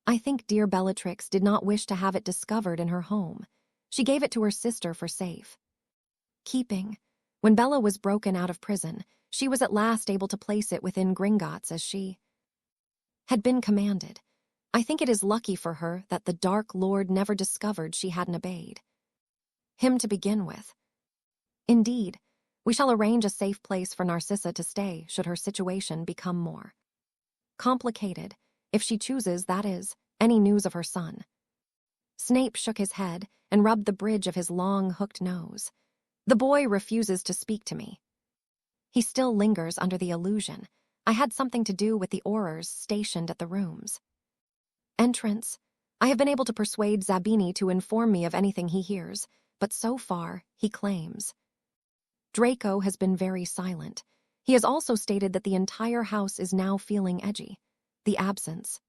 Speaker 1: I think dear Bellatrix did not wish to have it discovered in her home. She gave it to her sister for safe keeping. When Bella was broken out of prison, she was at last able to place it within Gringott's as she had been commanded. I think it is lucky for her that the Dark Lord never discovered she hadn't obeyed him to begin with. Indeed, we shall arrange a safe place for Narcissa to stay should her situation become more complicated, if she chooses, that is, any news of her son. Snape shook his head and rubbed the bridge of his long, hooked nose. The boy refuses to speak to me. He still lingers under the illusion I had something to do with the Aurors stationed at the rooms. Entrance. I have been able to persuade Zabini to inform me of anything he hears, but so far, he claims Draco has been very silent. He has also stated that the entire house is now feeling edgy. The absence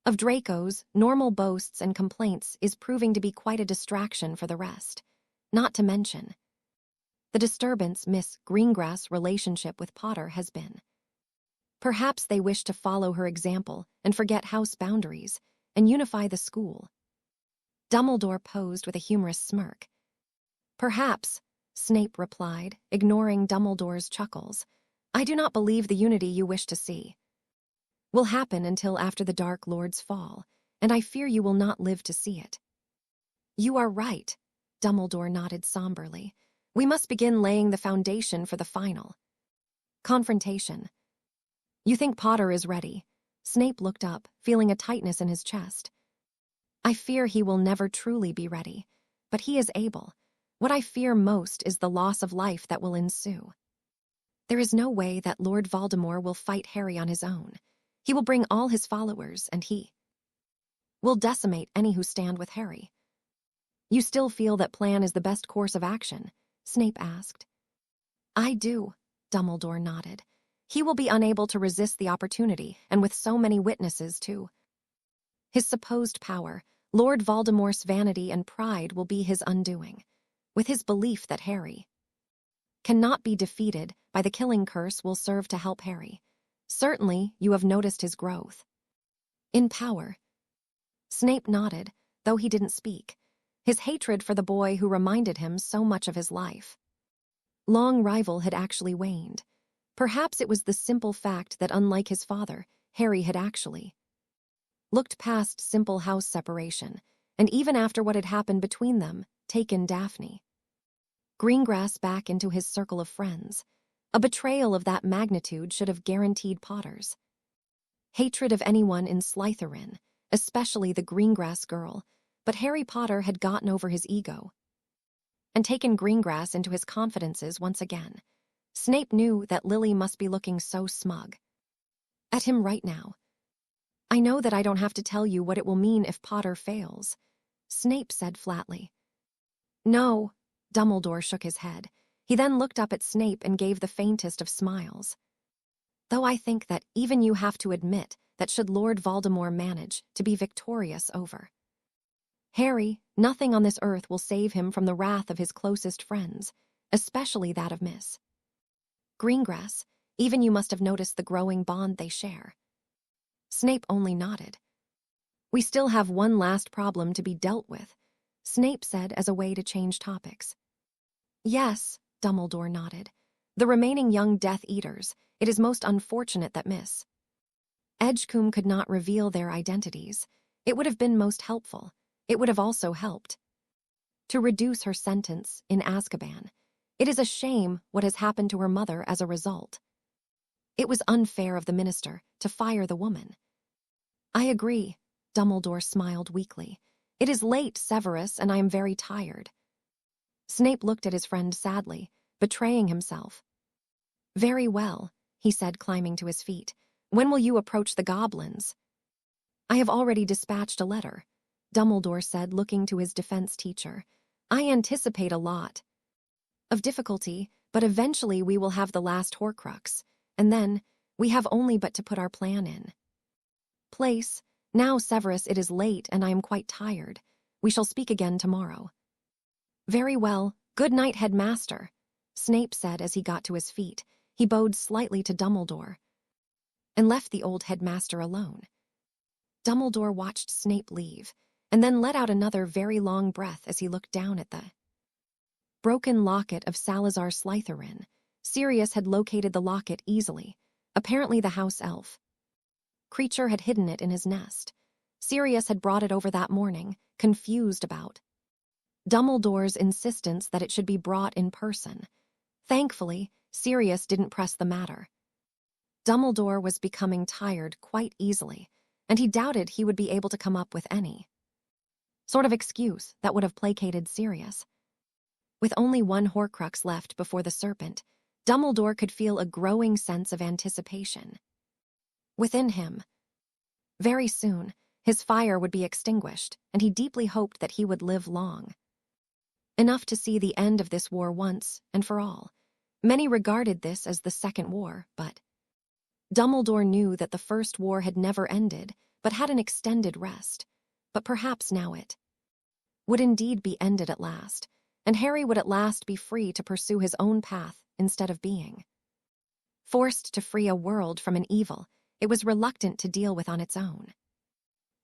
Speaker 1: of Draco's normal boasts and complaints is proving to be quite a distraction for the rest. Not to mention the disturbance Miss Greengrass' relationship with Potter has been. Perhaps they wish to follow her example and forget house boundaries and unify the school. Dumbledore posed with a humorous smirk. Perhaps, Snape replied, ignoring Dumbledore's chuckles. I do not believe the unity you wish to see will happen until after the Dark Lord's fall, and I fear you will not live to see it. You are right, Dumbledore nodded somberly. We must begin laying the foundation for the final confrontation. You think Potter is ready? Snape looked up, feeling a tightness in his chest. I fear he will never truly be ready, but he is able. What I fear most is the loss of life that will ensue. There is no way that Lord Voldemort will fight Harry on his own. He will bring all his followers, and he will decimate any who stand with Harry. You still feel that plan is the best course of action? Snape asked. I do, Dumbledore nodded. He will be unable to resist the opportunity, and with so many witnesses, too. His supposed power, Lord Voldemort's vanity and pride will be his undoing. With his belief that Harry cannot be defeated by the killing curse will serve to help Harry. Certainly, you have noticed his growth in power. Snape nodded, though he didn't speak. His hatred for the boy who reminded him so much of his life long rival had actually waned. Perhaps it was the simple fact that, unlike his father, Harry had actually looked past simple house separation, and even after what had happened between them, taken Daphne Greengrass back into his circle of friends. A betrayal of that magnitude should have guaranteed Potter's hatred of anyone in Slytherin, especially the Greengrass girl, but Harry Potter had gotten over his ego and taken Greengrass into his confidences once again. Snape knew that Lily must be looking so smug at him right now. I know that I don't have to tell you what it will mean if Potter fails, Snape said flatly. No, Dumbledore shook his head. He then looked up at Snape and gave the faintest of smiles. Though I think that even you have to admit that should Lord Voldemort manage to be victorious over Harry, nothing on this earth will save him from the wrath of his closest friends, especially that of Miss Greengrass. Even you must have noticed the growing bond they share. Snape only nodded. We still have one last problem to be dealt with, Snape said as a way to change topics. Yes, Dumbledore nodded. The remaining young Death Eaters. It is most unfortunate that Miss Edgecombe could not reveal their identities. It would have been most helpful. It would have also helped to reduce her sentence in Azkaban. It is a shame what has happened to her mother as a result. It was unfair of the minister to fire the woman. I agree, Dumbledore smiled weakly. It is late, Severus, and I am very tired. Snape looked at his friend sadly, betraying himself. Very well, he said, climbing to his feet. When will you approach the goblins? I have already dispatched a letter, Dumbledore said, looking to his defense teacher. I anticipate a lot of difficulty, But eventually we will have the last Horcrux, and then we have only but to put our plan in place. Now, Severus, it is late and I am quite tired. We shall speak again tomorrow. Very well. Good night, headmaster, Snape said as he got to his feet. He bowed slightly to Dumbledore and left the old headmaster alone. Dumbledore watched Snape leave, and then let out another very long breath as he looked down at the broken locket of Salazar Slytherin. Sirius had located the locket easily. Apparently the house elf creature had hidden it in his nest. Sirius had brought it over that morning, confused about Dumbledore's insistence that it should be brought in person. Thankfully, Sirius didn't press the matter. Dumbledore was becoming tired quite easily, and he doubted he would be able to come up with any sort of excuse that would have placated Sirius. With only one Horcrux left before the serpent, Dumbledore could feel a growing sense of anticipation within him. Very soon, his fire would be extinguished, and he deeply hoped that he would live long enough to see the end of this war once and for all. Many regarded this as the Second War, but Dumbledore knew that the First War had never ended, but had an extended rest. But perhaps now it would indeed be ended at last, and Harry would at last be free to pursue his own path instead of being forced to free a world from an evil it was reluctant to deal with on its own.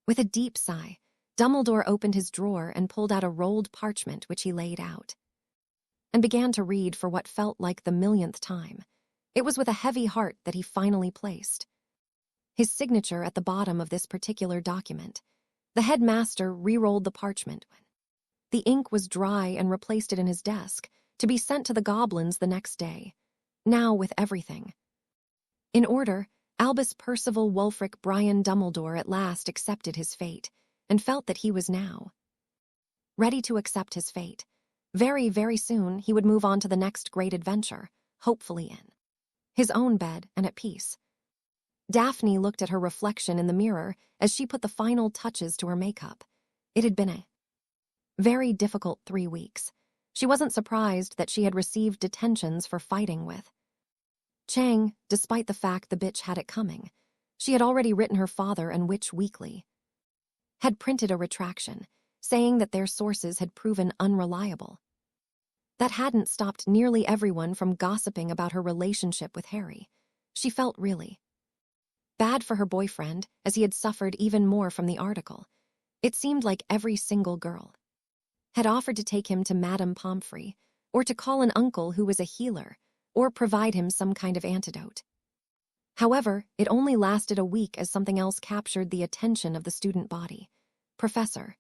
Speaker 1: With a deep sigh, Dumbledore opened his drawer and pulled out a rolled parchment which he laid out and began to read for what felt like the millionth time. It was with a heavy heart that he finally placed his signature at the bottom of this particular document. The headmaster re-rolled the parchment when the ink was dry and replaced it in his desk to be sent to the goblins the next day. Now, with everything in order, Albus Percival Wulfric Brian Dumbledore at last accepted his fate and felt that he was now ready to accept his fate. Very, very soon he would move on to the next great adventure, hopefully in his own bed and at peace. Daphne looked at her reflection in the mirror as she put the final touches to her makeup. It had been a very difficult 3 weeks. She wasn't surprised that she had received detentions for fighting with Chang, despite the fact the bitch had it coming. She had already written her father, and Witch Weekly had printed a retraction, saying that their sources had proven unreliable. That hadn't stopped nearly everyone from gossiping about her relationship with Harry. She felt really bad for her boyfriend, as he had suffered even more from the article. It seemed like every single girl had offered to take him to Madame Pomfrey, or to call an uncle who was a healer, or provide him some kind of antidote. However, it only lasted a week as something else captured the attention of the student body. Professor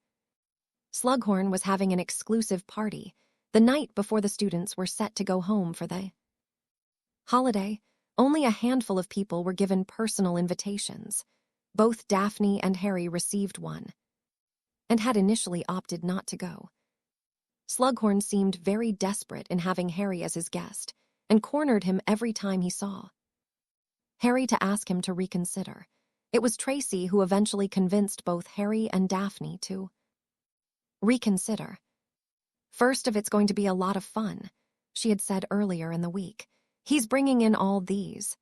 Speaker 1: Slughorn was having an exclusive party the night before the students were set to go home for the holiday. Only a handful of people were given personal invitations. Both Daphne and Harry received one and had initially opted not to go. Slughorn seemed very desperate in having Harry as his guest, and cornered him every time he saw Harry to ask him to reconsider. It was Tracy who eventually convinced both Harry and Daphne to reconsider. First of, it's going to be a lot of fun, she had said earlier in the week. He's bringing in all these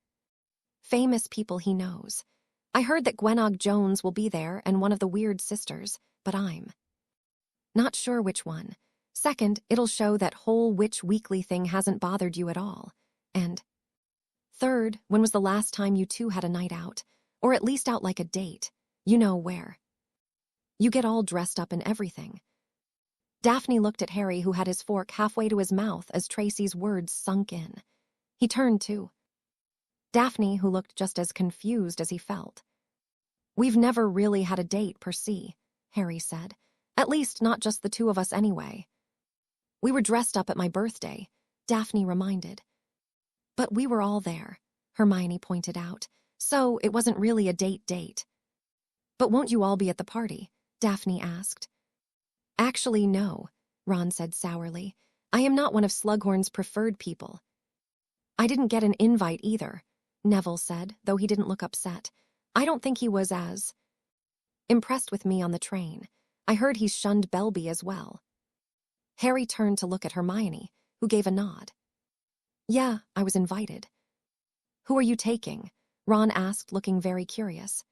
Speaker 1: famous people he knows. I heard that Gwenog Jones will be there and one of the weird sisters, but I'm not sure which one. Second, it'll show that whole Witch Weekly thing hasn't bothered you at all. And third, when was the last time you two had a night out? Or at least out like a date? You know where you get all dressed up and everything. Daphne looked at Harry, who had his fork halfway to his mouth as Tracy's words sunk in. He turned to Daphne, who looked just as confused as he felt. We've never really had a date per se, Harry said. At least not just the two of us anyway. We were dressed up at my birthday, Daphne reminded. But we were all there, Hermione pointed out, so it wasn't really a date. But won't you all be at the party? Daphne asked. Actually, no, Ron said sourly. I am not one of Slughorn's preferred people. I didn't get an invite either, Neville said, though he didn't look upset. I don't think he was as impressed with me on the train. I heard he's shunned Belby as well. Harry turned to look at Hermione, who gave a nod. Yeah, I was invited. Who are you taking? Ron asked, looking very curious.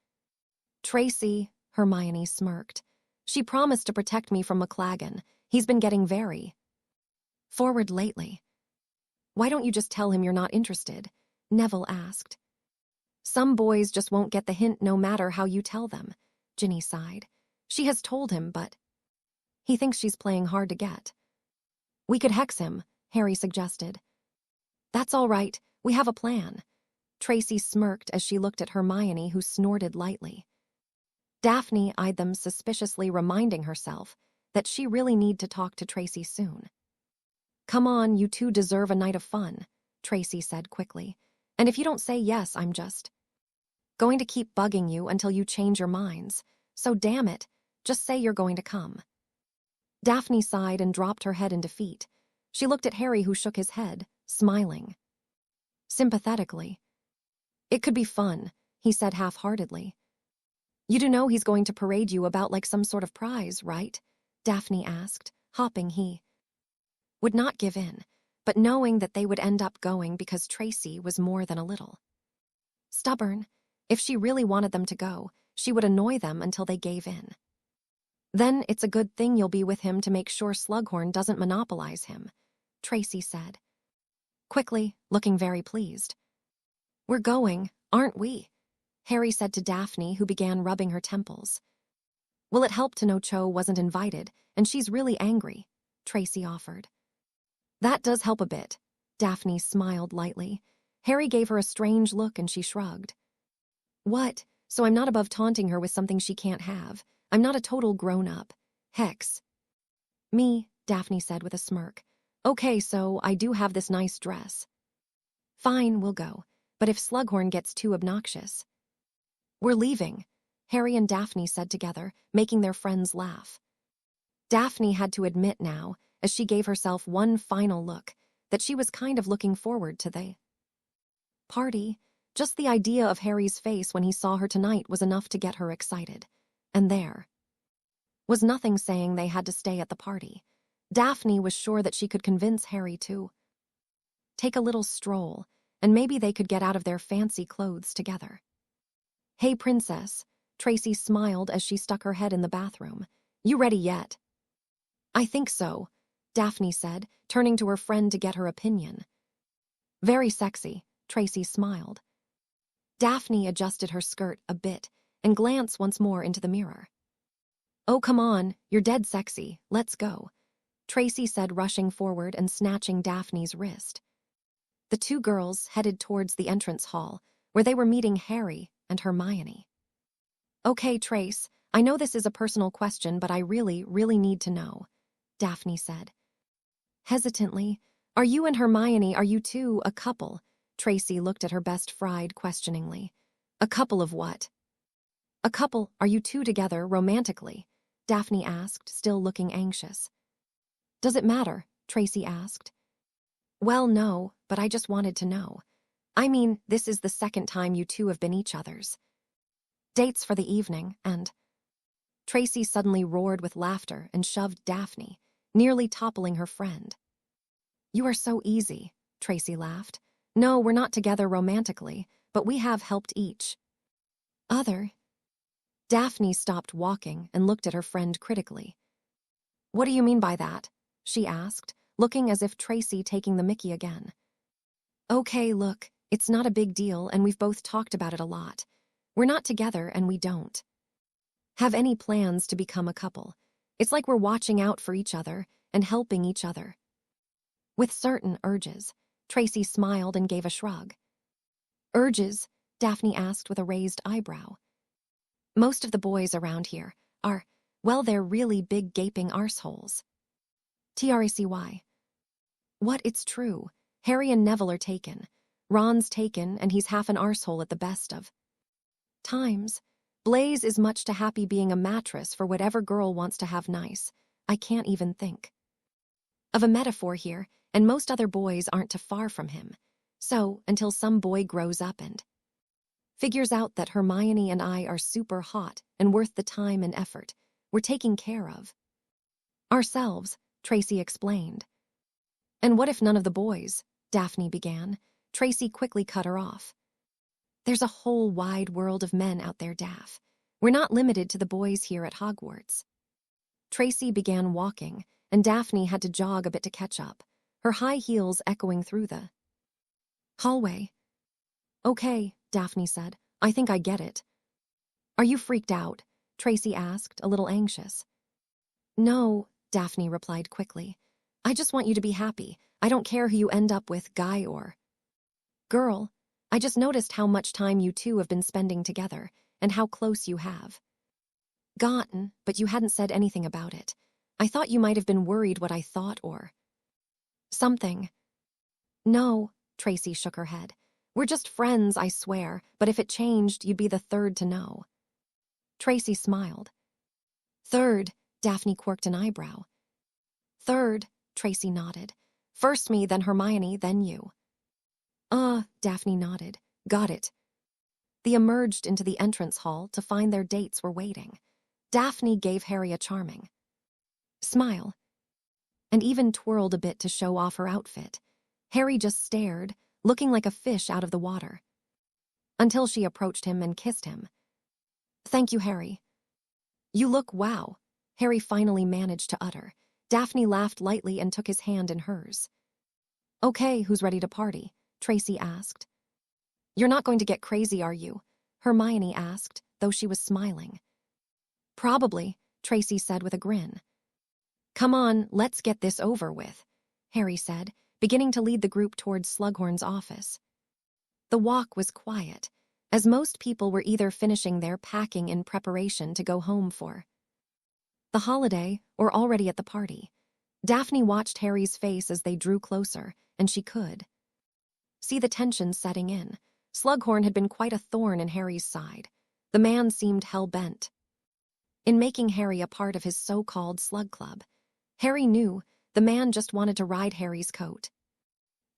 Speaker 1: Tracy, Hermione smirked. She promised to protect me from McLaggen. He's been getting very forward lately. Why don't you just tell him you're not interested? Neville asked. Some boys just won't get the hint no matter how you tell them, Ginny sighed. She has told him, but he thinks she's playing hard to get. We could hex him, Harry suggested. That's all right, we have a plan. Tracy smirked as she looked at Hermione, who snorted lightly. Daphne eyed them suspiciously, reminding herself that she really need to talk to Tracy soon. Come on, you two deserve a night of fun, Tracy said quickly. And if you don't say yes, I'm just going to keep bugging you until you change your minds. So damn it, just say you're going to come. Daphne sighed and dropped her head in defeat. She looked at Harry, who shook his head, smiling sympathetically. It could be fun, he said half-heartedly. You do know he's going to parade you about like some sort of prize, right? Daphne asked, hoping he would not give in, but knowing that they would end up going because Tracy was more than a little stubborn. If she really wanted them to go, she would annoy them until they gave in. Then it's a good thing you'll be with him to make sure Slughorn doesn't monopolize him, Tracy said, quickly, looking very pleased. We're going, aren't we? Harry said to Daphne, who began rubbing her temples. Will it help to know Cho wasn't invited, and she's really angry? Tracy offered. That does help a bit. Daphne smiled lightly. Harry gave her a strange look and she shrugged. What? So I'm not above taunting her with something she can't have. I'm not a total grown-up. Hex. Me, Daphne said with a smirk. Okay, so I do have this nice dress. Fine, we'll go. But if Slughorn gets too obnoxious. We're leaving, Harry and Daphne said together, making their friends laugh. Daphne had to admit now, as she gave herself one final look, that she was kind of looking forward to the party. Just the idea of Harry's face when he saw her tonight was enough to get her excited. And there was nothing saying they had to stay at the party. Daphne was sure that she could convince Harry to take a little stroll, and maybe they could get out of their fancy clothes together. Hey, princess, Tracy smiled as she stuck her head in the bathroom. You ready yet? I think so, Daphne said, turning to her friend to get her opinion. Very sexy, Tracy smiled. Daphne adjusted her skirt a bit and glanced once more into the mirror. Oh, come on, you're dead sexy, let's go, Tracy said, rushing forward and snatching Daphne's wrist. The two girls headed towards the entrance hall, where they were meeting Harry and Hermione. Okay, Trace, I know this is a personal question, but I really, really need to know, Daphne said. Hesitantly, are you and Hermione, are you two a couple? Tracy looked at her best friend questioningly. A couple of what? A couple, are you two together romantically? Daphne asked, still looking anxious. Does it matter? Tracy asked. Well, no, but I just wanted to know. I mean, this is the second time you two have been each other's dates for the evening, and Tracy suddenly roared with laughter and shoved Daphne, nearly toppling her friend. You are so easy, Tracy laughed. No, we're not together romantically, but we have helped each other. Daphne stopped walking and looked at her friend critically. What do you mean by that? She asked, looking as if Tracy taking the mickey again. Okay, look, it's not a big deal and we've both talked about it a lot. We're not together and we don't have any plans to become a couple. It's like we're watching out for each other and helping each other. With certain urges, Tracy smiled and gave a shrug. Urges? Daphne asked with a raised eyebrow. Most of the boys around here are, well, they're really big gaping arseholes. Tracy. What, it's true. Harry and Neville are taken. Ron's taken and he's half an arsehole at the best of times. Blaze is much too happy being a mattress for whatever girl wants to have nice. I can't even think of a metaphor here, and most other boys aren't too far from him. So, until some boy grows up and figures out that Hermione and I are super hot and worth the time and effort, we're taking care of ourselves, Tracy explained. And what if none of the boys Daphne began. Tracy quickly cut her off. There's a whole wide world of men out there, Daph. We're not limited to the boys here at Hogwarts. Tracy began walking, and Daphne had to jog a bit to catch up, her high heels echoing through the hallway. Okay, Daphne said. I think I get it. Are you freaked out? Tracy asked, a little anxious. No, Daphne replied quickly. I just want you to be happy. I don't care who you end up with, guy or girl. I just noticed how much time you two have been spending together, and how close you have gotten, but you hadn't said anything about it. I thought you might have been worried what I thought or something. No, Tracy shook her head. We're just friends, I swear, but if it changed, you'd be the third to know. Tracy smiled. Third, Daphne quirked an eyebrow. Third, Tracy nodded. First me, then Hermione, then you. Daphne nodded. Got it. They emerged into the entrance hall to find their dates were waiting. Daphne gave Harry a charming smile, and even twirled a bit to show off her outfit. Harry just stared, looking like a fish out of the water, until she approached him and kissed him. Thank you, Harry. You look wow, Harry finally managed to utter. Daphne laughed lightly and took his hand in hers. Okay, who's ready to party? Tracy asked. You're not going to get crazy, are you? Hermione asked, though she was smiling. Probably, Tracy said with a grin. Come on, let's get this over with, Harry said, beginning to lead the group towards Slughorn's office. The walk was quiet, as most people were either finishing their packing in preparation to go home for the holiday or already at the party. Daphne watched Harry's face as they drew closer, and she could see the tension setting in. Slughorn had been quite a thorn in Harry's side. The man seemed hell-bent in making Harry a part of his so-called slug club. Harry knew the man just wanted to ride Harry's coat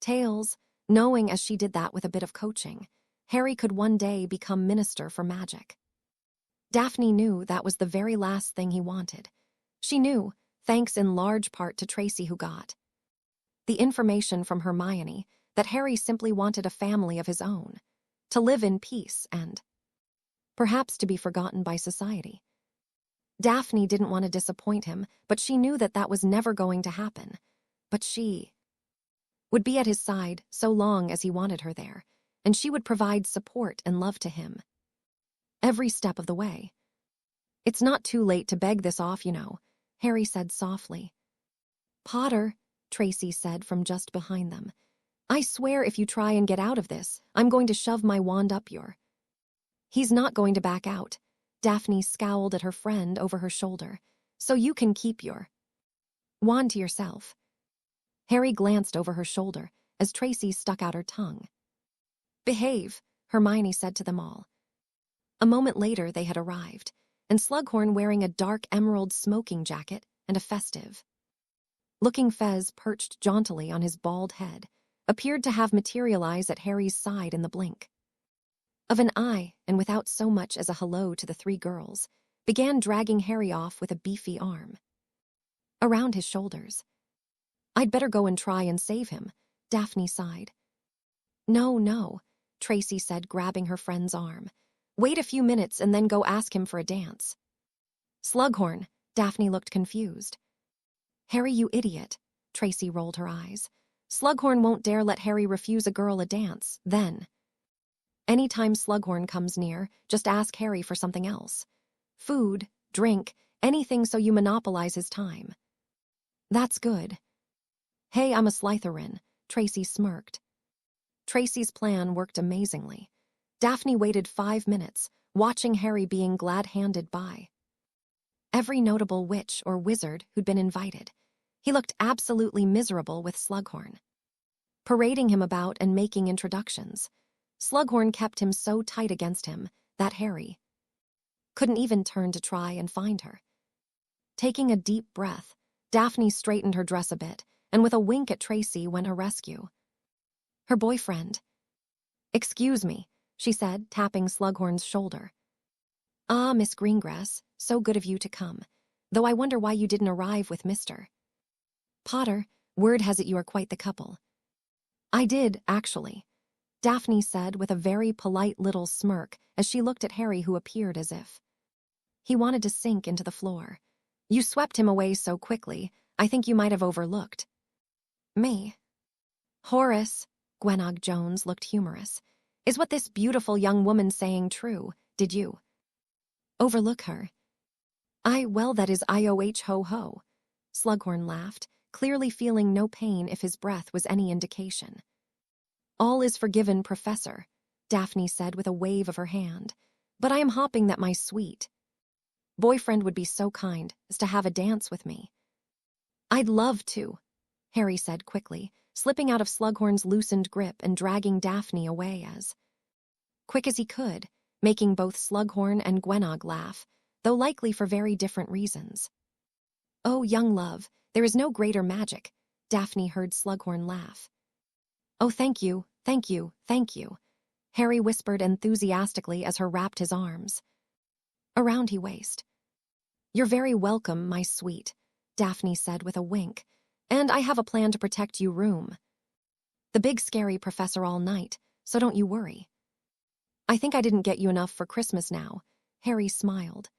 Speaker 1: tails, knowing as she did that with a bit of coaching, Harry could one day become Minister for Magic. Daphne knew that was the very last thing he wanted. She knew, thanks in large part to Tracy, who got the information from Hermione, that Harry simply wanted a family of his own, to live in peace and perhaps to be forgotten by society. Daphne didn't want to disappoint him, but she knew that that was never going to happen. But she would be at his side so long as he wanted her there, and she would provide support and love to him every step of the way. It's not too late to beg this off, you know, Harry said softly. Potter, Tracy said from just behind them. I swear if you try and get out of this, I'm going to shove my wand up your... He's not going to back out. Daphne scowled at her friend over her shoulder. So you can keep your wand to yourself. Harry glanced over her shoulder as Tracy stuck out her tongue. Behave, Hermione said to them all. A moment later they had arrived, and Slughorn wearing a dark emerald smoking jacket and a festive-looking fez perched jauntily on his bald head, appeared to have materialized at Harry's side in the blink of an eye, and without so much as a hello to the three girls, began dragging Harry off with a beefy arm around his shoulders. I'd better go and try and save him, Daphne sighed. No, Tracy said, grabbing her friend's arm. Wait a few minutes and then go ask him for a dance. Slughorn, Daphne looked confused. Harry, you idiot, Tracy rolled her eyes. Slughorn won't dare let Harry refuse a girl a dance, then. Anytime Slughorn comes near, just ask Harry for something else. Food, drink, anything so you monopolize his time. That's good. Hey, I'm a Slytherin, Tracy smirked. Tracy's plan worked amazingly. Daphne waited 5 minutes, watching Harry being glad-handed by every notable witch or wizard who'd been invited. He looked absolutely miserable with Slughorn parading him about and making introductions. Slughorn kept him so tight against him that Harry couldn't even turn to try and find her. Taking a deep breath, Daphne straightened her dress a bit, and with a wink at Tracy went her rescue. Her boyfriend. Excuse me, she said, tapping Slughorn's shoulder. Ah, Miss Greengrass, so good of you to come, though I wonder why you didn't arrive with Mr. Potter. Word has it you are quite the couple. I did, actually, Daphne said with a very polite little smirk as she looked at Harry, who appeared as if he wanted to sink into the floor. You swept him away so quickly, I think you might have overlooked me. Horace, Gwenog Jones looked humorous. Is what this beautiful young woman's saying true? Did you overlook her? Well, that is IOH ho ho. Slughorn laughed, clearly feeling no pain if his breath was any indication. All is forgiven, Professor, Daphne said with a wave of her hand. But I am hoping that my sweet boyfriend would be so kind as to have a dance with me. I'd love to, Harry said quickly, slipping out of Slughorn's loosened grip and dragging Daphne away as quick as he could, making both Slughorn and Gwenog laugh, though likely for very different reasons. Oh, young love, there is no greater magic, Daphne heard Slughorn laugh. Oh, thank you, thank you, thank you, Harry whispered enthusiastically as her wrapped his arms around his waist. You're very welcome, my sweet, Daphne said with a wink, and I have a plan to protect you room. The big scary professor all night, so don't you worry. I think I didn't get you enough for Christmas now, Harry smiled.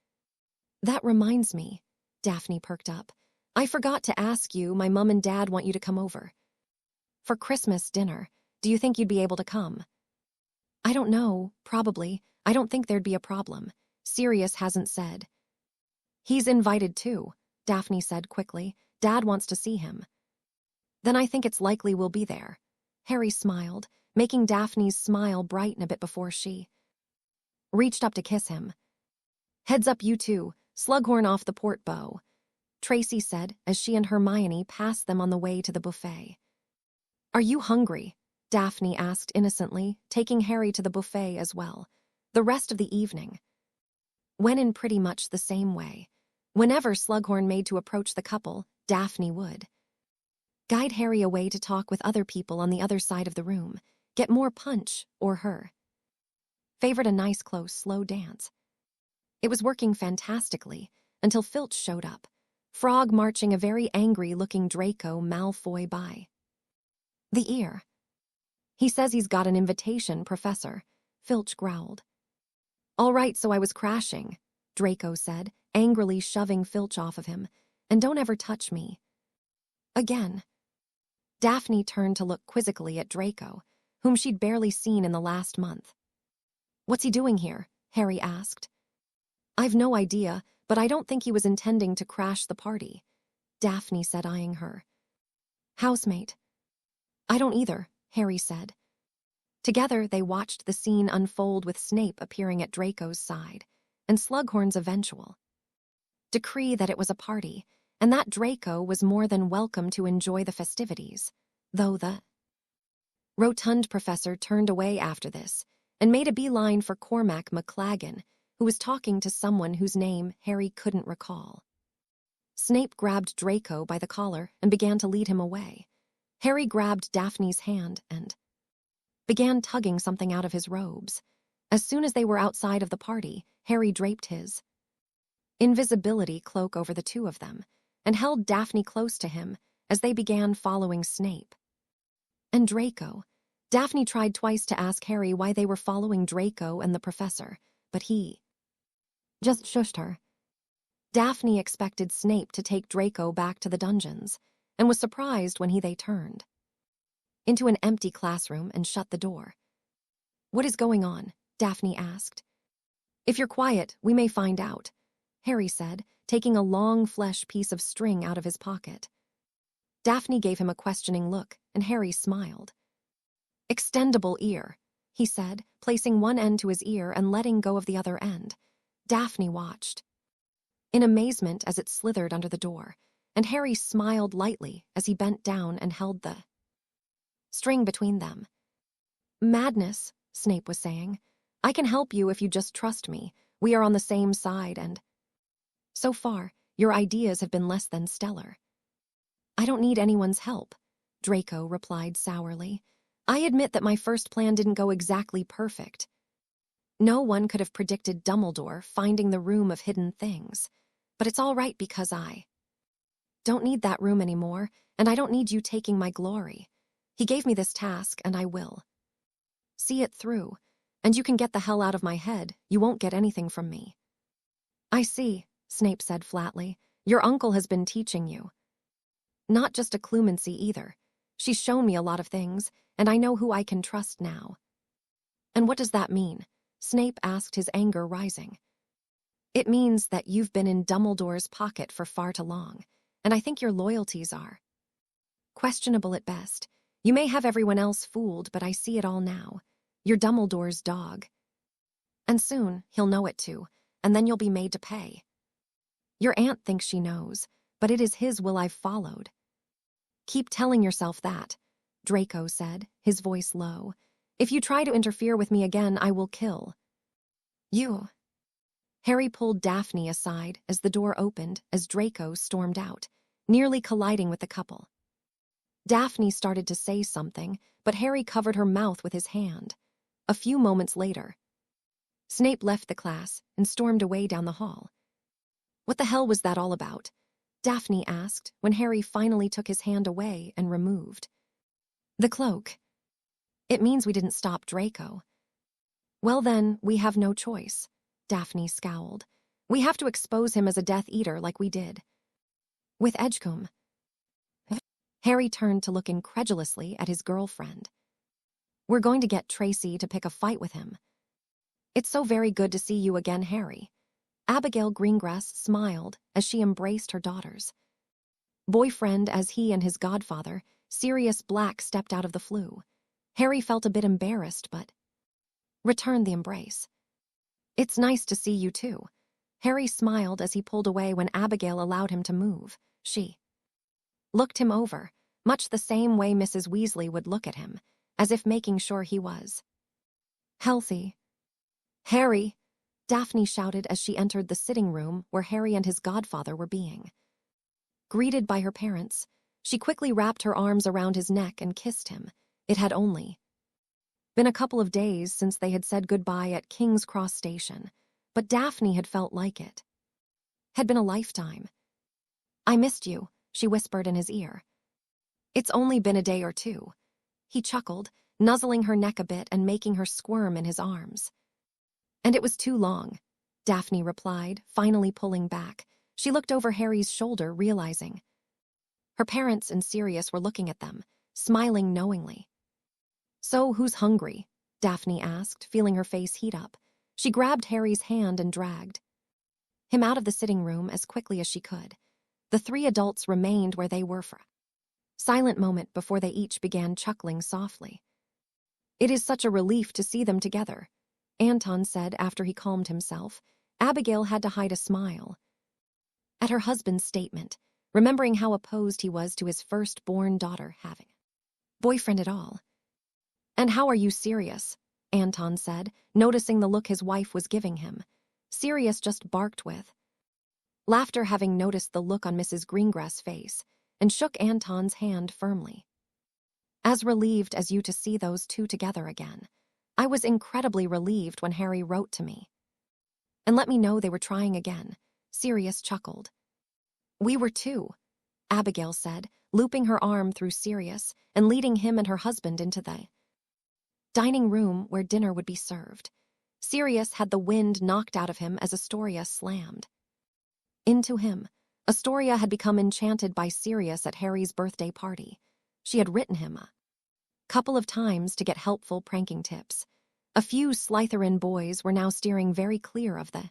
Speaker 1: That reminds me, Daphne perked up. I forgot to ask you, my mum and dad want you to come over. For Christmas dinner, do you think you'd be able to come? I don't know, probably. I don't think there'd be a problem. Sirius hasn't said. He's invited too, Daphne said quickly. Dad wants to see him. Then I think it's likely we'll be there. Harry smiled, making Daphne's smile brighten a bit before she reached up to kiss him. Heads up, you two, Slughorn off the port bow, Tracy said as she and Hermione passed them on the way to the buffet. Are you hungry? Daphne asked innocently, taking Harry to the buffet as well. The rest of the evening went in pretty much the same way. Whenever Slughorn made to approach the couple, Daphne would guide Harry away to talk with other people on the other side of the room, get more punch, or her favored a nice, close, slow dance. It was working fantastically until Filch showed up, Frog marching a very angry-looking Draco Malfoy by the ear. He says he's got an invitation, Professor, Filch growled. All right, so I was crashing, Draco said, angrily shoving Filch off of him. And don't ever touch me again. Daphne turned to look quizzically at Draco, whom she'd barely seen in the last month. What's he doing here? Harry asked. I've no idea, but I don't think he was intending to crash the party, Daphne said, eyeing her housemate. I don't either, Harry said. Together, they watched the scene unfold with Snape appearing at Draco's side, and Slughorn's eventual decree that it was a party, and that Draco was more than welcome to enjoy the festivities, though the rotund professor turned away after this and made a beeline for Cormac McLaggen, who was talking to someone whose name Harry couldn't recall. Snape grabbed Draco by the collar and began to lead him away. Harry grabbed Daphne's hand and began tugging something out of his robes. As soon as they were outside of the party, Harry draped his invisibility cloak over the two of them and held Daphne close to him as they began following Snape and Draco. Daphne tried twice to ask Harry why they were following Draco and the professor, but he just shushed her. Daphne expected Snape to take Draco back to the dungeons and was surprised when they turned into an empty classroom and shut the door. What is going on? Daphne asked. If you're quiet, we may find out, Harry said, taking a long flesh piece of string out of his pocket. Daphne gave him a questioning look, and Harry smiled. Extendable ear, he said, placing one end to his ear and letting go of the other end. Daphne watched in amazement as it slithered under the door, and Harry smiled lightly as he bent down and held the string between them. Madness, Snape was saying. I can help you if you just trust me. We are on the same side and so far, your ideas have been less than stellar. I don't need anyone's help, Draco replied sourly. I admit that my first plan didn't go exactly perfect. No one could have predicted Dumbledore finding the room of hidden things. But it's all right because I don't need that room anymore, and I don't need you taking my glory. He gave me this task, and I will see it through. And you can get the hell out of my head. You won't get anything from me. I see, Snape said flatly. Your uncle has been teaching you. Not just a clumancy either. She's shown me a lot of things, and I know who I can trust now. And what does that mean? Snape asked, his anger rising. It means that you've been in Dumbledore's pocket for far too long, and I think your loyalties are questionable at best. You may have everyone else fooled, but I see it all now. You're Dumbledore's dog. And soon, he'll know it too, and then you'll be made to pay. Your aunt thinks she knows, but it is his will I've followed. Keep telling yourself that, Draco said, his voice low. If you try to interfere with me again, I will kill you. Harry pulled Daphne aside as the door opened as Draco stormed out, nearly colliding with the couple. Daphne started to say something, but Harry covered her mouth with his hand. A few moments later, Snape left the class and stormed away down the hall. What the hell was that all about? Daphne asked when Harry finally took his hand away and removed the cloak. It means we didn't stop Draco. Well then, we have no choice, Daphne scowled. We have to expose him as a Death Eater like we did with Edgecombe. Harry turned to look incredulously at his girlfriend. We're going to get Tracy to pick a fight with him. It's so very good to see you again, Harry. Abigail Greengrass smiled as she embraced her daughters. Boyfriend as he and his godfather, Sirius Black stepped out of the flue. Harry felt a bit embarrassed, but returned the embrace. It's nice to see you too. Harry smiled as he pulled away when Abigail allowed him to move. She looked him over, much the same way Mrs. Weasley would look at him, as if making sure he was healthy. Harry! Daphne shouted as she entered the sitting room where Harry and his godfather were being greeted by her parents. She quickly wrapped her arms around his neck and kissed him. It had only been a couple of days since they had said goodbye at King's Cross Station, but Daphne had felt like it had been a lifetime. I missed you, she whispered in his ear. It's only been a day or two. He chuckled, nuzzling her neck a bit and making her squirm in his arms. And it was too long, Daphne replied, finally pulling back. She looked over Harry's shoulder, realizing her parents and Sirius were looking at them, smiling knowingly. So, who's hungry? Daphne asked, feeling her face heat up. She grabbed Harry's hand and dragged him out of the sitting room as quickly as she could. The three adults remained where they were for a silent moment before they each began chuckling softly. It is such a relief to see them together, Anton said after he calmed himself. Abigail had to hide a smile at her husband's statement, remembering how opposed he was to his firstborn daughter having a boyfriend at all. And how are you, Sirius? Anton said, noticing the look his wife was giving him. Sirius just barked with laughter, having noticed the look on Mrs. Greengrass' face, and shook Anton's hand firmly. As relieved as you to see those two together again. I was incredibly relieved when Harry wrote to me and let me know they were trying again. Sirius chuckled. We were too, Abigail said, looping her arm through Sirius and leading him and her husband into the dining room where dinner would be served. Sirius had the wind knocked out of him as Astoria slammed into him. Astoria had become enchanted by Sirius at Harry's birthday party. She had written him a couple of times to get helpful pranking tips. A few Slytherin boys were now steering very clear of the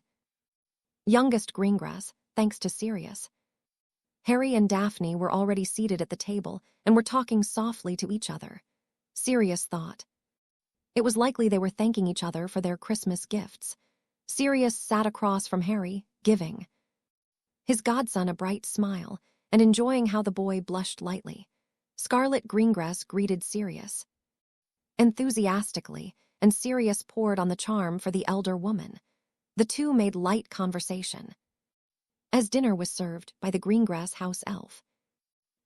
Speaker 1: youngest Greengrass, thanks to Sirius. Harry and Daphne were already seated at the table and were talking softly to each other. Sirius thought it was likely they were thanking each other for their Christmas gifts. Sirius sat across from Harry, giving his godson a bright smile and enjoying how the boy blushed lightly. Scarlet Greengrass greeted Sirius enthusiastically, and Sirius poured on the charm for the elder woman. The two made light conversation as dinner was served by the Greengrass house elf.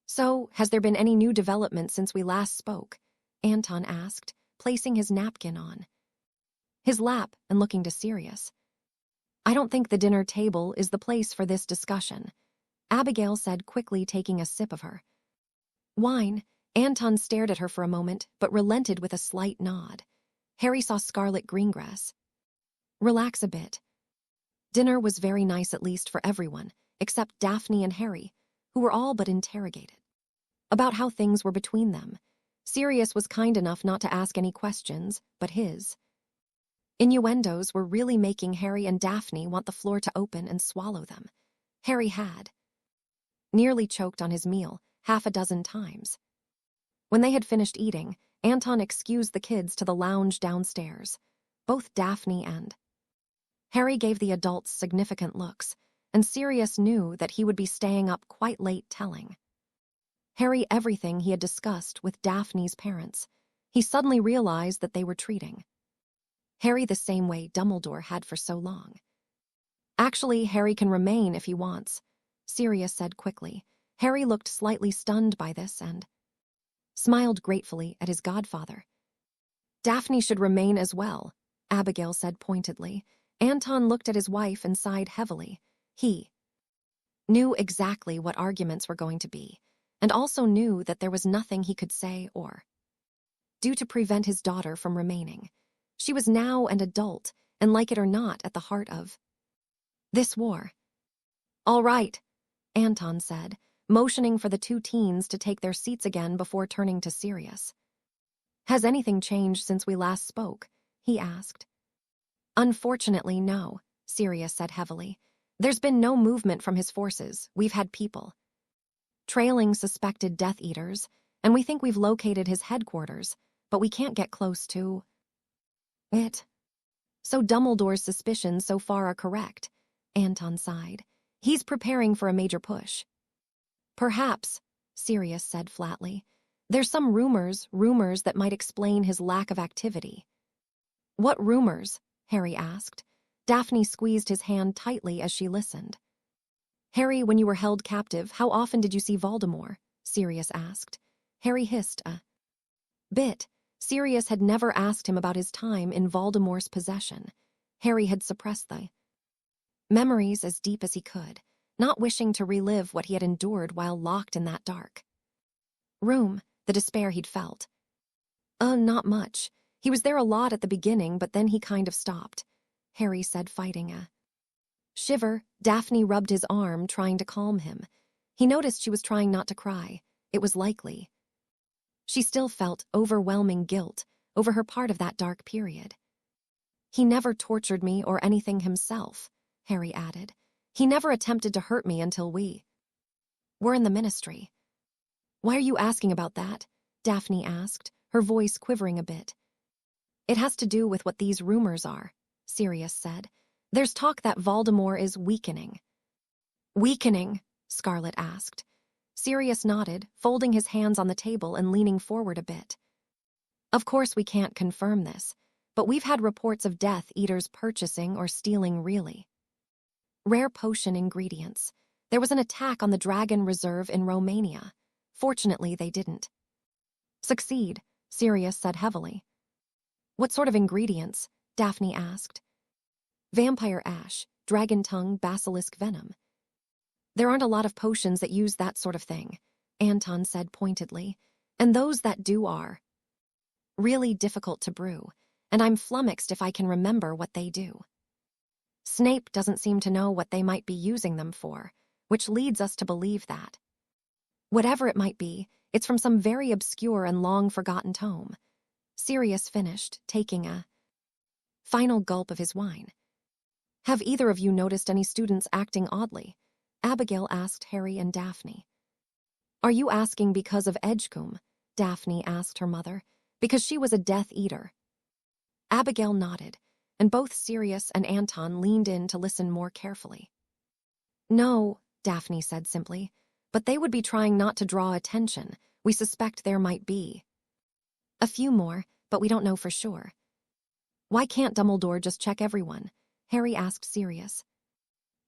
Speaker 1: So, has there been any new development since we last spoke? Anton asked, placing his napkin on his lap and looking to Sirius. I don't think the dinner table is the place for this discussion, Abigail said quickly, taking a sip of her wine. Anton stared at her for a moment, but relented with a slight nod. Harry saw Scarlet Greengrass. Relax a bit. Dinner was very nice, at least for everyone, except Daphne and Harry, who were all but interrogated about how things were between them. Sirius was kind enough not to ask any questions, but his innuendos were really making Harry and Daphne want the floor to open and swallow them. Harry had nearly choked on his meal 6 times. When they had finished eating, Anton excused the kids to the lounge downstairs. Both Daphne and Harry gave the adults significant looks, and Sirius knew that he would be staying up quite late telling Harry everything he had discussed with Daphne's parents. He suddenly realized that they were treating Harry the same way Dumbledore had for so long. Actually, Harry can remain if he wants, Sirius said quickly. Harry looked slightly stunned by this and smiled gratefully at his godfather. Daphne should remain as well, Abigail said pointedly. Anton looked at his wife and sighed heavily. He knew exactly what arguments were going to be, and also knew that there was nothing he could say or do to prevent his daughter from remaining. She was now an adult, and like it or not, at the heart of this war. All right, Anton said, motioning for the 2 teens to take their seats again before turning to Sirius. Has anything changed since we last spoke? He asked. Unfortunately, no, Sirius said heavily. There's been no movement from his forces. We've had people trailing suspected Death Eaters, and we think we've located his headquarters, but we can't get close to it. So Dumbledore's suspicions so far are correct, Anton sighed. He's preparing for a major push. Perhaps, Sirius said flatly. There's some rumors that might explain his lack of activity. What rumors? Harry asked. Daphne squeezed his hand tightly as she listened. Harry, when you were held captive, how often did you see Voldemort? Sirius asked. Harry hissed a bit. Sirius had never asked him about his time in Voldemort's possession. Harry had suppressed the memories as deep as he could, not wishing to relive what he had endured while locked in that dark room, the despair he'd felt. Not much. He was there a lot at the beginning, but then he kind of stopped, Harry said, fighting a shiver. Daphne rubbed his arm, trying to calm him. He noticed she was trying not to cry. It was likely she still felt overwhelming guilt over her part of that dark period. He never tortured me or anything himself, Harry added. He never attempted to hurt me until we were in the ministry. Why are you asking about that? Daphne asked, her voice quivering a bit. It has to do with what these rumors are, Sirius said. There's talk that Voldemort is weakening. Weakening? Scarlet asked. Sirius nodded, folding his hands on the table and leaning forward a bit. Of course we can't confirm this, but we've had reports of Death Eaters purchasing or stealing really rare potion ingredients. There was an attack on the Dragon Reserve in Romania. Fortunately, they didn't succeed, Sirius said heavily. What sort of ingredients? Daphne asked. Vampire ash, dragon tongue, basilisk venom. There aren't a lot of potions that use that sort of thing, Anton said pointedly, and those that do are really difficult to brew, and I'm flummoxed if I can remember what they do. Snape doesn't seem to know what they might be using them for, which leads us to believe that whatever it might be, it's from some very obscure and long-forgotten tome. Sirius finished, taking a final gulp of his wine. Have either of you noticed any students acting oddly? Abigail asked Harry and Daphne. Are you asking because of Edgecombe? Daphne asked her mother. Because she was a Death Eater. Abigail nodded, and both Sirius and Anton leaned in to listen more carefully. No, Daphne said simply, but they would be trying not to draw attention. We suspect there might be a few more, but we don't know for sure. Why can't Dumbledore just check everyone? Harry asked Sirius.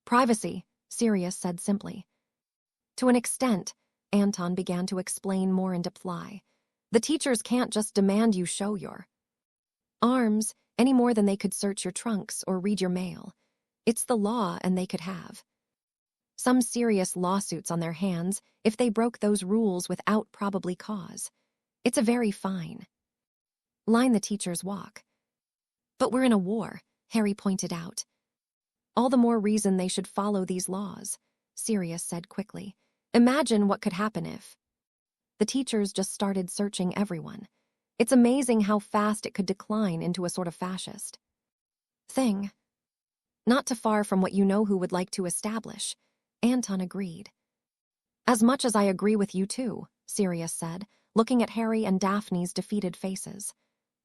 Speaker 1: Privacy, Sirius said simply. To an extent, Anton began to explain more in reply. The teachers can't just demand you show your arms any more than they could search your trunks or read your mail. It's the law, and they could have Some serious lawsuits on their hands if they broke those rules without probable cause. It's a very fine line the teachers walk. But we're in a war, Harry pointed out. All the more reason they should follow these laws, Sirius said quickly. Imagine what could happen if the teachers just started searching everyone. It's amazing how fast it could decline into a sort of fascist thing. Not too far from what you know who would like to establish, Anton agreed. As much as I agree with you too, Sirius said, looking at Harry and Daphne's defeated faces.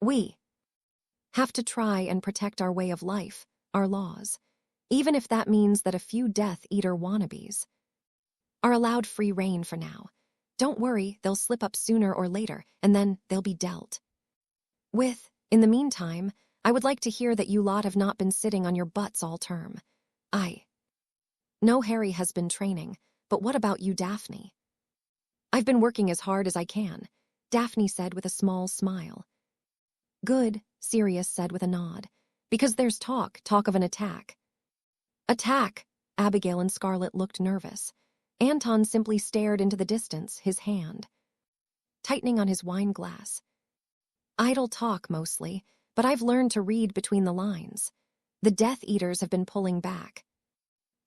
Speaker 1: We have to try and protect our way of life, our laws, even if that means that a few Death Eater wannabes are allowed free rein for now. Don't worry, they'll slip up sooner or later, and then they'll be dealt with. In the meantime, I would like to hear that you lot have not been sitting on your butts all term. I know Harry has been training, but what about you, Daphne? I've been working as hard as I can, Daphne said with a small smile. Good, Sirius said with a nod, because there's talk of an attack. Attack? Abigail and Scarlet looked nervous. Anton simply stared into the distance, his hand tightening on his wine glass. Idle talk mostly, but I've learned to read between the lines. The Death Eaters have been pulling back,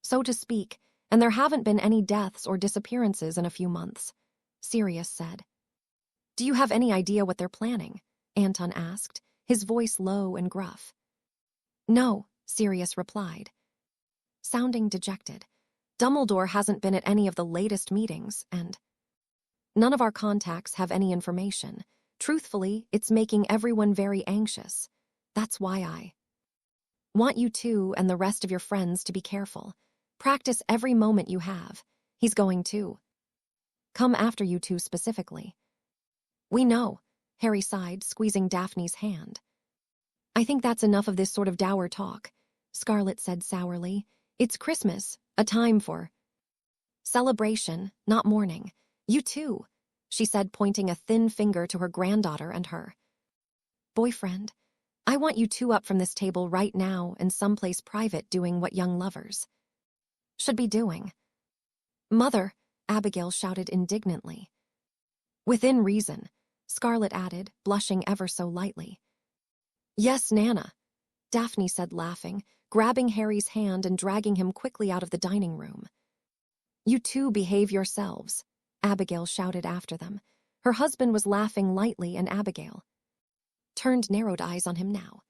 Speaker 1: so to speak, and there haven't been any deaths or disappearances in a few months, Sirius said. Do you have any idea what they're planning? Anton asked, his voice low and gruff. No, Sirius replied, sounding dejected. Dumbledore hasn't been at any of the latest meetings, and none of our contacts have any information. Truthfully, it's making everyone very anxious. That's why I want you two and the rest of your friends to be careful. Practice every moment you have. He's going to come after you two specifically. We know, Harry sighed, squeezing Daphne's hand. I think that's enough of this sort of dour talk, Scarlet said sourly. It's Christmas, a time for celebration, not mourning. You too, she said, pointing a thin finger to her granddaughter and her boyfriend. I want you two up from this table right now and someplace private doing what young lovers should be doing. Mother, Abigail shouted indignantly. Within reason, Scarlet added, blushing ever so lightly. Yes, Nana, Daphne said, laughing, grabbing Harry's hand and dragging him quickly out of the dining room. You two behave yourselves, Abigail shouted after them. Her husband was laughing lightly, and Abigail turned narrowed eyes on him now.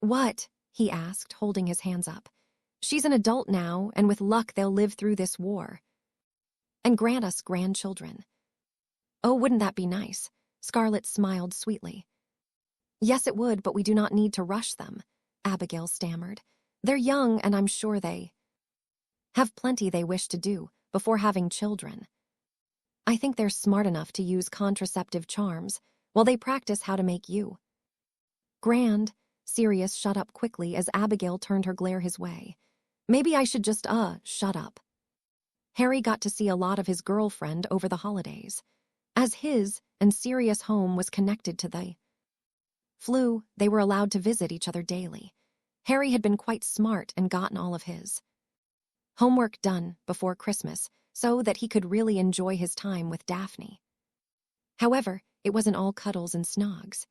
Speaker 1: What? He asked, holding his hands up. She's an adult now, and with luck they'll live through this war and grant us grandchildren. Oh, wouldn't that be nice? Scarlet smiled sweetly. Yes, it would, but we do not need to rush them, Abigail stammered. They're young, and I'm sure they have plenty they wish to do before having children. I think they're smart enough to use contraceptive charms while they practice how to make you grand. Sirius shut up quickly as Abigail turned her glare his way. Maybe I should just, shut up. Harry got to see a lot of his girlfriend over the holidays. As his and Sirius' home was connected to the flu, they were allowed to visit each other daily. Harry had been quite smart and gotten all of his homework done before Christmas so that he could really enjoy his time with Daphne. However, it wasn't all cuddles and snogs.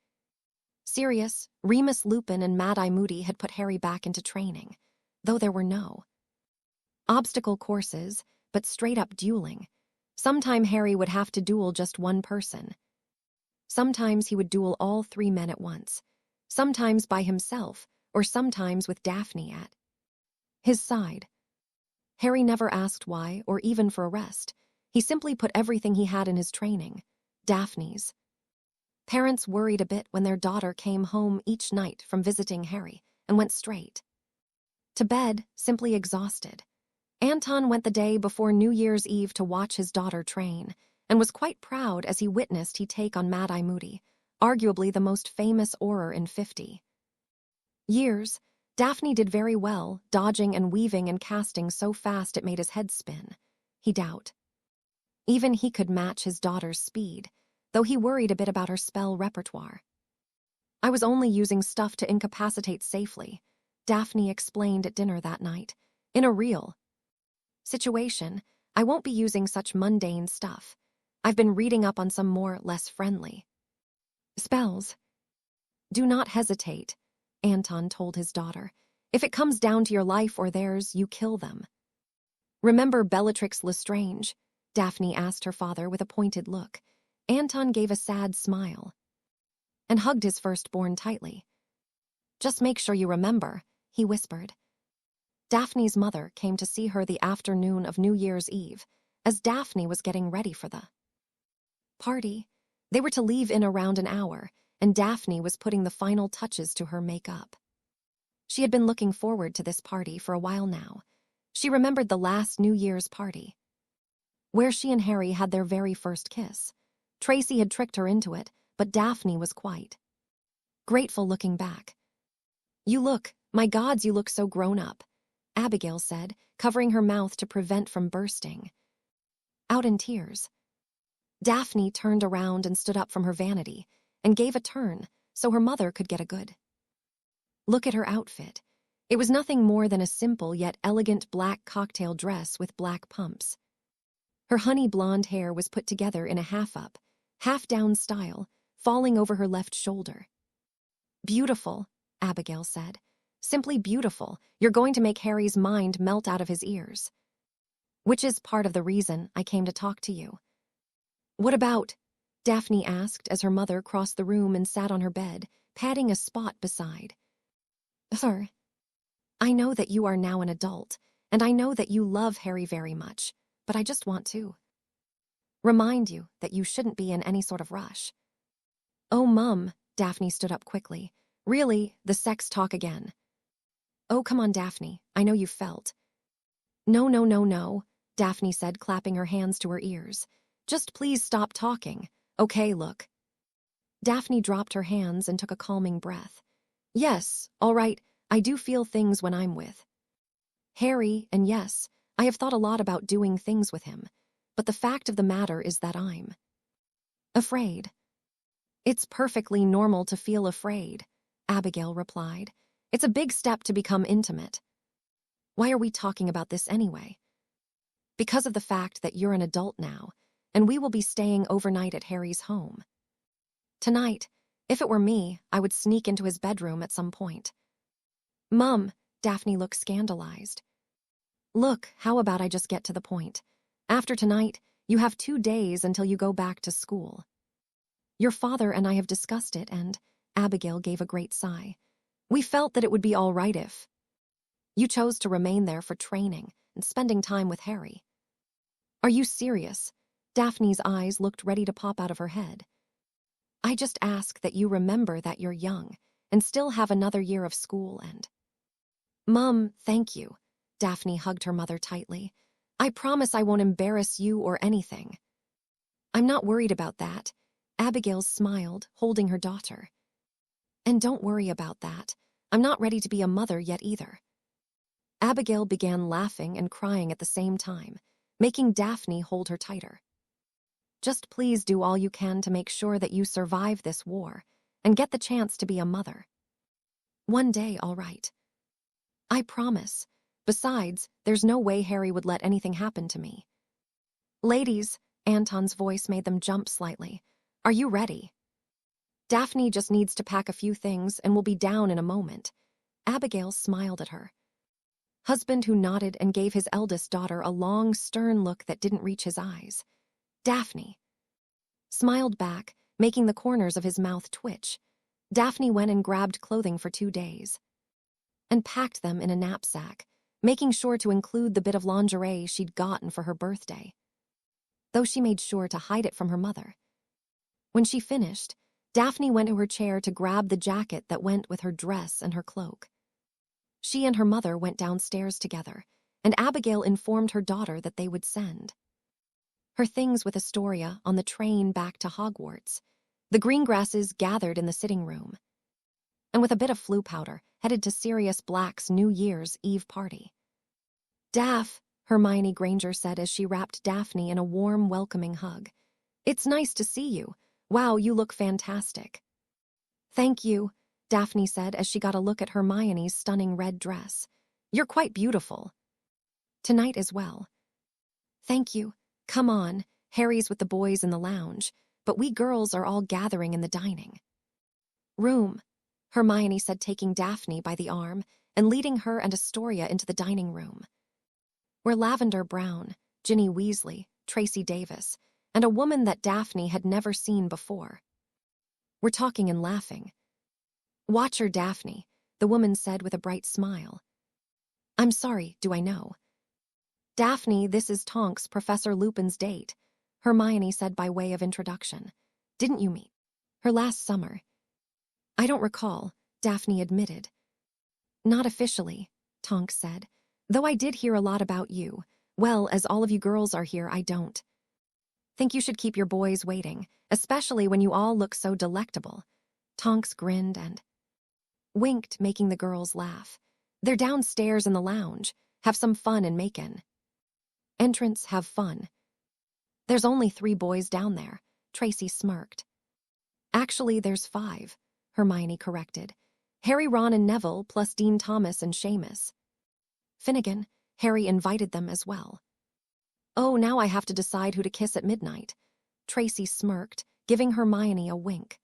Speaker 1: Sirius, Remus Lupin, and Mad-Eye Moody had put Harry back into training, though there were no obstacle courses, but straight-up dueling. Sometime Harry would have to duel just one person. Sometimes he would duel all three men at once, sometimes by himself, or sometimes with Daphne at his side. Harry never asked why, or even for a rest. He simply put everything he had in his training. Daphne's parents worried a bit when their daughter came home each night from visiting Harry and went straight to bed, simply exhausted. Anton went the day before New Year's Eve to watch his daughter train, and was quite proud as he witnessed he take on Mad-Eye Moody, arguably the most famous Auror in 50 years. Daphne did very well, dodging and weaving and casting so fast it made his head spin. He doubt even he could match his daughter's speed, though he worried a bit about her spell repertoire. I was only using stuff to incapacitate safely, Daphne explained at dinner that night, in a real situation, I won't be using such mundane stuff. I've been reading up on some more less friendly spells. Do not hesitate, Anton told his daughter. If it comes down to your life or theirs, you kill them. Remember Bellatrix Lestrange? Daphne asked her father with a pointed look. Anton gave a sad smile and hugged his firstborn tightly. Just make sure you remember, he whispered. Daphne's mother came to see her the afternoon of New Year's Eve, as Daphne was getting ready for the party. They were to leave in around an hour, and Daphne was putting the final touches to her makeup. She had been looking forward to this party for a while now. She remembered the last New Year's party, where she and Harry had their very first kiss. Tracy had tricked her into it, but Daphne was quite grateful looking back. My gods, you look so grown up, Abigail said, covering her mouth to prevent from bursting out in tears. Daphne turned around and stood up from her vanity and gave a turn so her mother could get a good look at her outfit. It was nothing more than a simple yet elegant black cocktail dress with black pumps. Her honey blonde hair was put together in a half-up, half-down style, falling over her left shoulder. Beautiful, Abigail said. Simply beautiful. You're going to make Harry's mind melt out of his ears. Which is part of the reason I came to talk to you. What about? Daphne asked as her mother crossed the room and sat on her bed, patting a spot beside her. I know that you are now an adult, and I know that you love Harry very much, but I just want to remind you that you shouldn't be in any sort of rush. Oh, Mum, Daphne stood up quickly. Really, the sex talk again. Oh, come on, Daphne, I know you felt. No, Daphne said, clapping her hands to her ears. Just please stop talking. Okay, look. Daphne dropped her hands and took a calming breath. Yes, all right, I do feel things when I'm with Harry, and yes, I have thought a lot about doing things with him, but the fact of the matter is that I'm afraid. It's perfectly normal to feel afraid, Abigail replied. It's a big step to become intimate. Why are we talking about this anyway? Because of the fact that you're an adult now, and we will be staying overnight at Harry's home. Tonight, if it were me, I would sneak into his bedroom at some point. Mum, Daphne looked scandalized. Look, how about I just get to the point? After tonight, you have 2 days until you go back to school. Your father and I have discussed it, and Abigail gave a great sigh. We felt that it would be all right if you chose to remain there for training and spending time with Harry. Are you serious? Daphne's eyes looked ready to pop out of her head. I just ask that you remember that you're young and still have another year of school and… Mum, thank you. Daphne hugged her mother tightly. I promise I won't embarrass you or anything. I'm not worried about that. Abigail smiled, holding her daughter. And don't worry about that. I'm not ready to be a mother yet either. Abigail began laughing and crying at the same time, making Daphne hold her tighter. Just please do all you can to make sure that you survive this war and get the chance to be a mother. One day, all right. I promise. Besides, there's no way Harry would let anything happen to me. Ladies, Anton's voice made them jump slightly. Are you ready? Daphne just needs to pack a few things and will be down in a moment. Abigail smiled at her husband, who nodded and gave his eldest daughter a long, stern look that didn't reach his eyes. Daphne smiled back, making the corners of his mouth twitch. Daphne went and grabbed clothing for 2 days and packed them in a knapsack, making sure to include the bit of lingerie she'd gotten for her birthday, though she made sure to hide it from her mother. When she finished, Daphne went to her chair to grab the jacket that went with her dress and her cloak. She and her mother went downstairs together, and Abigail informed her daughter that they would send her things with Astoria on the train back to Hogwarts. The Greengrasses gathered in the sitting room, and with a bit of flu powder, headed to Sirius Black's New Year's Eve party. Daph, Hermione Granger said as she wrapped Daphne in a warm, welcoming hug. It's nice to see you. Wow, you look fantastic. Thank you, Daphne said as she got a look at Hermione's stunning red dress. You're quite beautiful. Tonight as well. Thank you. Come on, Harry's with the boys in the lounge, but we girls are all gathering in the dining room, Hermione said, taking Daphne by the arm and leading her and Astoria into the dining room, where Lavender Brown, Ginny Weasley, Tracy Davis, and a woman that Daphne had never seen before were talking and laughing. Watch her, Daphne, the woman said with a bright smile. I'm sorry, do I know? Daphne, this is Tonks, Professor Lupin's date, Hermione said by way of introduction. Didn't you meet her last summer? I don't recall, Daphne admitted. Not officially, Tonks said, though I did hear a lot about you. Well, as all of you girls are here, I don't think you should keep your boys waiting, especially when you all look so delectable. Tonks grinned and winked, making the girls laugh. They're downstairs in the lounge. Have some fun in Macon. Entrance, have fun. There's only 3 boys down there, Tracy smirked. Actually, there's 5, Hermione corrected. Harry, Ron, and Neville, plus Dean Thomas and Seamus Finnegan. Harry invited them as well. Oh, now I have to decide who to kiss at midnight, Tracy smirked, giving Hermione a wink.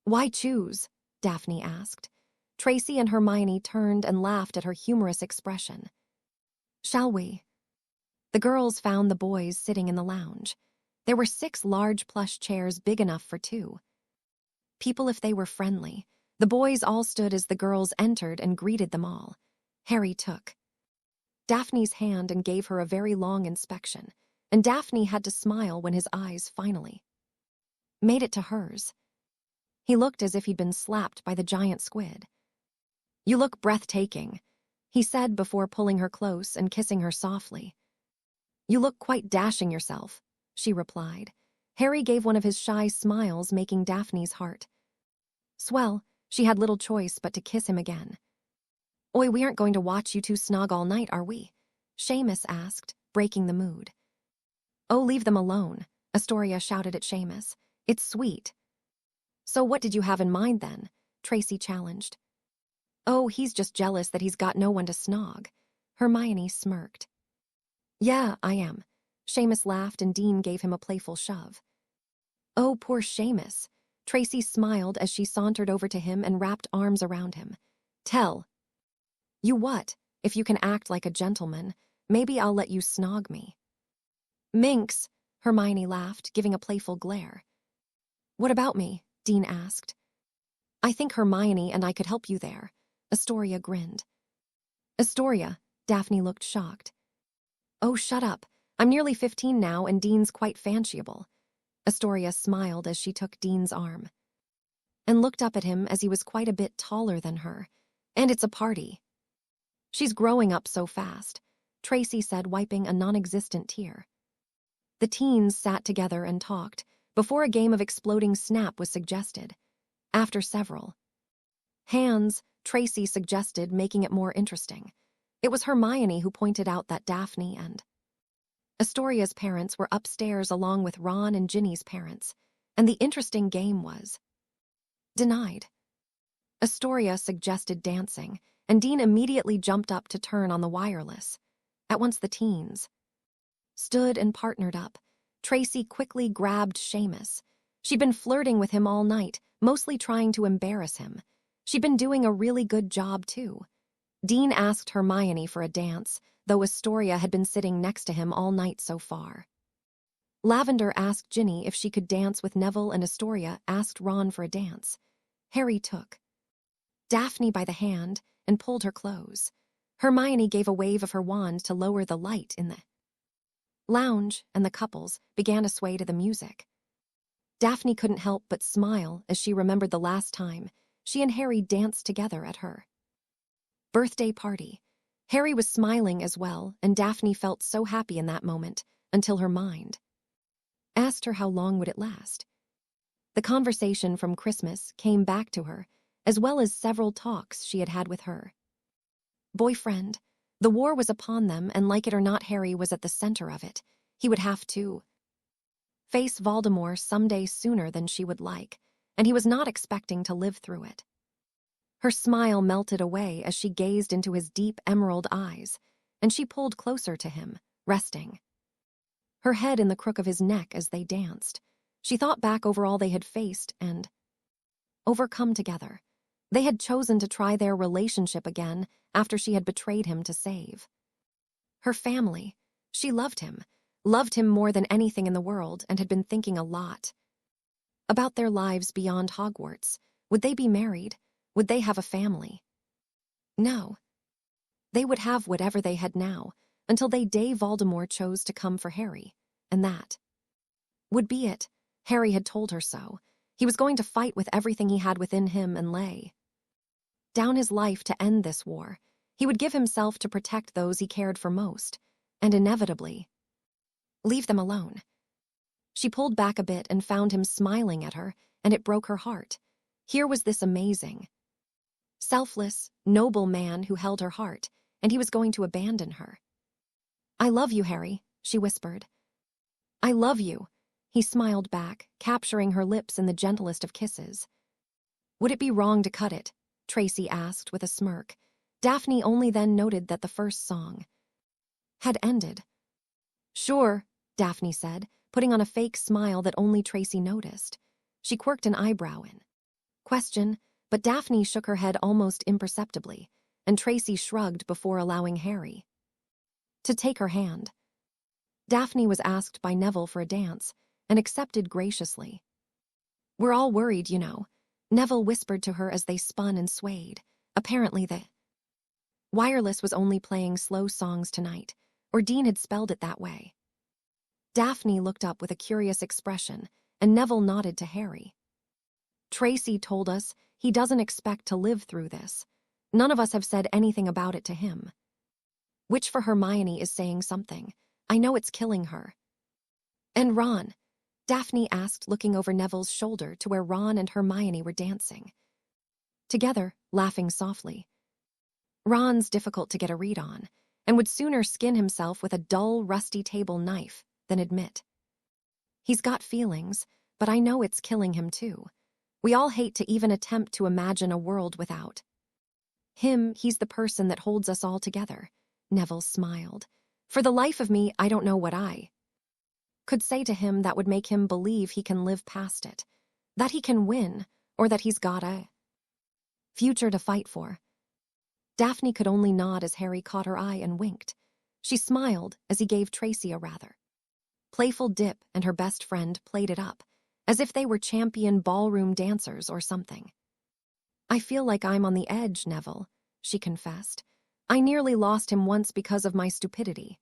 Speaker 1: Why choose? Daphne asked. Tracy and Hermione turned and laughed at her humorous expression. Shall we? The girls found the boys sitting in the lounge. There were 6 large plush chairs big enough for 2 people if they were friendly. The boys all stood as the girls entered and greeted them all. Harry took Daphne's hand and gave her a very long inspection, and Daphne had to smile when his eyes finally made it to hers. He looked as if he'd been slapped by the giant squid. You look breathtaking, he said before pulling her close and kissing her softly. You look quite dashing yourself, she replied. Harry gave one of his shy smiles, making Daphne's heart swell. She had little choice but to kiss him again. Oi, we aren't going to watch you 2 snog all night, are we? Seamus asked, breaking the mood. Oh, leave them alone, Astoria shouted at Seamus. It's sweet. So what did you have in mind then? Tracy challenged. Oh, he's just jealous that he's got no one to snog. Hermione smirked. Yeah, I am. Seamus laughed and Dean gave him a playful shove. Oh, poor Seamus. Tracy smiled as she sauntered over to him and wrapped arms around him. Tell you what, if you can act like a gentleman, maybe I'll let you snog me. Minx, Hermione laughed, giving a playful glare. What about me? Dean asked. I think Hermione and I could help you there. Astoria grinned. Astoria, Daphne looked shocked. Oh, shut up. I'm nearly 15 now and Dean's quite fancyable. Astoria smiled as she took Dean's arm and looked up at him as he was quite a bit taller than her. And it's a party. She's growing up so fast, Tracy said, wiping a non-existent tear. The teens sat together and talked before a game of exploding snap was suggested. After several hands, Tracy suggested making it more interesting. It was Hermione who pointed out that Daphne and Astoria's parents were upstairs along with Ron and Ginny's parents, and the interesting game was denied. Astoria suggested dancing, and Dean immediately jumped up to turn on the wireless. At once the teens stood and partnered up. Tracy quickly grabbed Seamus. She'd been flirting with him all night, mostly trying to embarrass him. She'd been doing a really good job, too. Dean asked Hermione for a dance, though Astoria had been sitting next to him all night so far. Lavender asked Ginny if she could dance with Neville, and Astoria asked Ron for a dance. Harry took Daphne by the hand and pulled her close. Hermione gave a wave of her wand to lower the light in the lounge, and the couples began to sway to the music. Daphne couldn't help but smile as she remembered the last time she and Harry danced together at her birthday party. Harry was smiling as well, and Daphne felt so happy in that moment until her mind asked her how long would it last. The conversation from Christmas came back to her, as well as several talks she had had with her boyfriend. The war was upon them, and like it or not, Harry was at the center of it. He would have to face Voldemort someday sooner than she would like, and he was not expecting to live through it. Her smile melted away as she gazed into his deep emerald eyes, and she pulled closer to him, resting her head in the crook of his neck as they danced. She thought back over all they had faced and overcome together. They had chosen to try their relationship again after she had betrayed him to save her family. She loved him more than anything in the world, and had been thinking a lot about their lives beyond Hogwarts. Would they be married? Would they have a family? No. They would have whatever they had now, until the day Voldemort chose to come for Harry, and that would be it. Harry had told her so. He was going to fight with everything he had within him and lay down his life to end this war. He would give himself to protect those he cared for most, and inevitably leave them alone. She pulled back a bit and found him smiling at her, and it broke her heart. Here was this amazing, selfless, noble man who held her heart, and he was going to abandon her. "I love you, Harry," she whispered. "I love you." He smiled back, capturing her lips in the gentlest of kisses. "Would it be wrong to cut it?" Tracy asked with a smirk. Daphne only then noted that the first song had ended. "Sure," Daphne said, putting on a fake smile that only Tracy noticed. She quirked an eyebrow in question, but Daphne shook her head almost imperceptibly, and Tracy shrugged before allowing Harry to take her hand. Daphne was asked by Neville for a dance, and accepted graciously. "We're all worried, you know," Neville whispered to her as they spun and swayed. Apparently the wireless was only playing slow songs tonight, or Dean had spelled it that way. Daphne looked up with a curious expression, and Neville nodded to Harry. "Tracy told us he doesn't expect to live through this. None of us have said anything about it to him. Which for Hermione is saying something. I know it's killing her." "And Ron?" Daphne asked, looking over Neville's shoulder to where Ron and Hermione were dancing together, laughing softly. "Ron's difficult to get a read on, and would sooner skin himself with a dull, rusty table knife than admit he's got feelings, but I know it's killing him too. We all hate to even attempt to imagine a world without him. He's the person that holds us all together." Neville smiled. "For the life of me, I don't know what I could say to him that would make him believe he can live past it, that he can win, or that he's got a future to fight for." Daphne could only nod as Harry caught her eye and winked. She smiled as he gave Tracy a rather playful dip, and her best friend played it up, as if they were champion ballroom dancers or something. "I feel like I'm on the edge, Neville," she confessed. "I nearly lost him once because of my stupidity.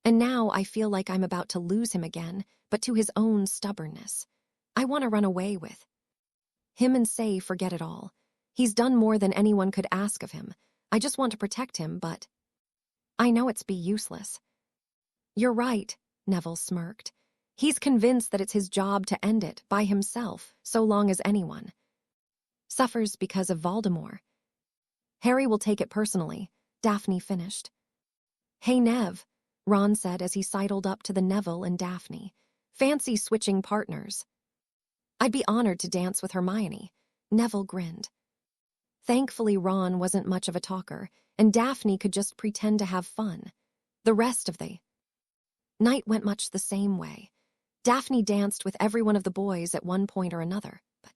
Speaker 1: And now I feel like I'm about to lose him again, but to his own stubbornness. I want to run away with him and say forget it all. He's done more than anyone could ask of him. I just want to protect him, but I know it's be useless." "You're right," Neville smirked. "He's convinced that it's his job to end it by himself, so long as anyone suffers because of Voldemort. Harry will take it personally," Daphne finished. "Hey, Nev," Ron said as he sidled up to the Neville and Daphne. "Fancy switching partners." "I'd be honored to dance with Hermione," Neville grinned. Thankfully, Ron wasn't much of a talker, and Daphne could just pretend to have fun. The rest of the night went much the same way. Daphne danced with every one of the boys at one point or another, but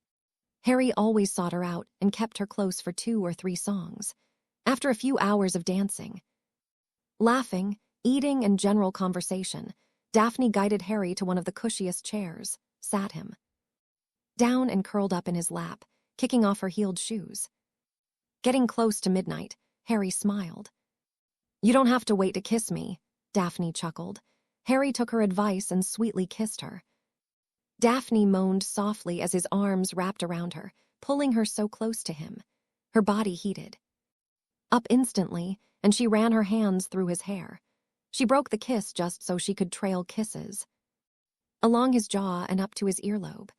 Speaker 1: Harry always sought her out and kept her close for 2 or 3 songs. After a few hours of dancing, laughing, eating, and general conversation, Daphne guided Harry to one of the cushiest chairs, sat him down, and curled up in his lap, kicking off her heeled shoes. Getting close to midnight, Harry smiled. "You don't have to wait to kiss me," Daphne chuckled. Harry took her advice and sweetly kissed her. Daphne moaned softly as his arms wrapped around her, pulling her so close to him. Her body heated up instantly, and she ran her hands through his hair. She broke the kiss just so she could trail kisses along his jaw and up to his earlobe.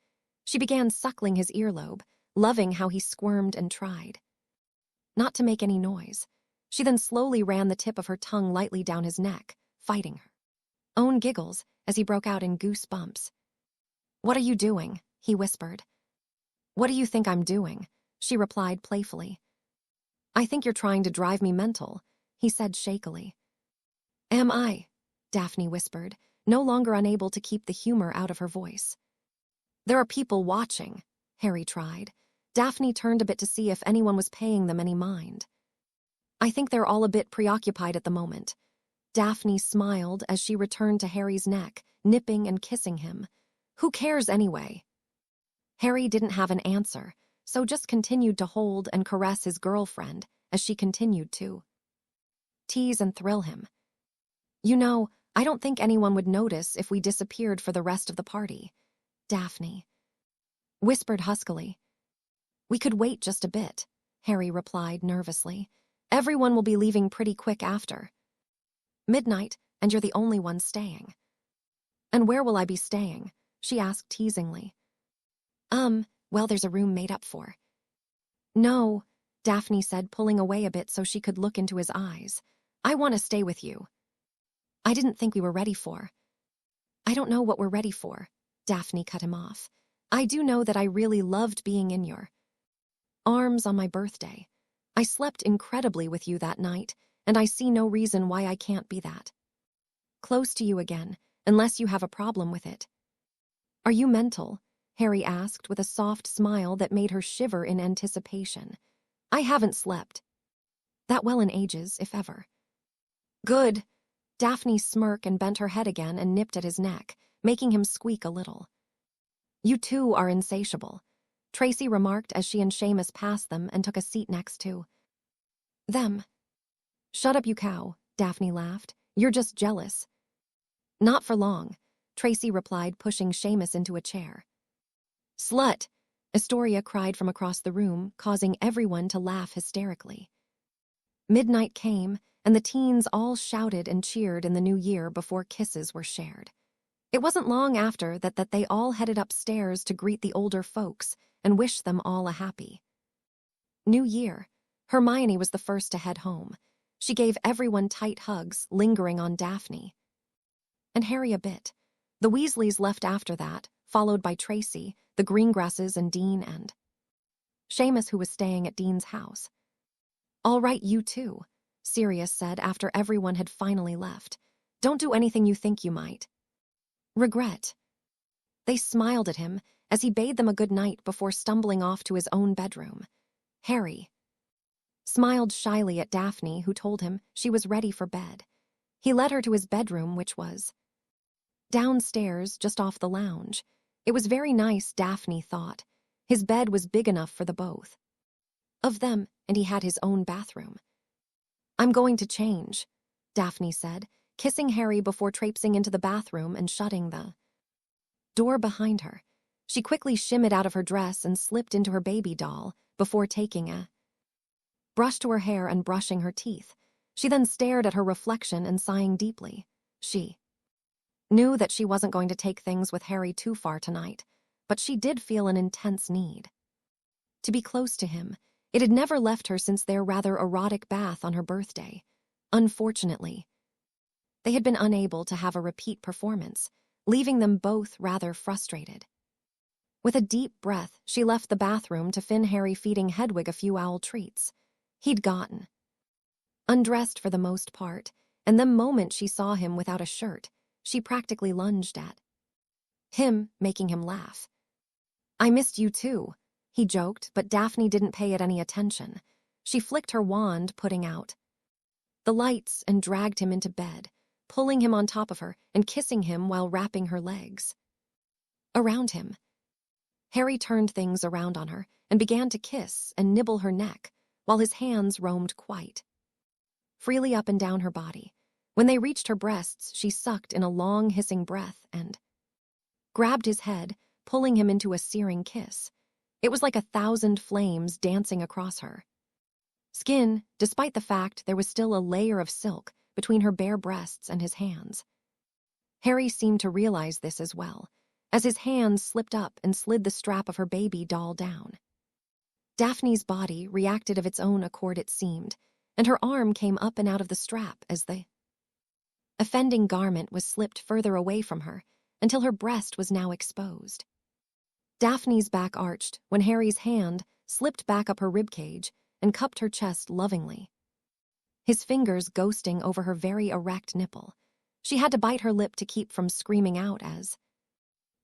Speaker 1: She began suckling his earlobe, loving how he squirmed and tried not to make any noise. She then slowly ran the tip of her tongue lightly down his neck, fighting her own giggles as he broke out in goosebumps. "What are you doing?" he whispered. "What do you think I'm doing?" she replied playfully. "I think you're trying to drive me mental," he said shakily. "Am I?" Daphne whispered, no longer unable to keep the humor out of her voice. "There are people watching," Harry tried. Daphne turned a bit to see if anyone was paying them any mind. "I think they're all a bit preoccupied at the moment." Daphne smiled as she returned to Harry's neck, nipping and kissing him. "Who cares anyway?" Harry didn't have an answer, so just continued to hold and caress his girlfriend as she continued to tease and thrill him. "You know, I don't think anyone would notice if we disappeared for the rest of the party," Daphne whispered huskily. "We could wait just a bit," Harry replied nervously. "Everyone will be leaving pretty quick after midnight, and you're the only one staying." "And where will I be staying?" she asked teasingly. Well, there's a room made up for." "No," Daphne said, pulling away a bit so she could look into his eyes. "I want to stay with you." "I didn't think we were ready for." "I don't know what we're ready for," Daphne cut him off. "I do know that I really loved being in your arms on my birthday. I slept incredibly with you that night, and I see no reason why I can't be that close to you again, unless you have a problem with it." "Are you mental?" Harry asked with a soft smile that made her shiver in anticipation. "I haven't slept that well in ages, if ever." "Good." Daphne smirked and bent her head again and nipped at his neck, making him squeak a little. "You two are insatiable," Tracy remarked as she and Seamus passed them and took a seat next to them. "Shut up, you cow," Daphne laughed. "You're just jealous." "Not for long," Tracy replied, pushing Seamus into a chair. "Slut!" Astoria cried from across the room, causing everyone to laugh hysterically. Midnight came, and the teens all shouted and cheered in the new year before kisses were shared. It wasn't long after that they all headed upstairs to greet the older folks and wish them all a happy New Year. Hermione was the first to head home. She gave everyone tight hugs, lingering on Daphne and Harry a bit. The Weasleys left after that, followed by Tracy, the Greengrasses, and Dean and Seamus, who was staying at Dean's house. "All right, you too," Sirius said after everyone had finally left. "Don't do anything you think you might regret." They smiled at him as he bade them a good night before stumbling off to his own bedroom. Harry smiled shyly at Daphne, who told him she was ready for bed. He led her to his bedroom, which was downstairs, just off the lounge. It was very nice, Daphne thought. His bed was big enough for the both of them, and he had his own bathroom. "I'm going to change," Daphne said, kissing Harry before traipsing into the bathroom and shutting the door behind her. She quickly shimmied out of her dress and slipped into her baby doll before taking a brush to her hair and brushing her teeth. She then stared at her reflection and sighing deeply. She knew that she wasn't going to take things with Harry too far tonight, but she did feel an intense need to be close to him. It had never left her since their rather erotic bath on her birthday. Unfortunately, they had been unable to have a repeat performance, leaving them both rather frustrated. With a deep breath, she left the bathroom to fin Harry feeding Hedwig a few owl treats. He'd gotten undressed for the most part, and the moment she saw him without a shirt, she practically lunged at him, making him laugh. "I missed you too," he joked, but Daphne didn't pay it any attention. She flicked her wand, putting out the lights, and dragged him into bed, pulling him on top of her and kissing him while wrapping her legs around him. Harry turned things around on her and began to kiss and nibble her neck, while his hands roamed quite freely up and down her body. When they reached her breasts, she sucked in a long, hissing breath and grabbed his head, pulling him into a searing kiss. It was like 1,000 flames dancing across her skin, despite the fact there was still a layer of silk between her bare breasts and his hands. Harry seemed to realize this as well, as his hands slipped up and slid the strap of her baby doll down. Daphne's body reacted of its own accord, it seemed, and her arm came up and out of the strap as the offending garment was slipped further away from her until her breast was now exposed. Daphne's back arched when Harry's hand slipped back up her ribcage and cupped her chest lovingly, his fingers ghosting over her very erect nipple. She had to bite her lip to keep from screaming out as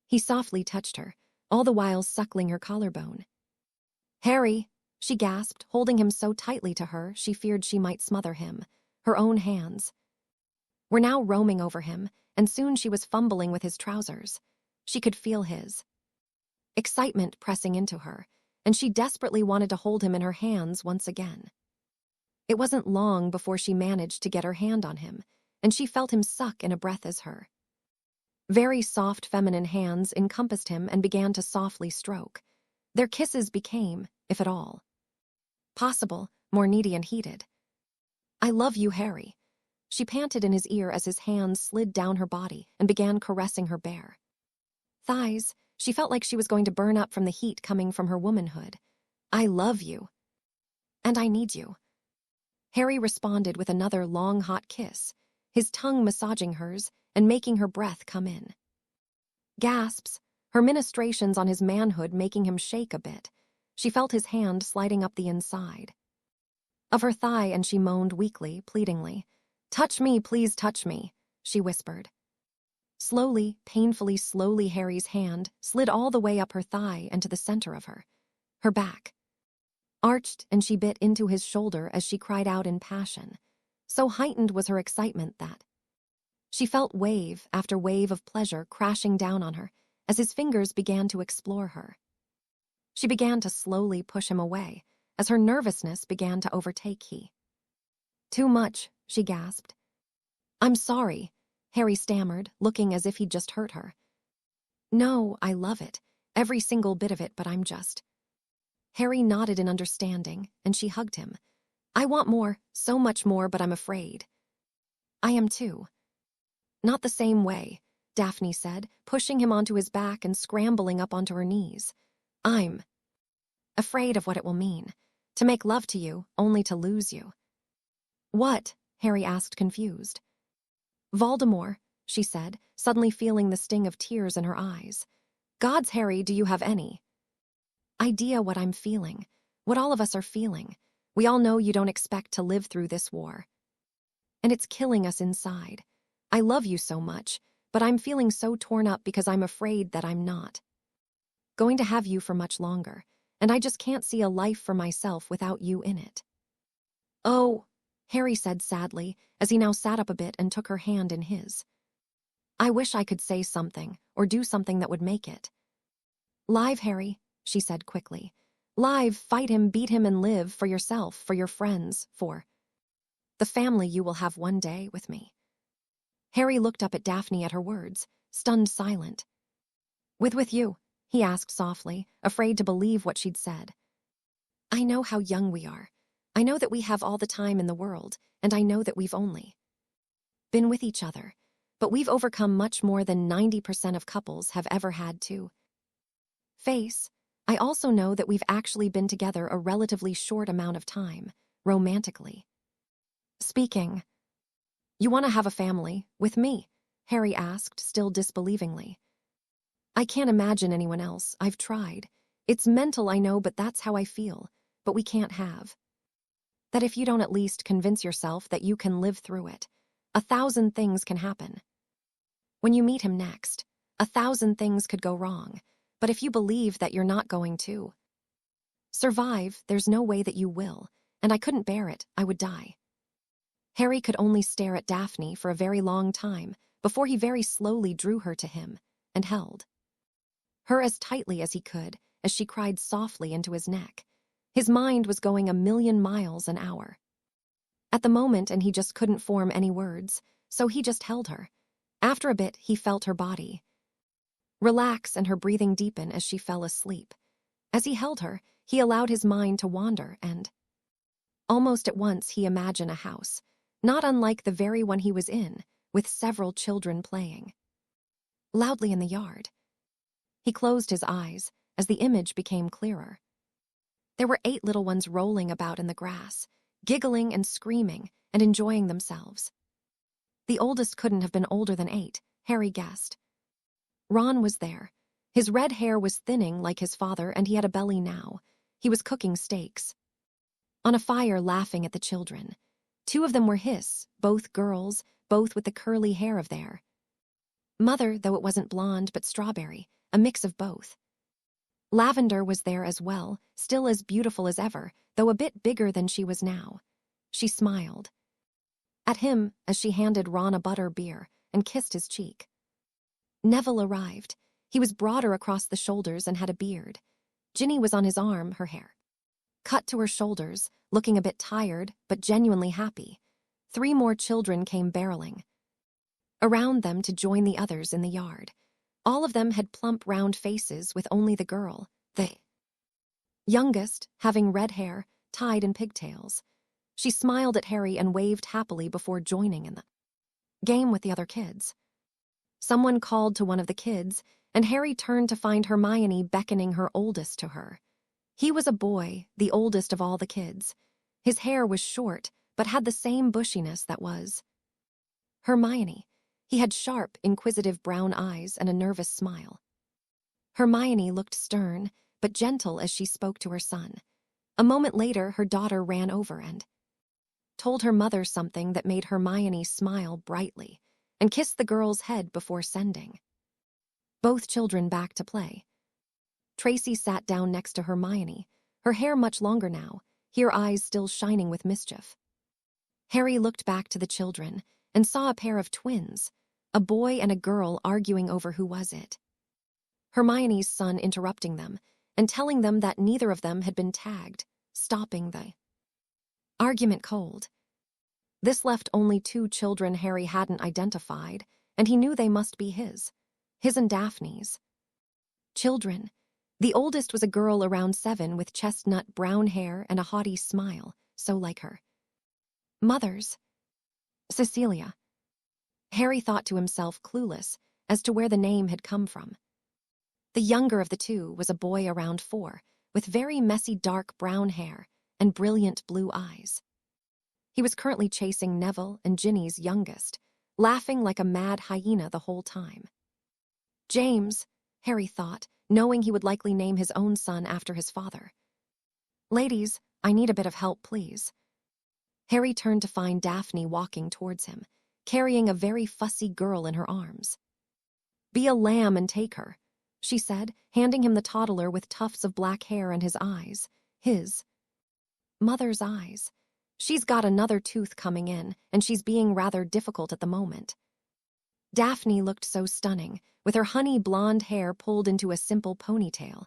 Speaker 1: he softly touched her, all the while suckling her collarbone. "Harry," she gasped, holding him so tightly to her she feared she might smother him. Her own hands were now roaming over him, and soon she was fumbling with his trousers. She could feel his excitement pressing into her, and she desperately wanted to hold him in her hands once again. It wasn't long before she managed to get her hand on him, and she felt him suck in a breath as her very soft feminine hands encompassed him and began to softly stroke. Their kisses became, if at all possible, more needy and heated. "I love you, Harry." She panted in his ear as his hands slid down her body and began caressing her bare thighs. She felt like she was going to burn up from the heat coming from her womanhood. "I love you. And I need you." Harry responded with another long, hot kiss, his tongue massaging hers and making her breath come in. Gasps, her ministrations on his manhood making him shake a bit. She felt his hand sliding up the inside of her thigh and she moaned weakly, pleadingly. "Touch me, please touch me," she whispered. Slowly, painfully slowly, Harry's hand slid all the way up her thigh and to the center of her. Her back arched and she bit into his shoulder as she cried out in passion. So heightened was her excitement that she felt wave after wave of pleasure crashing down on her as his fingers began to explore her. She began to slowly push him away as her nervousness began to overtake he. "Too much," she gasped. "I'm sorry," Harry stammered, looking as if he'd just hurt her. "No, I love it, every single bit of it, but I'm just..." Harry nodded in understanding, and she hugged him. "I want more, so much more, but I'm afraid." "I am too." "Not the same way," Daphne said, pushing him onto his back and scrambling up onto her knees. "I'm afraid of what it will mean, to make love to you, only to lose you." "What?" Harry asked, confused. "Voldemort," she said, suddenly feeling the sting of tears in her eyes. "Gods, Harry, do you have any idea what I'm feeling, what all of us are feeling? We all know you don't expect to live through this war. And it's killing us inside. I love you so much, but I'm feeling so torn up because I'm afraid that I'm not going to have you for much longer, and I just can't see a life for myself without you in it." "Oh," Harry said sadly, as he now sat up a bit and took her hand in his. "I wish I could say something, or do something that would make it live, Harry," she said quickly. "Live, fight him, beat him, and live for yourself, for your friends, for the family you will have one day with me." Harry looked up at Daphne at her words, stunned silent. With you?" he asked softly, afraid to believe what she'd said. "I know how young we are. I know that we have all the time in the world, and I know that we've only been with each other, but we've overcome much more than 90% of couples have ever had to face. I also know that we've actually been together a relatively short amount of time, romantically speaking." "You want to have a family, with me?" Harry asked, still disbelievingly. "I can't imagine anyone else. I've tried. It's mental, I know, but that's how I feel. But we can't have that if you don't at least convince yourself that you can live through it. 1,000 things can happen. When you meet him next, 1,000 things could go wrong. But if you believe that you're not going to survive, there's no way that you will, and I couldn't bear it. I would die." Harry could only stare at Daphne for a very long time before he very slowly drew her to him and held her as tightly as he could as she cried softly into his neck. His mind was going 1,000,000 miles an hour at the moment, and he just couldn't form any words, so he just held her. After a bit, he felt her body relax and her breathing deepen as she fell asleep. As he held her, he allowed his mind to wander, and almost at once he imagined a house, not unlike the very one he was in, with several children playing loudly in the yard. He closed his eyes as the image became clearer. There were 8 little ones rolling about in the grass, giggling and screaming and enjoying themselves. The oldest couldn't have been older than 8, Harry guessed. Ron was there. His red hair was thinning like his father, and he had a belly now. He was cooking steaks on a fire, laughing at the children. 2 of them were both girls, both with the curly hair of their mother, though it wasn't blonde but strawberry, a mix of both. Lavender was there as well, still as beautiful as ever, though a bit bigger than she was now. She smiled at him as she handed Ron a butter beer and kissed his cheek. Neville arrived. He was broader across the shoulders and had a beard. Ginny was on his arm, her hair cut to her shoulders, looking a bit tired but genuinely happy. 3 more children came barreling around them to join the others in the yard. All of them had plump, round faces, with only the girl, the youngest, having red hair, tied in pigtails. She smiled at Harry and waved happily before joining in the game with the other kids. Someone called to one of the kids, and Harry turned to find Hermione beckoning her oldest to her. He was a boy, the oldest of all the kids. His hair was short, but had the same bushiness that was Hermione. He had sharp, inquisitive brown eyes and a nervous smile. Hermione looked stern, but gentle as she spoke to her son. A moment later, her daughter ran over and told her mother something that made Hermione smile brightly and kissed the girl's head before sending both children back to play. Tracy sat down next to Hermione, her hair much longer now, her eyes still shining with mischief. Harry looked back to the children and saw a pair of twins, a boy and a girl, arguing over who was it. Hermione's son interrupting them and telling them that neither of them had been tagged, stopping the argument cold. This left only 2 children Harry hadn't identified, and he knew they must be his and Daphne's children. The oldest was a girl around 7 with chestnut brown hair and a haughty smile, so like her mother's. Cecilia. Harry thought to himself, clueless as to where the name had come from. The younger of the 2 was a boy around 4, with very messy dark brown hair and brilliant blue eyes. He was currently chasing Neville and Ginny's youngest, laughing like a mad hyena the whole time. James, Harry thought, knowing he would likely name his own son after his father. Ladies, I need a bit of help, please. Harry turned to find Daphne walking towards him, carrying a very fussy girl in her arms. Be a lamb and take her, she said, handing him the toddler with tufts of black hair and his eyes, his mother's eyes. She's got another tooth coming in, and she's being rather difficult at the moment. Daphne looked so stunning, with her honey blonde hair pulled into a simple ponytail.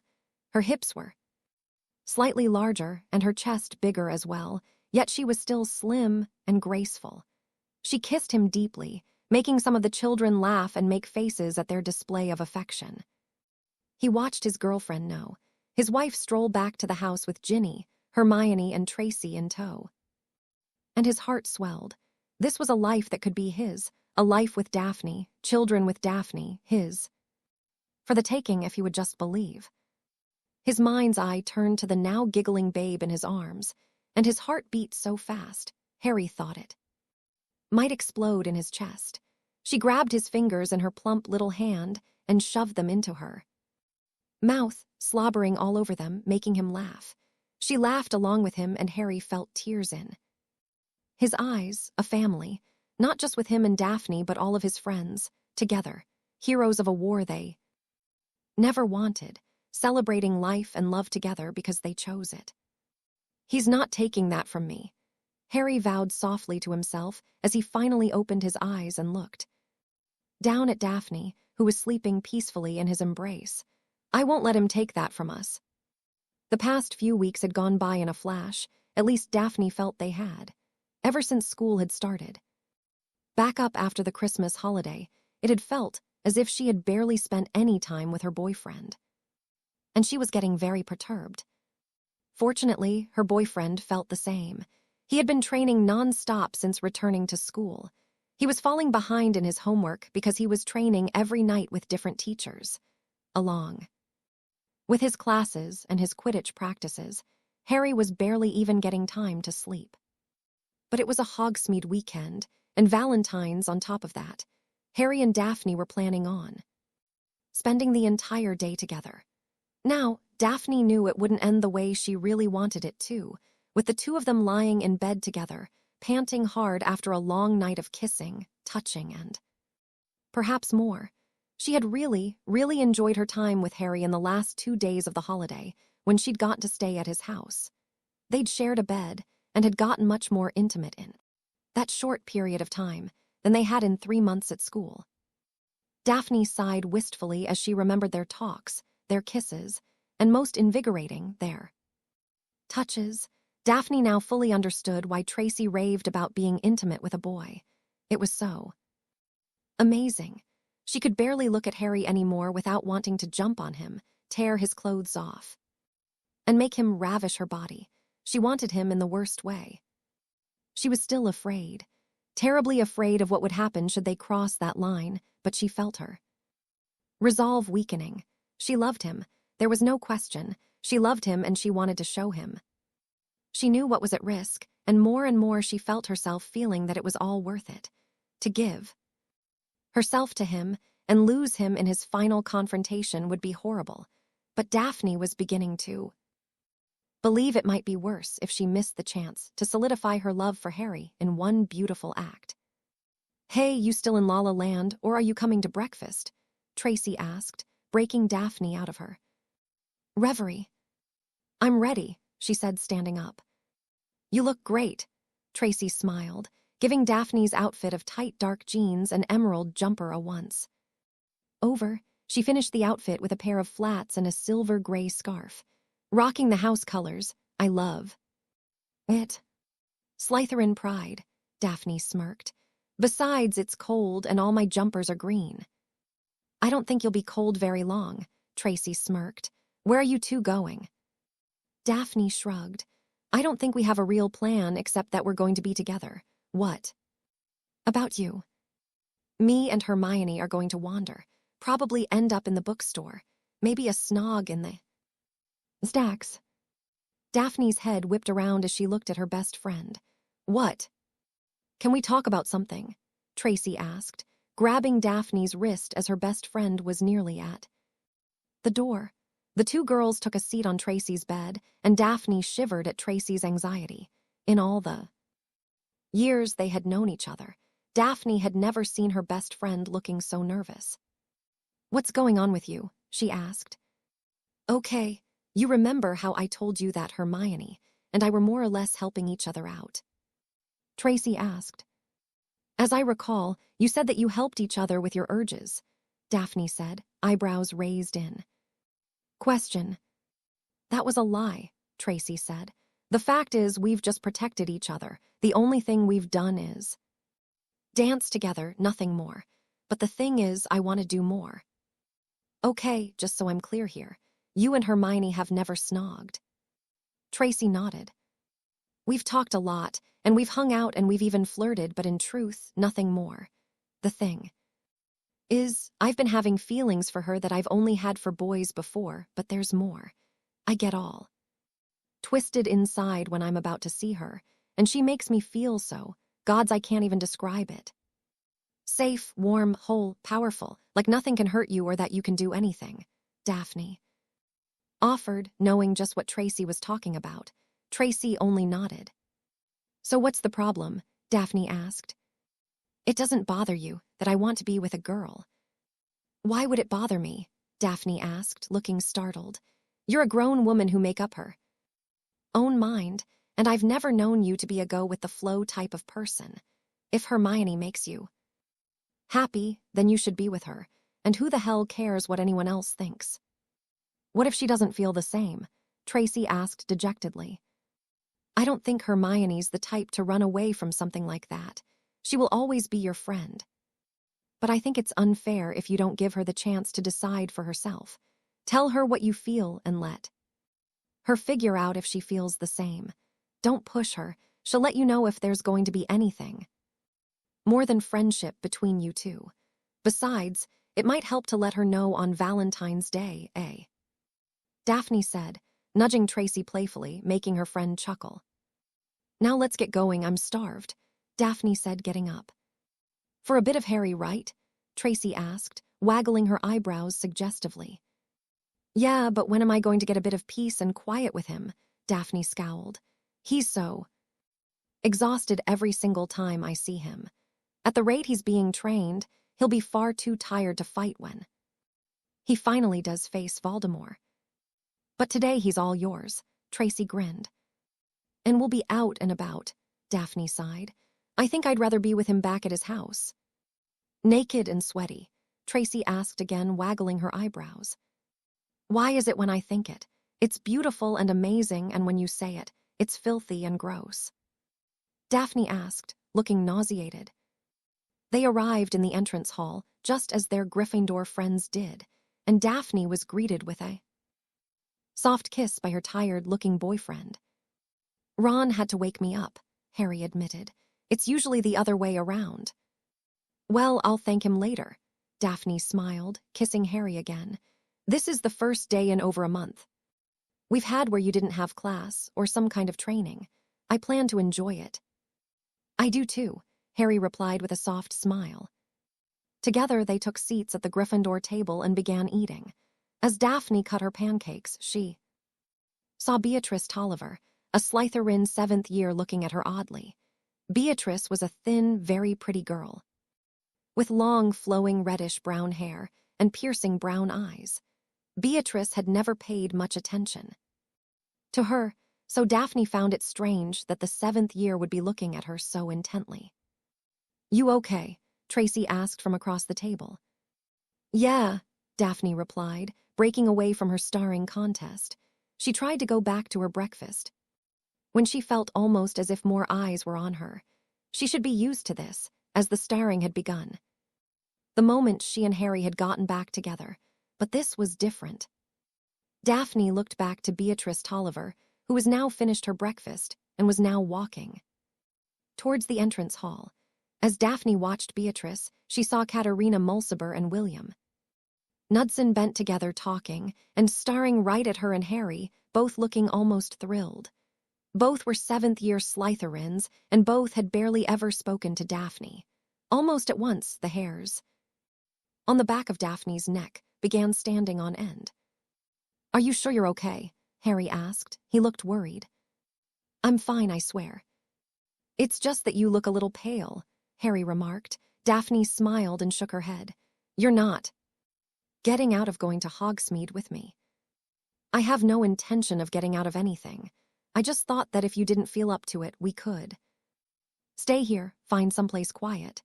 Speaker 1: Her hips were slightly larger and her chest bigger as well, yet she was still slim and graceful. She kissed him deeply, making some of the children laugh and make faces at their display of affection. He watched his girlfriend his wife stroll back to the house with Ginny, Hermione, and Tracy in tow. And his heart swelled. This was a life that could be his, a life with Daphne, children with Daphne, his. For the taking if he would just believe. His mind's eye turned to the now giggling babe in his arms, and his heart beat so fast, Harry thought it might explode in his chest. She grabbed his fingers in her plump little hand and shoved them into her mouth, slobbering all over them, making him laugh. She laughed along with him, and Harry felt tears in his eyes. A family, not just with him and Daphne, but all of his friends, together, heroes of a war they never wanted, celebrating life and love together because they chose it. He's not taking that from me, Harry vowed softly to himself as he finally opened his eyes and looked down at Daphne, who was sleeping peacefully in his embrace. I won't let him take that from us. The past few weeks had gone by in a flash, at least Daphne felt they had, ever since school had started. Back up after the Christmas holiday, it had felt as if she had barely spent any time with her boyfriend. And she was getting very perturbed. Fortunately, her boyfriend felt the same. He had been training non-stop since returning to school. He was falling behind in his homework because he was training every night with different teachers. Along with his classes and his Quidditch practices, Harry was barely even getting time to sleep. But it was a Hogsmeade weekend, and Valentine's on top of that. Harry and Daphne were planning on spending the entire day together. Now, Daphne knew it wouldn't end the way she really wanted it to, with the 2 of them lying in bed together, panting hard after a long night of kissing, touching, and perhaps more. She had really, really enjoyed her time with Harry in the last 2 days of the holiday, when she'd got to stay at his house. They'd shared a bed and had gotten much more intimate in that short period of time than they had in 3 months at school. Daphne sighed wistfully as she remembered their talks, their kisses, and most invigorating, their touches. Daphne now fully understood why Tracy raved about being intimate with a boy. It was so amazing. She could barely look at Harry anymore without wanting to jump on him, tear his clothes off, and make him ravish her body. She wanted him in the worst way. She was still afraid, terribly afraid of what would happen should they cross that line, but she felt her resolve weakening. She loved him. There was no question. She loved him and she wanted to show him. She knew what was at risk, and more she felt herself feeling that it was all worth it. To give herself to him and lose him in his final confrontation would be horrible, but Daphne was beginning to believe it might be worse if she missed the chance to solidify her love for Harry in one beautiful act. "Hey, you still in La La Land, or are you coming to breakfast?" Tracy asked, breaking Daphne out of her reverie. "I'm ready," she said, standing up. "You look great," Tracy smiled, giving Daphne's outfit of tight dark jeans and emerald jumper a once over. She finished the outfit with a pair of flats and a silver gray scarf. "Rocking the house colors. I love it." "Slytherin pride," Daphne smirked. "Besides, it's cold and all my jumpers are green." "I don't think you'll be cold very long," Tracy smirked. "Where are you two going?" Daphne shrugged. "I don't think we have a real plan except that we're going to be together." "What about you?" "Me and Hermione are going to wander. Probably end up in the bookstore. Maybe a snog in the stacks." Daphne's head whipped around as she looked at her best friend. "What?" "Can we talk about something?" Tracy asked, grabbing Daphne's wrist as her best friend was nearly at the door. The two girls took a seat on Tracy's bed, and Daphne shivered at Tracy's anxiety. In all the years they had known each other, Daphne had never seen her best friend looking so nervous. "What's going on with you?" she asked. "Okay, you remember how I told you that Hermione and I were more or less helping each other out?" Tracy asked. "As I recall, you said that you helped each other with your urges," Daphne said, eyebrows raised in question. "That was a lie," Tracy said. "The fact is, we've just protected each other. The only thing we've done is dance together, nothing more. But the thing is, I want to do more." "Okay, just so I'm clear here. You and Hermione have never snogged." Tracy nodded. "We've talked a lot, and we've hung out and we've even flirted, but in truth, nothing more. The thing is, I've been having feelings for her that I've only had for boys before, but there's more. I get all twisted inside when I'm about to see her, and she makes me feel so, gods, I can't even describe it. Safe, warm, whole, powerful, like nothing can hurt you or that you can do anything," Daphne offered, knowing just what Tracy was talking about. Tracy only nodded. "So what's the problem?" Daphne asked. "It doesn't bother you that I want to be with a girl." "Why would it bother me?" Daphne asked, looking startled. "You're a grown woman who make up her own mind, and I've never known you to be a go-with-the-flow type of person. If Hermione makes you happy, then you should be with her, and who the hell cares what anyone else thinks?" "What if she doesn't feel the same?" Tracy asked dejectedly. "I don't think Hermione's the type to run away from something like that. She will always be your friend. But I think it's unfair if you don't give her the chance to decide for herself. Tell her what you feel and let her figure out if she feels the same. Don't push her. She'll let you know if there's going to be anything more than friendship between you two. Besides, it might help to let her know on Valentine's Day, eh?" Daphne said, nudging Tracy playfully, making her friend chuckle. "Now let's get going, I'm starved," Daphne said, getting up. "For a bit of Harry, right?" Tracy asked, waggling her eyebrows suggestively. "Yeah, but when am I going to get a bit of peace and quiet with him?" Daphne scowled. "He's so exhausted every single time I see him. At the rate he's being trained, he'll be far too tired to fight when he finally does face Voldemort. But today he's all yours, Tracy grinned. And we'll be out and about, Daphne sighed. I think I'd rather be with him back at his house. Naked and sweaty, Tracy asked again, waggling her eyebrows. Why is it when I think it? It's beautiful and amazing, and when you say it, it's filthy and gross. Daphne asked, looking nauseated. They arrived in the entrance hall just as their Gryffindor friends did, and Daphne was greeted with a soft kiss by her tired-looking boyfriend. Ron had to wake me up, Harry admitted. It's usually the other way around. Well, I'll thank him later, Daphne smiled, kissing Harry again. This is the first day in over a month. We've had where you didn't have class or some kind of training. I plan to enjoy it. I do too, Harry replied with a soft smile. Together they took seats at the Gryffindor table and began eating. As Daphne cut her pancakes, she saw Beatrice Tolliver, a Slytherin 7th year, looking at her oddly. Beatrice was a thin, very pretty girl, with long, flowing reddish-brown hair and piercing brown eyes. Beatrice had never paid much attention to her, so Daphne found it strange that the 7th year would be looking at her so intently. You okay? Tracy asked from across the table. Yeah, Daphne replied, breaking away from her starring contest. She tried to go back to her breakfast when she felt almost as if more eyes were on her. She should be used to this, as the starring had begun. The moment she and Harry had gotten back together, but this was different. Daphne looked back to Beatrice Tolliver, who was now finished her breakfast and was now walking towards the entrance hall. As Daphne watched Beatrice, she saw Katerina Mulciber and William Knudsen bent together, talking and staring right at her and Harry, both looking almost thrilled. Both were 7th year Slytherins, and both had barely ever spoken to Daphne. Almost at once, the hairs on the back of Daphne's neck began standing on end. Are you sure you're okay? Harry asked. He looked worried. I'm fine, I swear. It's just that you look a little pale, Harry remarked. Daphne smiled and shook her head. You're not getting out of going to Hogsmeade with me. I have no intention of getting out of anything. I just thought that if you didn't feel up to it, we could stay here, find someplace quiet,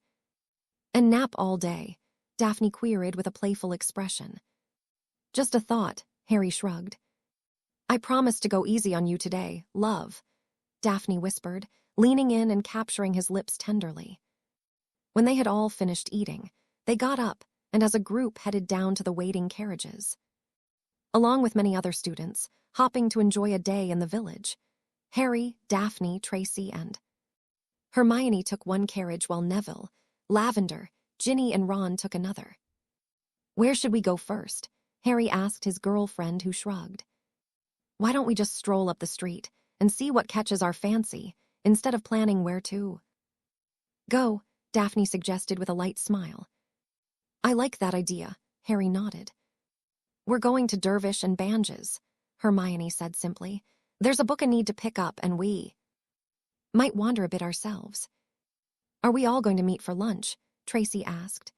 Speaker 1: and nap all day, Daphne queried with a playful expression. Just a thought, Harry shrugged. I promised to go easy on you today, love, Daphne whispered, leaning in and capturing his lips tenderly. When they had all finished eating, they got up and as a group headed down to the waiting carriages. Along with many other students, hopping to enjoy a day in the village, Harry, Daphne, Tracy, and Hermione took one carriage while Neville, Lavender, Ginny, and Ron took another. Where should we go first? Harry asked his girlfriend, who shrugged. Why don't we just stroll up the street and see what catches our fancy, instead of planning where to go, Daphne suggested with a light smile. I like that idea, Harry nodded. We're going to Dervish and Banges, Hermione said simply. There's a book I need to pick up, and we might wander a bit ourselves. Are we all going to meet for lunch? Tracy asked.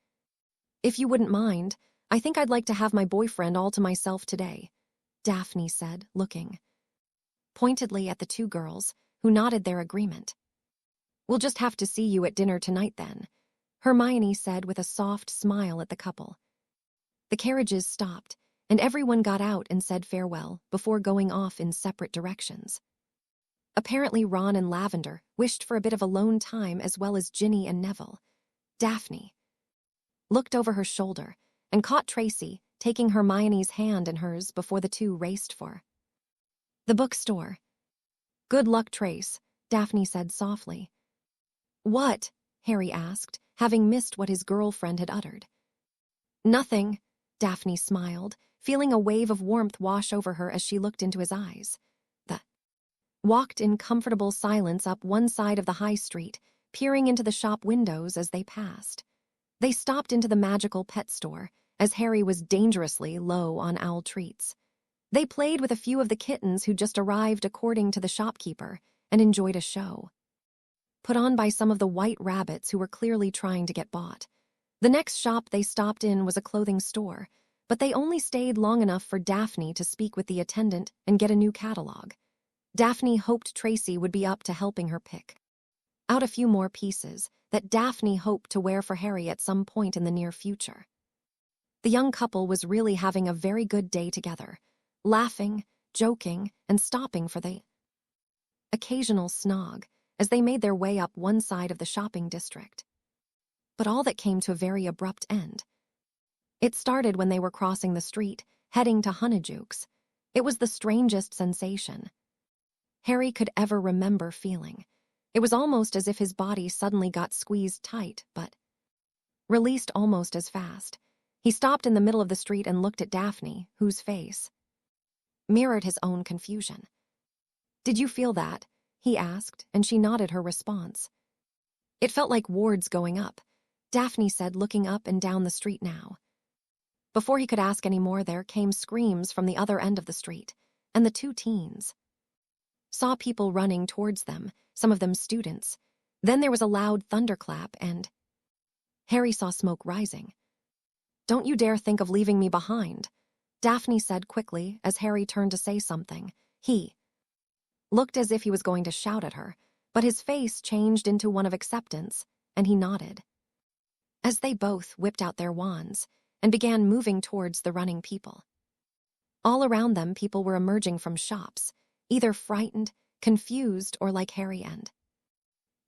Speaker 1: If you wouldn't mind, I think I'd like to have my boyfriend all to myself today, Daphne said, looking pointedly at the two girls, who nodded their agreement. We'll just have to see you at dinner tonight then, Hermione said with a soft smile at the couple. The carriages stopped, and everyone got out and said farewell before going off in separate directions. Apparently Ron and Lavender wished for a bit of alone time, as well as Ginny and Neville. Daphne looked over her shoulder and caught Tracy taking Hermione's hand in hers before the two raced for the bookstore. Good luck, Trace, Daphne said softly. What? Harry asked, having missed what his girlfriend had uttered. Nothing, Daphne smiled, feeling a wave of warmth wash over her as she looked into his eyes. They walked in comfortable silence up one side of the high street, peering into the shop windows as they passed. They stopped into the magical pet store, as Harry was dangerously low on owl treats. They played with a few of the kittens who just arrived according to the shopkeeper, and enjoyed a show put on by some of the white rabbits who were clearly trying to get bought. The next shop they stopped in was a clothing store, but they only stayed long enough for Daphne to speak with the attendant and get a new catalog. Daphne hoped Tracy would be up to helping her pick out a few more pieces that Daphne hoped to wear for Harry at some point in the near future. The young couple was really having a very good day together, laughing, joking, and stopping for the occasional snog as they made their way up one side of the shopping district. But all that came to a very abrupt end. It started when they were crossing the street, heading to Honeyjuke's. It was the strangest sensation Harry could ever remember feeling. It was almost as if his body suddenly got squeezed tight, but released almost as fast. He stopped in the middle of the street and looked at Daphne, whose face mirrored his own confusion. "Did you feel that?" he asked, and she nodded her response. "It felt like wards going up," Daphne said, looking up and down the street now. Before he could ask any more, there came screams from the other end of the street, and the two teens saw people running towards them, some of them students. Then there was a loud thunderclap, and Harry saw smoke rising. "Don't you dare think of leaving me behind," Daphne said quickly as Harry turned to say something. He looked as if he was going to shout at her, but his face changed into one of acceptance, and he nodded. As they both whipped out their wands and began moving towards the running people. All around them, people were emerging from shops, either frightened, confused, or like Harry and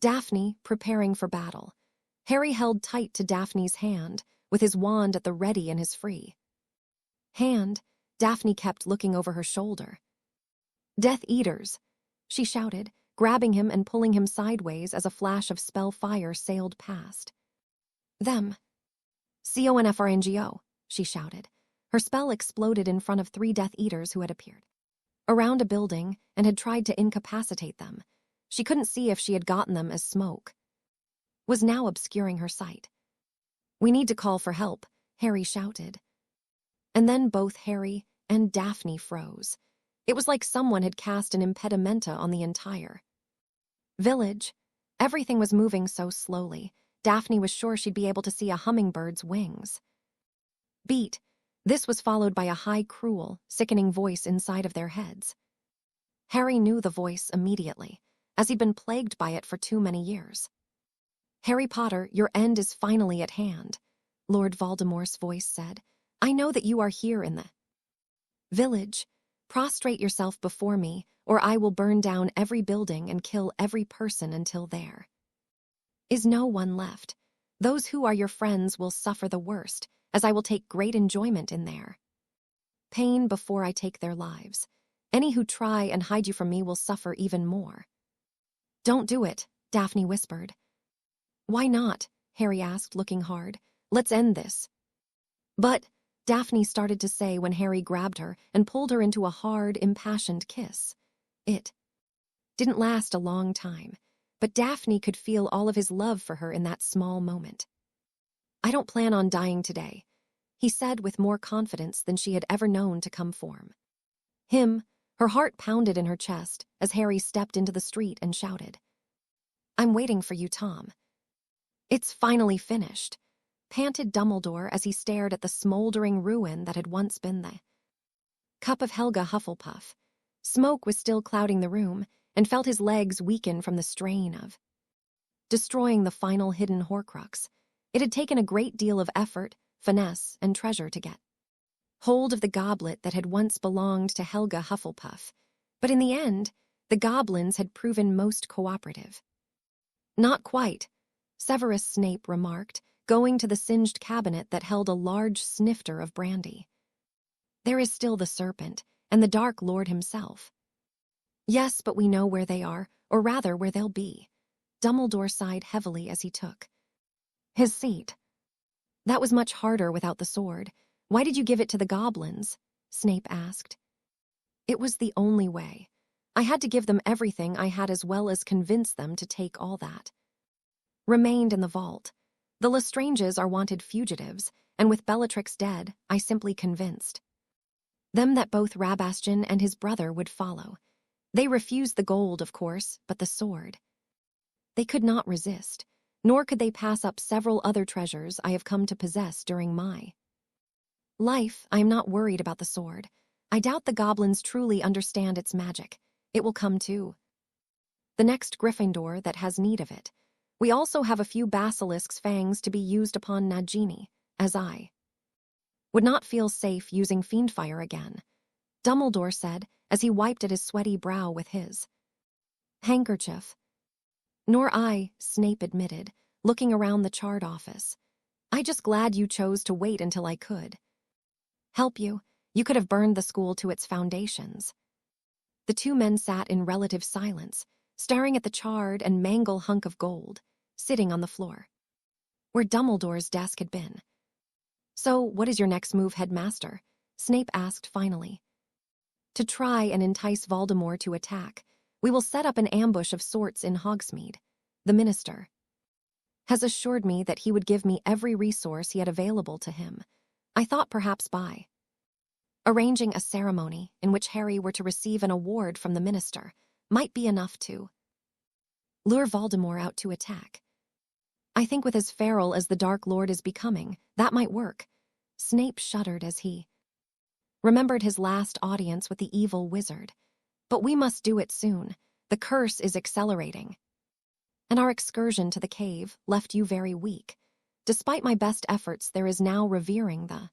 Speaker 1: Daphne, preparing for battle. Harry held tight to Daphne's hand, with his wand at the ready in his free hand. Daphne kept looking over her shoulder. "Death Eaters!" she shouted, grabbing him and pulling him sideways as a flash of spell fire sailed past them. "Confrongo," she shouted. Her spell exploded in front of 3 Death Eaters who had appeared around a building and had tried to incapacitate them. She couldn't see if she had gotten them as smoke was now obscuring her sight. "We need to call for help," Harry shouted. And then both Harry and Daphne froze. It was like someone had cast an impedimenta on the entire village. Everything was moving so slowly. Daphne was sure she'd be able to see a hummingbird's wings beat. This was followed by a high, cruel, sickening voice inside of their heads. Harry knew the voice immediately, as he'd been plagued by it for too many years. "Harry Potter, your end is finally at hand," Lord Voldemort's voice said. "I know that you are here in the village. Prostrate yourself before me, or I will burn down every building and kill every person until there is no one left. Those who are your friends will suffer the worst, as I will take great enjoyment in their pain before I take their lives. Any who try and hide you from me will suffer even more." "Don't do it," Daphne whispered. "Why not?" Harry asked, looking hard. "Let's end this." "But," Daphne started to say when Harry grabbed her and pulled her into a hard, impassioned kiss. It didn't last a long time, but Daphne could feel all of his love for her in that small moment. "I don't plan on dying today," he said with more confidence than she had ever known to come from him. Her heart pounded in her chest as Harry stepped into the street and shouted, "I'm waiting for you, Tom." "It's finally finished," panted Dumbledore as he stared at the smoldering ruin that had once been the cup of Helga Hufflepuff. Smoke was still clouding the room, and felt his legs weaken from the strain of destroying the final hidden Horcrux. It had taken a great deal of effort, finesse, and treasure to get hold of the goblet that had once belonged to Helga Hufflepuff, but in the end, the goblins had proven most cooperative. "Not quite," Severus Snape remarked, going to the singed cabinet that held a large snifter of brandy. "There is still the serpent, and the Dark Lord himself." "Yes, but we know where they are, or rather where they'll be." Dumbledore sighed heavily as he took his seat. "That was much harder without the sword. Why did you give it to the goblins?" Snape asked. "It was the only way. I had to give them everything I had as well as convince them to take all that remained in the vault. The Lestranges are wanted fugitives, and with Bellatrix dead, I simply convinced them that both Rabastion and his brother would follow. They refused the gold, of course, but the sword They could not resist, nor could they pass up several other treasures I have come to possess during my life. I am not worried about the sword. I doubt the goblins truly understand its magic. It will come to the next Gryffindor that has need of it. We also have a few basilisk's fangs to be used upon Nagini, as I would not feel safe using fiendfire again, Dumbledore said as he wiped at his sweaty brow with his handkerchief. Nor I, Snape admitted, looking around the charred office. I just glad you chose to wait until I could help you. You could have burned the school to its foundations. The two men sat in relative silence, staring at the charred and mangled hunk of gold, sitting on the floor, where Dumbledore's desk had been. So, what is your next move, Headmaster? Snape asked finally. To try and entice Voldemort to attack, we will set up an ambush of sorts in Hogsmeade. The minister has assured me that he would give me every resource he had available to him. I thought perhaps by arranging a ceremony in which Harry were to receive an award from the minister might be enough to lure Voldemort out to attack. I think with as feral as the Dark Lord is becoming, that might work. Snape shuddered as he remembered his last audience with the evil wizard. But we must do it soon. The curse is accelerating. And our excursion to the cave left you very weak. Despite my best efforts, there is now revering the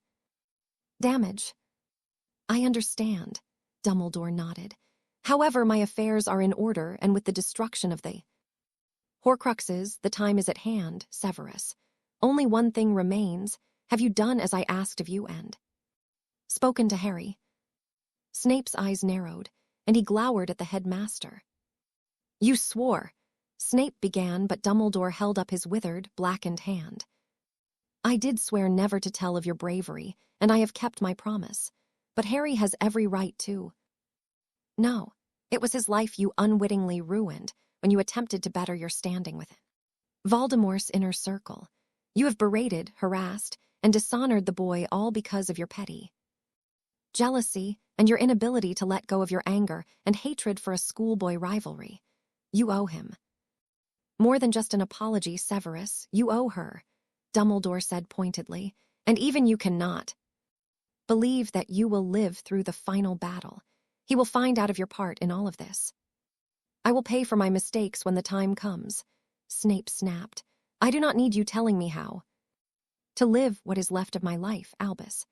Speaker 1: damage. I understand, Dumbledore nodded. However, my affairs are in order, and with the destruction of the Horcruxes, the time is at hand, Severus. Only one thing remains. Have you done as I asked of you and spoken to Harry? Snape's eyes narrowed, and he glowered at the headmaster. You swore, Snape began, but Dumbledore held up his withered, blackened hand. I did swear never to tell of your bravery, and I have kept my promise. But Harry has every right to. No, it was his life you unwittingly ruined when you attempted to better your standing with Voldemort's inner circle. You have berated, harassed, and dishonored the boy all because of your petty jealousy and your inability to let go of your anger and hatred for a schoolboy rivalry. You owe him more than just an apology, Severus. You owe her, Dumbledore said pointedly, and even you cannot believe that you will live through the final battle. He will find out of your part in all of this. I will pay for my mistakes when the time comes, Snape snapped. I do not need you telling me how to live what is left of my life, Albus.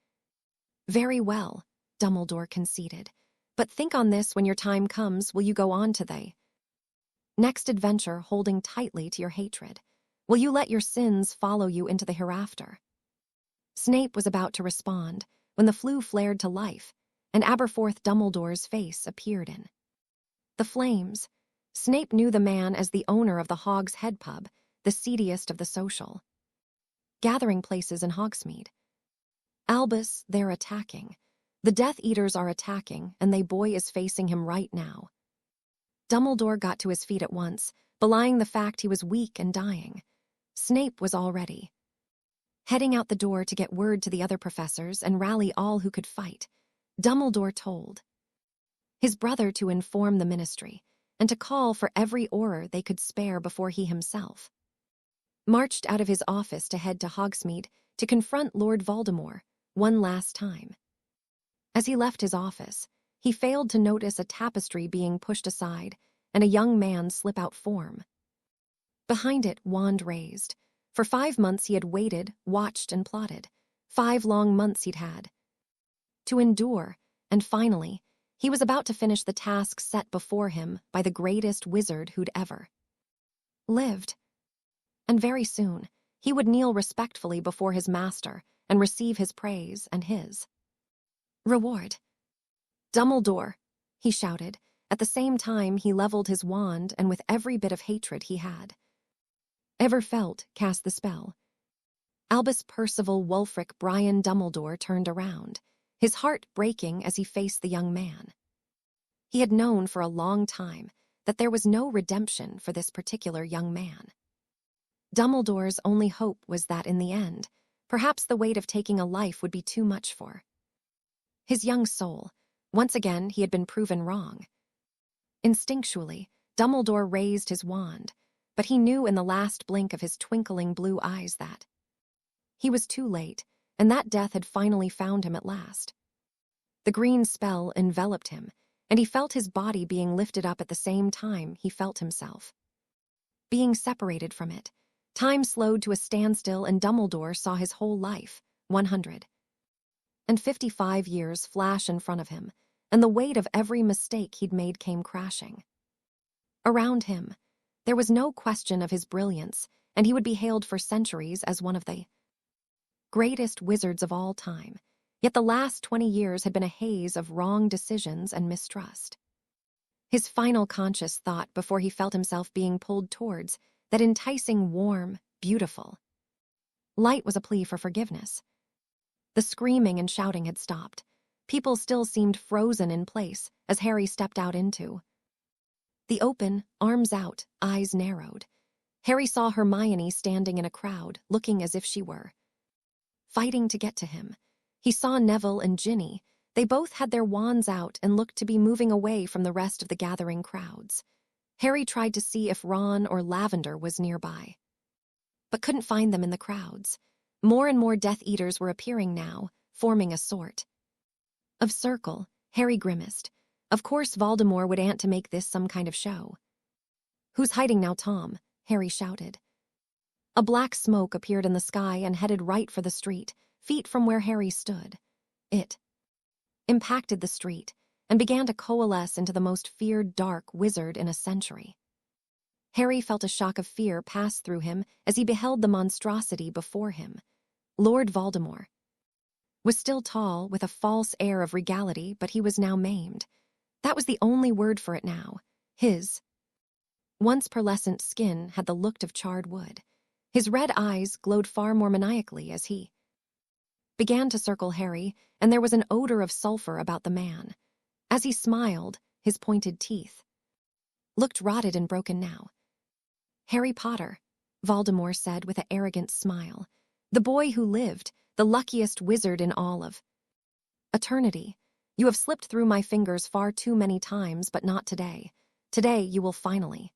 Speaker 1: Very well, Dumbledore conceded. But think on this when your time comes. Will you go on to the next adventure holding tightly to your hatred? Will you let your sins follow you into the hereafter? Snape was about to respond when the flue flared to life, and Aberforth Dumbledore's face appeared in the flames. Snape knew the man as the owner of the Hog's Head Pub, the seediest of the social gathering places in Hogsmeade. Albus, they're attacking. The Death Eaters are attacking, and the boy is facing him right now. Dumbledore got to his feet at once, belying the fact he was weak and dying. Snape was already heading out the door to get word to the other professors and rally all who could fight. Dumbledore told his brother to inform the ministry and to call for every Auror they could spare before he himself marched out of his office to head to Hogsmeade to confront Lord Voldemort one last time. As he left his office, he failed to notice a tapestry being pushed aside and a young man slip out form. Behind it, wand raised. For 5 months he had waited, watched, and plotted. 5 long months he'd had to endure, and finally, he was about to finish the task set before him by the greatest wizard who'd ever lived. And very soon, he would kneel respectfully before his master and receive his praise and his reward. Dumbledore, he shouted. At the same time, he leveled his wand and with every bit of hatred he had ever felt, cast the spell. Albus Percival Wulfric Brian Dumbledore turned around, his heart breaking as he faced the young man. He had known for a long time that there was no redemption for this particular young man. Dumbledore's only hope was that in the end, perhaps the weight of taking a life would be too much for his young soul. Once again, he had been proven wrong. Instinctually, Dumbledore raised his wand. but he knew in the last blink of his twinkling blue eyes that he was too late, and that death had finally found him at last. The green spell enveloped him, and he felt his body being lifted up at the same time he felt himself being separated from it. Time slowed to a standstill, and Dumbledore saw his whole life, 155 years, flash in front of him, and the weight of every mistake he'd made came crashing. Around him, there was no question of his brilliance, and he would be hailed for centuries as one of the greatest wizards of all time. Yet the last 20 years had been a haze of wrong decisions and mistrust. His final conscious thought before he felt himself being pulled towards that enticing, warm, beautiful light was a plea for forgiveness. The screaming and shouting had stopped. People still seemed frozen in place as Harry stepped out into the open, arms out, eyes narrowed. Harry saw Hermione standing in a crowd, looking as if she were fighting to get to him. He saw Neville and Ginny. They both had their wands out and looked to be moving away from the rest of the gathering crowds. Harry tried to see if Ron or Lavender was nearby, but couldn't find them in the crowds. More and more Death Eaters were appearing now, forming a sort of circle. Harry grimaced. Of course Voldemort would ant to make this some kind of show. "Who's hiding now, Tom?" Harry shouted. A black smoke appeared in the sky and headed right for the street, feet from where Harry stood. It impacted the street and began to coalesce into the most feared dark wizard in a century. Harry felt a shock of fear pass through him as he beheld the monstrosity before him. Lord Voldemort was still tall, with a false air of regality, but he was now maimed. That was the only word for it now. His once pearlescent skin had the look of charred wood. His red eyes glowed far more maniacally as he began to circle Harry, and there was an odor of sulfur about the man. As he smiled, his pointed teeth looked rotted and broken now. "Harry Potter," Voldemort said with an arrogant smile. "The boy who lived, the luckiest wizard in all of eternity. You have slipped through my fingers far too many times, but not today. Today you will finally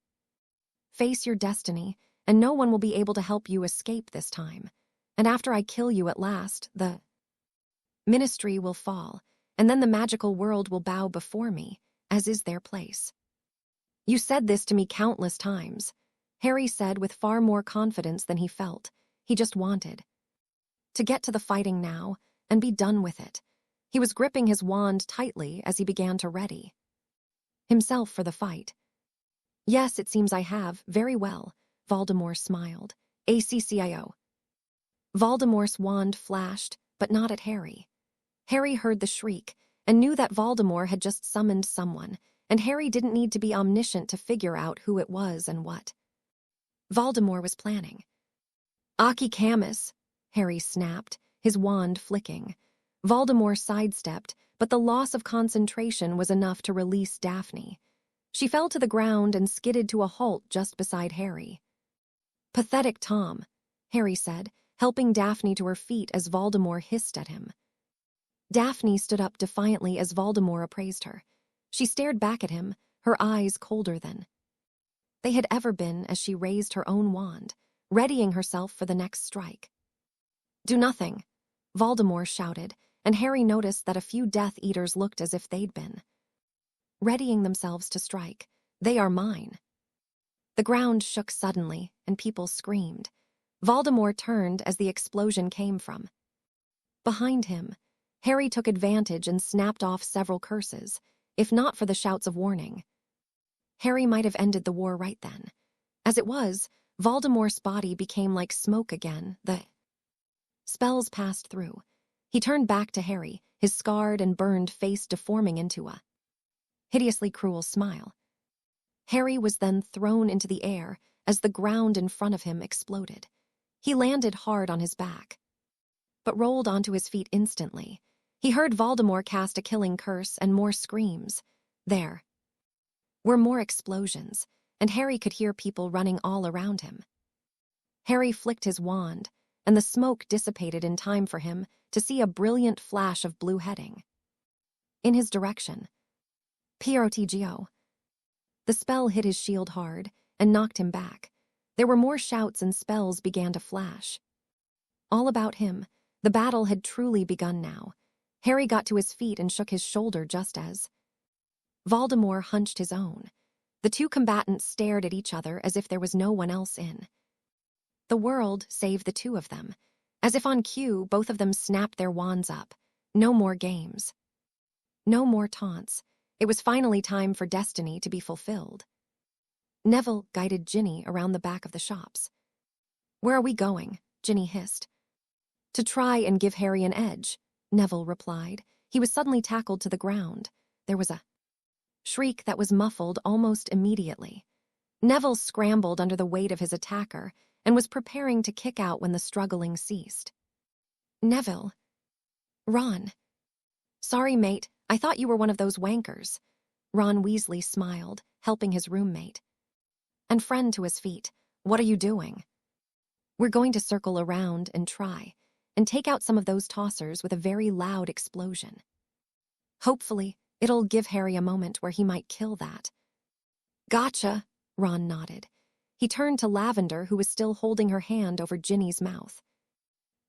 Speaker 1: face your destiny, and no one will be able to help you escape this time. And after I kill you at last, the ministry will fall, and then the magical world will bow before me, as is their place." "You said this to me countless times," Harry said with far more confidence than he felt. He just wanted to get to the fighting now and be done with it. He was gripping his wand tightly as he began to ready himself for the fight. "Yes, it seems I have. Very well," Voldemort smiled. "ACCIO." Voldemort's wand flashed, but not at Harry. Harry heard the shriek and knew that Voldemort had just summoned someone, and Harry didn't need to be omniscient to figure out who it was and what Voldemort was planning. "Aki Camus," Harry snapped, his wand flicking. Voldemort sidestepped, but the loss of concentration was enough to release Daphne. She fell to the ground and skidded to a halt just beside Harry. "Pathetic Tom," Harry said, helping Daphne to her feet as Voldemort hissed at him. Daphne stood up defiantly as Voldemort appraised her. She stared back at him, her eyes colder than they had ever been as she raised her own wand, readying herself for the next strike. "Do nothing," Voldemort shouted, and Harry noticed that a few Death Eaters looked as if they'd been readying themselves to strike. "They are mine." The ground shook suddenly, and people screamed. Voldemort turned as the explosion came from behind him. Harry took advantage and snapped off several curses. If not for the shouts of warning, Harry might have ended the war right then. As it was, Voldemort's body became like smoke again. The spells passed through. He turned back to Harry, his scarred and burned face deforming into a hideously cruel smile. Harry was then thrown into the air as the ground in front of him exploded. He landed hard on his back, but rolled onto his feet instantly. He heard Voldemort cast a killing curse and more screams. There were more explosions, and Harry could hear people running all around him. Harry flicked his wand, and the smoke dissipated in time for him to see a brilliant flash of blue heading in his direction. "PROTGO." The spell hit his shield hard and knocked him back. There were more shouts and spells began to flash. All about him, the battle had truly begun now. Harry got to his feet and shook his shoulder just as Voldemort hunched his own. The two combatants stared at each other as if there was no one else in the world save the two of them. As if on cue, both of them snapped their wands up. No more games. No more taunts. It was finally time for destiny to be fulfilled. Neville guided Ginny around the back of the shops. "Where are we going?" Ginny hissed. "To try and give Harry an edge," Neville replied. He was suddenly tackled to the ground. There was a shriek that was muffled almost immediately. Neville scrambled under the weight of his attacker and was preparing to kick out when the struggling ceased. "Neville." "Ron." "Sorry, mate. I thought you were one of those wankers." Ron Weasley smiled, helping his roommate and friend to his feet. "What are you doing?" "We're going to circle around and try and take out some of those tossers with a very loud explosion. Hopefully, it'll give Harry a moment where he might kill that." "Gotcha," Ron nodded. He turned to Lavender, who was still holding her hand over Ginny's mouth.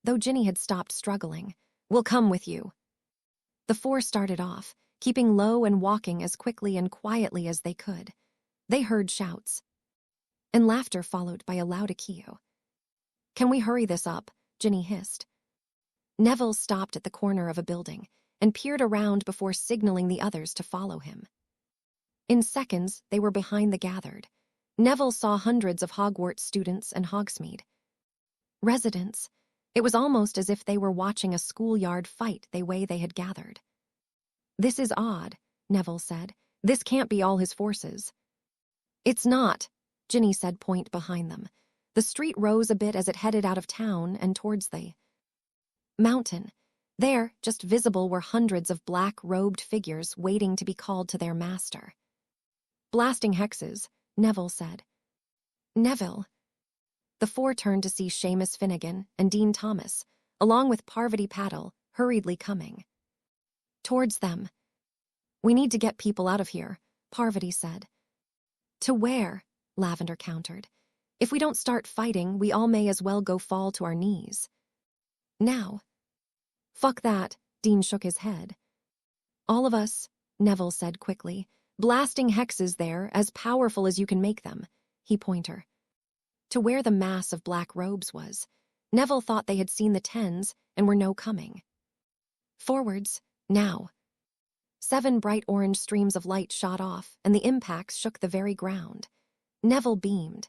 Speaker 1: Though Ginny had stopped struggling, "We'll come with you." The four started off, keeping low and walking as quickly and quietly as they could. They heard shouts and laughter followed by a loud "Akio." "Can we hurry this up?" Ginny hissed. Neville stopped at the corner of a building and peered around before signaling the others to follow him. In seconds, they were behind the gathered. Neville saw hundreds of Hogwarts students and Hogsmeade residents. It was almost as if they were watching a schoolyard fight the way they had gathered. "This is odd," Neville said. "This can't be all his forces." "It's not," Ginny said point behind them. The street rose a bit as it headed out of town and towards the mountain. There, just visible, were hundreds of black-robed figures waiting to be called to their master. "Blasting hexes," Neville said. "Neville." The four turned to see Seamus Finnegan and Dean Thomas, along with Parvati Patil, hurriedly coming towards them. "We need to get people out of here," Parvati said. "To where?" Lavender countered. "If we don't start fighting, we all may as well go fall to our knees now." "Fuck that," Dean shook his head. "All of us," Neville said quickly. "Blasting hexes there, as powerful as you can make them." He pointed to where the mass of black robes was. Neville thought they had seen the tens and were no coming. "Forwards, now." 7 bright orange streams of light shot off, and the impacts shook the very ground. Neville beamed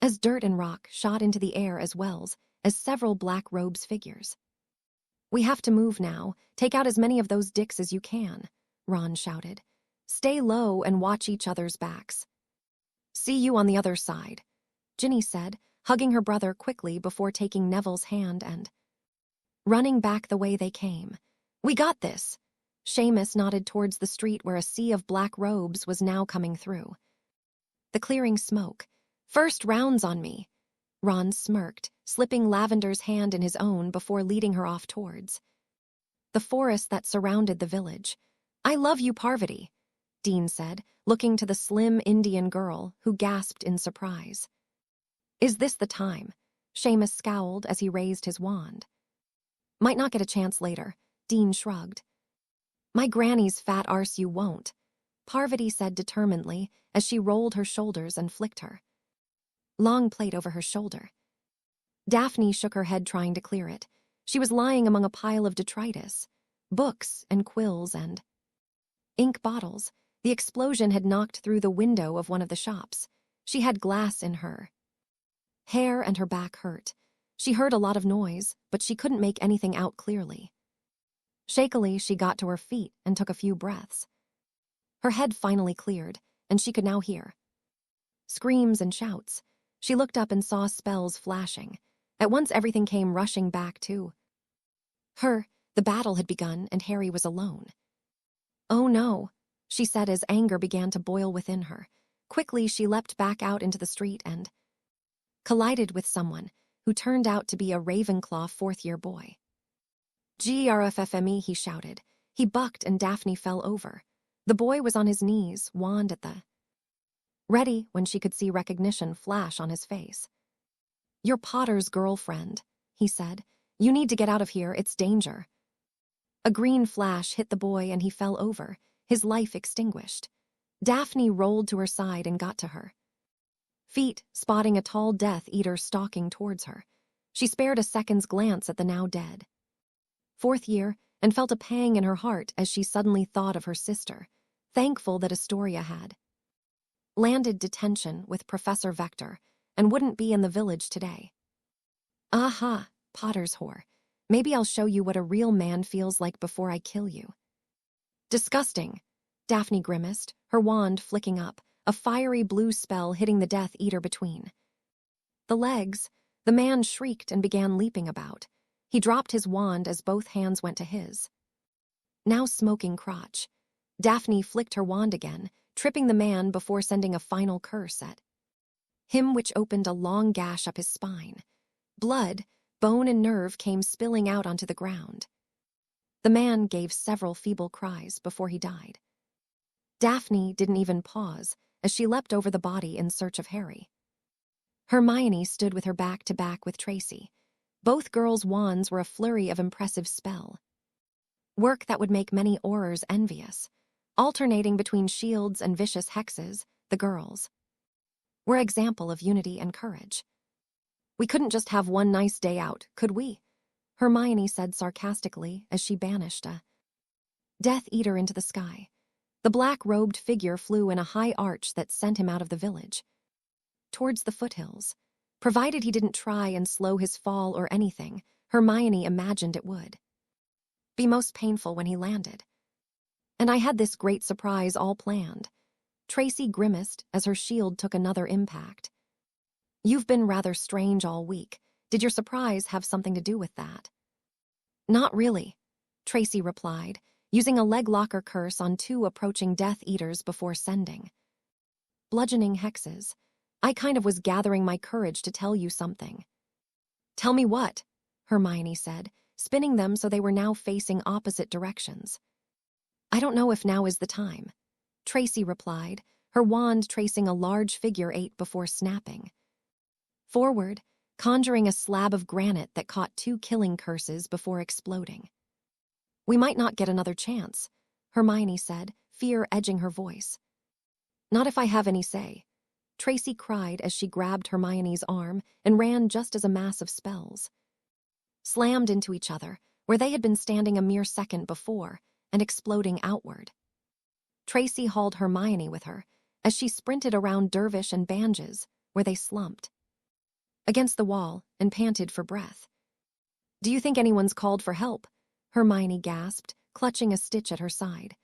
Speaker 1: as dirt and rock shot into the air as well as several black robes figures. "We have to move now. Take out as many of those dicks as you can," Ron shouted. "Stay low and watch each other's backs." "See you on the other side," Ginny said, hugging her brother quickly before taking Neville's hand and running back the way they came. "We got this." Seamus nodded towards the street where a sea of black robes was now coming through the clearing smoke. "First rounds on me." Ron smirked, slipping Lavender's hand in his own before leading her off towards the forest that surrounded the village. "I love you, Parvati," Dean said, looking to the slim Indian girl, who gasped in surprise. "Is this the time?" Seamus scowled as he raised his wand. "Might not get a chance later," Dean shrugged. "My granny's fat arse you won't," Parvati said determinedly as she rolled her shoulders and flicked her long plait over her shoulder. Daphne shook her head trying to clear it. She was lying among a pile of detritus, books and quills and ink bottles. The explosion had knocked through the window of one of the shops. She had glass in her hair and her back hurt. She heard a lot of noise, but she couldn't make anything out clearly. Shakily, she got to her feet and took a few breaths. Her head finally cleared, and she could now hear screams and shouts. She looked up and saw spells flashing. At once everything came rushing back to her. The battle had begun, and Harry was alone. "Oh no," she said as anger began to boil within her. Quickly, she leapt back out into the street and collided with someone who turned out to be a Ravenclaw fourth-year boy. "GRFFME," he shouted. He bucked and Daphne fell over. The boy was on his knees, wand at the ready when she could see recognition flash on his face. "You're Potter's girlfriend," he said. "You need to get out of here, it's danger." A green flash hit the boy and he fell over, his life extinguished. Daphne rolled to her side and got to her feet, spotting a tall Death Eater stalking towards her. She spared a second's glance at the now dead fourth year and felt a pang in her heart as she suddenly thought of her sister, thankful that Astoria had landed detention with Professor Vector and wouldn't be in the village today. "Aha, Potter's whore. Maybe I'll show you what a real man feels like before I kill you." "Disgusting," Daphne grimaced, her wand flicking up, a fiery blue spell hitting the Death Eater between the legs. The man shrieked and began leaping about. He dropped his wand as both hands went to his now smoking crotch. Daphne flicked her wand again, tripping the man before sending a final curse at him which opened a long gash up his spine. Blood, bone and nerve came spilling out onto the ground. The man gave several feeble cries before he died. Daphne didn't even pause as she leapt over the body in search of Harry. Hermione stood with her back to back with Tracy. Both girls' wands were a flurry of impressive spell work that would make many Aurors envious. Alternating between shields and vicious hexes, the girls were an example of unity and courage. "We couldn't just have one nice day out, could we?" Hermione said sarcastically as she banished a Death Eater into the sky. The black-robed figure flew in a high arch that sent him out of the village towards the foothills. Provided he didn't try and slow his fall or anything, Hermione imagined it would be most painful when he landed. "And I had this great surprise all planned." Tracy grimaced as her shield took another impact. "You've been rather strange all week. Did your surprise have something to do with that?" "Not really," Tracy replied, using a leg locker curse on 2 approaching Death Eaters before sending bludgeoning hexes. "I kind of was gathering my courage to tell you something." "Tell me what?" Hermione said, spinning them so they were now facing opposite directions. "I don't know if now is the time," Tracy replied, her wand tracing a large figure 8 before snapping forward, conjuring a slab of granite that caught 2 killing curses before exploding. "We might not get another chance," Hermione said, fear edging her voice. "Not if I have any say," Tracy cried as she grabbed Hermione's arm and ran just as a mass of spells slammed into each other, where they had been standing a mere second before, and exploding outward. Tracy hauled Hermione with her as she sprinted around Dervish and Banges, where they slumped against the wall and panted for breath. "Do you think anyone's called for help?" Hermione gasped, clutching a stitch at her side.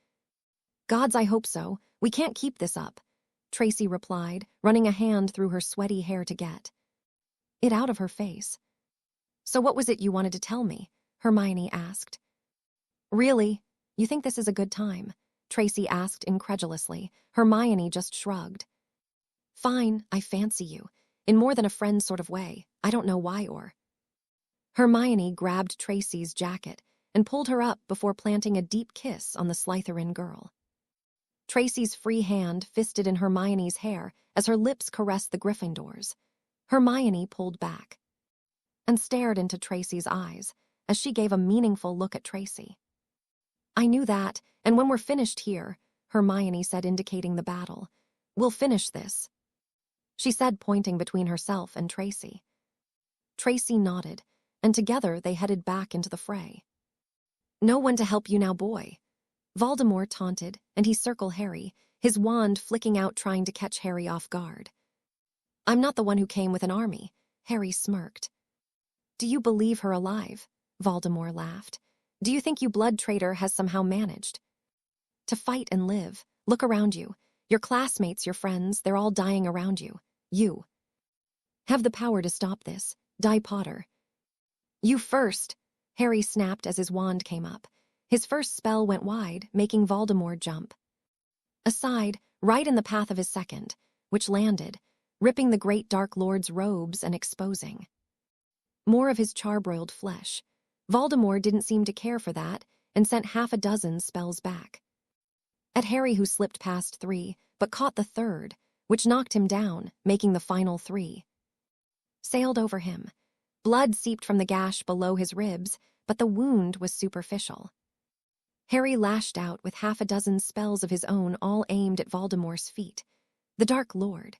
Speaker 1: "Gods, I hope so. We can't keep this up," Tracy replied, running a hand through her sweaty hair to get it out of her face. "So what was it you wanted to tell me?" Hermione asked. "Really? You think this is a good time?" Tracy asked incredulously. Hermione just shrugged. "Fine, I fancy you. In more than a friend sort of way. I don't know why or." Hermione grabbed Tracy's jacket and pulled her up before planting a deep kiss on the Slytherin girl. Tracy's free hand fisted in Hermione's hair as her lips caressed the Gryffindors. Hermione pulled back and stared into Tracy's eyes as she gave a meaningful look at Tracy. "I knew that, and when we're finished here," Hermione said, indicating the battle, "we'll finish this," she said, pointing between herself and Tracy. Tracy nodded, and together they headed back into the fray. "No one to help you now, boy," Voldemort taunted, and he circled Harry, his wand flicking out trying to catch Harry off guard. "I'm not the one who came with an army," Harry smirked. "Do you believe her alive?" Voldemort laughed. "Do you think you blood traitor has somehow managed to fight and live? Look around you. Your classmates, your friends, they're all dying around you. You have the power to stop this. Die, Potter." "You first," Harry snapped as his wand came up. His first spell went wide, making Voldemort jump aside, right in the path of his second, which landed, ripping the great Dark Lord's robes and exposing more of his charbroiled flesh. Voldemort didn't seem to care for that and sent 6 spells back at Harry, who slipped past 3, but caught the third, which knocked him down, making the final 3. Sailed over him. Blood seeped from the gash below his ribs, but the wound was superficial. Harry lashed out with half a dozen spells of his own, all aimed at Voldemort's feet. The Dark Lord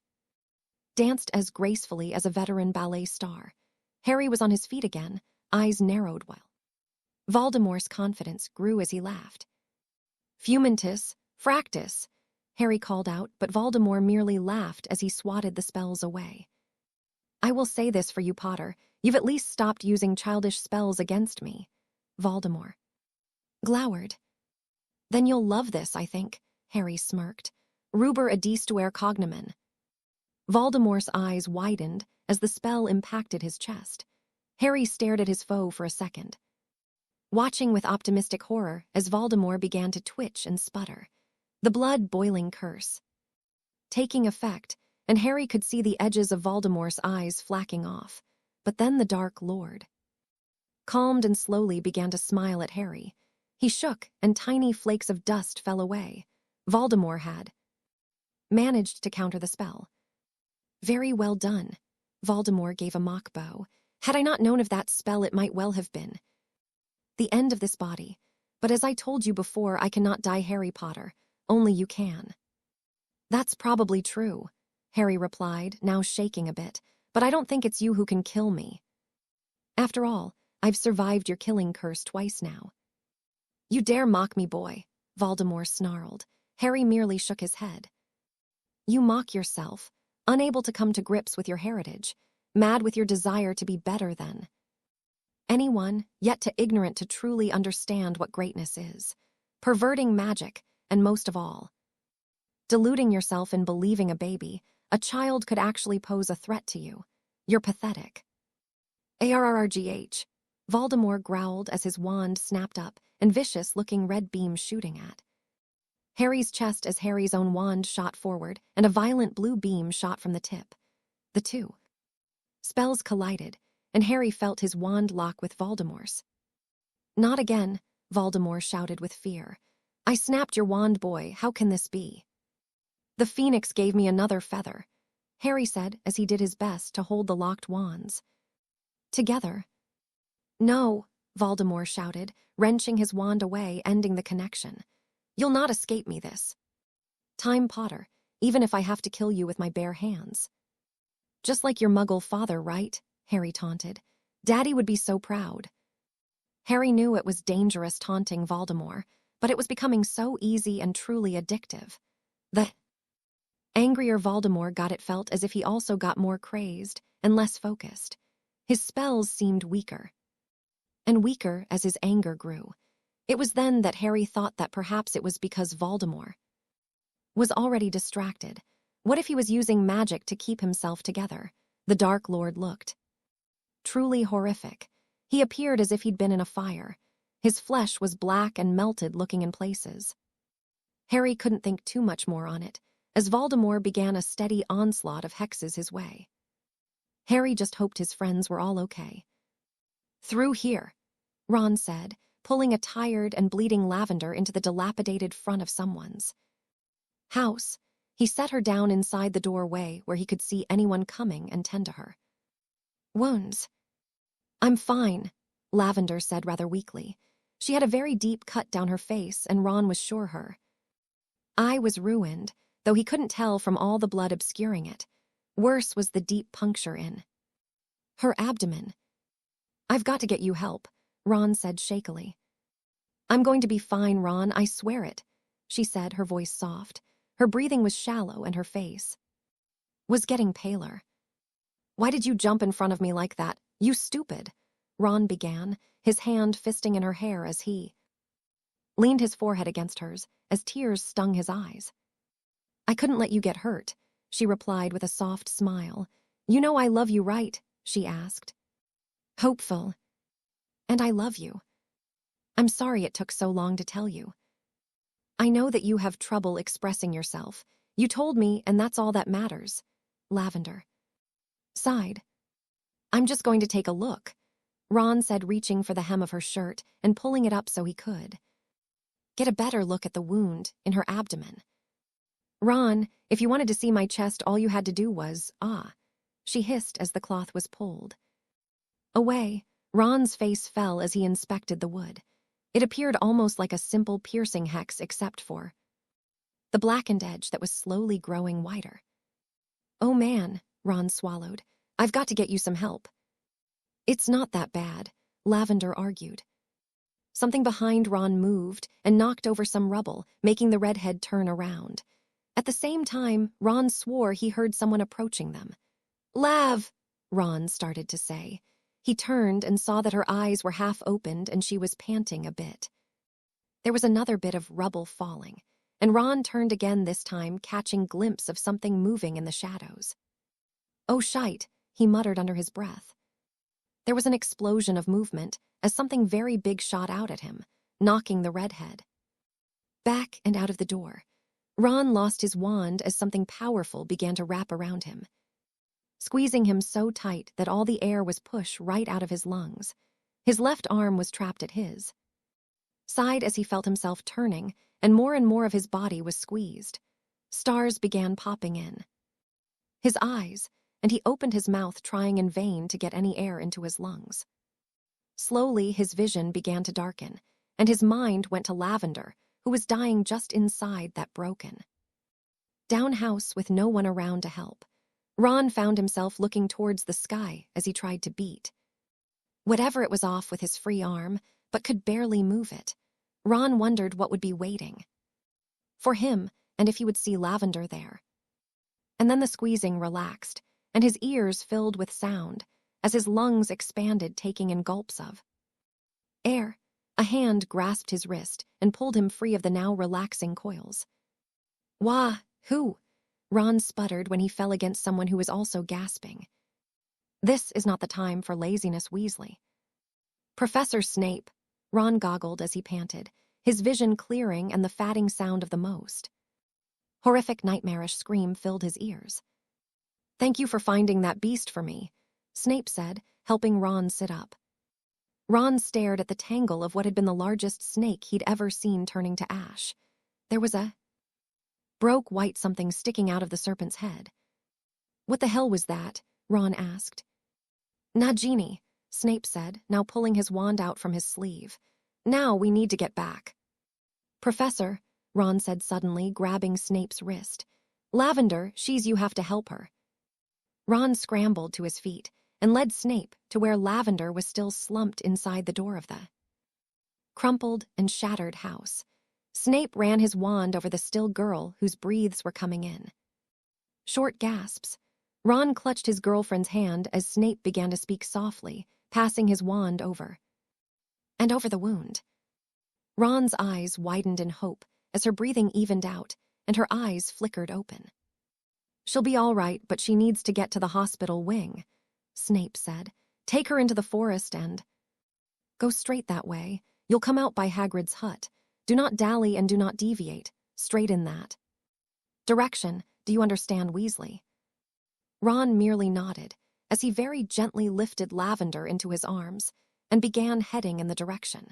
Speaker 1: danced as gracefully as a veteran ballet star. Harry was on his feet again, eyes narrowed while Voldemort's confidence grew as he laughed. Fumentis, fractus, Harry called out, but Voldemort merely laughed as he swatted the spells away. I will say this for you, Potter. You've at least stopped using childish spells against me. Voldemort glowered. Then you'll love this, I think, Harry smirked. Ruber adistuer cognomen. Voldemort's eyes widened as the spell impacted his chest. Harry stared at his foe for a second, watching with optimistic horror as Voldemort began to twitch and sputter, the blood-boiling curse taking effect, and Harry could see the edges of Voldemort's eyes flacking off. But then the Dark Lord calmed and slowly began to smile at Harry. He shook, and tiny flakes of dust fell away. Voldemort had managed to counter the spell. Very well done. Voldemort gave a mock bow. Had I not known of that spell, it might well have been the end of this body. But as I told you before, I cannot die, Harry Potter. Only you can. That's probably true, Harry replied, now shaking a bit. But I don't think it's you who can kill me. After all, I've survived your killing curse twice now. You dare mock me, boy, Voldemort snarled. Harry merely shook his head. You mock yourself, unable to come to grips with your heritage, mad with your desire to be better than anyone, yet too ignorant to truly understand what greatness is, perverting magic, and most of all, deluding yourself in believing a child could actually pose a threat to you. You're pathetic. Arrgh, Voldemort growled as his wand snapped up, and vicious-looking red beams shooting at Harry's chest as Harry's own wand shot forward, and a violent blue beam shot from the tip. The two spells collided, and Harry felt his wand lock with Voldemort's. Not again, Voldemort shouted with fear. I snapped your wand, boy. How can this be? The phoenix gave me another feather, Harry said as he did his best to hold the locked wands together. No, Voldemort shouted, wrenching his wand away, ending the connection. You'll not escape me this time, Potter, even if I have to kill you with my bare hands. Just like your muggle father, right? Harry taunted. Daddy would be so proud. Harry knew it was dangerous taunting Voldemort, but it was becoming so easy and truly addictive. The angrier Voldemort got, it felt as if he also got more crazed and less focused. His spells seemed weaker and weaker as his anger grew. It was then that Harry thought that perhaps it was because Voldemort was already distracted. What if he was using magic to keep himself together? The Dark Lord looked truly horrific. He appeared as if he'd been in a fire. His flesh was black and melted looking in places. Harry couldn't think too much more on it, as Voldemort began a steady onslaught of hexes his way. Harry just hoped his friends were all okay. Through here, Ron said, pulling a tired and bleeding Lavender into the dilapidated front of someone's house. He set her down inside the doorway where he could see anyone coming and tend to her wounds. I'm fine, Lavender said rather weakly. She had a very deep cut down her face, and Ron was sure her eye was ruined, though he couldn't tell from all the blood obscuring it. Worse was the deep puncture in her abdomen. I've got to get you help, Ron said shakily. I'm going to be fine, Ron, I swear it, she said, her voice soft. Her breathing was shallow and her face was getting paler. Why did you jump in front of me like that, you stupid? Ron began, his hand fisting in her hair as he leaned his forehead against hers, as tears stung his eyes. I couldn't let you get hurt, she replied with a soft smile. You know I love you, right? She asked. Hopeful. And I love you. I'm sorry it took so long to tell you. I know that you have trouble expressing yourself. You told me, and that's all that matters. Lavender sighed. I'm just going to take a look, Ron said, reaching for the hem of her shirt and pulling it up so he could get a better look at the wound in her abdomen. Ron, if you wanted to see my chest, all you had to do was, she hissed as the cloth was pulled. Away, Ron's face fell as he inspected the wood. It appeared almost like a simple piercing hex except for the blackened edge that was slowly growing wider. Oh man, Ron swallowed. I've got to get you some help. It's not that bad, Lavender argued. Something behind Ron moved and knocked over some rubble, making the redhead turn around. At the same time, Ron swore he heard someone approaching them. Lav, Ron started to say. He turned and saw that her eyes were half opened and she was panting a bit. There was another bit of rubble falling, and Ron turned again this time, catching glimpse of something moving in the shadows. Oh shite, he muttered under his breath. There was an explosion of movement as something very big shot out at him, knocking the redhead back and out of the door. Ron lost his wand as something powerful began to wrap around him, squeezing him so tight that all the air was pushed right out of his lungs. His left arm was trapped at his side as he felt himself turning, and more of his body was squeezed. Stars began popping in his eyes, and he opened his mouth, trying in vain to get any air into his lungs. Slowly, his vision began to darken, and his mind went to Lavender, who was dying just inside that broken down house with no one around to help. Ron found himself looking towards the sky as he tried to beat whatever it was off with his free arm, but could barely move it. Ron wondered what would be waiting for him and if he would see Lavender there. And then the squeezing relaxed, and his ears filled with sound as his lungs expanded, taking in gulps of air. A hand grasped his wrist and pulled him free of the now relaxing coils. Wah, who? Ron sputtered when he fell against someone who was also gasping. This is not the time for laziness, Weasley. Professor Snape. Ron goggled as he panted, his vision clearing, and the fatting sound of the most horrific, nightmarish scream filled his ears. Thank you for finding that beast for me, Snape said, helping Ron sit up. Ron stared at the tangle of what had been the largest snake he'd ever seen turning to ash. There was a broke white something sticking out of the serpent's head. What the hell was that? Ron asked. Nagini, Snape said, now pulling his wand out from his sleeve. Now we need to get back. Professor, Ron said suddenly, grabbing Snape's wrist. Lavender, you have to help her. Ron scrambled to his feet and led Snape to where Lavender was still slumped inside the door of the crumpled and shattered house. Snape ran his wand over the still girl whose breaths were coming in short gasps. Ron clutched his girlfriend's hand as Snape began to speak softly, passing his wand over and over the wound. Ron's eyes widened in hope as her breathing evened out and her eyes flickered open. She'll be all right, but she needs to get to the hospital wing, Snape said. Take her into the forest and go straight that way. You'll come out by Hagrid's hut. Do not dally and do not deviate. Straight in that direction. Do you understand, Weasley? Ron merely nodded as he very gently lifted Lavender into his arms and began heading in the direction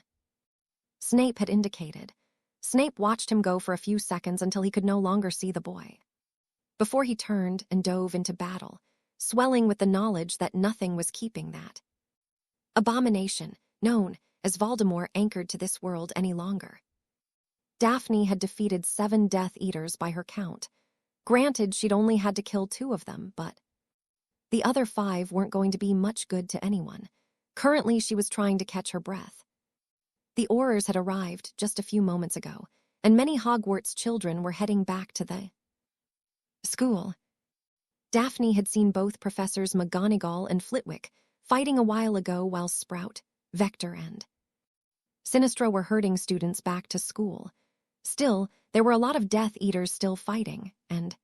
Speaker 1: Snape had indicated. Snape watched him go for a few seconds until he could no longer see the boy, before he turned and dove into battle, swelling with the knowledge that nothing was keeping that abomination, known as Voldemort, anchored to this world any longer. Daphne had defeated 7 Death Eaters by her count. Granted, she'd only had to kill 2 of them, but the other 5 weren't going to be much good to anyone. Currently, she was trying to catch her breath. The Aurors had arrived just a few moments ago, and many Hogwarts children were heading back to the school. Daphne had seen both Professors McGonagall and Flitwick fighting a while ago while Sprout, Vector, and Sinistra were herding students back to school. Still, there were a lot of Death Eaters still fighting, and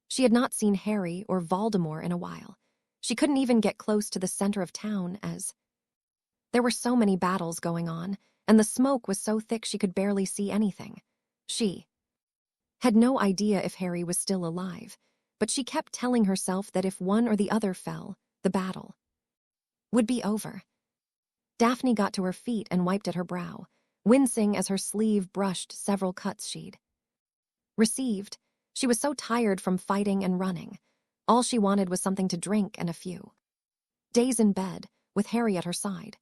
Speaker 1: she had not seen Harry or Voldemort in a while. She couldn't even get close to the center of town as there were so many battles going on, and the smoke was so thick she could barely see anything. She had no idea if Harry was still alive, but she kept telling herself that if one or the other fell, the battle would be over. Daphne got to her feet and wiped at her brow, wincing as her sleeve brushed several cuts she'd received. She was so tired from fighting and running. All she wanted was something to drink and a few days in bed, with Harry at her side.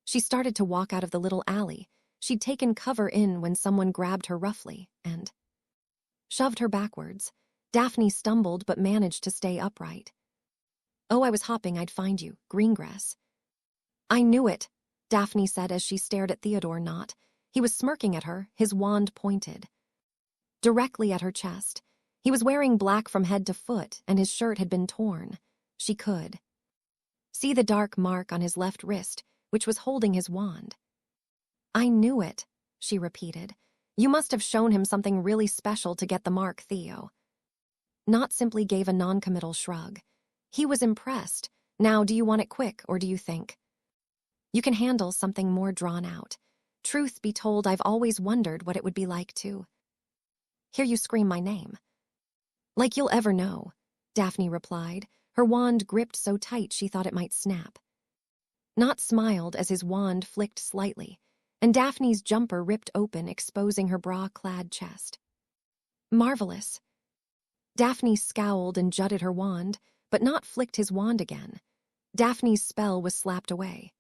Speaker 1: She started to walk out of the little alley she'd taken cover in when someone grabbed her roughly and shoved her backwards. Daphne stumbled but managed to stay upright. "Oh, I was hoping I'd find you, Greengrass." "I knew it," Daphne said as she stared at Theodore Knott. He was smirking at her, his wand pointed directly at her chest. He was wearing black from head to foot, and his shirt had been torn. She could see the dark mark on his left wrist, which was holding his wand. "I knew it," she repeated. "You must have shown him something really special to get the mark, Theo." Knott simply gave a non-committal shrug. He was impressed. "Now, do you want it quick, or do you think you can handle something more drawn out? Truth be told, I've always wondered what it would be like to hear you scream my name." "Like you'll ever know," Daphne replied, her wand gripped so tight she thought it might snap. Knott smiled as his wand flicked slightly, and Daphne's jumper ripped open, exposing her bra-clad chest. "Marvelous." Daphne scowled and jutted her wand, but Knott flicked his wand again. Daphne's spell was slapped away.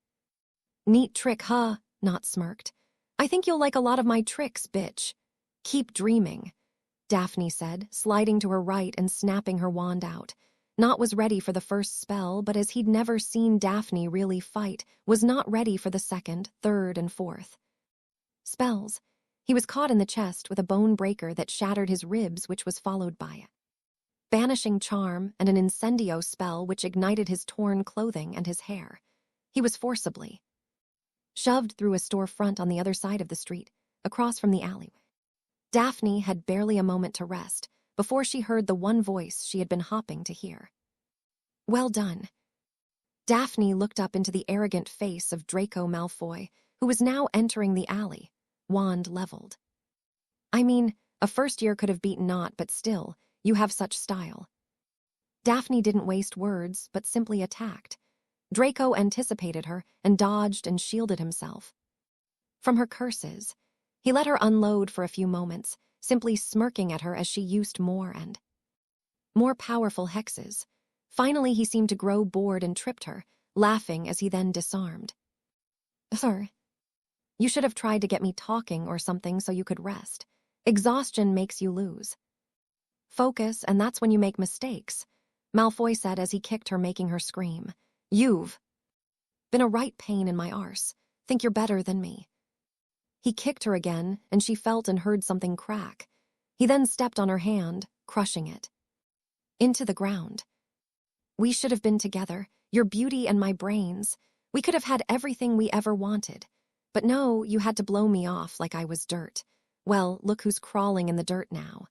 Speaker 1: "Neat trick, huh?" Knott smirked. "I think you'll like a lot of my tricks, bitch." "Keep dreaming," Daphne said, sliding to her right and snapping her wand out. Knott was ready for the first spell, but as he'd never seen Daphne really fight, was not ready for the second, third, and fourth spells. He was caught in the chest with a bone breaker that shattered his ribs, which was followed by a banishing charm and an incendio spell which ignited his torn clothing and his hair. He was forcibly shoved through a storefront on the other side of the street, across from the alleyway. Daphne had barely a moment to rest before she heard the one voice she had been hopping to hear. "Well done." Daphne looked up into the arrogant face of Draco Malfoy, who was now entering the alley, wand leveled. "I mean, a first year could have beaten Knott, but still, you have such style." Daphne didn't waste words, but simply attacked. Draco anticipated her and dodged and shielded himself from her curses. He let her unload for a few moments, simply smirking at her as she used more and more powerful hexes. Finally, he seemed to grow bored and tripped her, laughing as he then disarmed. "Sir, you should have tried to get me talking or something so you could rest. Exhaustion makes you lose focus, and that's when you make mistakes," Malfoy said as he kicked her, making her scream. "You've been a right pain in my arse. Think you're better than me." He kicked her again, and she felt and heard something crack. He then stepped on her hand, crushing it into the ground. "We should have been together, your beauty and my brains. We could have had everything we ever wanted. But no, you had to blow me off like I was dirt. Well, look who's crawling in the dirt now."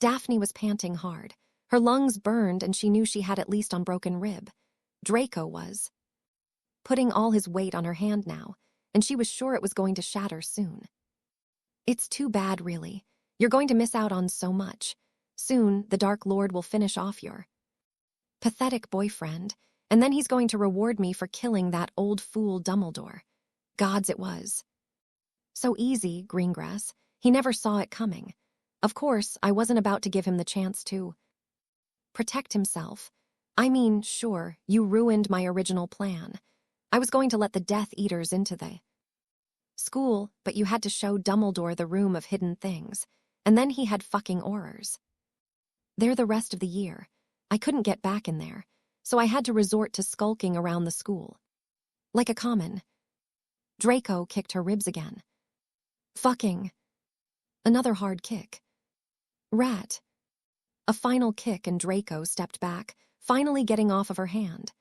Speaker 1: Daphne was panting hard. Her lungs burned, and she knew she had at least on broken rib. Draco was putting all his weight on her hand now, and she was sure it was going to shatter soon. "It's too bad, really. You're going to miss out on so much. Soon, the Dark Lord will finish off your pathetic boyfriend, and then he's going to reward me for killing that old fool Dumbledore. Gods, it was so easy, Greengrass. He never saw it coming. Of course, I wasn't about to give him the chance to protect himself. I mean, sure, you ruined my original plan. I was going to let the Death Eaters into the school, but you had to show Dumbledore the room of hidden things, and then he had fucking horrors there the rest of the year. I couldn't get back in there, so I had to resort to skulking around the school like a common." Draco kicked her ribs again. "Fucking." Another hard kick. "Rat." A final kick, and Draco stepped back, finally getting off of her hand.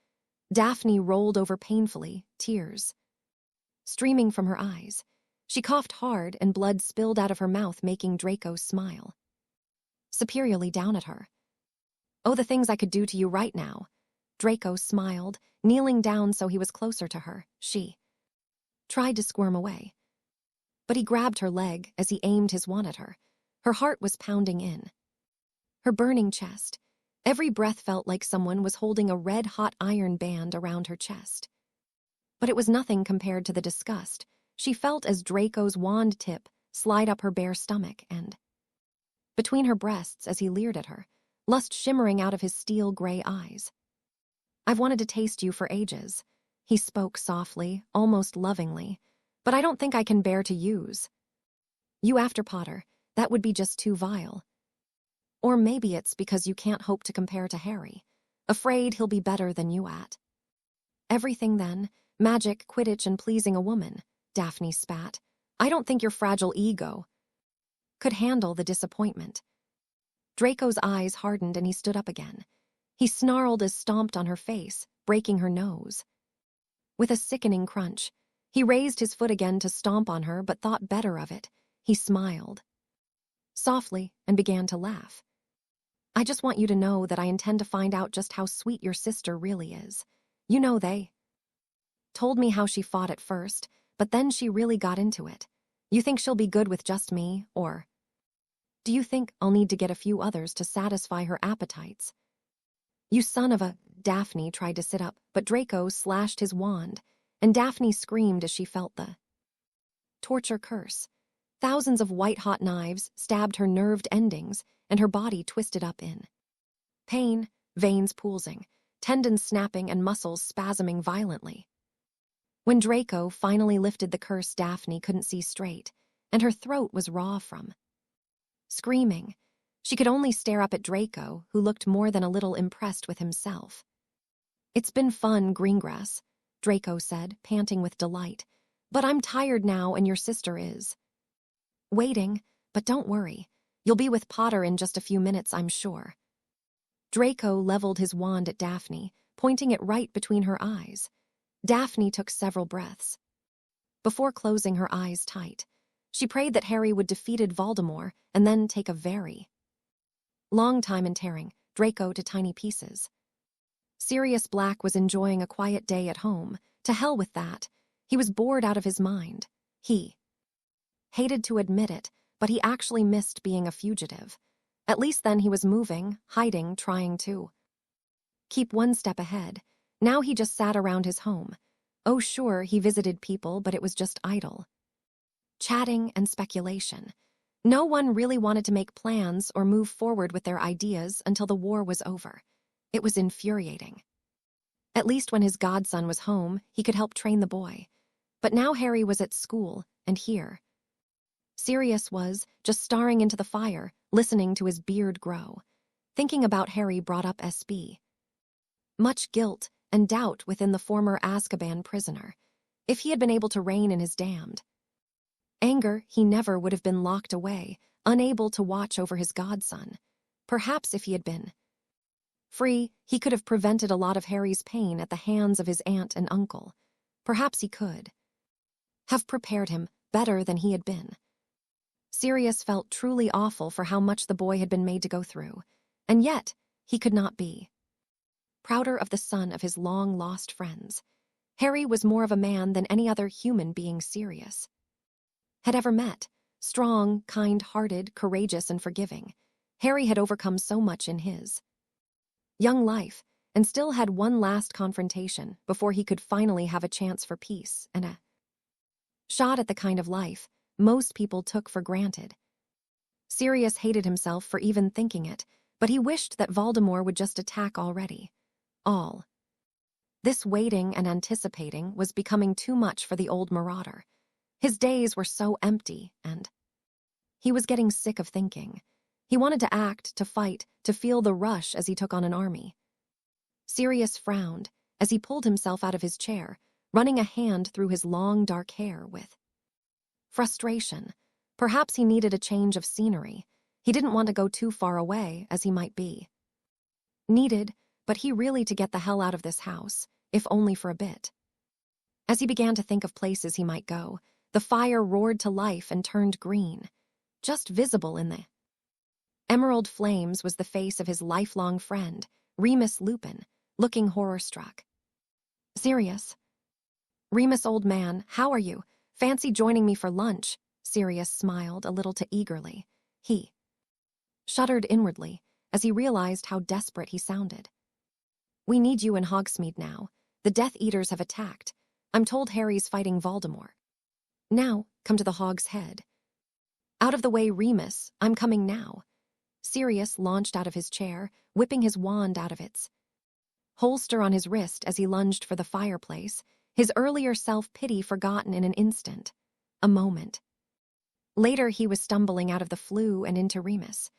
Speaker 1: Daphne rolled over painfully, tears streaming from her eyes. She coughed hard, and blood spilled out of her mouth, making Draco smile superiorly down at her. "Oh, the things I could do to you right now." Draco smiled, kneeling down so he was closer to her. She tried to squirm away, but he grabbed her leg as he aimed his wand at her. Her heart was pounding in her burning chest. Every breath felt like someone was holding a red-hot iron band around her chest. But it was nothing compared to the disgust she felt as Draco's wand tip slid up her bare stomach and between her breasts as he leered at her, lust shimmering out of his steel-gray eyes. "I've wanted to taste you for ages," he spoke softly, almost lovingly, "but I don't think I can bear to use you after Potter. That would be just too vile. Or maybe it's because you can't hope to compare to Harry, afraid he'll be better than you at everything then, magic, Quidditch, and pleasing a woman," Daphne spat. "I don't think your fragile ego could handle the disappointment." Draco's eyes hardened and he stood up again. He snarled as stomped on her face, breaking her nose. With a sickening crunch, he raised his foot again to stomp on her but thought better of it. He smiled softly and began to laugh. "I just want you to know that I intend to find out just how sweet your sister really is. You know, they told me how she fought at first, but then she really got into it. You think she'll be good with just me, or do you think I'll need to get a few others to satisfy her appetites?" "You son of a—" Daphne tried to sit up, but Draco slashed his wand, and Daphne screamed as she felt the torture curse. Thousands of white-hot knives stabbed her nerved endings, and her body twisted up in pain, veins pulsing, tendons snapping, and muscles spasming violently. When Draco finally lifted the curse, Daphne couldn't see straight, and her throat was raw from screaming. She could only stare up at Draco, who looked more than a little impressed with himself. "It's been fun, Greengrass," Draco said, panting with delight. "But I'm tired now, and your sister is waiting, but don't worry. You'll be with Potter in just a few minutes, I'm sure." Draco leveled his wand at Daphne, pointing it right between her eyes. Daphne took several breaths before closing her eyes tight. She prayed that Harry would defeat Voldemort and then take a very long time in tearing Draco to tiny pieces. Sirius Black was enjoying a quiet day at home. To hell with that. He was bored out of his mind. He hated to admit it, but he actually missed being a fugitive. At least then he was moving, hiding, trying to keep one step ahead. Now he just sat around his home. Oh, sure, he visited people, but it was just idle chatting and speculation. No one really wanted to make plans or move forward with their ideas until the war was over. It was infuriating. At least when his godson was home, he could help train the boy. But now Harry was at school, and here Sirius was, just staring into the fire, listening to his beard grow. Thinking about Harry brought up SB. Much guilt and doubt within the former Azkaban prisoner. If he had been able to rein in his damned anger, he never would have been locked away, unable to watch over his godson. Perhaps if he had been free, he could have prevented a lot of Harry's pain at the hands of his aunt and uncle. Perhaps he could have prepared him better than he had been. Sirius felt truly awful for how much the boy had been made to go through, and yet he could not be prouder of the son of his long-lost friends. Harry was more of a man than any other human being Sirius had ever met. Strong, kind-hearted, courageous, and forgiving. Harry had overcome so much in his young life, and still had one last confrontation before he could finally have a chance for peace and a shot at the kind of life most people took for granted. Sirius hated himself for even thinking it, but he wished that Voldemort would just attack already. All this waiting and anticipating was becoming too much for the old marauder. His days were so empty, and he was getting sick of thinking. He wanted to act, to fight, to feel the rush as he took on an army. Sirius frowned as he pulled himself out of his chair, running a hand through his long, dark hair with frustration. Perhaps he needed a change of scenery. He didn't want to go too far away, as he might be needed, but he really to get the hell out of this house, if only for a bit. As he began to think of places he might go, the fire roared to life and turned green. Just visible in the emerald flames was the face of his lifelong friend, Remus Lupin, looking horror-struck. "Sirius." "Remus, old man, how are you? Fancy joining me for lunch?" Sirius smiled a little too eagerly. He shuddered inwardly as he realized how desperate he sounded. "We need you in Hogsmeade now. The Death Eaters have attacked. I'm told Harry's fighting Voldemort. Now, come to the Hog's Head." "Out of the way, Remus. I'm coming now." Sirius launched out of his chair, whipping his wand out of its holster on his wrist as he lunged for the fireplace, his earlier self-pity forgotten in an instant. A moment. Later, he was stumbling out of the flue and into Remus.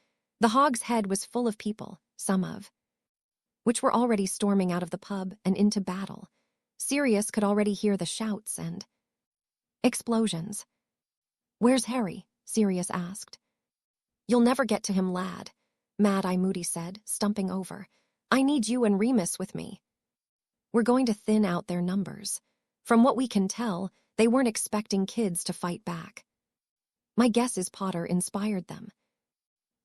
Speaker 1: The Hog's Head was full of people, some of which were already storming out of the pub and into battle. Sirius could already hear the shouts and explosions. "Where's Harry?" Sirius asked. "You'll never get to him, lad," Mad-Eye Moody said, stumping over. "I need you and Remus with me. We're going to thin out their numbers. From what we can tell, they weren't expecting kids to fight back. My guess is Potter inspired them."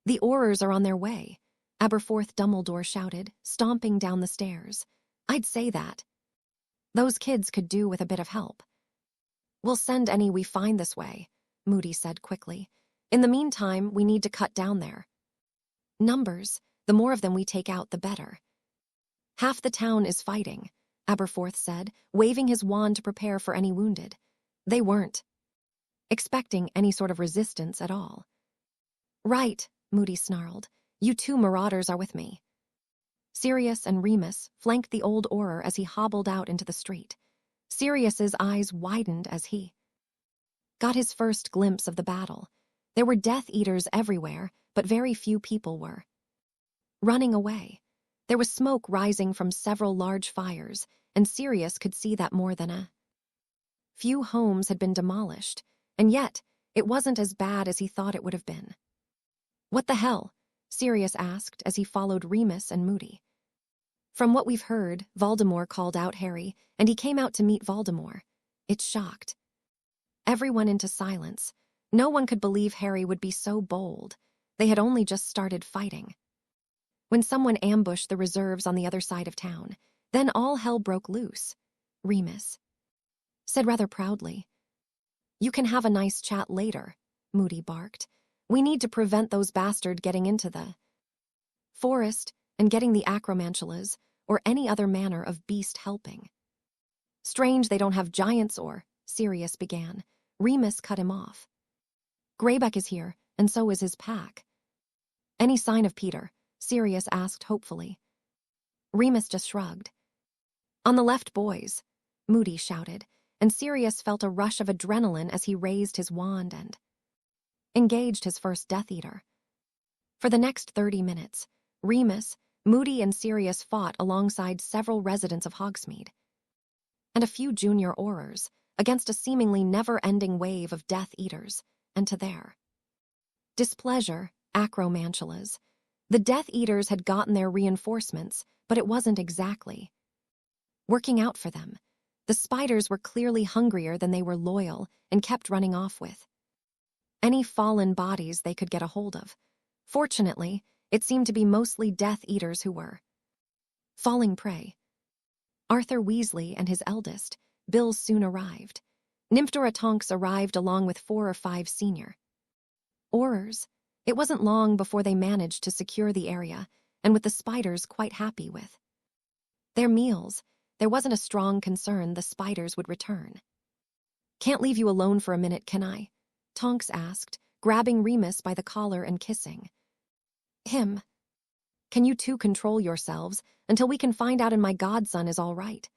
Speaker 1: "The Aurors are on their way," Aberforth Dumbledore shouted, stomping down the stairs. "I'd say that. Those kids could do with a bit of help." "We'll send any we find this way," Moody said quickly. "In the meantime, we need to cut down their numbers. The more of them we take out, the better." "Half the town is fighting," Aberforth said, waving his wand to prepare for any wounded. They weren't expecting any sort of resistance at all. "Right," Moody snarled. "You two marauders are with me." Sirius and Remus flanked the old Auror as he hobbled out into the street. Sirius's eyes widened as he got his first glimpse of the battle. There were Death Eaters everywhere, but very few people were running away. There was smoke rising from several large fires, and Sirius could see that more than a few homes had been demolished, and yet it wasn't as bad as he thought it would have been. "What the hell?" Sirius asked as he followed Remus and Moody. "From what we've heard, Voldemort called out Harry, and he came out to meet Voldemort. It shocked everyone into silence. No one could believe Harry would be so bold. They had only just started fighting when someone ambushed the reserves on the other side of town. Then all hell broke loose," Remus said rather proudly. "You can have a nice chat later," Moody barked. "We need to prevent those bastards getting into the forest and getting the acromantulas or any other manner of beast helping." "Strange they don't have giants or," Sirius began. Remus cut him off. "Greyback is here, and so is his pack." "Any sign of Peter?" Sirius asked hopefully. Remus just shrugged. "On the left, boys," Moody shouted, and Sirius felt a rush of adrenaline as he raised his wand and engaged his first Death Eater. For the next 30 minutes, Remus, Moody, and Sirius fought alongside several residents of Hogsmeade and a few junior Aurors against a seemingly never-ending wave of Death Eaters, and to their displeasure, acromantulas. The Death Eaters had gotten their reinforcements, but it wasn't exactly working out for them. The spiders were clearly hungrier than they were loyal and kept running off with any fallen bodies they could get a hold of. Fortunately, it seemed to be mostly Death Eaters who were falling prey. Arthur Weasley and his eldest, Bill, soon arrived. Nymphadora Tonks arrived along with 4 or 5 senior Aurors. It wasn't long before they managed to secure the area, and with the spiders quite happy with their meals, there wasn't a strong concern the spiders would return. "Can't leave you alone for a minute, can I?" Tonks asked, grabbing Remus by the collar and kissing him. "Can you two control yourselves until we can find out and my godson is all right?"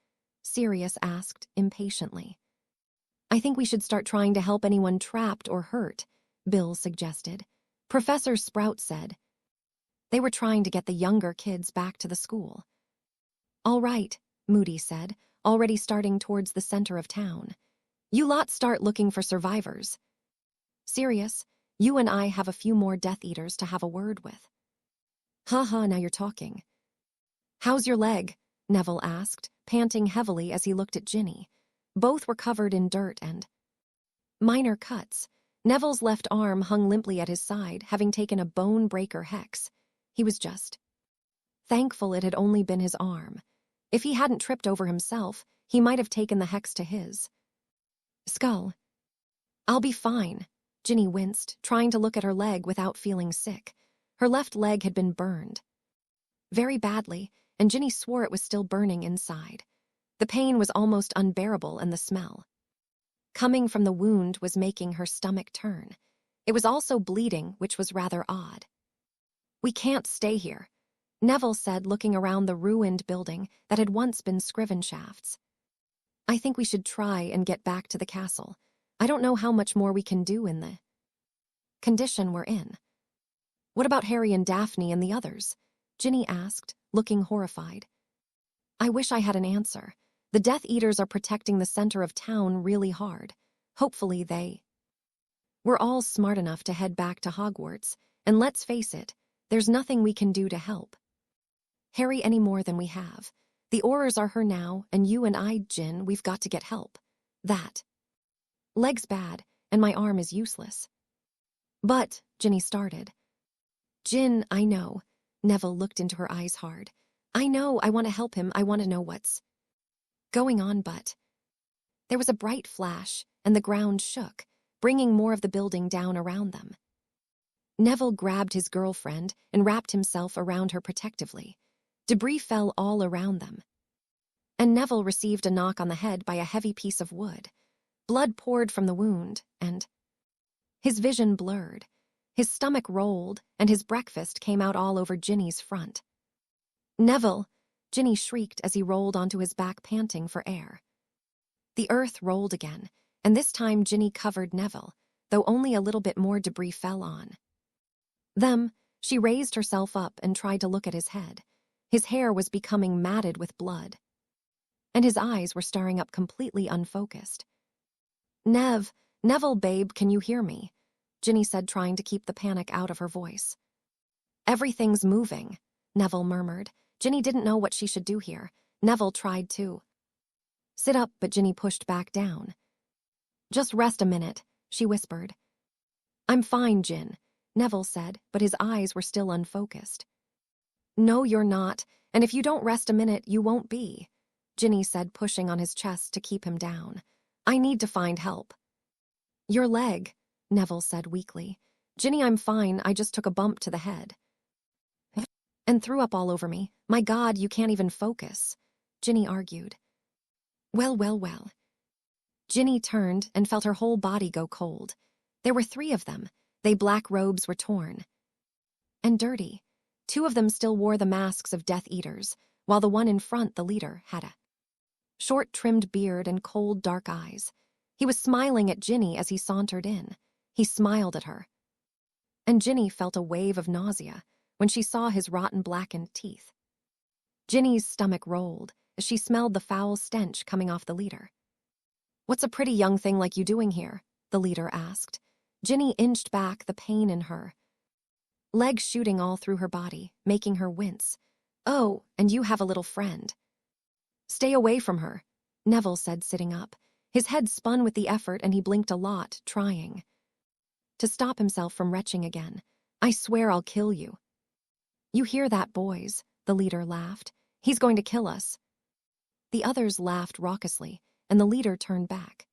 Speaker 1: Sirius asked impatiently. "I think we should start trying to help anyone trapped or hurt," Bill suggested. Professor Sprout said they were trying to get the younger kids back to the school. "All right," Moody said, already starting towards the center of town. "You lot start looking for survivors. Sirius, you and I have a few more Death Eaters to have a word with." "Ha, now you're talking." "How's your leg?" Neville asked, panting heavily as he looked at Ginny. Both were covered in dirt and minor cuts. Neville's left arm hung limply at his side, having taken a bone-breaker hex. He was just thankful it had only been his arm. If he hadn't tripped over himself, he might have taken the hex to his skull. "I'll be fine," Ginny winced, trying to look at her leg without feeling sick. Her left leg had been burned very badly, and Ginny swore it was still burning inside. The pain was almost unbearable, and the smell coming from the wound was making her stomach turn. It was also bleeding, which was rather odd. We can't stay here, Neville said, looking around the ruined building that had once been Scriven shafts. I think we should try and get back to the castle. I don't know how much more we can do in the condition we're in. What about Harry and Daphne and the others? Ginny asked, looking horrified. I wish I had an answer. The Death Eaters are protecting the center of town really hard. Hopefully we're all smart enough to head back to Hogwarts, and let's face it, there's nothing we can do to help Harry any more than we have. The Aurors are her now, and you and I, Gin, we've got to get help. That leg's bad, and my arm is useless. But, Ginny started. Gin, I know. Neville looked into her eyes hard. I know, I want to help him, I want to know what's going on, but there was a bright flash, and the ground shook, bringing more of the building down around them. Neville grabbed his girlfriend and wrapped himself around her protectively. Debris fell all around them. And Neville received a knock on the head by a heavy piece of wood. Blood poured from the wound, and his vision blurred. His stomach rolled, and his breakfast came out all over Ginny's front. Neville! Ginny shrieked as he rolled onto his back, panting for air. The earth rolled again, and this time Ginny covered Neville, though only a little bit more debris fell on them. She raised herself up and tried to look at his head. His hair was becoming matted with blood, and his eyes were staring up completely unfocused. Neville, babe, can you hear me? Ginny said, trying to keep the panic out of her voice. Everything's moving, Neville murmured. Ginny didn't know what she should do here. Neville tried to sit up, but Ginny pushed back down. Just rest a minute, she whispered. I'm fine, Gin, Neville said, but his eyes were still unfocused. No, you're not, and if you don't rest a minute, you won't be, Ginny said, pushing on his chest to keep him down. I need to find help. Your leg, Neville said weakly. Ginny, I'm fine, I just took a bump to the head. And threw up all over me. My God, you can't even focus, Ginny argued. Well. Ginny turned and felt her whole body go cold. There were 3 of them. Their black robes were torn and dirty. 2 of them still wore the masks of Death Eaters, while the one in front, the leader, had a short, trimmed beard and cold, dark eyes. He was smiling at Ginny as he sauntered in. He smiled at her. And Ginny felt a wave of nausea when she saw his rotten, blackened teeth. Ginny's stomach rolled as she smelled the foul stench coming off the leader. What's a pretty young thing like you doing here? The leader asked. Ginny inched back, the pain in her legs shooting all through her body, making her wince. Oh, and you have a little friend. Stay away from her, Neville said, sitting up. His head spun with the effort, and he blinked a lot, trying to stop himself from retching again. I swear I'll kill you. You hear that, boys? The leader laughed. He's going to kill us. The others laughed raucously, and the leader turned back.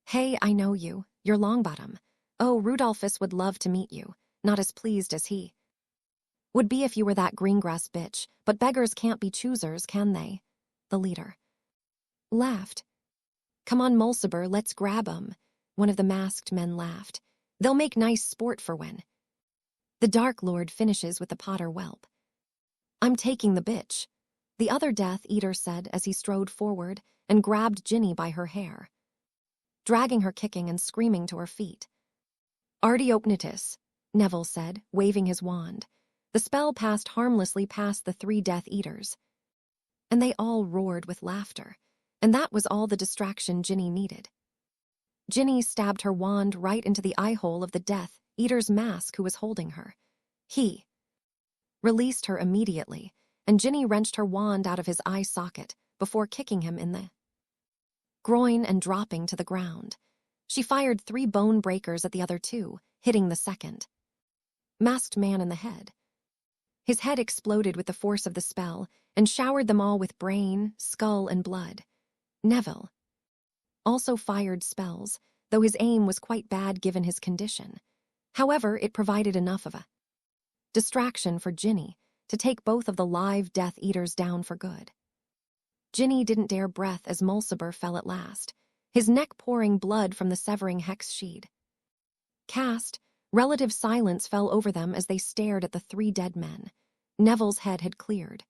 Speaker 1: Hey, I know you. You're Longbottom. Oh, Rudolphus would love to meet you. Not as pleased as he would be if you were that Greengrass bitch, but beggars can't be choosers, can they? The leader laughed. Come on, Mulciber, let's grab 'em. One of the masked men laughed. They'll make nice sport for when the Dark Lord finishes with the Potter whelp. I'm taking the bitch, the other Death Eater said as he strode forward and grabbed Ginny by her hair, dragging her kicking and screaming to her feet. Artiopnitus, Neville said, waving his wand. The spell passed harmlessly past the 3 Death Eaters, and they all roared with laughter, and that was all the distraction Ginny needed. Ginny stabbed her wand right into the eye hole of the Death Eater's mask who was holding her. He released her immediately, and Ginny wrenched her wand out of his eye socket before kicking him in the groin and dropping to the ground. She fired 3 bone breakers at the other 2, hitting the second masked man in the head. His head exploded with the force of the spell and showered them all with brain, skull, and blood. Neville also fired spells, though his aim was quite bad given his condition. However, it provided enough of a distraction for Ginny to take both of the live Death Eaters down for good. Ginny didn't dare breath as Mulciber fell at last, his neck pouring blood from the severing hex sheet. Cast, Relative silence fell over them as they stared at the 3 dead men. Neville's head had cleared,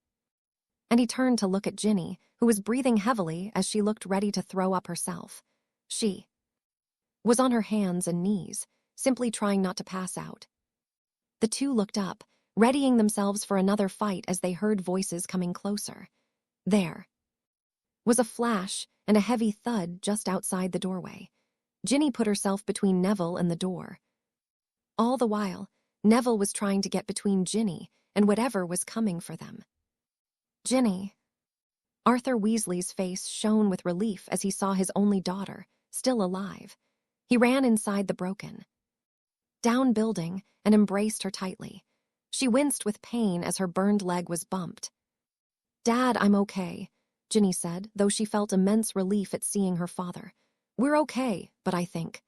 Speaker 1: and he turned to look at Ginny, who was breathing heavily as she looked ready to throw up herself. She was on her hands and knees, simply trying not to pass out. The 2 looked up, readying themselves for another fight as they heard voices coming closer. There was a flash and a heavy thud just outside the doorway. Ginny put herself between Neville and the door. All the while, Neville was trying to get between Ginny and whatever was coming for them. Ginny. Arthur Weasley's face shone with relief as he saw his only daughter, still alive. He ran inside the broken down building and embraced her tightly. She winced with pain as her burned leg was bumped. "Dad, I'm okay," Ginny said, though she felt immense relief at seeing her father. "We're okay, but I think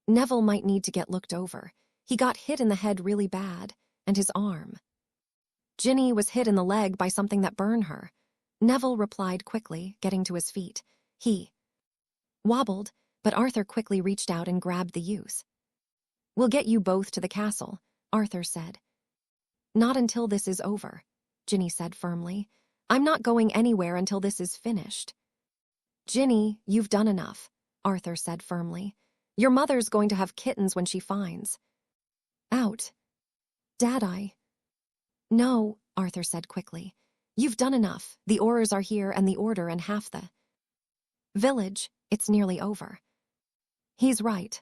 Speaker 1: Neville might need to get looked over. He got hit in the head really bad, and his arm." Ginny was hit in the leg by something that burned her. Neville replied quickly, getting to his feet. He wobbled, but Arthur quickly reached out and grabbed the youth. "We'll get you both to the castle," Arthur said. "Not until this is over," Ginny said firmly. "I'm not going anywhere until this is finished." "Ginny, you've done enough," Arthur said firmly. "Your mother's going to have kittens when she finds out." "Dad, No," Arthur said quickly. "You've done enough. The Aurors are here and the Order and half the village. It's nearly over." "He's right."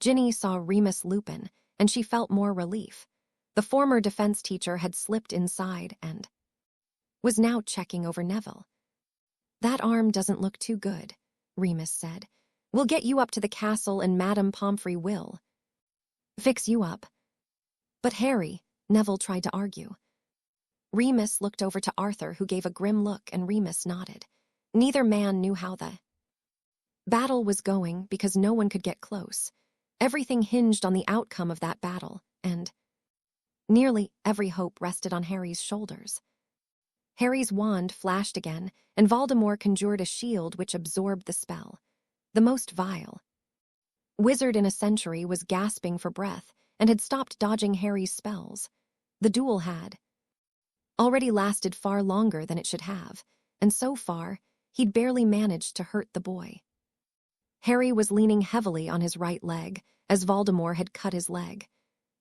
Speaker 1: Ginny saw Remus Lupin, and she felt more relief. The former defense teacher had slipped inside and was now checking over Neville. "That arm doesn't look too good," Remus said. "We'll get you up to the castle and Madame Pomfrey will fix you up." "But Harry," Neville tried to argue. Remus looked over to Arthur, who gave a grim look, and Remus nodded. Neither man knew how the battle was going because no one could get close. Everything hinged on the outcome of that battle, and nearly every hope rested on Harry's shoulders. Harry's wand flashed again, and Voldemort conjured a shield which absorbed the spell. The most vile wizard in a century was gasping for breath and had stopped dodging Harry's spells. The duel had already lasted far longer than it should have, and so far, he'd barely managed to hurt the boy. Harry was leaning heavily on his right leg, as Voldemort had cut his leg.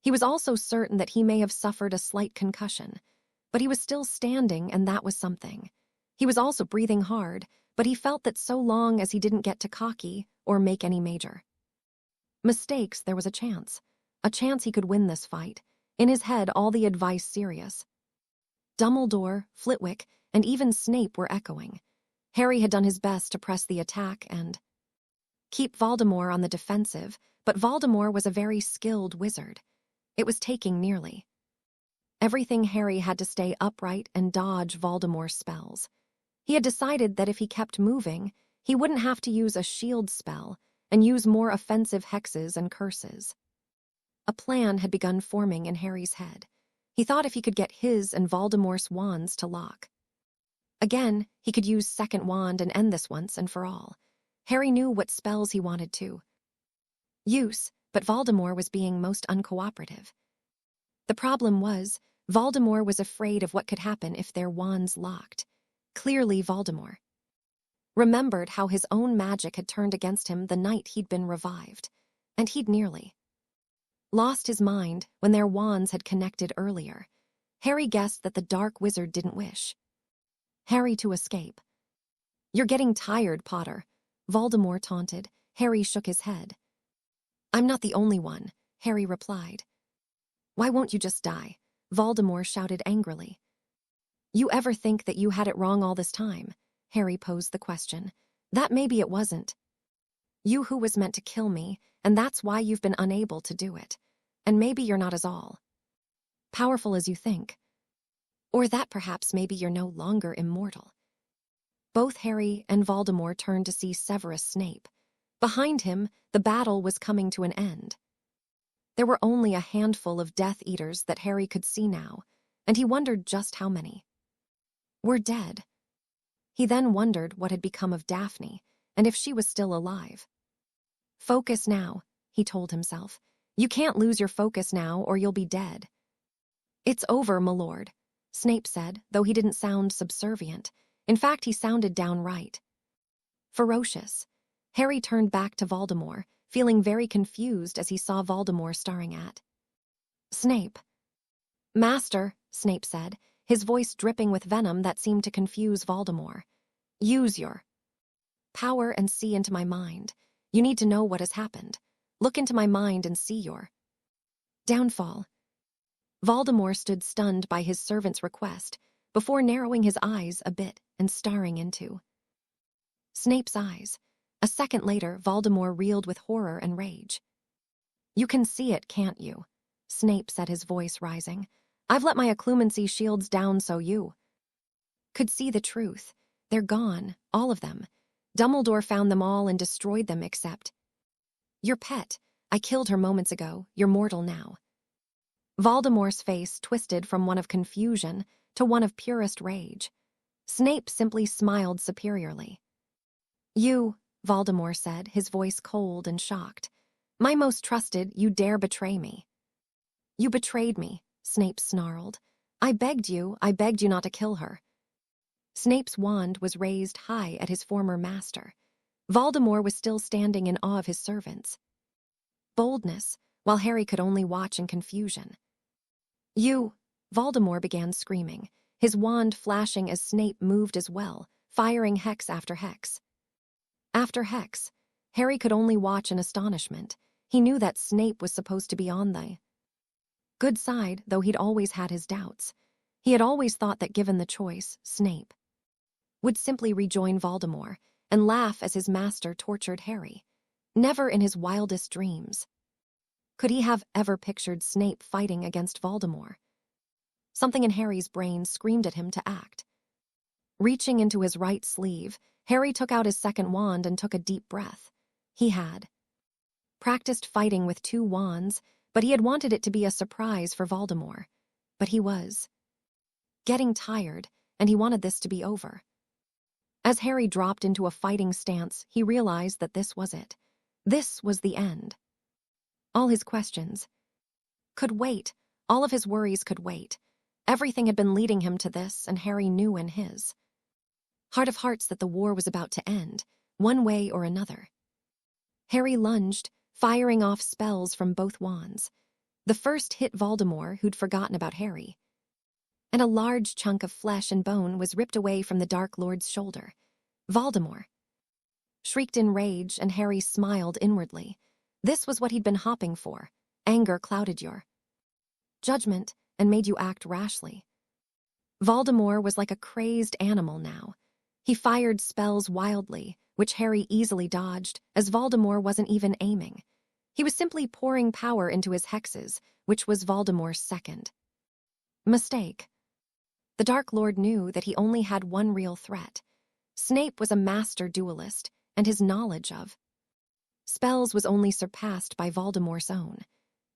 Speaker 1: He was also certain that he may have suffered a slight concussion, but he was still standing, and that was something. He was also breathing hard, but he felt that so long as he didn't get too cocky or make any major mistakes, there was a chance he could win this fight. In his head, all the advice Sirius, Dumbledore, Flitwick, and even Snape were echoing. Harry had done his best to press the attack and keep Voldemort on the defensive, but Voldemort was a very skilled wizard. It was taking nearly everything Harry had to stay upright and dodge Voldemort's spells. He had decided that if he kept moving, he wouldn't have to use a shield spell and use more offensive hexes and curses. A plan had begun forming in Harry's head. He thought if he could get his and Voldemort's wands to lock again, he could use second wand and end this once and for all. Harry knew what spells he wanted to use, but Voldemort was being most uncooperative. The problem was, Voldemort was afraid of what could happen if their wands locked. Clearly, Voldemort remembered how his own magic had turned against him the night he'd been revived, and he'd nearly lost his mind when their wands had connected earlier. Harry guessed that the dark wizard didn't wish Harry to escape. "You're getting tired, Potter," Voldemort taunted. Harry shook his head. "I'm not the only one," Harry replied. "Why won't you just die?" Voldemort shouted angrily. "You ever think that you had it wrong all this time?" Harry posed the question. "That maybe it wasn't you who was meant to kill me, and that's why you've been unable to do it. And maybe you're not as all powerful as you think. Or that perhaps maybe you're no longer immortal." Both Harry and Voldemort turned to see Severus Snape. Behind him, the battle was coming to an end. There were only a handful of Death Eaters that Harry could see now, and he wondered just how many were dead. He then wondered what had become of Daphne, and if she was still alive. "Focus now," he told himself. You can't lose your focus now or you'll be dead. It's over, my lord, Snape said, though he didn't sound subservient. In fact, he sounded downright ferocious. Harry turned back to Voldemort, feeling very confused as he saw Voldemort staring at Snape. Master, Snape said, his voice dripping with venom that seemed to confuse Voldemort. Use your power and see into my mind. You need to know what has happened. Look into my mind and see your downfall. Voldemort stood stunned by his servant's request, before narrowing his eyes a bit and staring into Snape's eyes. A second later, Voldemort reeled with horror and rage. You can see it, can't you? Snape said, his voice rising. I've let my occlumency shields down so you could see the truth. They're gone, all of them. Dumbledore found them all and destroyed them except your pet. I killed her moments ago. You're mortal now. Voldemort's face twisted from one of confusion to one of purest rage. Snape simply smiled superiorly. You, Voldemort said, his voice cold and shocked. My most trusted, you dare betray me. You betrayed me, Snape snarled. I begged you not to kill her. Snape's wand was raised high at his former master. Voldemort was still standing in awe of his servants' boldness, while Harry could only watch in confusion. You, Voldemort began screaming, his wand flashing as Snape moved as well, firing hex after hex. After hex, Harry could only watch in astonishment. He knew that Snape was supposed to be on the good side, though he'd always had his doubts. He had always thought that given the choice, Snape would simply rejoin Voldemort and laugh as his master tortured Harry. Never in his wildest dreams could he have ever pictured Snape fighting against Voldemort. Something in Harry's brain screamed at him to act. Reaching into his right sleeve, Harry took out his second wand and took a deep breath. He had practiced fighting with two wands, but he had wanted it to be a surprise for Voldemort. But he was getting tired, and he wanted this to be over. As Harry dropped into a fighting stance, he realized that this was it. This was the end. All his questions could wait. All of his worries could wait. Everything had been leading him to this, and Harry knew in his heart of hearts that the war was about to end, one way or another. Harry lunged, firing off spells from both wands. The first hit Voldemort, who'd forgotten about Harry, and a large chunk of flesh and bone was ripped away from the Dark Lord's shoulder. Voldemort shrieked in rage, and Harry smiled inwardly. This was what he'd been hoping for. Anger clouded your judgment and made you act rashly. Voldemort was like a crazed animal now. He fired spells wildly, which Harry easily dodged, as Voldemort wasn't even aiming. He was simply pouring power into his hexes, which was Voldemort's second mistake. The Dark Lord knew that he only had one real threat. Snape was a master duelist, and his knowledge of spells was only surpassed by Voldemort's own.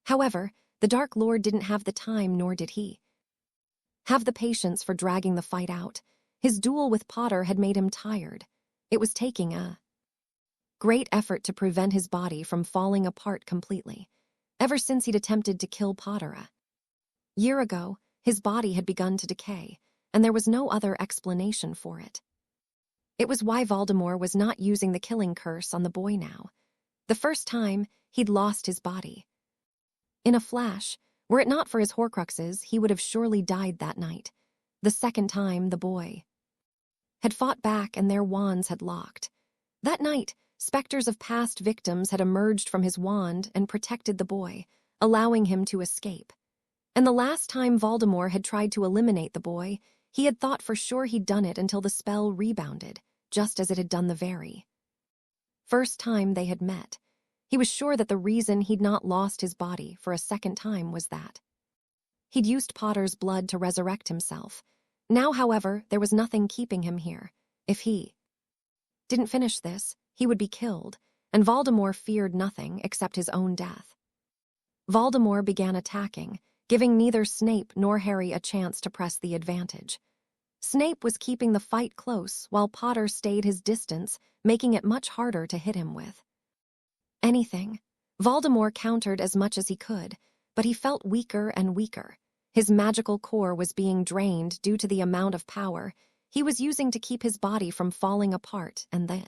Speaker 1: However, the Dark Lord didn't have the time, nor did he have the patience for dragging the fight out. His duel with Potter had made him tired. It was taking a great effort to prevent his body from falling apart completely. Ever since he'd attempted to kill Potter a year ago, his body had begun to decay, and there was no other explanation for it. It was why Voldemort was not using the killing curse on the boy now. The first time, he'd lost his body. In a flash, were it not for his Horcruxes, he would have surely died that night. The second time, the boy had fought back and their wands had locked. That night, specters of past victims had emerged from his wand and protected the boy, allowing him to escape. And the last time Voldemort had tried to eliminate the boy, he had thought for sure he'd done it until the spell rebounded, just as it had done the very first time they had met. He was sure that the reason he'd not lost his body for a second time was that he'd used Potter's blood to resurrect himself. Now, however, there was nothing keeping him here. If he didn't finish this, he would be killed, and Voldemort feared nothing except his own death. Voldemort began attacking, giving neither Snape nor Harry a chance to press the advantage. Snape was keeping the fight close, while Potter stayed his distance, making it much harder to hit him with anything. Voldemort countered as much as he could, but he felt weaker and weaker. His magical core was being drained due to the amount of power he was using to keep his body from falling apart and the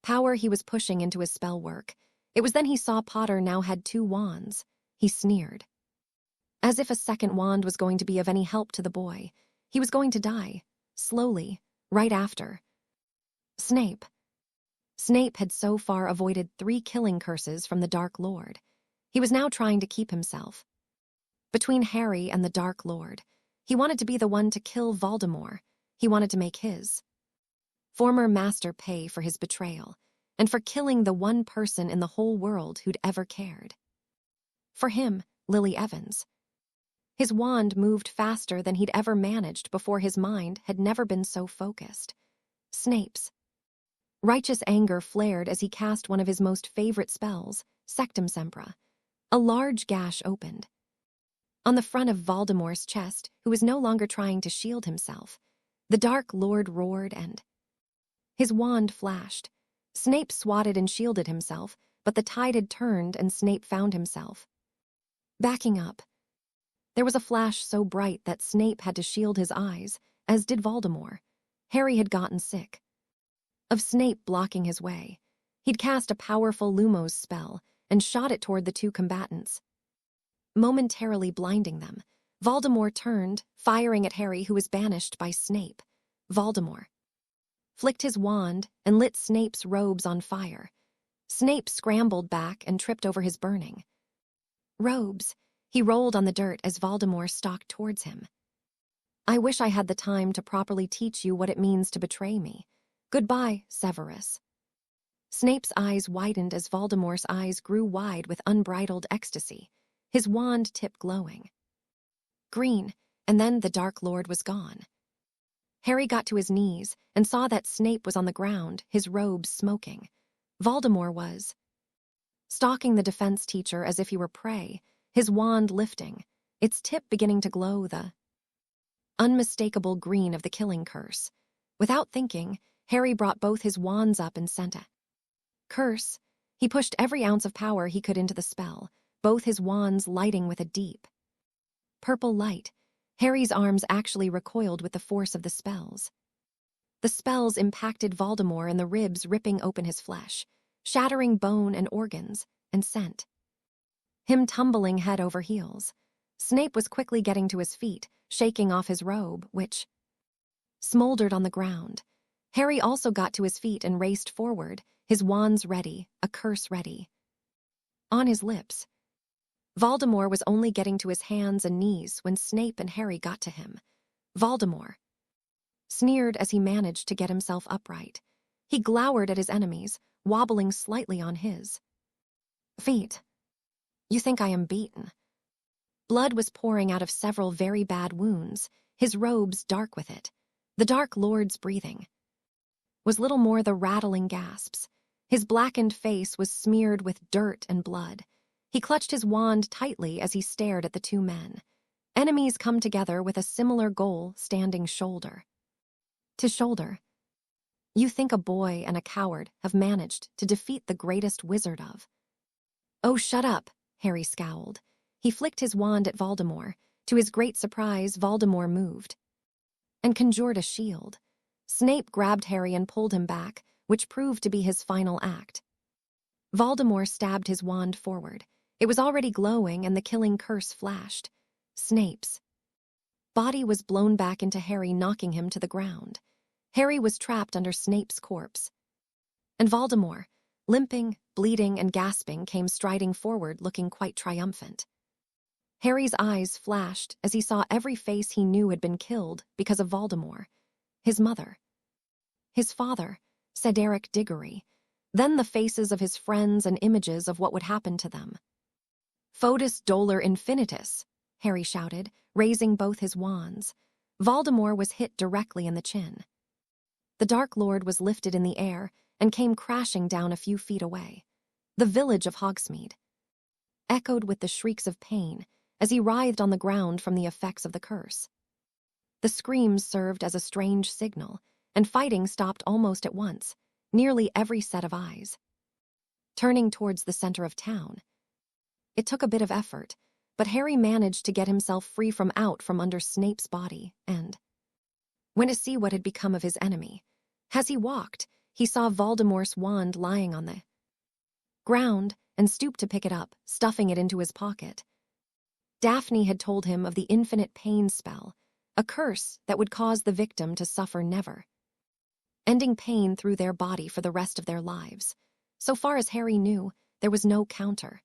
Speaker 1: power he was pushing into his spell work. It was then he saw Potter now had 2 wands. He sneered. As if a second wand was going to be of any help to the boy. He was going to die, slowly, right after. Snape. Snape had so far avoided 3 killing curses from the Dark Lord. He was now trying to keep himself. Between Harry and the Dark Lord, he wanted to be the one to kill Voldemort. He wanted to make his former master pay for his betrayal, and for killing the one person in the whole world who'd ever cared. For him, Lily Evans. His wand moved faster than he'd ever managed before. His mind had never been so focused. Snape's righteous anger flared as he cast one of his most favorite spells, Sectum Sempra. A large gash opened on the front of Voldemort's chest, who was no longer trying to shield himself. The Dark Lord roared and his wand flashed. Snape swatted and shielded himself, but the tide had turned and Snape found himself backing up. There was a flash so bright that Snape had to shield his eyes, as did Voldemort. Harry had gotten sick of Snape blocking his way. He'd cast a powerful Lumos spell and shot it toward the 2 combatants, momentarily blinding them. Voldemort turned, firing at Harry, who was banished by Snape. Voldemort flicked his wand and lit Snape's robes on fire. Snape scrambled back and tripped over his burning robes. He rolled on the dirt as Voldemort stalked towards him. I wish I had the time to properly teach you what it means to betray me. Goodbye, Severus. Snape's eyes widened as Voldemort's eyes grew wide with unbridled ecstasy, his wand tip glowing green, and then the Dark Lord was gone. Harry got to his knees and saw that Snape was on the ground, his robes smoking. Voldemort was stalking the defense teacher as if he were prey, his wand lifting, its tip beginning to glow the unmistakable green of the killing curse. Without thinking, Harry brought both his wands up and sent a curse. He pushed every ounce of power he could into the spell, both his wands lighting with a deep purple light. Harry's arms actually recoiled with the force of the spells. The spells impacted Voldemort in the ribs, ripping open his flesh, shattering bone and organs, and sent him tumbling head over heels. Snape was quickly getting to his feet, shaking off his robe, which smoldered on the ground. Harry also got to his feet and raced forward, his wands ready, a curse ready on his lips. Voldemort was only getting to his hands and knees when Snape and Harry got to him. Voldemort sneered as he managed to get himself upright. He glowered at his enemies, wobbling slightly on his feet. You think I am beaten? Blood was pouring out of several very bad wounds, his robes dark with it. The Dark Lord's breathing was little more the rattling gasps. His blackened face was smeared with dirt and blood. He clutched his wand tightly as he stared at the 2 men. Enemies come together with a similar goal, standing shoulder to shoulder. You think a boy and a coward have managed to defeat the greatest wizard of... Oh, shut up, Harry scowled. He flicked his wand at Voldemort. To his great surprise, Voldemort moved and conjured a shield. Snape grabbed Harry and pulled him back, which proved to be his final act. Voldemort stabbed his wand forward. It was already glowing and the killing curse flashed. Snape's body was blown back into Harry, knocking him to the ground. Harry was trapped under Snape's corpse. And Voldemort, limping, bleeding, and gasping, came striding forward, looking quite triumphant. Harry's eyes flashed as he saw every face he knew had been killed because of Voldemort. His mother, his father, Cedric Diggory, then the faces of his friends and images of what would happen to them. Foetus dolor infinitus, Harry shouted, raising both his wands. Voldemort was hit directly in the chin. The Dark Lord was lifted in the air and came crashing down a few feet away. The village of Hogsmeade echoed with the shrieks of pain as he writhed on the ground from the effects of the curse. The screams served as a strange signal, and fighting stopped almost at once, nearly every set of eyes turning towards the center of town. It took a bit of effort, but Harry managed to get himself free from under Snape's body and went to see what had become of his enemy. As he walked, he saw Voldemort's wand lying on the ground and stooped to pick it up, stuffing it into his pocket. Daphne had told him of the infinite pain spell, a curse that would cause the victim to suffer never ending pain through their body for the rest of their lives. So far as Harry knew, there was no counter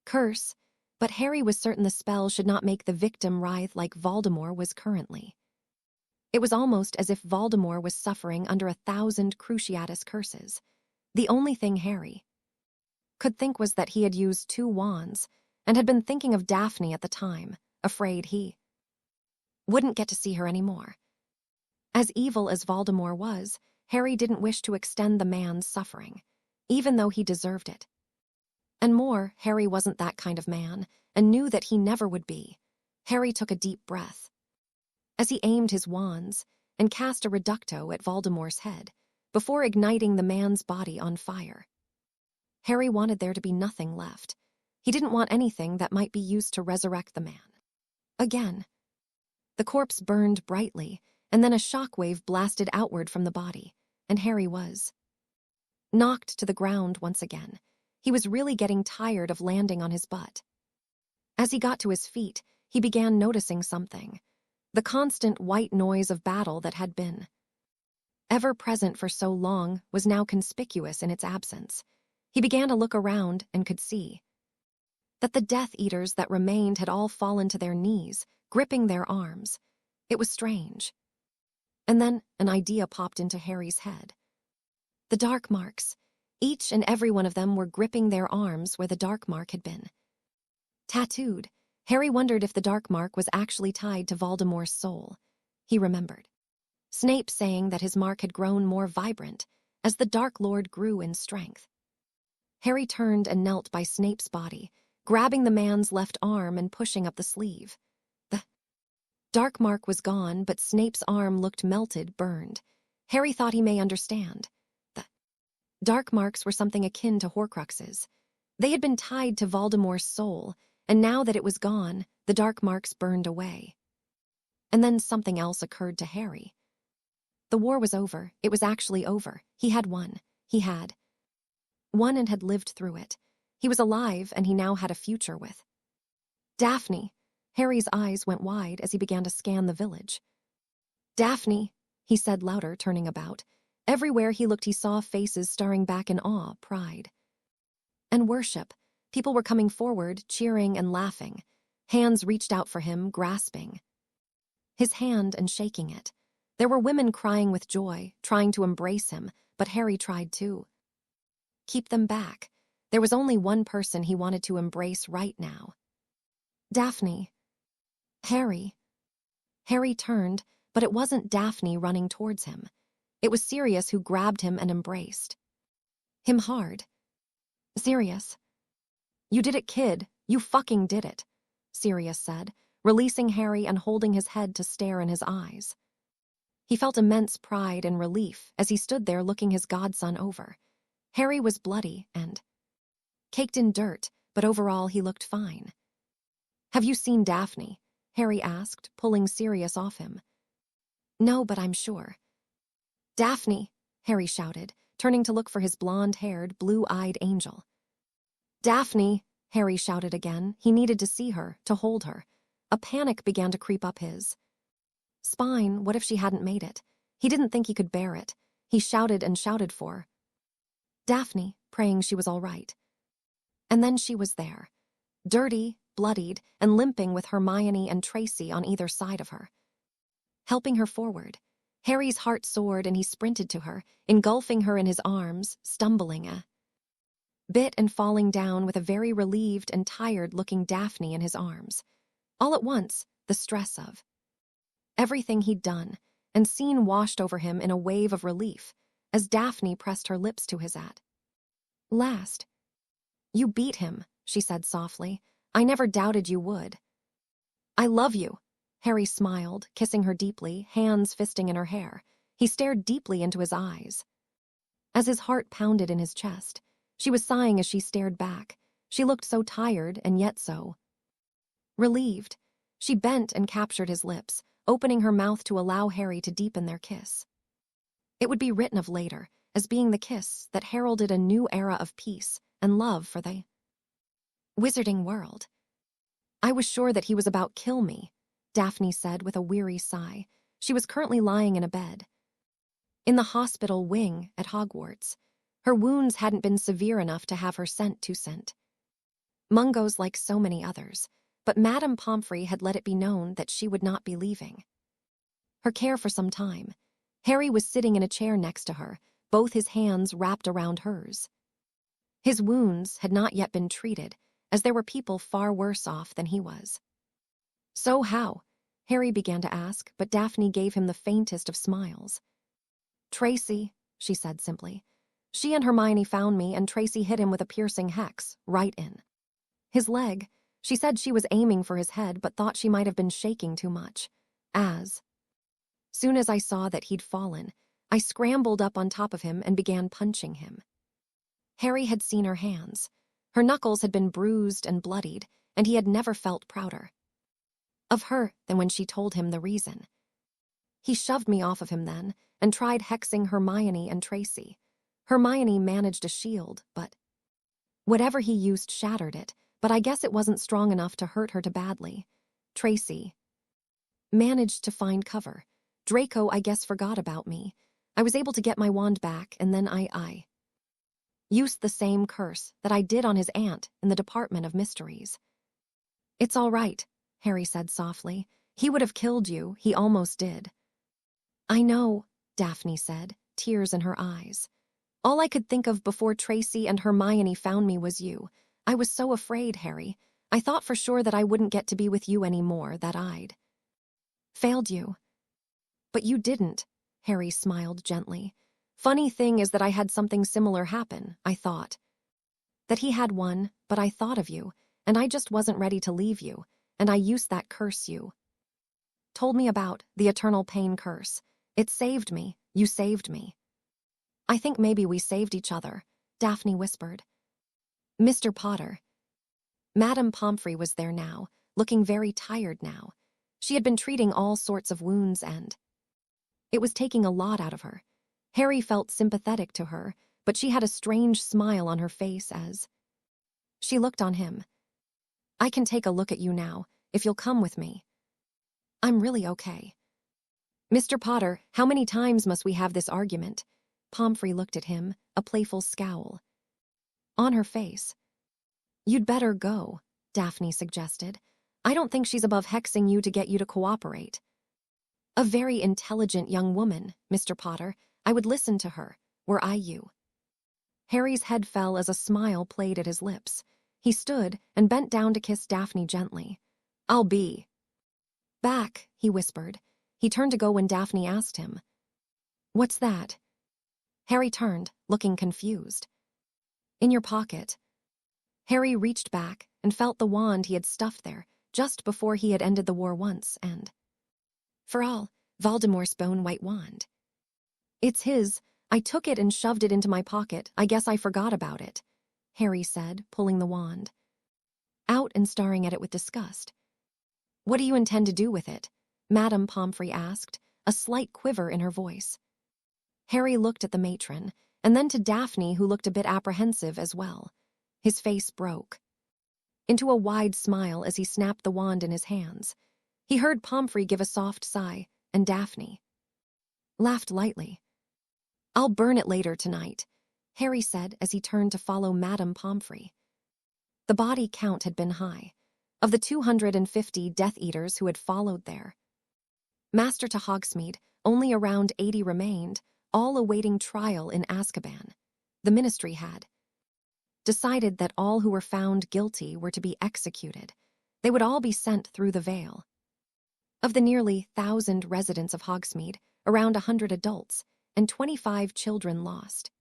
Speaker 1: curse, but Harry was certain the spell should not make the victim writhe like Voldemort was currently. It was almost as if Voldemort was suffering under 1,000 Cruciatus curses. The only thing Harry could think was that he had used 2 wands and had been thinking of Daphne at the time, afraid he wouldn't get to see her anymore. As evil as Voldemort was, Harry didn't wish to extend the man's suffering, even though he deserved it. And more, Harry wasn't that kind of man, and knew that he never would be. Harry took a deep breath as he aimed his wands and cast a reducto at Voldemort's head, before igniting the man's body on fire. Harry wanted there to be nothing left. He didn't want anything that might be used to resurrect the man. Again. The corpse burned brightly, and then a shockwave blasted outward from the body, and Harry was knocked to the ground once again. He was really getting tired of landing on his butt. As he got to his feet, he began noticing something. The constant white noise of battle that had been ever present for so long was now conspicuous in its absence. He began to look around and could see that the Death Eaters that remained had all fallen to their knees, gripping their arms. It was strange. And then an idea popped into Harry's head. The dark marks. Each and every one of them were gripping their arms where the dark mark had been tattooed. Harry wondered if the dark mark was actually tied to Voldemort's soul. He remembered Snape saying that his mark had grown more vibrant as the Dark Lord grew in strength. Harry turned and knelt by Snape's body, grabbing the man's left arm and pushing up the sleeve. The dark mark was gone, but Snape's arm looked melted, burned. Harry thought he may understand. The dark marks were something akin to Horcruxes. They had been tied to Voldemort's soul, and now that it was gone, the dark marks burned away. And then something else occurred to Harry. The war was over. It was actually over. He had won. He had won and had lived through it. He was alive, and he now had a future with Daphne. Harry's eyes went wide as he began to scan the village. Daphne, he said louder, turning about. Everywhere he looked, he saw faces staring back in awe, pride, and worship. People were coming forward, cheering and laughing. Hands reached out for him, grasping his hand and shaking it. There were women crying with joy, trying to embrace him, but Harry tried to keep them back. There was only one person he wanted to embrace right now. Daphne. Harry. Harry turned, but it wasn't Daphne running towards him. It was Sirius who grabbed him and embraced him hard. Sirius. You did it, kid. You fucking did it, Sirius said, releasing Harry and holding his head to stare in his eyes. He felt immense pride and relief as he stood there looking his godson over. Harry was bloody and caked in dirt, but overall he looked fine. Have you seen Daphne? Harry asked, pulling Sirius off him. No, but I'm sure. Daphne, Harry shouted, turning to look for his blonde-haired, blue-eyed angel. Daphne, Harry shouted again. He needed to see her, to hold her. A panic began to creep up his spine. What if she hadn't made it? He didn't think he could bear it. He shouted and shouted for Daphne, praying she was all right. And then she was there, dirty, bloodied, and limping with Hermione and Tracy on either side of her, helping her forward. Harry's heart soared and he sprinted to her, engulfing her in his arms, stumbling a bit and falling down with a very relieved and tired-looking Daphne in his arms. All at once, the stress of everything he'd done and seen washed over him in a wave of relief as Daphne pressed her lips to his at last. You beat him, she said softly. I never doubted you would. I love you. Harry smiled, kissing her deeply, hands fisting in her hair. He stared deeply into his eyes. As his heart pounded in his chest, She was sighing as she stared back. She looked so tired and yet so relieved. She bent and captured his lips, opening her mouth to allow Harry to deepen their kiss. It would be written of later as being the kiss that heralded a new era of peace and love for the wizarding world. I was sure that he was about kill me, Daphne said with a weary sigh. She was currently lying in a bed in the hospital wing at Hogwarts. Her wounds hadn't been severe enough to have her sent to St. Mungo's like so many others, but Madame Pomfrey had let it be known that she would not be leaving her care for some time. Harry was sitting in a chair next to her, both his hands wrapped around hers. His wounds had not yet been treated, as there were people far worse off than he was. So how? Harry began to ask, but Daphne gave him the faintest of smiles. Tracy, she said simply. She and Hermione found me, and Tracy hit him with a piercing hex, right in his leg. She said she was aiming for his head, but thought she might have been shaking too much. As soon as I saw that he'd fallen, I scrambled up on top of him and began punching him. Harry had seen her hands. Her knuckles had been bruised and bloodied, and he had never felt prouder of her than when she told him the reason. He shoved me off of him then and tried hexing Hermione and Tracy. Hermione managed a shield, but whatever he used shattered it, but I guess it wasn't strong enough to hurt her too badly. Tracy managed to find cover. Draco, I guess, forgot about me. I was able to get my wand back, and then I used the same curse that I did on his aunt in the Department of Mysteries. It's all right, Harry said softly. He would have killed you. He almost did. I know, Daphne said, tears in her eyes. All I could think of before Tracy and Hermione found me was you. I was so afraid, Harry. I thought for sure that I wouldn't get to be with you anymore, that I'd failed you. But you didn't, Harry smiled gently. Funny thing is that I had something similar happen, I thought. That he had one, but I thought of you, and I just wasn't ready to leave you, and I used that curse you told me about, the eternal pain curse. It saved me. You saved me. I think maybe we saved each other, Daphne whispered. Mr. Potter. Madame Pomfrey was there now, looking very tired now. She had been treating all sorts of wounds and it was taking a lot out of her. Harry felt sympathetic to her, but she had a strange smile on her face as she looked on him. I can take a look at you now, if you'll come with me. I'm really okay. Mr. Potter, how many times must we have this argument? Pomfrey looked at him, a playful scowl on her face. You'd better go, Daphne suggested. I don't think she's above hexing you to get you to cooperate. A very intelligent young woman, Mr. Potter. I would listen to her, were I you. Harry's head fell as a smile played at his lips. He stood and bent down to kiss Daphne gently. I'll be back, he whispered. He turned to go when Daphne asked him. What's that? Harry turned, looking confused. In your pocket. Harry reached back and felt the wand he had stuffed there just before he had ended the war once and, for all, Voldemort's bone-white wand. It's his. I took it and shoved it into my pocket. I guess I forgot about it, Harry said, pulling the wand out and staring at it with disgust. What do you intend to do with it? Madame Pomfrey asked, a slight quiver in her voice. Harry looked at the matron, and then to Daphne, who looked a bit apprehensive as well. His face broke into a wide smile as he snapped the wand in his hands. He heard Pomfrey give a soft sigh, and Daphne laughed lightly. I'll burn it later tonight, Harry said as he turned to follow Madame Pomfrey. The body count had been high. Of the 250 Death Eaters who had followed their master to Hogsmeade, only around 80 remained, all awaiting trial in Azkaban. The Ministry had decided that all who were found guilty were to be executed. They would all be sent through the veil. Of the nearly 1,000 residents of Hogsmeade, around 100 adults and 25 children lost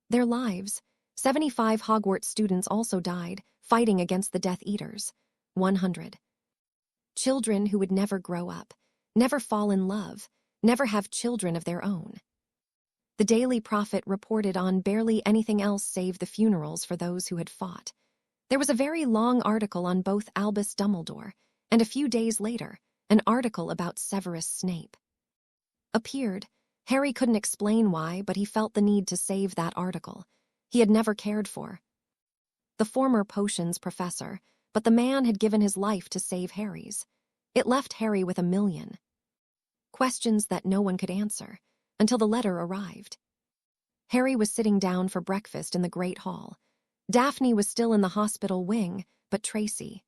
Speaker 1: their lives. 75 Hogwarts students also died, fighting against the Death Eaters. 100 children who would never grow up, never fall in love, never have children of their own. The Daily Prophet reported on barely anything else save the funerals for those who had fought. There was a very long article on both Albus Dumbledore, and a few days later, an article about Severus Snape. Appeared. Harry couldn't explain why, but he felt the need to save that article. He had never cared for the former potions professor, but the man had given his life to save Harry's. It left Harry with a million questions that no one could answer, until the letter arrived. Harry was sitting down for breakfast in the Great Hall. Daphne was still in the hospital wing, but Tracy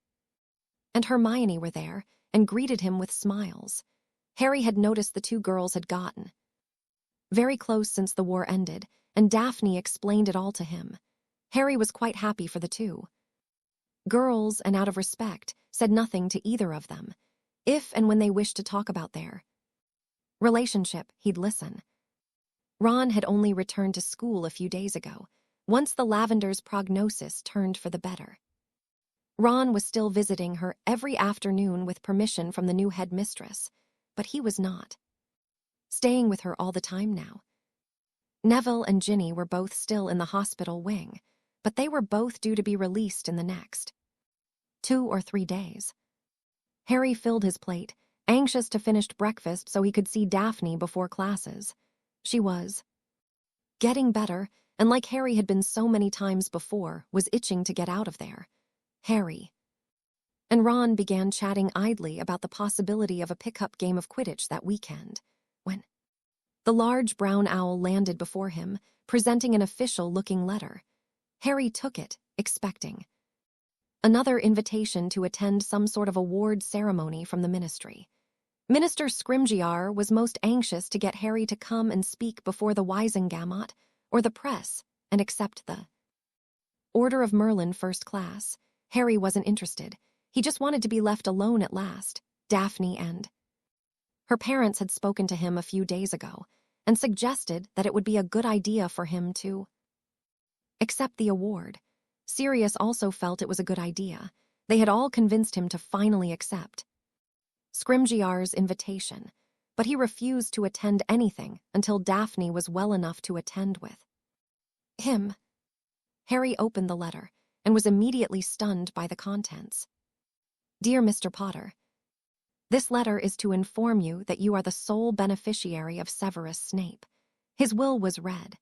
Speaker 1: and Hermione were there and greeted him with smiles. Harry had noticed the two girls had gotten very close since the war ended, and Daphne explained it all to him. Harry was quite happy for the two girls and, out of respect, said nothing to either of them. If and when they wished to talk about their relationship, he'd listen. Ron had only returned to school a few days ago, once the Lavender's prognosis turned for the better. Ron was still visiting her every afternoon with permission from the new headmistress, but he was not staying with her all the time now. Neville and Ginny were both still in the hospital wing, but they were both due to be released in the next 2 or 3 days. Harry filled his plate, anxious to finish breakfast so he could see Daphne before classes. She was getting better, and like Harry had been so many times before, was itching to get out of there. Harry and Ron began chatting idly about the possibility of a pickup game of Quidditch that weekend, when the large brown owl landed before him, presenting an official-looking letter. Harry took it, expecting another invitation to attend some sort of award ceremony from the ministry. Minister Scrimgeour was most anxious to get Harry to come and speak before the Wisengamot or the press and accept the Order of Merlin First Class. Harry wasn't interested. He just wanted to be left alone at last. Daphne and her parents had spoken to him a few days ago and suggested that it would be a good idea for him to accept the award. Sirius also felt it was a good idea. They had all convinced him to finally accept Scrimgeour's invitation, but he refused to attend anything until Daphne was well enough to attend with him. Harry opened the letter and was immediately stunned by the contents. Dear Mr. Potter, this letter is to inform you that you are the sole beneficiary of Severus Snape. His will was read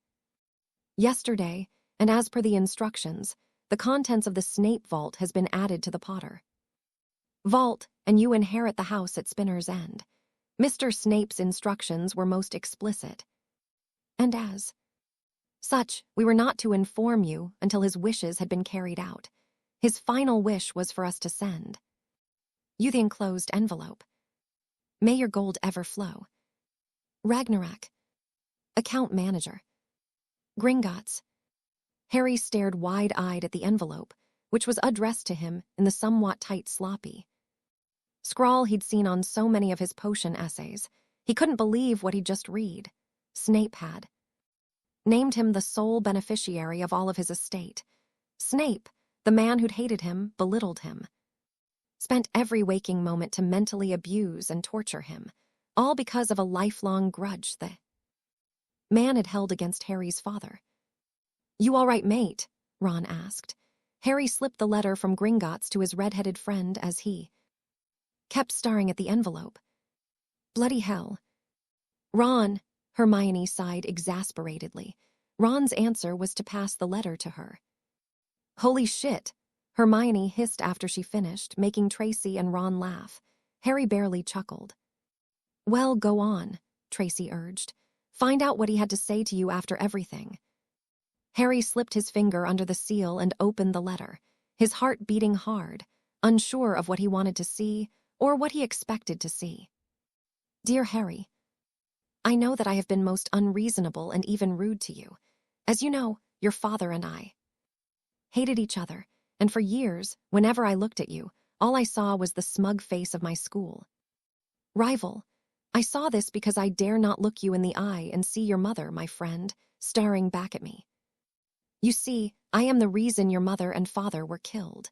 Speaker 1: yesterday, and as per the instructions, the contents of the Snape vault has been added to the Potter vault, and you inherit the house at Spinner's End. Mr. Snape's instructions were most explicit, and as such, we were not to inform you until his wishes had been carried out. His final wish was for us to send you the enclosed envelope. May your gold ever flow. Ragnarok. Account Manager. Gringotts. Harry stared wide-eyed at the envelope, which was addressed to him in the somewhat tight sloppy scrawl he'd seen on so many of his potion essays. He couldn't believe what he'd just read. Snape had named him the sole beneficiary of all of his estate. Snape, the man who'd hated him, belittled him, spent every waking moment to mentally abuse and torture him, all because of a lifelong grudge the man had held against Harry's father. You all right, mate? Ron asked. Harry slipped the letter from Gringotts to his red-headed friend as he kept staring at the envelope. Bloody hell. Ron, Hermione sighed exasperatedly. Ron's answer was to pass the letter to her. Holy shit, Hermione hissed after she finished, making Tracy and Ron laugh. Harry barely chuckled. Well, go on, Tracy urged. Find out what he had to say to you after everything. Harry slipped his finger under the seal and opened the letter, his heart beating hard, unsure of what he wanted to see or what he expected to see. Dear Harry, I know that I have been most unreasonable and even rude to you. As you know, your father and I hated each other, and for years, whenever I looked at you, all I saw was the smug face of my school rival. I saw this because I dare not look you in the eye and see your mother, my friend, staring back at me. You see, I am the reason your mother and father were killed.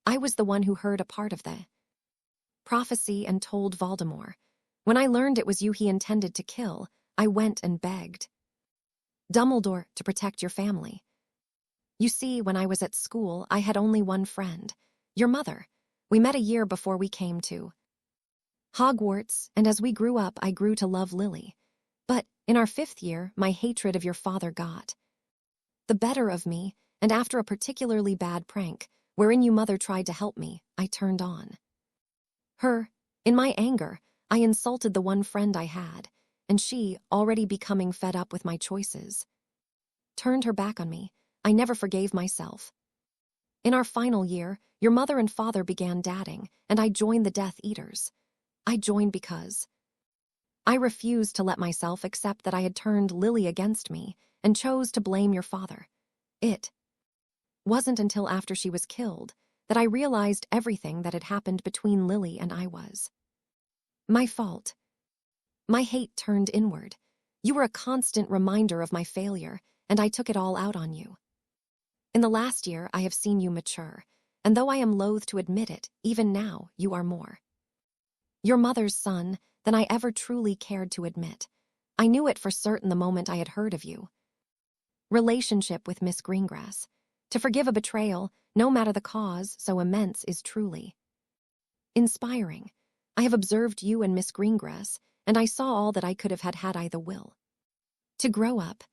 Speaker 1: I was the one who heard a part of the prophecy and told Voldemort. When I learned it was you he intended to kill, I went and begged Dumbledore to protect your family. You see, when I was at school, I had only one friend, your mother. We met a year before we came to Hogwarts, and as we grew up, I grew to love Lily. But in our 5th year, my hatred of your father got the better of me, and after a particularly bad prank, wherein you mother tried to help me, I turned on her. In my anger, I insulted the one friend I had, and she, already becoming fed up with my choices, turned her back on me. I never forgave myself. In our final year, your mother and father began dating, and I joined the Death Eaters. I joined because I refused to let myself accept that I had turned Lily against me and chose to blame your father. It wasn't until after she was killed that I realized everything that had happened between Lily and I was my fault. My hate turned inward. You were a constant reminder of my failure, and I took it all out on you. In the last year, I have seen you mature, and though I am loath to admit it, even now, you are more your mother's son than I ever truly cared to admit. I knew it for certain the moment I had heard of you relationship with Miss Greengrass. To forgive a betrayal, no matter the cause, so immense, is truly inspiring. I have observed you and Miss Greengrass, and I saw all that I could have had I the will to grow up.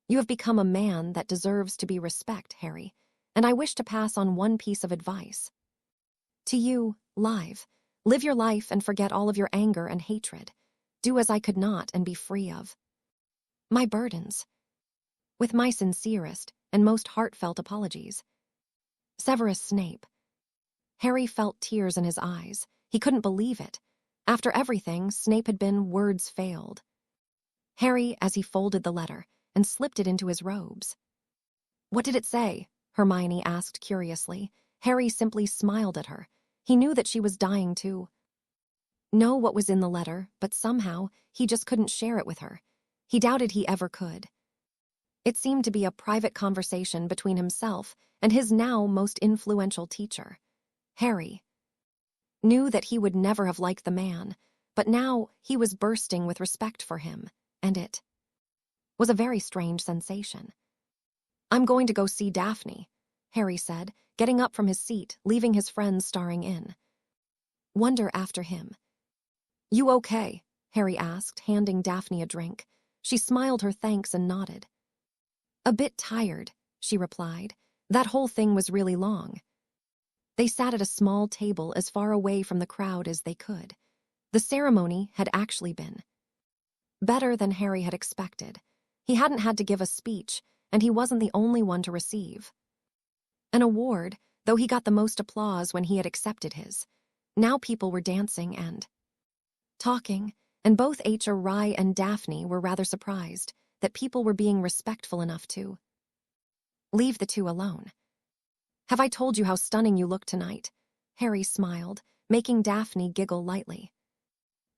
Speaker 1: You have become a man that deserves to be respected, Harry, and I wish to pass on one piece of advice to you. Live your life and forget all of your anger and hatred. Do as I could not and be free of my burdens. With my sincerest and most heartfelt apologies. Severus Snape. Harry felt tears in his eyes. He couldn't believe it. After everything, Snape had been, words failed. Harry, as he folded the letter and slipped it into his robes. What did it say? Hermione asked curiously. Harry simply smiled at her. He knew that she was dying to know what was in the letter, but somehow he just couldn't share it with her. He doubted he ever could. It seemed to be a private conversation between himself and his now most influential teacher. Harry knew that he would never have liked the man, but now he was bursting with respect for him, and it was a very strange sensation. I'm going to go see Daphne, Harry said, getting up from his seat, leaving his friends staring in wonder after him. You okay? Harry asked, handing Daphne a drink. She smiled her thanks and nodded. A bit tired, she replied. That whole thing was really long. They sat at a small table as far away from the crowd as they could. The ceremony had actually been better than Harry had expected. He hadn't had to give a speech, and he wasn't the only one to receive an award, though he got the most applause when he had accepted his. Now people were dancing and talking, and both Rye and Daphne were rather surprised that people were being respectful enough to leave the two alone. Have I told you how stunning you look tonight? Harry smiled, making Daphne giggle lightly.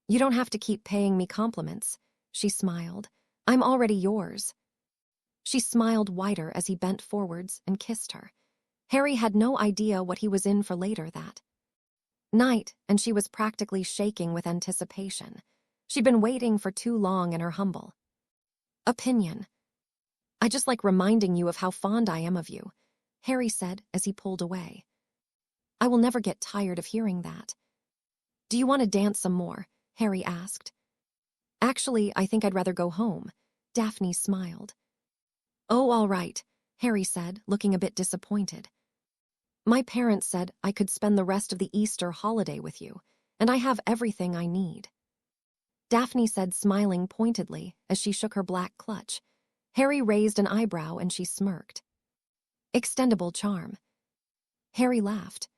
Speaker 1: You don't have to keep paying me compliments, she smiled. I'm already yours. She smiled wider as he bent forwards and kissed her. Harry had no idea what he was in for later that night, and she was practically shaking with anticipation. She'd been waiting for too long in her humble opinion. I just like reminding you of how fond I am of you, Harry said as he pulled away. I will never get tired of hearing that. Do you want to dance some more? Harry asked. Actually, I think I'd rather go home. Daphne smiled. Oh, all right, Harry said, looking a bit disappointed. My parents said I could spend the rest of the Easter holiday with you, and I have everything I need. Daphne said, smiling pointedly as she shook her black clutch. Harry raised an eyebrow and she smirked. Extendable charm. Harry laughed.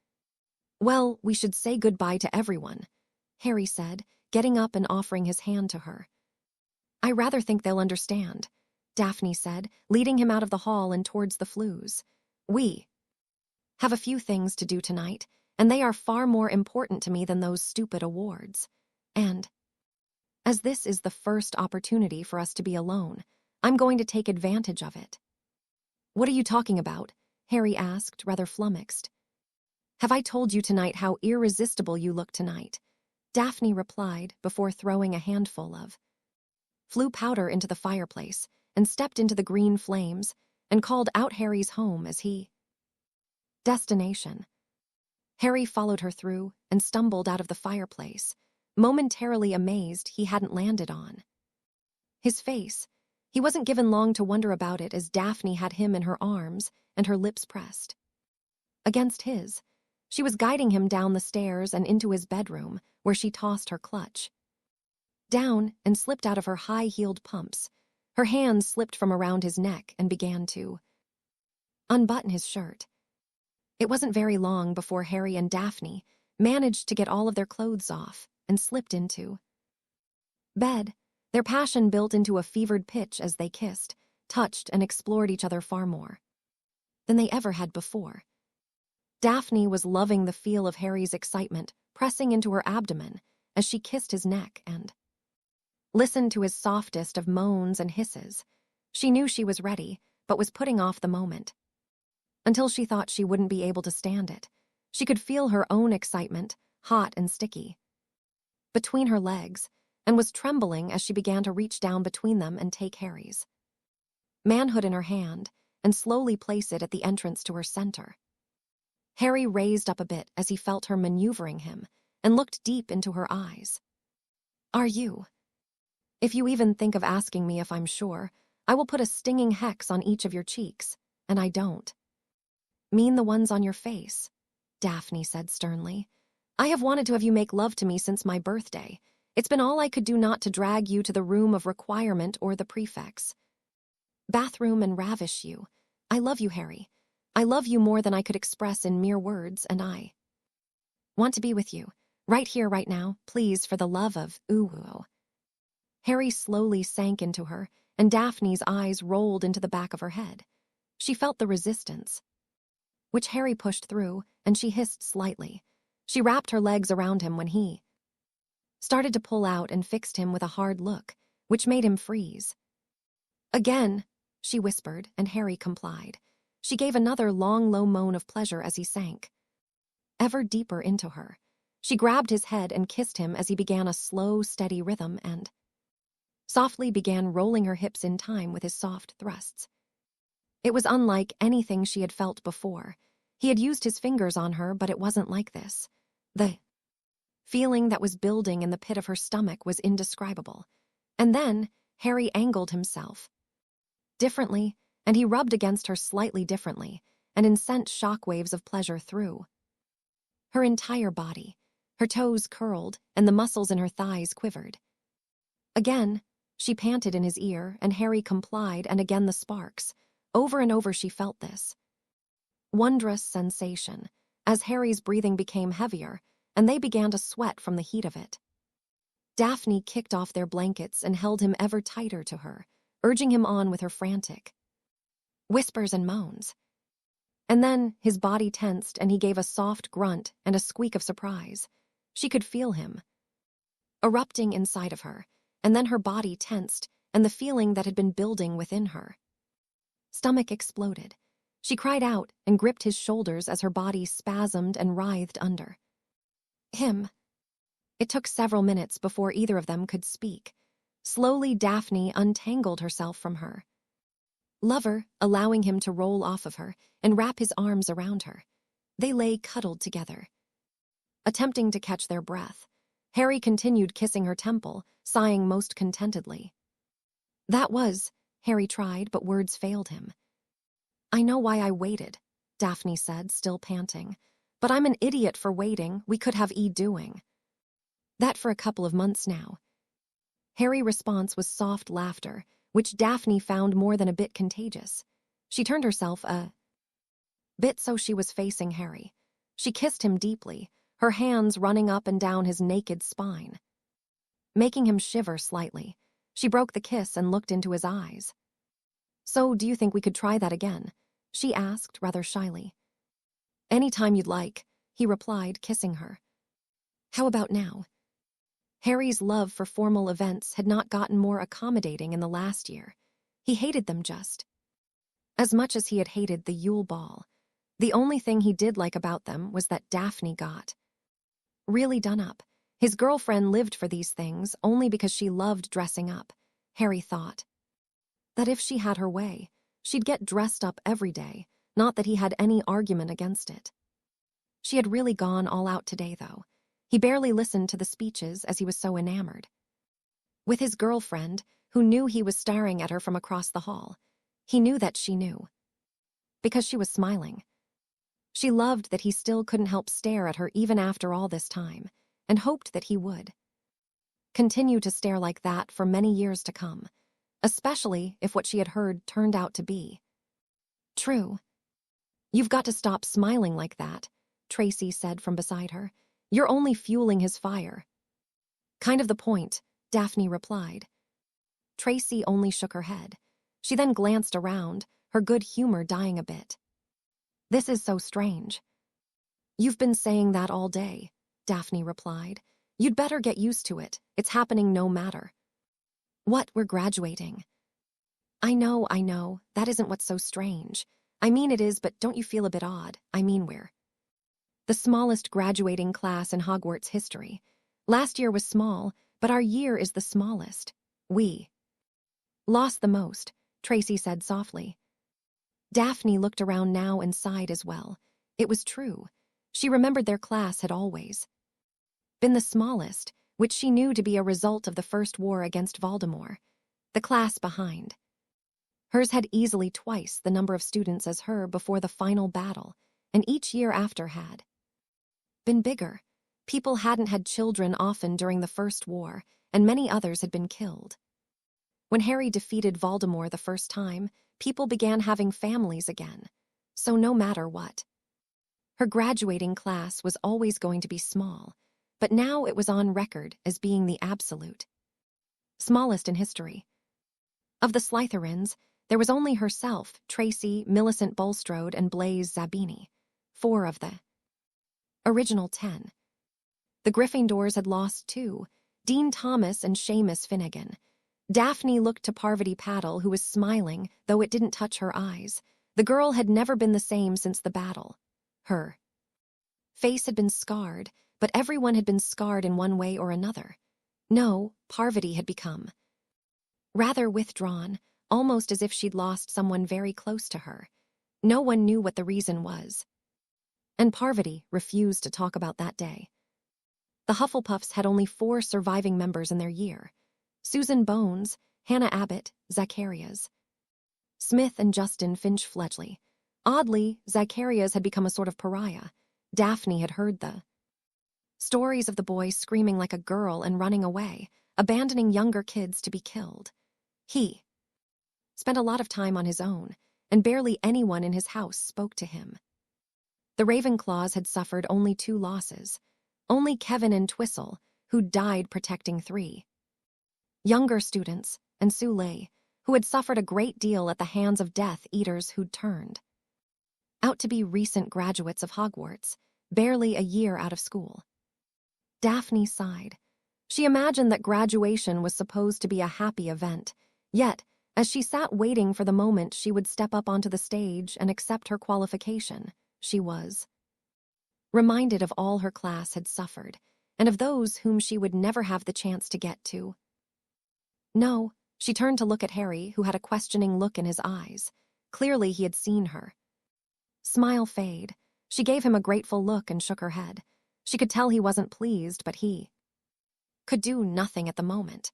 Speaker 1: Well, we should say goodbye to everyone, Harry said, getting up and offering his hand to her. I rather think they'll understand, Daphne said, leading him out of the hall and towards the flues. We have a few things to do tonight, and they are far more important to me than those stupid awards. And as this is the first opportunity for us to be alone, I'm going to take advantage of it. What are you talking about? Harry asked, rather flummoxed. Have I told you tonight how irresistible you look tonight? Daphne replied before throwing a handful of flue powder into the fireplace and stepped into the green flames and called out Harry's home as he... Destination. Harry followed her through and stumbled out of the fireplace, momentarily amazed he hadn't landed on. His face, he wasn't given long to wonder about it as Daphne had him in her arms and her lips pressed against his. She was guiding him down the stairs and into his bedroom, where she tossed her clutch down and slipped out of her high-heeled pumps. Her hands slipped from around his neck and began to unbutton his shirt. It wasn't very long before Harry and Daphne managed to get all of their clothes off and slipped into bed. Their passion built into a fevered pitch as they kissed, touched, and explored each other far more than they ever had before. Daphne was loving the feel of Harry's excitement pressing into her abdomen as she kissed his neck and listened to his softest of moans and hisses. She knew she was ready, but was putting off the moment until she thought she wouldn't be able to stand it. She could feel her own excitement, hot and sticky, between her legs, and was trembling as she began to reach down between them and take Harry's manhood in her hand and slowly place it at the entrance to her center. Harry raised up a bit as he felt her maneuvering him and looked deep into her eyes. "Are you? If you even think of asking me if I'm sure, I will put a stinging hex on each of your cheeks, and I don't mean the ones on your face," Daphne said sternly. "I have wanted to have you make love to me since my birthday. It's been all I could do not to drag you to the room of requirement or the prefect's bathroom and ravish you. I love you, Harry. I love you more than I could express in mere words, and I want to be with you, right here, right now, please, for the love of ooh." Harry slowly sank into her, and Daphne's eyes rolled into the back of her head. She felt the resistance, which Harry pushed through, and she hissed slightly. She wrapped her legs around him when he started to pull out and fixed him with a hard look, which made him freeze. "Again," she whispered, and Harry complied. She gave another long, low moan of pleasure as he sank ever deeper into her. She grabbed his head and kissed him as he began a slow, steady rhythm and softly began rolling her hips in time with his soft thrusts. It was unlike anything she had felt before. He had used his fingers on her, but it wasn't like this. The feeling that was building in the pit of her stomach was indescribable. And then Harry angled himself differently, and he rubbed against her slightly differently, and sent shockwaves of pleasure through her entire body. Her toes curled, and the muscles in her thighs quivered. Again, she panted in his ear, and Harry complied, and again the sparks. Over and over she felt this wondrous sensation, as Harry's breathing became heavier, and they began to sweat from the heat of it. Daphne kicked off their blankets and held him ever tighter to her, urging him on with her frantic whispers and moans. And then his body tensed, and he gave a soft grunt and a squeak of surprise. She could feel him erupting inside of her, and then her body tensed, and the feeling that had been building within her stomach exploded. She cried out and gripped his shoulders as her body spasmed and writhed under him. It took several minutes before either of them could speak. Slowly, Daphne untangled herself from her lover, allowing him to roll off of her and wrap his arms around her. They lay cuddled together, attempting to catch their breath. Harry continued kissing her temple, sighing most contentedly. "That was," Harry tried, but words failed him. "I know why I waited," Daphne said, still panting. "But I'm an idiot for waiting. We could have doing that for a couple of months now." Harry's response was soft laughter, which Daphne found more than a bit contagious. She turned herself a bit so she was facing Harry. She kissed him deeply, her hands running up and down his naked spine, making him shiver slightly. She broke the kiss and looked into his eyes. "So, do you think we could try that again?" she asked rather shyly. "Anytime you'd like," he replied, kissing her. "How about now?" Harry's love for formal events had not gotten more accommodating in the last year. He hated them just as much as he had hated the Yule Ball. The only thing he did like about them was that Daphne got really done up. His girlfriend lived for these things only because she loved dressing up, Harry thought. That if she had her way, she'd get dressed up every day, not that he had any argument against it. She had really gone all out today, though. He barely listened to the speeches as he was so enamored. With his girlfriend, who knew he was staring at her from across the hall, he knew that she knew. Because she was smiling. She loved that he still couldn't help stare at her even after all this time, and hoped that he would continue to stare like that for many years to come, especially if what she had heard turned out to be true. "You've got to stop smiling like that," Tracy said from beside her. "You're only fueling his fire." "Kind of the point," Daphne replied. Tracy only shook her head. She then glanced around, her good humor dying a bit. "This is so strange." "You've been saying that all day," Daphne replied. "You'd better get used to it. It's happening no matter." "What, we're graduating?" I know. That isn't what's so strange. I mean it is, but don't you feel a bit odd? I mean we're the smallest graduating class in Hogwarts history. Last year was small, but our year is the smallest. We lost the most," Tracy said softly. Daphne looked around now and sighed as well. It was true. She remembered their class had always been the smallest, which she knew to be a result of the first war against Voldemort. The class behind hers had easily twice the number of students as her before the final battle, and each year after had been bigger. People hadn't had children often during the First War, and many others had been killed. When Harry defeated Voldemort the first time, people began having families again. So no matter what, her graduating class was always going to be small, but now it was on record as being the absolute smallest in history. Of the Slytherins, there was only herself, Tracy, Millicent Bulstrode, and Blaise Zabini, 4 of the original 10. The Gryffindors had lost 2, Dean Thomas and Seamus Finnegan. Daphne looked to Parvati Patil, who was smiling, though it didn't touch her eyes. The girl had never been the same since the battle. Her face had been scarred, but everyone had been scarred in one way or another. No, Parvati had become rather withdrawn, almost as if she'd lost someone very close to her. No one knew what the reason was. And Parvati refused to talk about that day. The Hufflepuffs had only 4 surviving members in their year: Susan Bones, Hannah Abbott, Zacharias Smith, and Justin Finch Fledgley. Oddly, Zacharias had become a sort of pariah. Daphne had heard the stories of the boy screaming like a girl and running away, abandoning younger kids to be killed. He spent a lot of time on his own, and barely anyone in his house spoke to him. The Ravenclaws had suffered only 2 losses. Only Kevin and Twistle, who'd died protecting 3 younger students, and Sule, who had suffered a great deal at the hands of Death Eaters who'd turned out to be recent graduates of Hogwarts, barely a year out of school. Daphne sighed. She imagined that graduation was supposed to be a happy event, yet, as she sat waiting for the moment she would step up onto the stage and accept her qualification, she was reminded of all her class had suffered, and of those whom she would never have the chance to get to. "No," she turned to look at Harry, who had a questioning look in his eyes. Clearly he had seen her smile fade. She gave him a grateful look and shook her head. She could tell he wasn't pleased, but he could do nothing at the moment.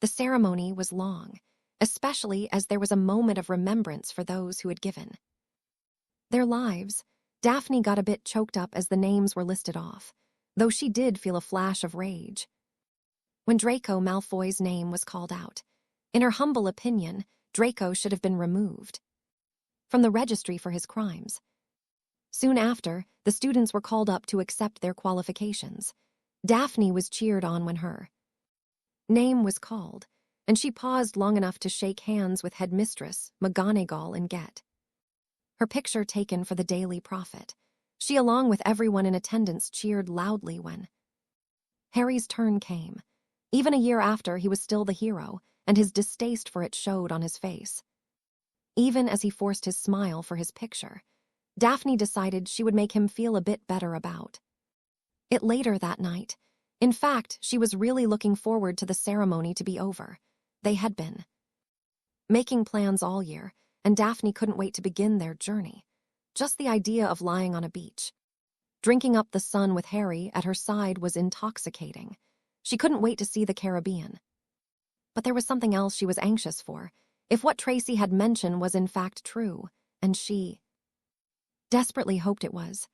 Speaker 1: The ceremony was long, especially as there was a moment of remembrance for those who had given their lives. Daphne got a bit choked up as the names were listed off, though she did feel a flash of rage when Draco Malfoy's name was called out. In her humble opinion, Draco should have been removed from the registry for his crimes. Soon after, the students were called up to accept their qualifications. Daphne was cheered on when her name was called, and she paused long enough to shake hands with Headmistress McGonagall and get her picture taken for the Daily Prophet. She, along with everyone in attendance, cheered loudly when Harry's turn came. Even a year after, he was still the hero, and his distaste for it showed on his face. Even as he forced his smile for his picture, Daphne decided she would make him feel a bit better about it later that night. In fact, she was really looking forward to the ceremony to be over. They had been making plans all year, and Daphne couldn't wait to begin their journey. Just the idea of lying on a beach, drinking up the sun with Harry at her side was intoxicating. She couldn't wait to see the Caribbean. But there was something else she was anxious for, if what Tracy had mentioned was in fact true, and she desperately hoped it was.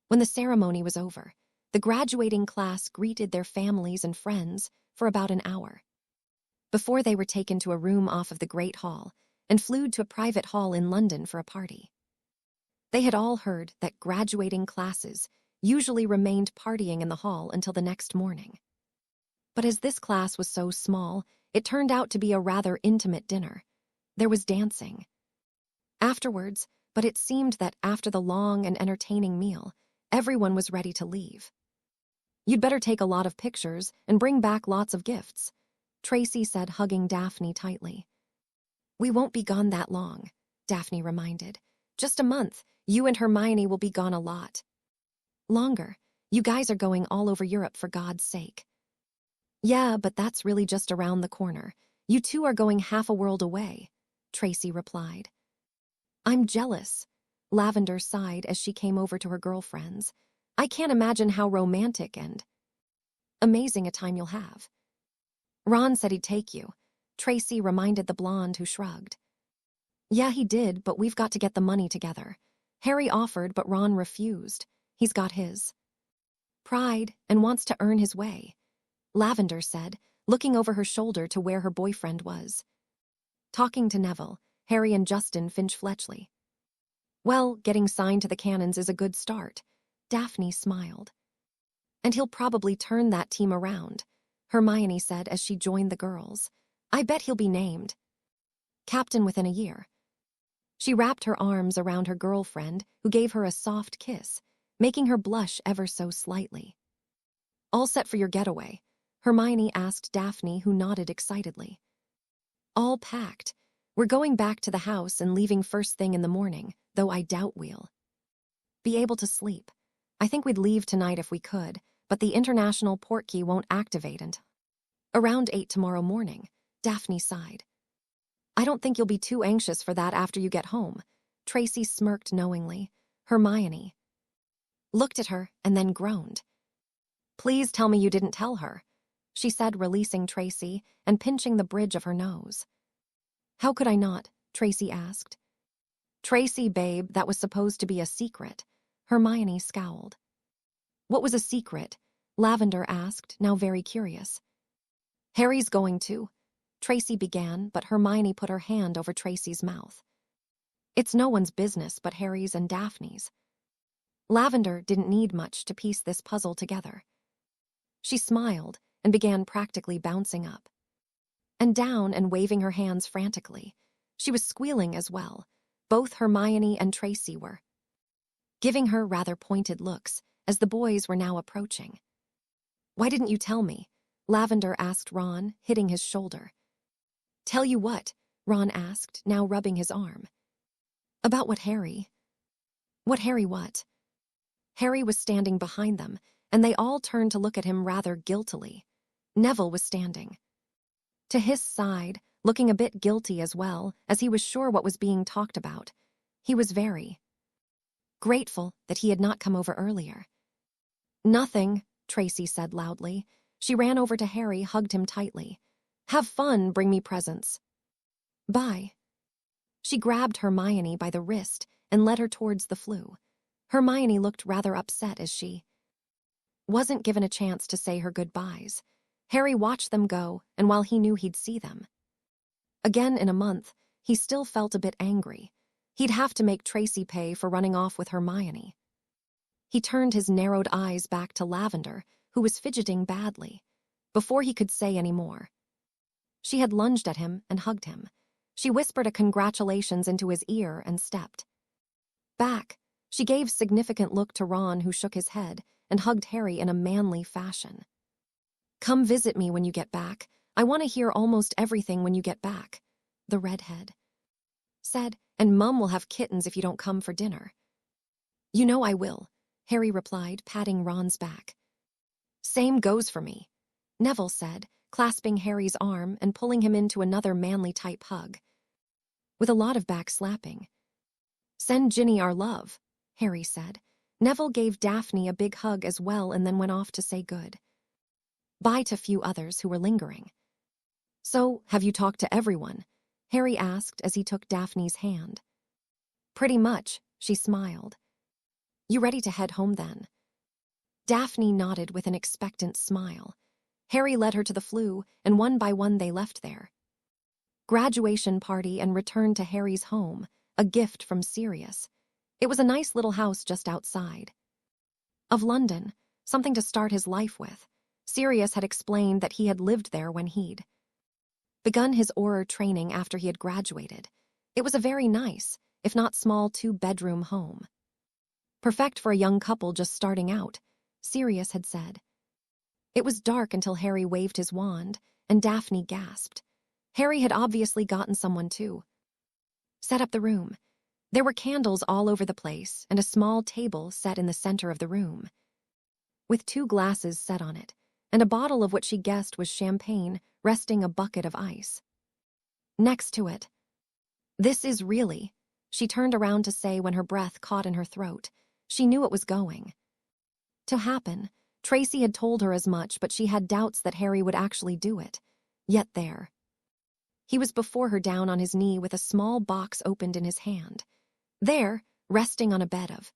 Speaker 1: When the ceremony was over, the graduating class greeted their families and friends for about an hour, before they were taken to a room off of the Great Hall and flew to a private hall in London for a party. They had all heard that graduating classes usually remained partying in the hall until the next morning. But as this class was so small, it turned out to be a rather intimate dinner. There was dancing afterwards, but it seemed that after the long and entertaining meal, everyone was ready to leave. "You'd better take a lot of pictures and bring back lots of gifts," Tracy said, hugging Daphne tightly. "We won't be gone that long," Daphne reminded. "Just a month. You and Hermione will be gone a lot longer. You guys are going all over Europe, for God's sake." "Yeah, but that's really just around the corner. You two are going half a world away," Tracy replied. "I'm jealous," Lavender sighed as she came over to her girlfriends. "I can't imagine how romantic and amazing a time you'll have." "Ron said he'd take you," Tracy reminded the blonde, who shrugged. "Yeah, he did, but we've got to get the money together. Harry offered, but Ron refused. He's got his pride and wants to earn his way," Lavender said, looking over her shoulder to where her boyfriend was talking to Neville, Harry and Justin Finch-Fletchley. "Well, getting signed to the Cannons is a good start," Daphne smiled. "And he'll probably turn that team around," Hermione said as she joined the girls. "I bet he'll be named captain within a year." She wrapped her arms around her girlfriend, who gave her a soft kiss, making her blush ever so slightly. "All set for your getaway?" Hermione asked Daphne, who nodded excitedly. "All packed. We're going back to the house and leaving first thing in the morning, though I doubt we'll be able to sleep. I think we'd leave tonight if we could, but the international port key won't activate until around 8 tomorrow morning," Daphne sighed. "I don't think you'll be too anxious for that after you get home," Tracy smirked knowingly. Hermione looked at her and then groaned. "Please tell me you didn't tell her," she said, releasing Tracy and pinching the bridge of her nose. "How could I not?" Tracy asked. "Tracy, babe, that was supposed to be a secret." Hermione scowled. "What was a secret?" Lavender asked, now very curious. "Harry's going to," Tracy began, but Hermione put her hand over Tracy's mouth. "It's no one's business but Harry's and Daphne's." Lavender didn't need much to piece this puzzle together. She smiled and began practically bouncing up and down and waving her hands frantically. She was squealing as well. Both Hermione and Tracy were giving her rather pointed looks as the boys were now approaching. "Why didn't you tell me?" Lavender asked Ron, hitting his shoulder. "Tell you what?" Ron asked, now rubbing his arm. "About what Harry?" "What Harry what?" Harry was standing behind them, and they all turned to look at him rather guiltily. Neville was standing to his side, looking a bit guilty as well, as he was sure what was being talked about. He was very grateful that he had not come over earlier. "Nothing," Tracy said loudly. She ran over to Harry, hugged him tightly. "Have fun, bring me presents." "Bye." She grabbed Hermione by the wrist and led her towards the flue. Hermione looked rather upset as she wasn't given a chance to say her goodbyes. Harry watched them go, and while he knew he'd see them again in a month, he still felt a bit angry. He'd have to make Tracy pay for running off with Hermione. He turned his narrowed eyes back to Lavender, who was fidgeting badly. Before he could say any more, she had lunged at him and hugged him. She whispered a congratulations into his ear and stepped back. She gave significant look to Ron, who shook his head, and hugged Harry in a manly fashion. "Come visit me when you get back. I want to hear almost everything when you get back," the redhead said, "and Mum will have kittens if you don't come for dinner." "You know I will," Harry replied, patting Ron's back. "Same goes for me," Neville said, clasping Harry's arm and pulling him into another manly-type hug. with a lot of backslapping. "Send Ginny our love," Harry said. Neville gave Daphne a big hug as well and then went off to say good bye to few others who were lingering. "So, have you talked to everyone?" Harry asked as he took Daphne's hand. "Pretty much," she smiled. "You ready to head home then?" Daphne nodded with an expectant smile. Harry led her to the flue, and one by one they left there. Graduation party and return to Harry's home, a gift from Sirius. It was a nice little house just outside of London, something to start his life with. Sirius had explained that he had lived there when he'd begun his Auror training after he had graduated. It was a very nice, if not small, 2-bedroom home. Perfect for a young couple just starting out, Sirius had said. It was dark until Harry waved his wand, and Daphne gasped. Harry had obviously gotten someone to set up the room. There were candles all over the place and a small table set in the center of the room, with 2 glasses set on it, and a bottle of what she guessed was champagne resting a bucket of ice next to it. "This is really," she turned around to say when her breath caught in her throat. She knew it was going to happen. Tracy had told her as much, but she had doubts that Harry would actually do it. Yet there he was before her, down on his knee with a small box opened in his hand. There, resting on a bed of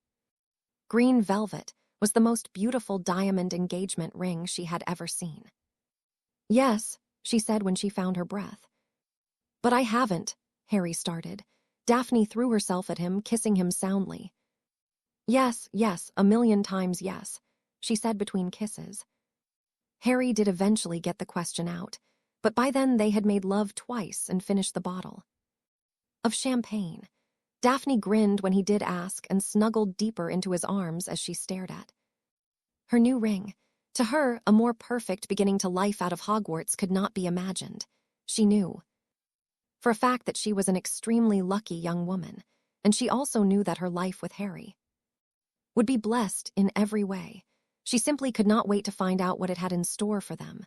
Speaker 1: green velvet, was the most beautiful diamond engagement ring she had ever seen. "Yes," she said when she found her breath. "But I haven't," Harry started. Daphne threw herself at him, kissing him soundly. "Yes, yes, a million times yes," she said between kisses. Harry did eventually get the question out, but by then they had made love twice and finished the bottle of champagne. Daphne grinned when he did ask and snuggled deeper into his arms as she stared at her new ring. To her, a more perfect beginning to life out of Hogwarts could not be imagined. She knew for a fact that she was an extremely lucky young woman, and she also knew that her life with Harry would be blessed in every way. She simply could not wait to find out what it had in store for them.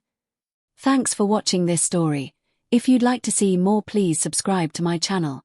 Speaker 2: Thanks for watching this story. If you'd like to see more, please subscribe to my channel.